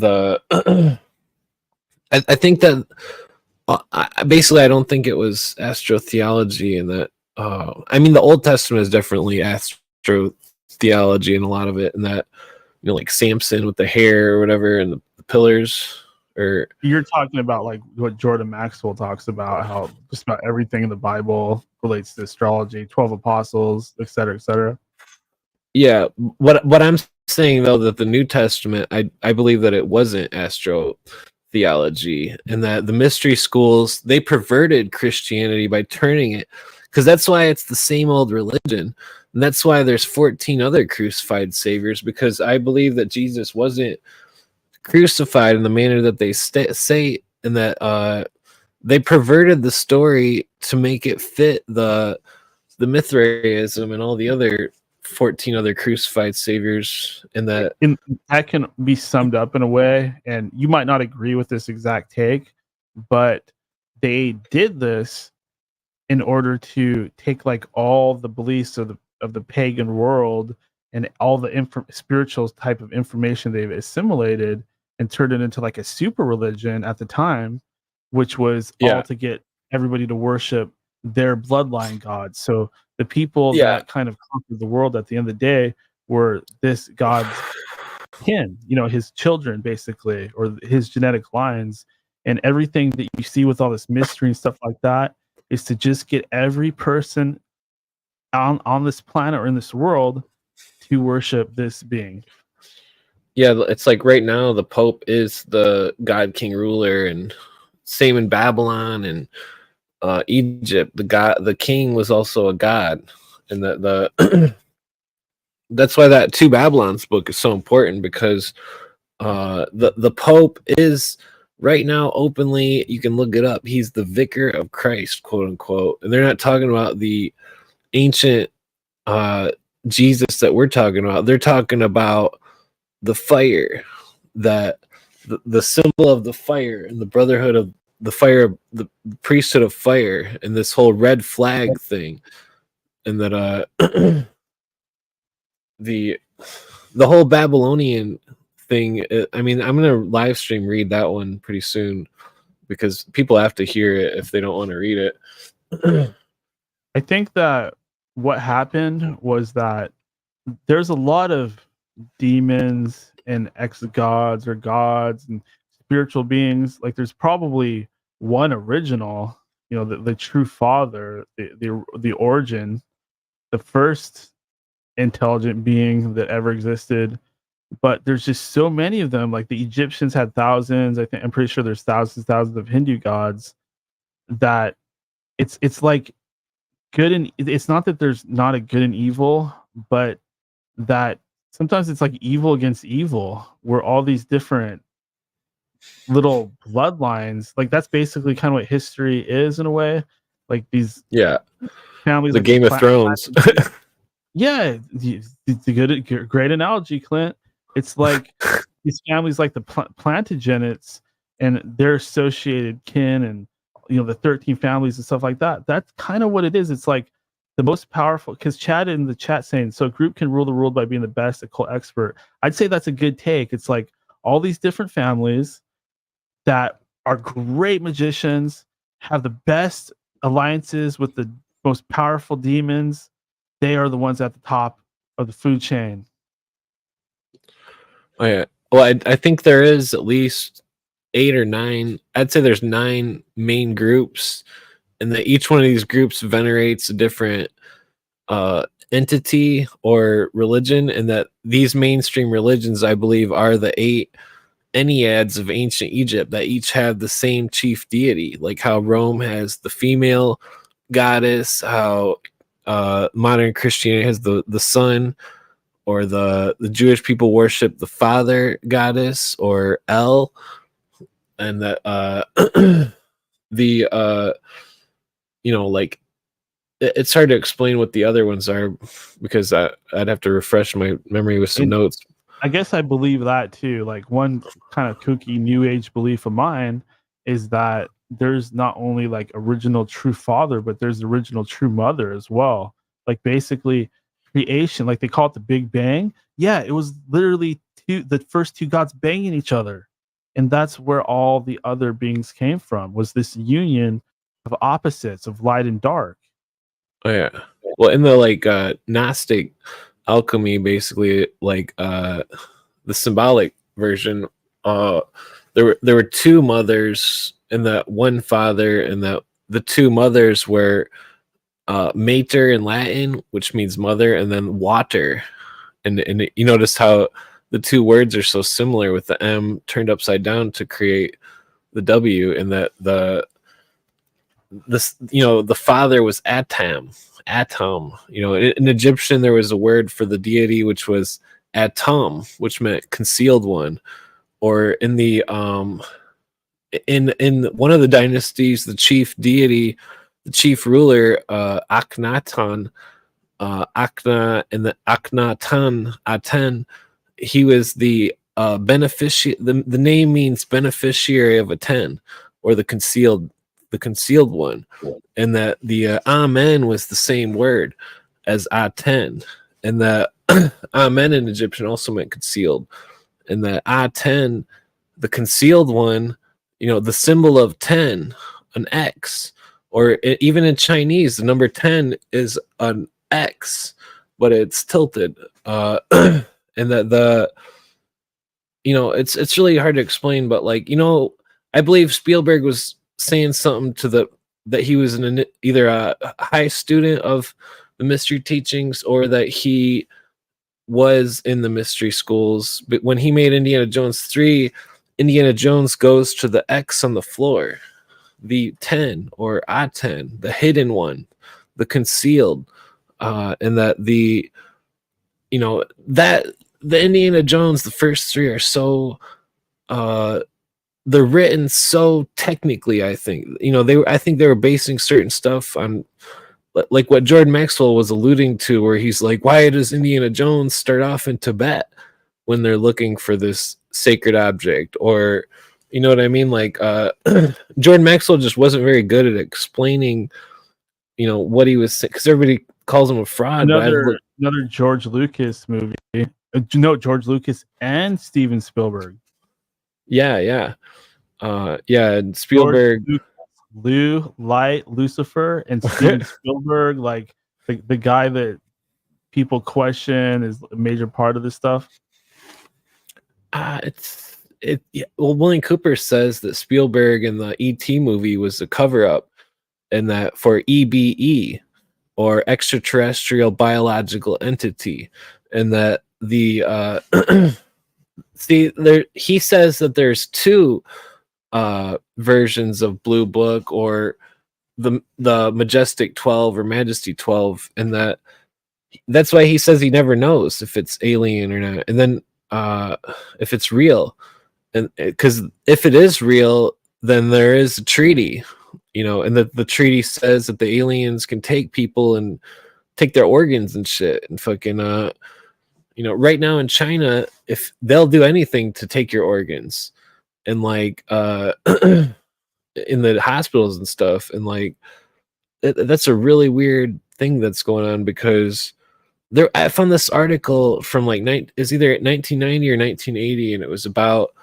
I think that basically I don't think it was astrotheology, and that I mean the Old Testament is definitely theology in a lot of it, and that, you know, like Samson with the hair or whatever, and the pillars. Or you're talking about like what Jordan Maxwell talks about, how just about everything in the Bible relates to astrology, 12 apostles, et cetera, et cetera. Yeah, what I'm saying though, that the New Testament, I believe that it wasn't astro theology, and that the mystery schools, they perverted Christianity by turning it, because that's why it's the same old religion, and that's why there's 14 other crucified saviors, because I believe that Jesus wasn't crucified in the manner that they say, and that they perverted the story to make it fit the Mithraism and all the other 14 other crucified saviors, and that that can be summed up in a way, and you might not agree with this exact take, but they did this in order to take like all the beliefs of the pagan world and all the spiritual type of information they've assimilated and turned it into like a super religion at the time, which was all to get everybody to worship their bloodline gods. So the people that kind of conquered the world at the end of the day were this god's kin, you know, his children basically, or his genetic lines. And everything that you see with all this mystery and stuff like that is to just get every person on this planet or in this world to worship this being. Yeah, it's like right now the Pope is the God King ruler, and same in Babylon and Egypt. The king was also a god, and the that's why that Two Babylons book is so important, because the Pope is right now openly, you can look it up, he's the vicar of Christ, quote unquote, and they're not talking about the ancient Jesus that we're talking about. They're talking about the fire, that the symbol of the fire and the brotherhood of the fire, the priesthood of fire, and this whole red flag thing, and that the whole Babylonian thing. I mean, I'm gonna live stream read that one pretty soon, because people have to hear it if they don't want to read it. I think that what happened was that there's a lot of demons and ex-gods or gods and spiritual beings. Like there's probably one original, you know, the true father, the origin, the first intelligent being that ever existed. But there's just so many of them. Like the Egyptians had thousands. I'm pretty sure there's thousands of Hindu gods. That it's like good, and it's not that there's not a good and evil, but that sometimes it's like evil against evil, where all these different little bloodlines, like that's basically kind of what history is in a way. Like these families, the like Game of Thrones. Yeah, the great analogy, Clint. It's like these families, like the Plantagenets, and their associated kin, and you know the 13 families and stuff like that. That's kind of what it is. It's like the most powerful, because Chad in the chat saying, so a group can rule the world by being the best occult expert. I'd say that's a good take. It's like all these different families that are great magicians, have the best alliances with the most powerful demons. They are the ones at the top of the food chain. Oh yeah. Well, I think there is at least 8 or 9. I'd say there's 9 main groups, and that each one of these groups venerates a different entity or religion, and that these mainstream religions, I believe, are the 8 Enneads of ancient Egypt, that each have the same chief deity, like how Rome has the female goddess, how modern Christianity has the sun, or the Jewish people worship the father goddess, or El, and that the you know, like it's hard to explain what the other ones are, because I'd have to refresh my memory with some notes. I guess I believe that too. Like one kind of kooky new age belief of mine is that there's not only like original true father, but there's original true mother as well. Like basically creation, like they call it the Big Bang. Yeah, it was literally the first 2 gods banging each other. And that's where all the other beings came from, was this union of opposites, of light and dark. Oh yeah. Well, in the like Gnostic alchemy, basically, like the symbolic version. There were two mothers and that one father, and that the two mothers were mater in Latin, which means mother, and then water. And you notice how the two words are so similar, with the M turned upside down to create the W, and that the father was atom. In Egyptian there was a word for the deity which was atom, which meant concealed one. Or in the in one of the dynasties, the chief deity, the chief ruler, Akhenaten, Akna, and the Akhenaten, Aten, he was the beneficiary. The name means beneficiary of Aten, or the concealed one, and that the Amen was the same word as Aten, and that Amen in Egyptian also meant concealed, and that Aten, the concealed one, the symbol of 10, an X, or even in Chinese, the number 10 is an X, but it's tilted, and that it's really hard to explain, but I believe Spielberg was saying something that he was either a high student of the mystery teachings, or that he was in the mystery schools. But when he made Indiana Jones 3, Indiana Jones goes to the X on the floor, the 10 or A10, the hidden one, the concealed, and that the Indiana Jones, the first three are so they're written so technically. I think I think they were basing certain stuff on, like what Jordan Maxwell was alluding to, where he's like, why does Indiana Jones start off in Tibet when they're looking for this sacred object? Or you know what I mean? Like Jordan Maxwell just wasn't very good at explaining what he was saying, because everybody calls him a fraud. Another George Lucas movie. George Lucas and Steven Spielberg. Yeah. And Spielberg, Lucifer, and Steven Spielberg, like the guy that people question is a major part of this stuff. William Cooper says that Spielberg in the E.T. movie was a cover-up, and that for EBE, or extraterrestrial biological entity, and that the he says that there's two versions of Blue Book, or the Majestic 12 or Majesty 12, and that's why he says he never knows if it's alien or not, and then if it's real, and because if it is real, then there is a treaty, and the treaty says that the aliens can take people and take their organs and shit, and fucking right now in China, if they'll do anything to take your organs, and in the hospitals and stuff, and that's a really weird thing that's going on, because I found this article from it's either 1990 or 1980, and it was about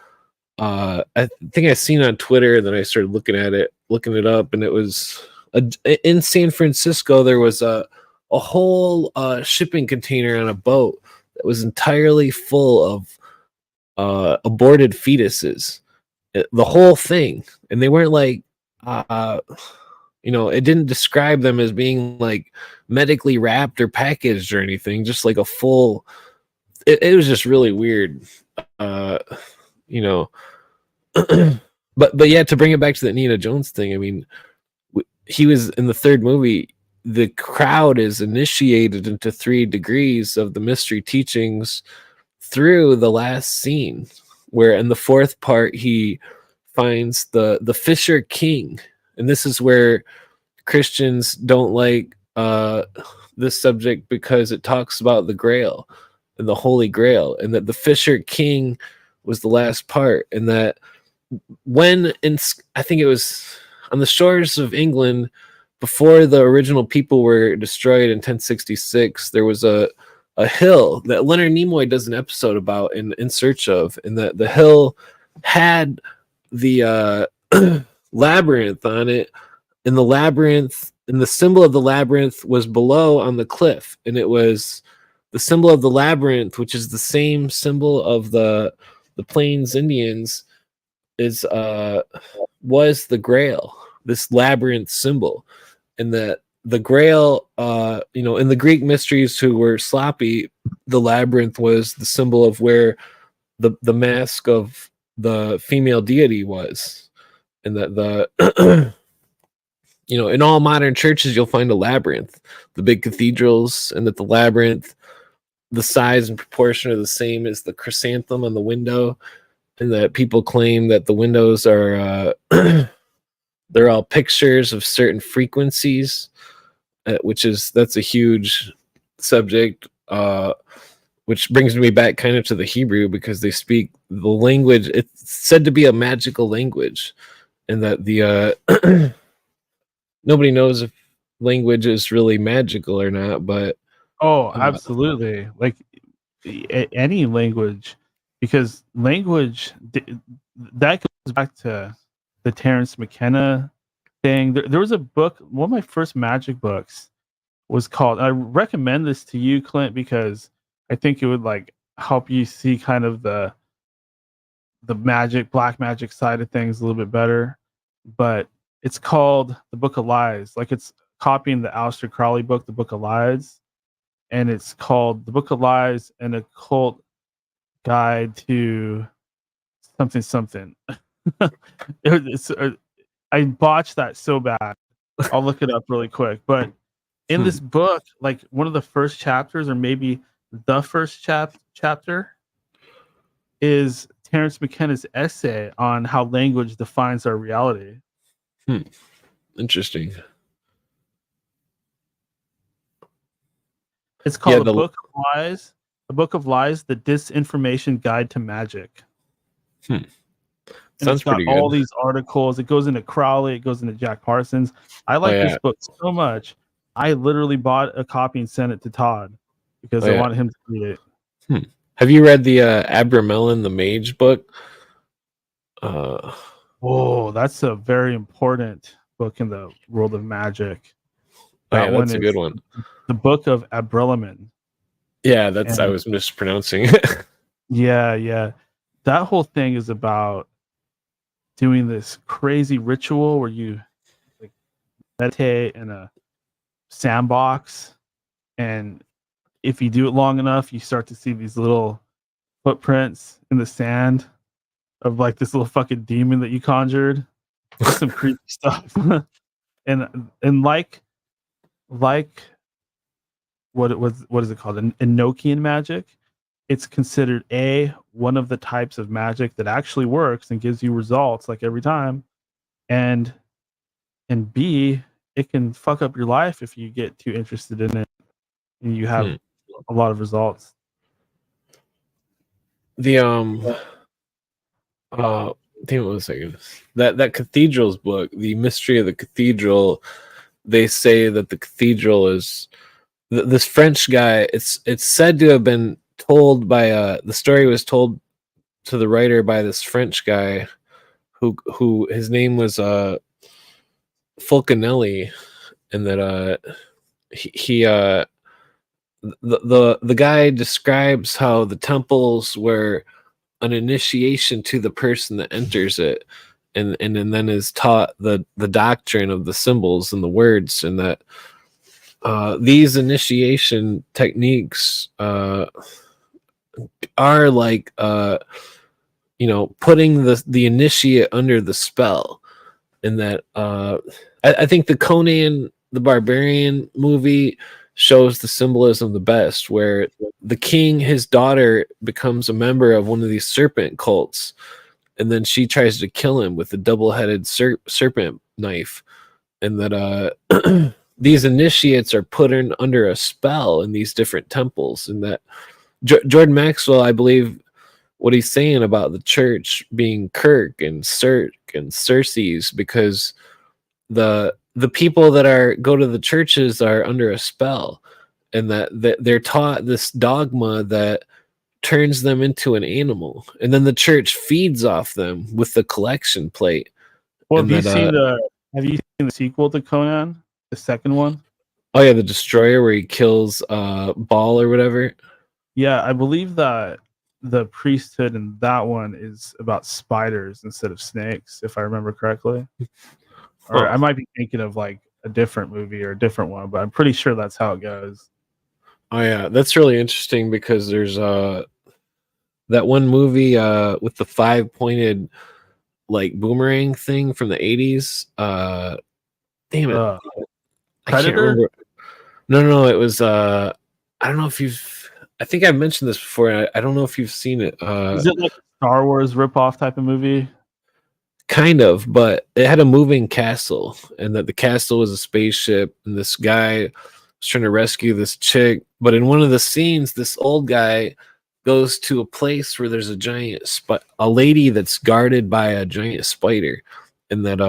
I think I seen on Twitter, and then I started looking it up, and it was in San Francisco. There was a whole shipping container on a boat that was entirely full of aborted fetuses, the whole thing, and they weren't it didn't describe them as being medically wrapped or packaged or anything, just like a full. It was just really weird, but yeah, to bring it back to the Indiana Jones thing, I mean, he was in the third movie. The crowd is initiated into 3 degrees of the mystery teachings through the last scene, where in the fourth part he finds the Fisher King, and this is where Christians don't like this subject, because it talks about the Grail and the Holy Grail, and that the Fisher King was the last part, and that I think it was on the shores of England, before the original people were destroyed in 1066, there was a hill that Leonard Nimoy does an episode about in Search of, and that the hill had the labyrinth on it, and the symbol of the labyrinth was below on the cliff, and it was the symbol of the labyrinth, which is the same symbol of the Plains Indians, was the Grail, this labyrinth symbol. And that the Grail, in the Greek mysteries who were sloppy, the labyrinth was the symbol of where the mask of the female deity was. And that the in all modern churches you'll find a labyrinth, the big cathedrals, and that the labyrinth, the size and proportion are the same as the chrysanthem on the window, and that people claim that the windows are they're all pictures of certain frequencies, that's a huge subject, which brings me back kind of to the Hebrew, because they speak the language. It's said to be a magical language, and that the nobody knows if language is really magical or not, but absolutely, like any language, because language, that goes back to the Terence McKenna thing. There was a book, one of my first magic books was called, I recommend this to you, Clint, because I think it would like help you see kind of the black magic side of things a little bit better. But it's called The Book of Lies. Like, it's copying the Aleister Crowley book, The Book of Lies. And it's called The Book of Lies, an Occult Guide to something. I botched that so bad. I'll look it up really quick. But in this book, like one of the first chapters, or maybe the first chapter, is Terence McKenna's essay on how language defines our reality. Interesting. It's called The Book of Lies. The Book of Lies, the Disinformation Guide to Magic. And Sounds pretty good. All these articles. It goes into Crowley. It goes into Jack Parsons. I like this book so much. I literally bought a copy and sent it to Todd because I wanted him to read it. Have you read the Abramelin the Mage book? That's a very important book in the world of magic. That's a good one. The Book of Abramelin. Yeah, I was mispronouncing. Yeah. That whole thing is about doing this crazy ritual where you like meditate in a sandbox, and if you do it long enough, you start to see these little footprints in the sand of like this little fucking demon that you conjured. Some creepy stuff. and like what is it called? Enochian magic. It's considered one of the types of magic that actually works and gives you results like every time, and B, it can fuck up your life if you get too interested in it and you have a lot of results. Damn, 1 second. That cathedrals book, The Mystery of the Cathedral, they say that the cathedral is this French guy. It's said to have been told by the story was told to the writer by this French guy who his name was Fulcanelli, and that the guy describes how the temples were an initiation to the person that enters it, and then is taught the doctrine of the symbols and the words, and that these initiation techniques are like putting the initiate under the spell. And that I think the Conan the Barbarian movie shows the symbolism the best, where the king, his daughter, becomes a member of one of these serpent cults, and then she tries to kill him with a double-headed serpent knife, and that these initiates are put under a spell in these different temples. And that Jordan Maxwell, I believe, what he's saying about the church being Kirk and Cirque and Circes, because the people that go to the churches are under a spell, and that they're taught this dogma that turns them into an animal, and then the church feeds off them with the collection plate. Well, have you seen the sequel to Conan, the second one? Oh yeah, the destroyer where he kills Ball or whatever. Yeah, I believe that the priesthood in that one is about spiders instead of snakes, if I remember correctly. Or I might be thinking of like a different movie or a different one, but I'm pretty sure that's how it goes. Oh yeah, that's really interesting because there's that one movie with the 5-pointed like boomerang thing from the 80s. Damn it. I can't Predator? remember. No, it was I don't know if you've I think I've mentioned this before. I don't know if you've seen it. Is it like a Star Wars ripoff type of movie? Kind of, but it had a moving castle, and that the castle was a spaceship, and this guy was trying to rescue this chick. But in one of the scenes, this old guy goes to a place where there's a giant a lady that's guarded by a giant spider, and that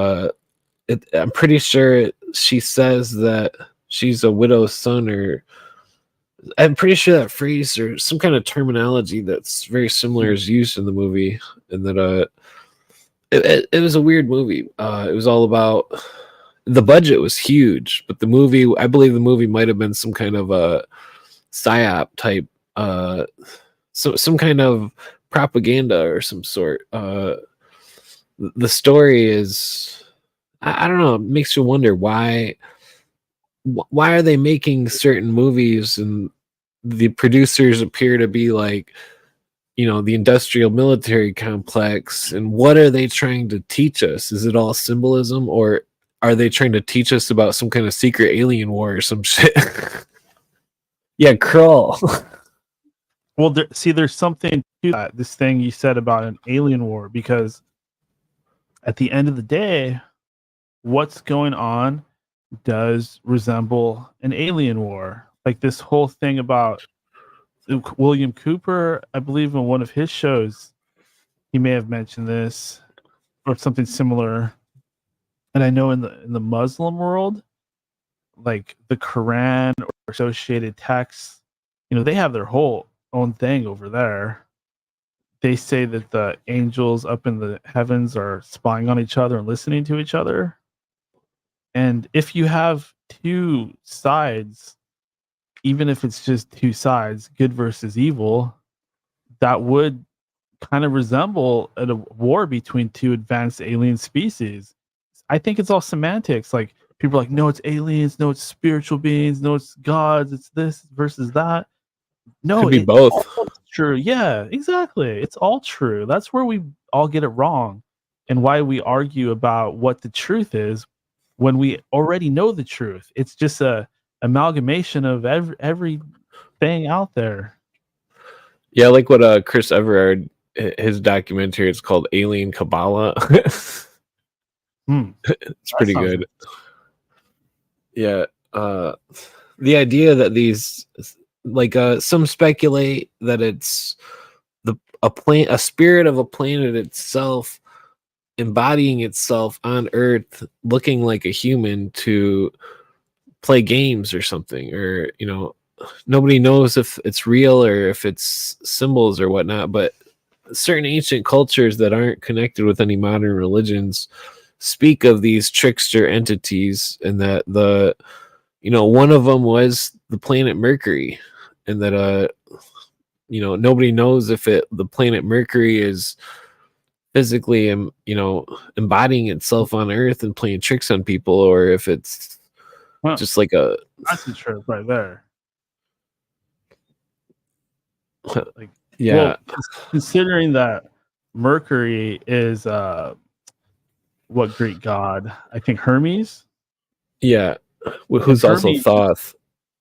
I'm pretty sure she says that she's a widow's son, or I'm pretty sure that phrase or some kind of terminology that's very similar is used in the movie, and that it was a weird movie. It was all about the budget was huge, but the movie, I believe the movie might have been some kind of a psyop type, some kind of propaganda or some sort. The story is, I don't know, it makes you wonder why are they making certain movies and the producers appear to be like, you know, the industrial military complex, and what are they trying to teach us? Is it all symbolism, or are they trying to teach us about some kind of secret alien war or some shit? Yeah, Krull. Well, there's something to that, this thing you said about an alien war, because at the end of the day, what's going on does resemble an alien war. Like this whole thing about William Cooper, I believe in one of his shows, he may have mentioned this or something similar. And I know in the Muslim world, like the Quran or associated texts, you know, they have their whole own thing over there. They say that the angels up in the heavens are spying on each other and listening to each other. And if you have two sides, even if it's just two sides, good versus evil, that would kind of resemble a war between two advanced alien species. I think it's all semantics. Like people are like, no, it's aliens, no, it's spiritual beings, no, it's gods, it's this versus that. No, Could be both. It's true. Yeah, exactly. It's all true. That's where we all get it wrong, and why we argue about what the truth is when we already know the truth. It's just a amalgamation of everything out there. Yeah, like what Chris Everard, his documentary, it's called Alien Kabbalah. It's pretty good. Yeah, the idea that these, like, some speculate that it's a spirit of a planet itself embodying itself on Earth, looking like a human to play games or something, or, you know, nobody knows if it's real or if it's symbols or whatnot, but certain ancient cultures that aren't connected with any modern religions speak of these trickster entities, and that one of them was the planet Mercury, and that nobody knows if the planet Mercury is physically embodying itself on Earth and playing tricks on people, or if it's just like that's the truth right there. Like, yeah, well, considering that Mercury is what Greek god? I think Hermes. Yeah, who's also Thoth.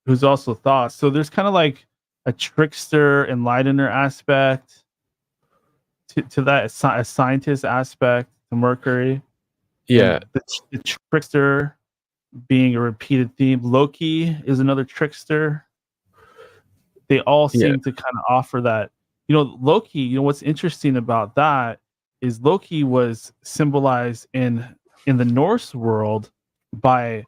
Who's also Thoth. So there's kind of like a trickster, enlightener aspect to that, a scientist aspect to Mercury. Yeah, the trickster being a repeated theme. Loki is another trickster. They all seem to kind of offer that. You know, Loki, you know, what's interesting about that is Loki was symbolized in the Norse world by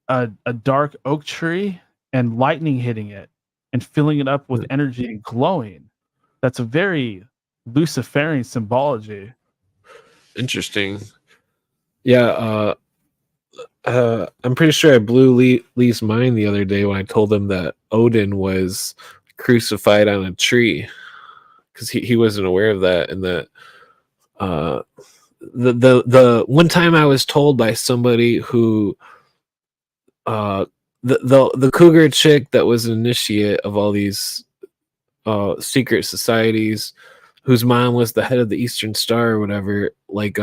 a dark oak tree and lightning hitting it and filling it up with energy and glowing. That's a very Luciferian symbology. Interesting. Yeah, I'm pretty sure I blew Lee's mind the other day when I told him that Odin was crucified on a tree, because he wasn't aware of that, and that the one time I was told by somebody who the cougar chick that was an initiate of all these secret societies, whose mom was the head of the Eastern Star or whatever, like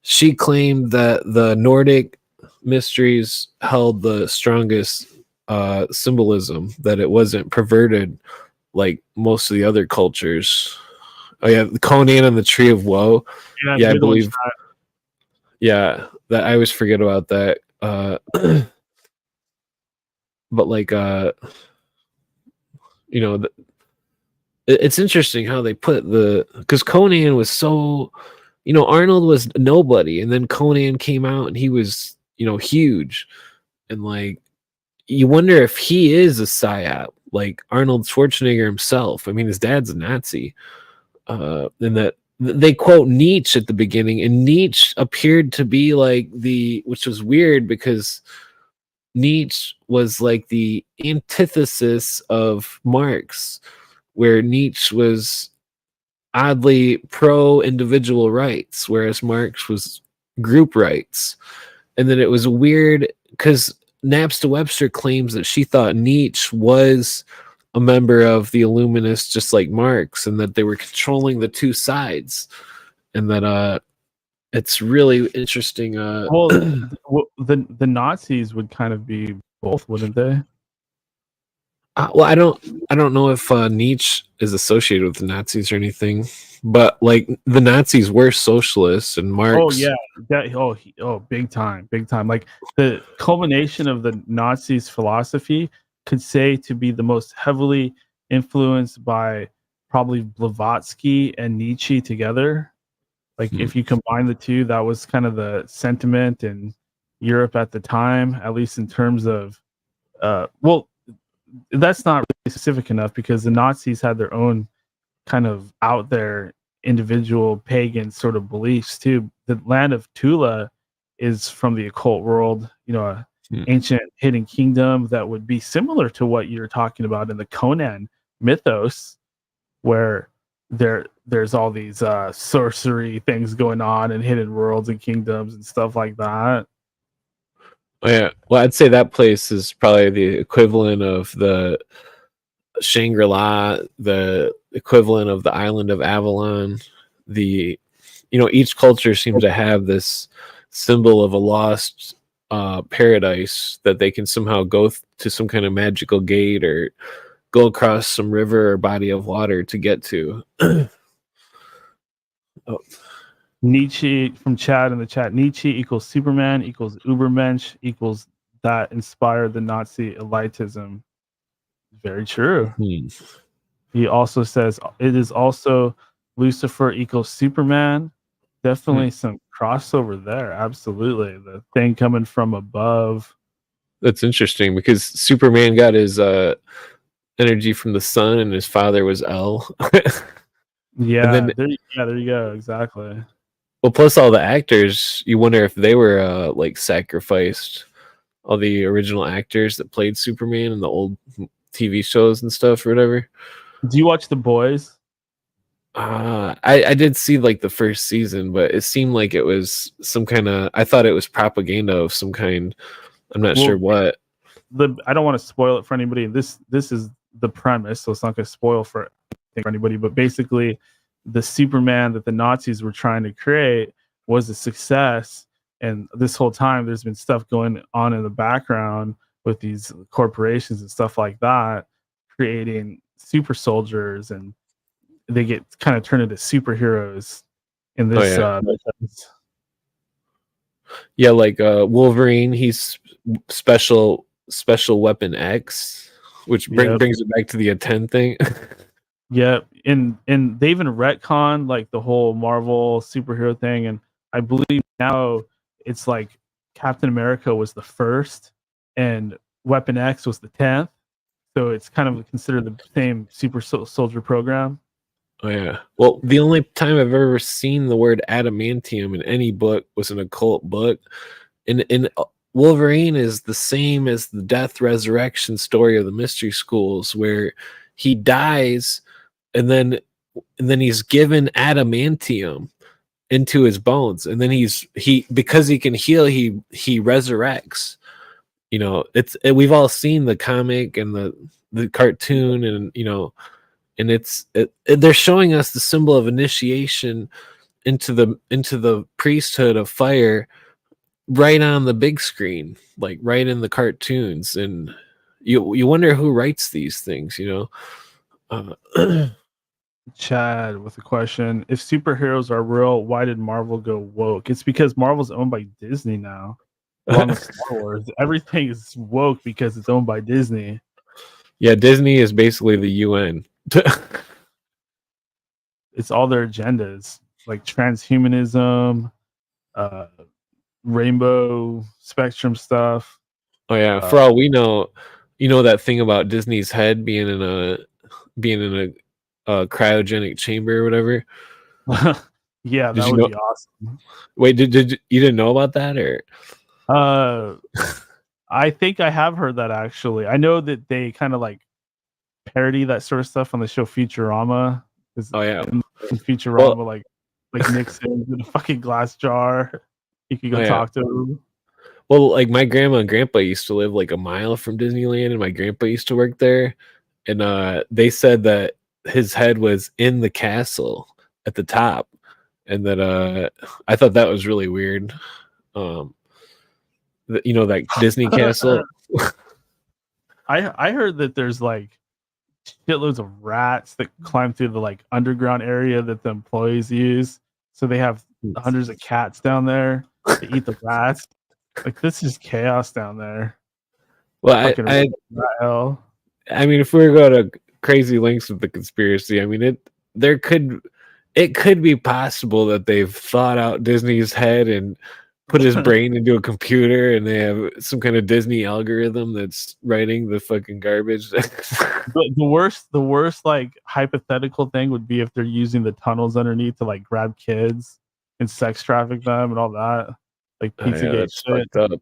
she claimed that the Nordic mysteries held the strongest symbolism, that it wasn't perverted like most of the other cultures. Oh yeah, Conan and the Tree of Woe. Yeah, I believe. Yeah, that I always forget about that. But like, you know, it's interesting how they put because Conan was so, Arnold was nobody, and then Conan came out and he was, huge, and like, you wonder if he is a psyop, like Arnold Schwarzenegger himself. I mean, his dad's a Nazi, and that they quote Nietzsche at the beginning, and Nietzsche appeared to be like which was weird because Nietzsche was like the antithesis of Marx, where Nietzsche was oddly pro individual rights, whereas Marx was group rights. And then it was weird because Napster Webster claims that she thought Nietzsche was a member of the Illuminists just like Marx, and that they were controlling the two sides, and that it's really interesting. Well, the Nazis would kind of be both, wouldn't they? Well, I don't know if Nietzsche is associated with the Nazis or anything, but like the Nazis were socialists, and Marx. Oh yeah, big time. Like the culmination of the Nazis' philosophy could say to be the most heavily influenced by probably Blavatsky and Nietzsche together. Like if you combine the two, that was kind of the sentiment in Europe at the time, at least in terms of, well, that's not really specific enough because the Nazis had their own kind of out there individual pagan sort of beliefs too. The land of Tula is from the occult world, a ancient hidden kingdom that would be similar to what you're talking about in the Conan mythos, where there's all these sorcery things going on and hidden worlds and kingdoms and stuff like that. Oh yeah, well, I'd say that place is probably the equivalent of the Shangri-La, the equivalent of the island of Avalon. Each culture seems to have this symbol of a lost paradise that they can somehow go to some kind of magical gate or go across some river or body of water to get to. Nietzsche from Chad in the chat. Nietzsche equals Superman equals Ubermensch equals that inspired the Nazi elitism. Very true. He also says it is also Lucifer equals Superman. Definitely some crossover there. Absolutely. The thing coming from above. That's interesting because Superman got his energy from the sun and his father was El. Yeah, there you go. Exactly. Well, plus all the actors, you wonder if they were like sacrificed. All the original actors that played Superman in the old TV shows and stuff or whatever. Do you watch The Boys? I did see like the first season, but it seemed like it was some kind of. I thought it was propaganda of some kind. I'm not sure what. I don't want to spoil it for anybody. This is the premise, so it's not going to spoil for anybody. But basically, the Superman that the Nazis were trying to create was a success, and this whole time there's been stuff going on in the background with these corporations and stuff like that, creating super soldiers, and they get kind of turned into superheroes in this. Yeah, like Wolverine, he's special weapon X, which brings it back to the A10 thing. Yeah, and they even retconned like the whole Marvel superhero thing, and I believe now it's like Captain America was the first, and Weapon X was the 10th, so it's kind of considered the same super soldier program. Oh yeah. Well, the only time I've ever seen the word adamantium in any book was an occult book. In Wolverine is the same as the death resurrection story of the Mystery Schools, where he dies and then he's given adamantium into his bones, and then he because he can heal, he resurrects. You know, we've all seen the comic and the cartoon, and you know, and they're showing us the symbol of initiation into the priesthood of fire right on the big screen, like right in the cartoons. And you wonder who writes these things, you know. Chad with a question: if superheroes are real, why did Marvel go woke? It's because Marvel's owned by Disney now, along with Star Wars. Everything is woke because it's owned by Disney. Yeah, Disney is basically the UN. It's all their agendas, like transhumanism, rainbow spectrum stuff. Oh yeah, for all we know, you know that thing about Disney's head being in a cryogenic chamber or whatever. Yeah, that would be awesome. Wait, did you didn't know about that, or? I think I have heard that actually. I know that they kind of like parody that sort of stuff on the show Futurama. Oh yeah, in Futurama, like Nixon in a fucking glass jar. You could go talk to him. Well, like my grandma and grandpa used to live like a mile from Disneyland, and my grandpa used to work there, and they said that his head was in the castle at the top, and that I thought that was really weird. You know, that Disney castle. I heard that there's like shitloads of rats that climb through the like underground area that the employees use. So they have hundreds of cats down there to eat the rats. Like, this is chaos down there. Well, I mean, if we go to crazy lengths with the conspiracy, I mean, it could be possible that they've thought out Disney's head and put his brain into a computer, and they have some kind of Disney algorithm that's writing the fucking garbage. the worst like hypothetical thing would be if they're using the tunnels underneath to like grab kids and sex traffic them and all that. Like Pizzagate shit. Fucked up.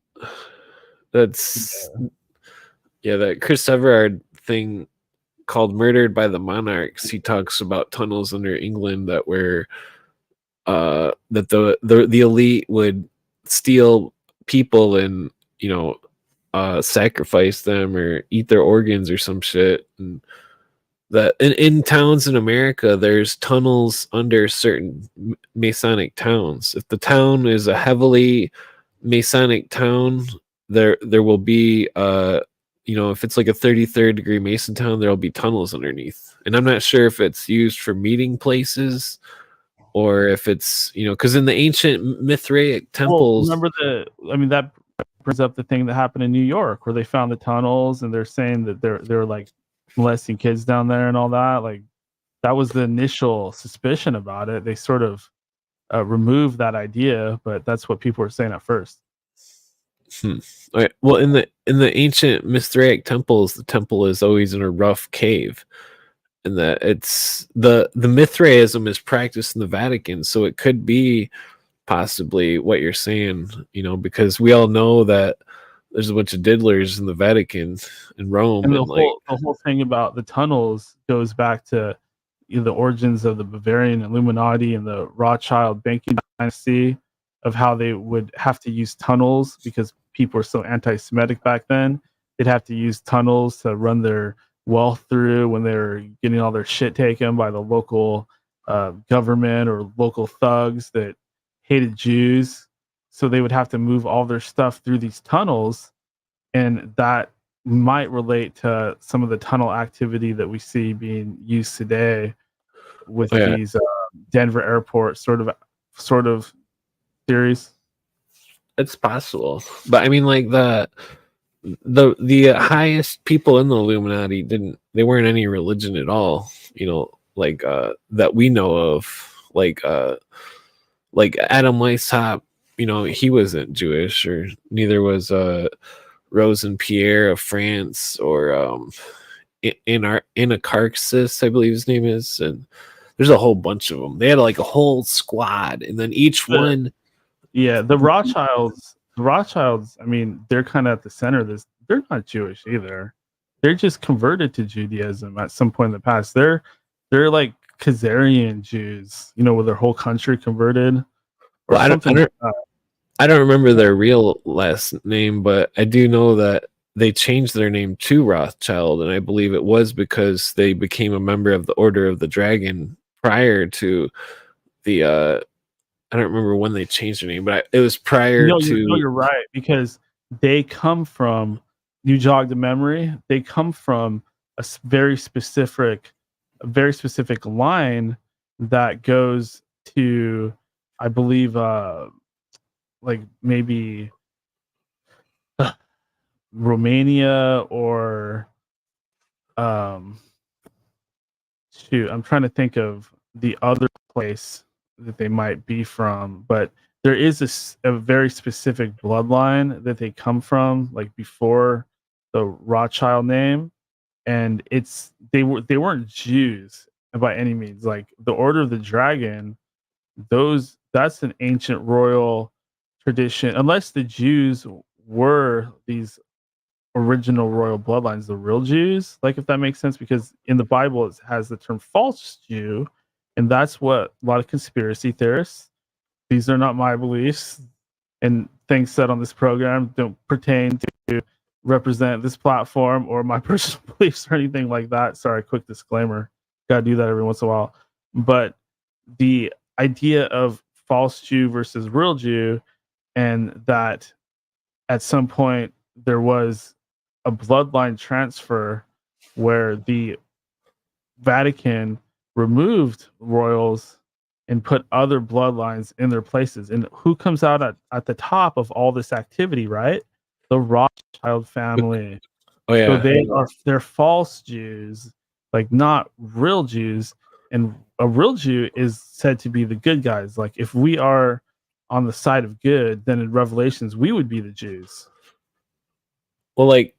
That's that Chris Everard thing called Murdered by the Monarchs. He talks about tunnels under England that were that the elite would steal people and, you know, sacrifice them or eat their organs or some shit. And that in towns in America, there's tunnels under certain Masonic towns. If the town is a heavily Masonic town, there will be you know, if it's like a 33rd degree Mason town, there'll be tunnels underneath. And I'm not sure if it's used for meeting places or if it's, you know, because in the ancient Mithraic temples, remember that brings up the thing that happened in New York where they found the tunnels and they're saying that they're like molesting kids down there and all that. Like, that was the initial suspicion about it. They sort of removed that idea, but that's what people were saying at first. Okay. Well, in the ancient Mithraic temples, the temple is always in a rough cave, and that it's the Mithraism is practiced in the Vatican, so it could be possibly what you're saying, you know, because we all know that there's a bunch of diddlers in the Vatican in Rome, and the whole thing about the tunnels goes back to, you know, the origins of the Bavarian Illuminati and the Rothschild banking dynasty, of how they would have to use tunnels because people were so anti-Semitic back then. They'd have to use tunnels to run their wealth through when they were getting all their shit taken by the local government or local thugs that hated Jews. So they would have to move all their stuff through these tunnels, and that might relate to some of the tunnel activity that we see being used today with these Denver airport sort of theories. It's possible, but I mean, like the highest people in the Illuminati they weren't any religion at all, you know, like that we know of, like Adam Weishaupt, you know, he wasn't Jewish, or neither was Rose and Pierre of France, or Anacharsis, I believe his name is, and there's a whole bunch of them. They had like a whole squad, and then each one. Yeah, the Rothschilds the Rothschilds, I mean, they're kind of at the center of this. They're not Jewish either. They're just converted to Judaism at some point in the past. They're like Khazarian Jews, you know, with their whole country converted or Well, something like that. I don't remember their real last name, but I do know that they changed their name to Rothschild, and I believe it was because they became a member of the Order of the Dragon prior to the I don't remember when they changed their name, but it was prior to. You're right, because they come from, you jogged the memory, they come from a very specific line that goes to, I believe, like maybe Romania or shoot, I'm trying to think of the other place that they might be from, but there is a very specific bloodline that they come from, like before the Rothschild name, and they weren't Jews by any means. Like the Order of the Dragon, that's an ancient royal tradition, unless the Jews were these original royal bloodlines, the real Jews, like, if that makes sense, because in the Bible it has the term false Jew, and that's what a lot of conspiracy theorists, these are not my beliefs, and things said on this program don't pertain to represent this platform or my personal beliefs or anything like that. Sorry, quick disclaimer, gotta do that every once in a while. But the idea of false Jew versus real Jew, and that at some point there was a bloodline transfer where the Vatican removed royals and put other bloodlines in their places. And who comes out at the top of all this activity, right? The Rothschild family. Oh yeah. So they're false Jews, like not real Jews. And a real Jew is said to be the good guys. Like if we are on the side of good, then in Revelations we would be the Jews. Well, like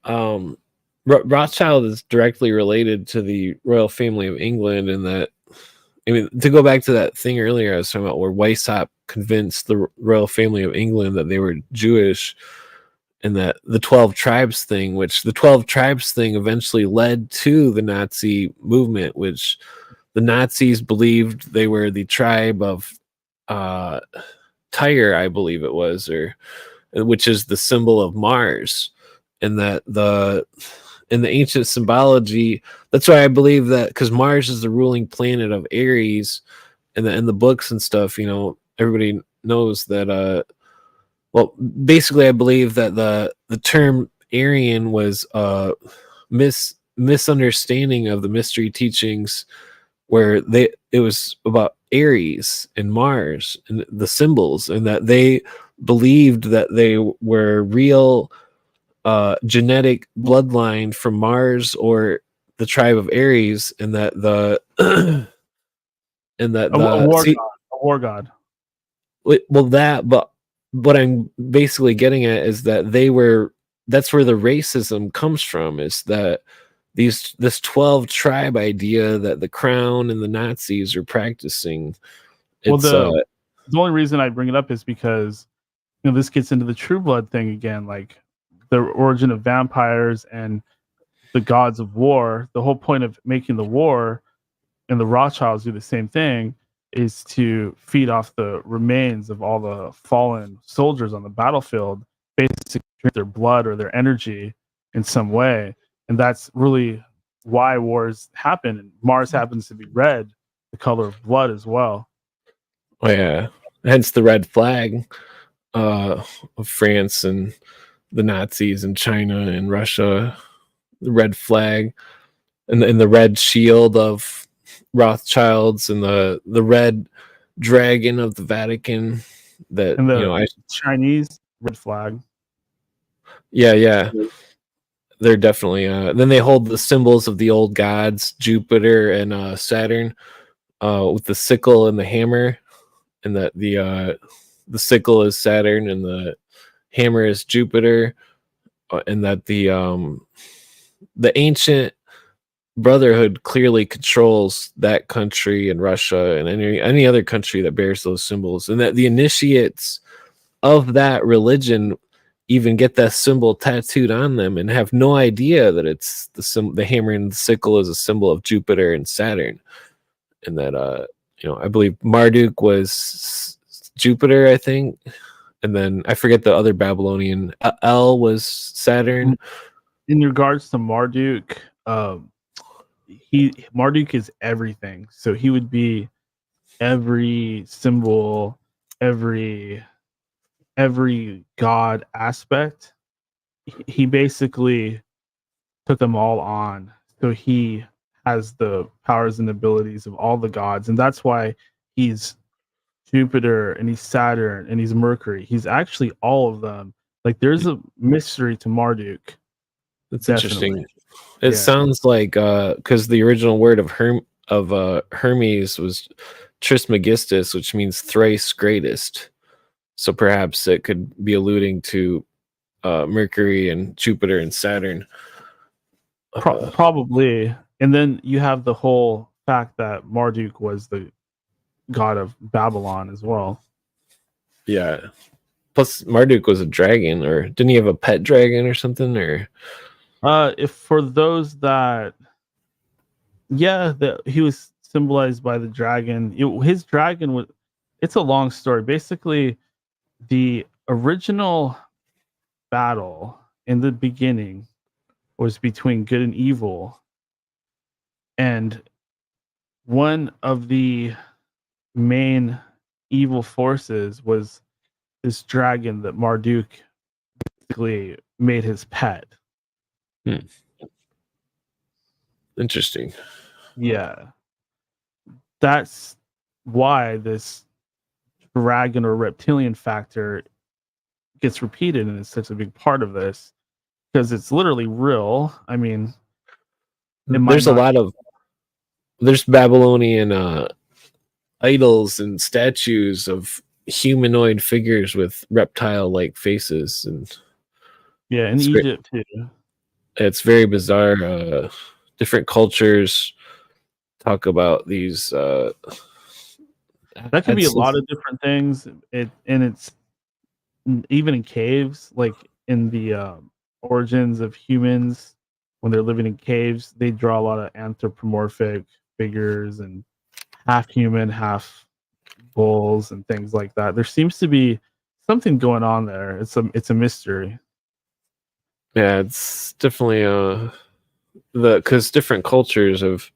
Rothschild is directly related to the royal family of England, and that, I mean, to go back to that thing earlier I was talking about where Weishaupt convinced the royal family of England that they were Jewish, and that the 12 tribes thing, which the 12 tribes thing eventually led to the Nazi movement, which the Nazis believed they were the tribe of Tyre, I believe it was, or which is the symbol of Mars. And that in the ancient symbology, that's why I believe that, because Mars is the ruling planet of Aries, and in the books and stuff, you know, everybody knows that. Well, basically, I believe that the term Aryan was a misunderstanding of the mystery teachings, where it was about Aries and Mars and the symbols, and that they believed that they were real. Genetic bloodline from Mars or the tribe of Aries, and that a war god. Well, that, but what I'm basically getting at is that that's where the racism comes from, is that this 12 tribe idea that the crown and the Nazis are practicing. Well, the only reason I bring it up is because, you know, this gets into the True Blood thing again, like the origin of vampires and the gods of war. The whole point of making the war, and the Rothschilds do the same thing, is to feed off the remains of all the fallen soldiers on the battlefield, basically drink their blood or their energy in some way. And that's really why wars happen. And Mars happens to be red, the color of blood as well. Oh yeah, hence the red flag of France and the Nazis and China and Russia, the red flag, and the red shield of Rothschilds, and the red dragon of the Vatican. That, and the, you know, Chinese red flag. Yeah. They're definitely. Then they hold the symbols of the old gods, Jupiter and Saturn, with the sickle and the hammer, and that the sickle is Saturn and the hammer is Jupiter, and that the ancient brotherhood clearly controls that country and Russia and any other country that bears those symbols, and that the initiates of that religion even get that symbol tattooed on them and have no idea that it's the hammer and the sickle is a symbol of Jupiter and Saturn, and that I believe Marduk was Jupiter, I think, and then I forget the other Babylonian. El was Saturn. In regards to Marduk, Marduk is everything. So he would be every symbol, every god aspect. He basically took them all on. So he has the powers and abilities of all the gods, and that's why he's Jupiter and he's Saturn and he's Mercury. He's actually all of them. Like, there's a mystery to Marduk. That's Definitely. interesting. It sounds like because the original word of Hermes was Trismegistus, which means thrice greatest. So perhaps it could be alluding to Mercury and Jupiter and Saturn. Probably. And then you have the whole fact that Marduk was the god of Babylon as well. Yeah. Plus, Marduk was a dragon, or didn't he have a pet dragon or something? Or if for those that, he was symbolized by the dragon. His dragon was. It's a long story. Basically, the original battle in the beginning was between good and evil, and one of the main evil forces was this dragon that Marduk basically made his pet. Interesting. Yeah. That's why this dragon or reptilian factor gets repeated and is such a big part of this, because it's literally real. I mean, there's Babylonian idols and statues of humanoid figures with reptile-like faces, and in Egypt too. It's very bizarre. Different cultures talk about these. That could be a lot of different things. It's even in caves, like in the origins of humans, when they're living in caves, they draw a lot of anthropomorphic figures and half human, half bulls and things like that. There seems to be something going on there. It's a mystery. Yeah, it's definitely because different cultures have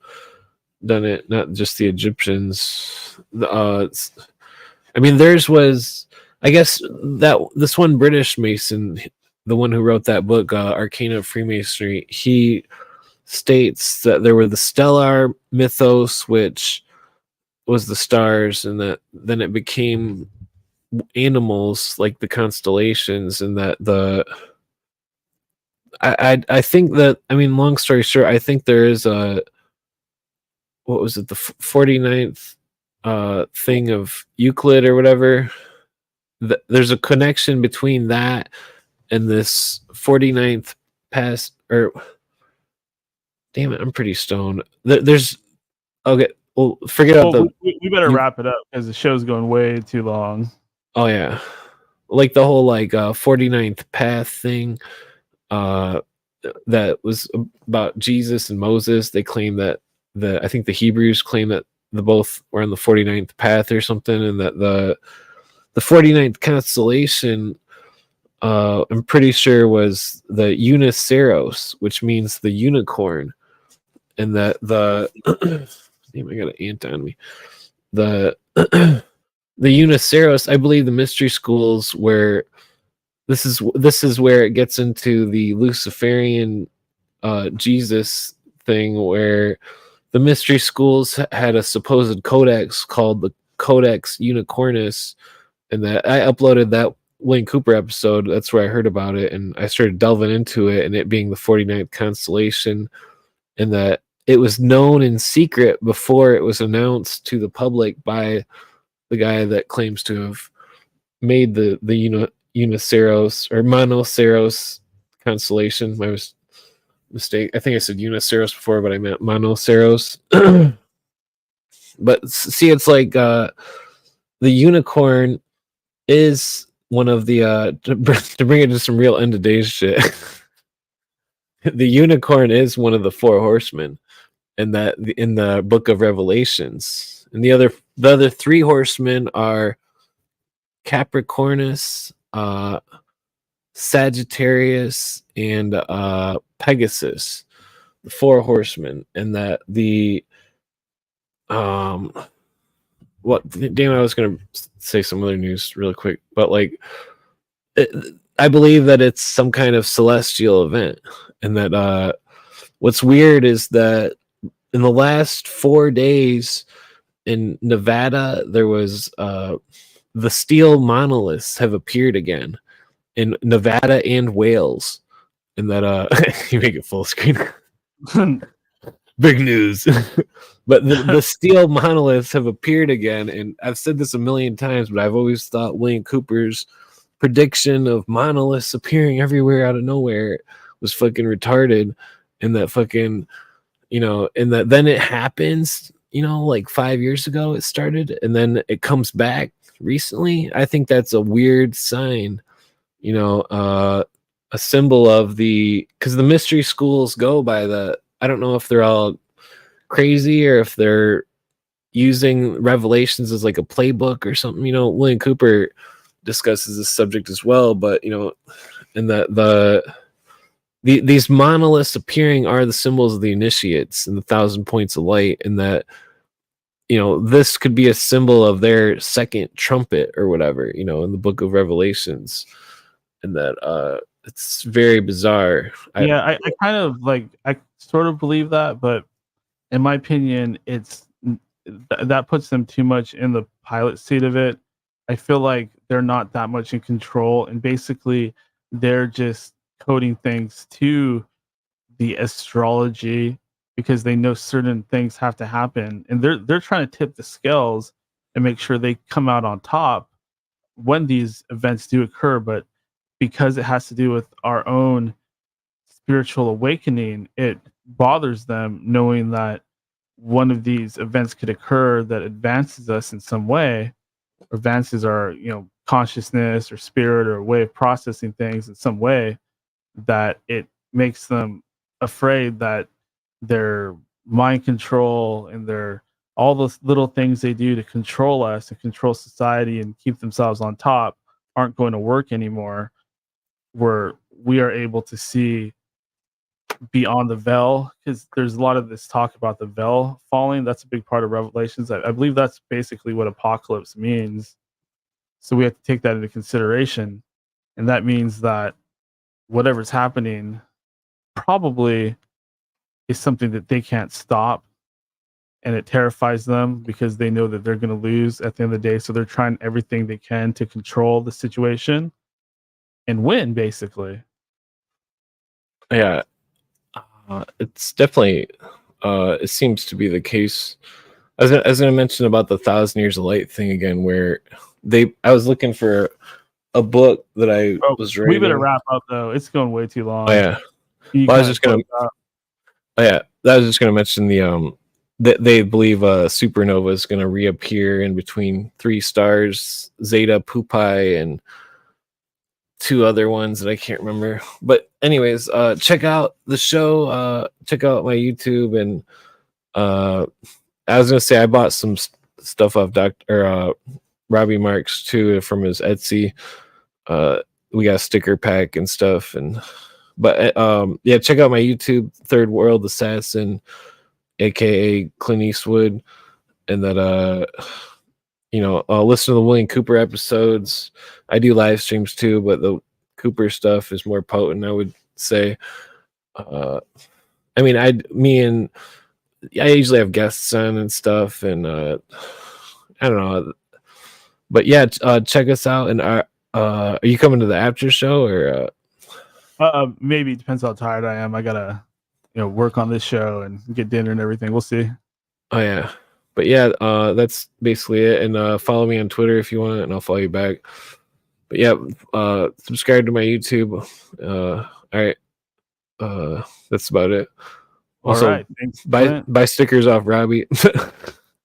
done it, not just the Egyptians. Theirs was, I guess, that this one British Mason, the one who wrote that book, Arcana of Freemasonry, he states that there were the stellar mythos, which was the stars, and that then it became animals like the constellations, and that I think that, long story short, I think there is the 49th thing of Euclid or whatever. There's a connection between that and this 49th past, or damn it, I'm pretty stoned. There's okay. Well, forget about we better wrap it up because the show's going way too long. Oh yeah, like the whole 49th path thing. That was about Jesus and Moses. They claim that I think the Hebrews claim that the both were on the 49th path or something, and that the 49th constellation, I'm pretty sure, was the Uniceros, which means the unicorn, and that damn, I got an ant on me. The Uniceros, I believe the mystery schools where this is where it gets into the Luciferian Jesus thing, where the mystery schools had a supposed codex called the Codex Unicornus, and that I uploaded that Wayne Cooper episode. That's where I heard about it, and I started delving into it, and it being the 49th constellation, and that it was known in secret before it was announced to the public by the guy that claims to have made the Uniceros or Monoceros constellation. My mistake. I think I said Uniceros before, but I meant Monoceros. But see, it's like the unicorn is one of the to bring it to some real end of days shit. The unicorn is one of the four horsemen, and that in the book of Revelations, and the other three horsemen are Capricornus, Sagittarius, and Pegasus, the four horsemen, and that the what damn, I was gonna say some other news really quick, but like I believe that it's some kind of celestial event, and that what's weird is that in the last 4 days in Nevada there was the steel monoliths have appeared again in Nevada and Wales, and that you make it full screen. Big news. But the steel monoliths have appeared again, and I've said this a million times, but I've always thought William Cooper's prediction of monoliths appearing everywhere out of nowhere was fucking retarded, and that fucking, and that then it happens, like 5 years ago it started, and then it comes back recently. I think that's a weird sign, a symbol of because the mystery schools go by I don't know if they're all crazy or if they're using Revelations as like a playbook or something. William Cooper discusses this subject as well, but and that these monoliths appearing are the symbols of the initiates and the 1,000 points of light, and that this could be a symbol of their second trumpet or whatever, in the book of Revelations, and that it's very bizarre. I kind of I sort of believe that, but in my opinion, it's that puts them too much in the pilot seat of it. I feel like they're not that much in control, and basically they're just coding things to the astrology because they know certain things have to happen, and they're trying to tip the scales and make sure they come out on top when these events do occur. But because it has to do with our own spiritual awakening, it bothers them knowing that one of these events could occur that advances us in some way, or advances our consciousness or spirit or way of processing things in some way, that it makes them afraid that their mind control and their all those little things they do to control us and control society and keep themselves on top aren't going to work anymore, where we are able to see beyond the veil, because there's a lot of this talk about the veil falling. That's a big part of Revelations. I believe that's basically what apocalypse means. So we have to take that into consideration, and that means that whatever's happening probably is something that they can't stop, and it terrifies them because they know that they're going to lose at the end of the day. So they're trying everything they can to control the situation and win, basically. Yeah, it's definitely it seems to be the case. I was going to mention about the 1,000 years of light thing again, where I was looking for a book that I was reading. We better wrap up though. It's going way too long. Oh yeah. Well, I was just going to mention that they believe supernova is going to reappear in between 3 stars, Zeta Pupae, and 2 other ones that I can't remember. But anyways, check out the show, check out my YouTube, and I was gonna say I bought some stuff off Robbie Marks too from his Etsy. We got a sticker pack and stuff, but yeah, check out my YouTube, Third World Assassin, aka Clint Eastwood, and that listen to the William Cooper episodes. I do live streams too, but the Cooper stuff is more potent, I would say. I usually have guests on and stuff, and I don't know, but yeah, check us out. And are you coming to the after show or? Maybe, depends how tired I am. I gotta work on this show and get dinner and everything. We'll see. Oh yeah. But yeah, that's basically it. And follow me on Twitter if you want, and I'll follow you back. But yeah, subscribe to my YouTube. All right. That's about it. Also, all right. Thanks, buy stickers off Robbie.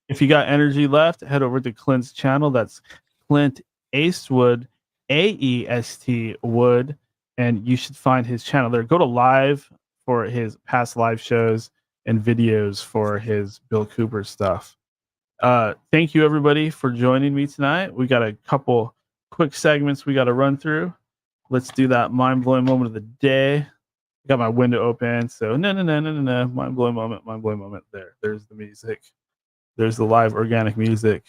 If you got energy left, head over to Clint's channel. That's Clint Aestwood, Aestwood, and you should find his channel there. Go to live for his past live shows and videos for his Bill Cooper stuff. Thank you everybody for joining me tonight. We got a couple quick segments we got to run through. Let's do that mind-blowing moment of the day. Got my window open, so no, mind-blowing moment. There's the music. There's the live organic music.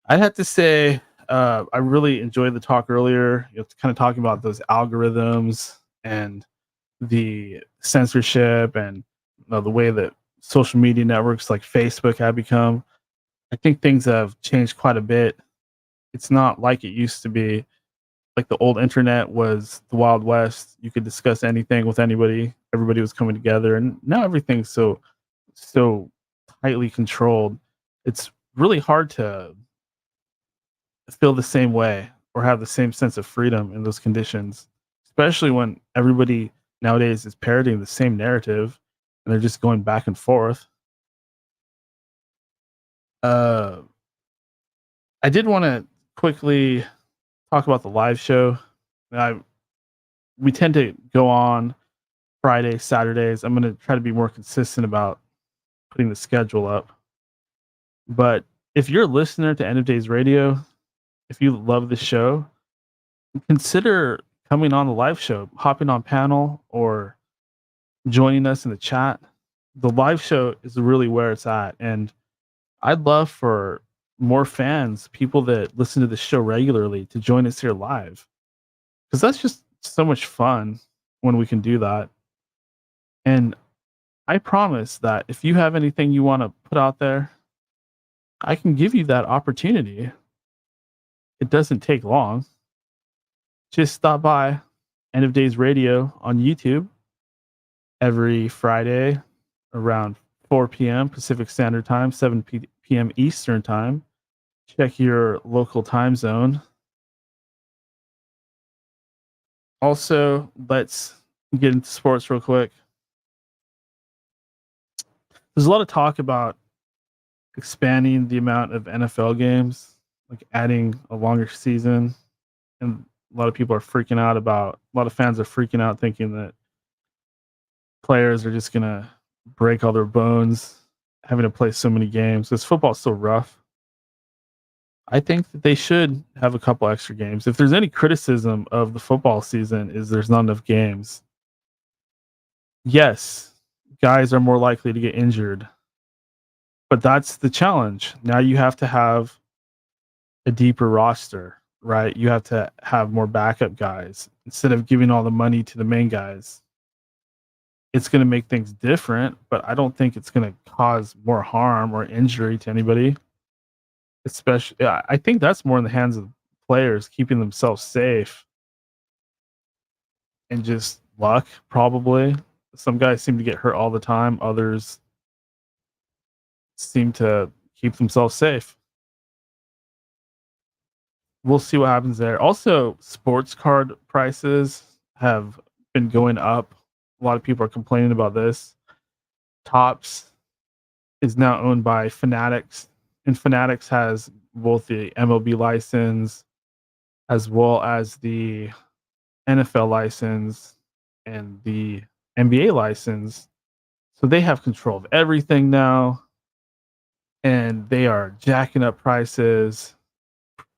I'd have to say I really enjoyed the talk earlier. Kind of talking about those algorithms and the censorship and the way that social media networks like Facebook have become. I think things have changed quite a bit. It's not like it used to be. Like the old internet was the Wild West. You could discuss anything with anybody. Everybody was coming together, and now everything's so tightly controlled. It's really hard to feel the same way or have the same sense of freedom in those conditions, especially when everybody nowadays is parroting the same narrative and they're just going back and forth. I did want to quickly talk about the live show. We tend to go on Fridays, Saturdays. I'm going to try to be more consistent about putting the schedule up. But if you're a listener to End of Days Radio, if you love the show, consider coming on the live show, hopping on panel, or joining us in the chat. The live show is really where it's at. And I'd love for more fans, people that listen to the show regularly, to join us here live. Because that's just so much fun when we can do that. And I promise that if you have anything you want to put out there, I can give you that opportunity. It doesn't take long. Just stop by End of Days Radio on YouTube every Friday around 4 p.m. Pacific Standard Time, 7 p.m. Eastern Time. Check your local time zone. Also, let's get into sports real quick. There's a lot of talk about expanding the amount of NFL games, like adding a longer season. And a lot of people are freaking out about, a lot of fans are freaking out thinking that players are just going to break all their bones having to play so many games because football's so rough. I think that they should have a couple extra games. If there's any criticism of the football season is there's not enough games. Yes, guys are more likely to get injured. But that's the challenge. Now you have to have a deeper roster, right? You have to have more backup guys instead of giving all the money to the main guys. It's going to make things different, but I don't think it's going to cause more harm or injury to anybody. Especially, I think that's more in the hands of players keeping themselves safe and just luck, probably. Some guys seem to get hurt all the time. Others seem to keep themselves safe. We'll see what happens there. Also, sports card prices have been going up. A lot of people are complaining about this. Topps is now owned by Fanatics, and Fanatics has both the MLB license as well as the NFL license and the NBA license. So they have control of everything now, and they are jacking up prices,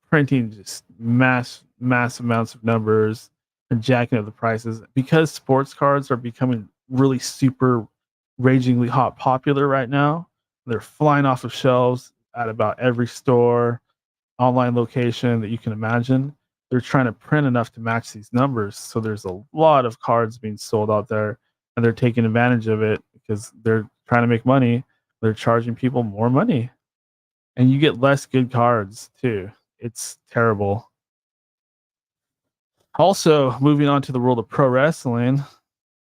printing just mass amounts of numbers and jacking up the prices because sports cards are becoming really super ragingly hot popular right now. They're flying off of shelves at about every store, online location that you can imagine. They're trying to print enough to match these numbers. So there's a lot of cards being sold out there, and they're taking advantage of it because they're trying to make money. They're charging people more money, and you get less good cards too. It's terrible. Also, moving on to the world of pro wrestling,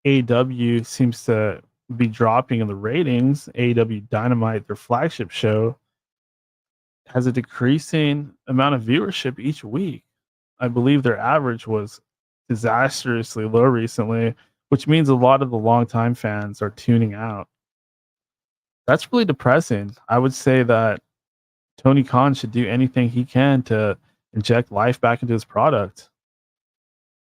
AEW seems to be dropping in the ratings. AEW Dynamite, their flagship show, has a decreasing amount of viewership each week. I believe their average was disastrously low recently, which means a lot of the longtime fans are tuning out. That's really depressing. I would say that Tony Khan should do anything he can to inject life back into his product.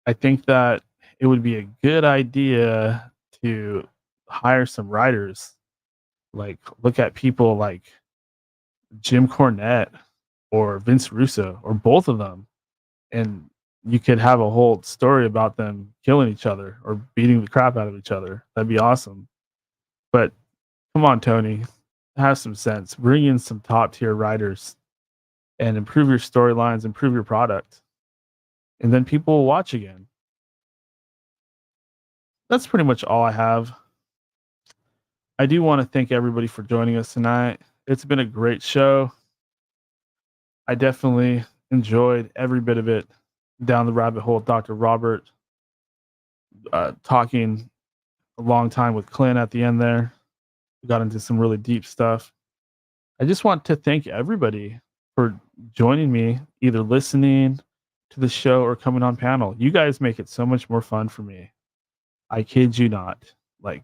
I think that it would be a good idea to hire some writers. Like, look at people like Jim Cornette or Vince Russo or both of them, and you could have a whole story about them killing each other or beating the crap out of each other. That'd be awesome. But come on, Tony, have some sense. Bring in some top tier writers and improve your storylines, improve your product, and then people will watch again. That's pretty much all I have. I do want to thank everybody for joining us tonight. It's been a great show. I definitely enjoyed every bit of it. Down the rabbit hole with Dr. Robert, talking a long time with Clint at the end there. We got into some really deep stuff. I just want to thank everybody for joining me, either listening to the show or coming on panel. You guys make it so much more fun for me. I kid you not. Like,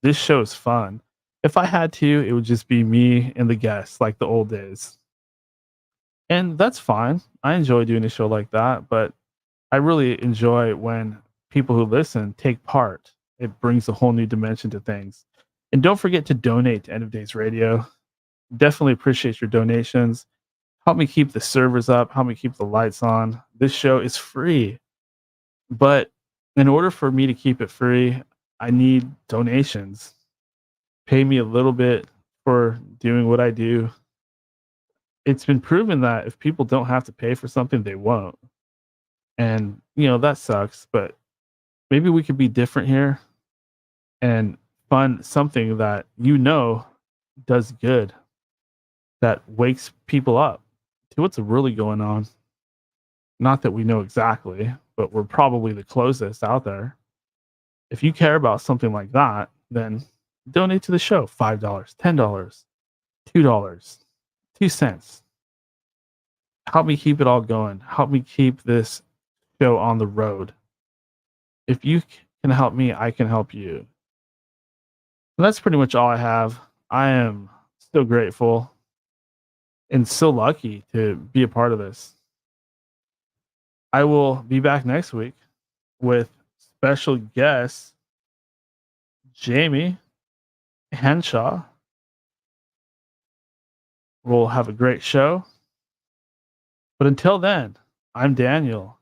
this show is fun. If I had to, it would just be me and the guests, like the old days. And that's fine. I enjoy doing a show like that, but I really enjoy when people who listen take part. It brings a whole new dimension to things. And don't forget to donate to End of Days Radio. Definitely appreciate your donations. Help me keep the servers up. Help me keep the lights on. This show is free. But in order for me to keep it free, I need donations. Pay me a little bit for doing what I do. It's been proven that if people don't have to pay for something, they won't. And, that sucks. But maybe we could be different here and fund something that does good, that wakes people up to what's really going on. Not that we know exactly, but we're probably the closest out there. If you care about something like that, then donate to the show. $5, $10, $2, 2 cents. Help me keep it all going. Help me keep this show on the road. If you can help me, I can help you. And that's pretty much all I have. I am so grateful and so lucky to be a part of this. I will be back next week with special guest Jamie Henshaw. We'll have a great show. But until then, I'm Daniel.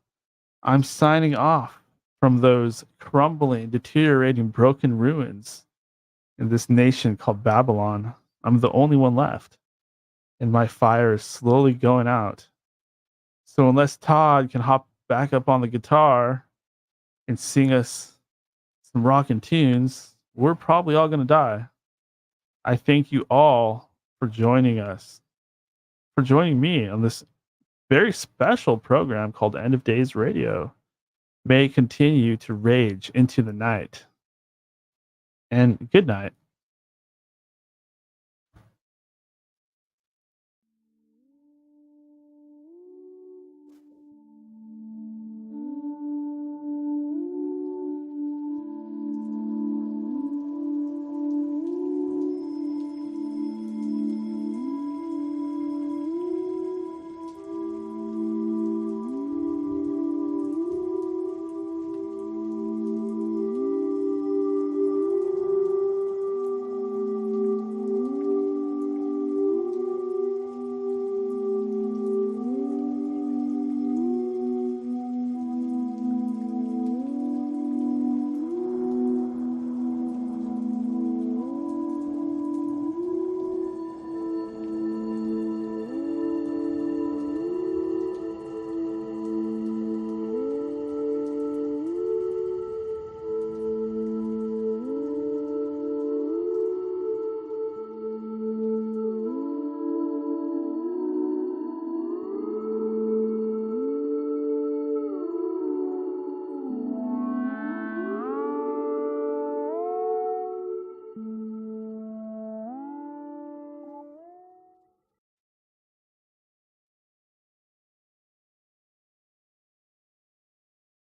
I'm signing off from those crumbling, deteriorating, broken ruins in this nation called Babylon. I'm the only one left, and my fire is slowly going out. So unless Todd can hop back up on the guitar and sing us some rockin' tunes, we're probably all going to die. I thank you all for joining us, for joining me on this very special program called End of Days Radio. May it continue to rage into the night. And good night.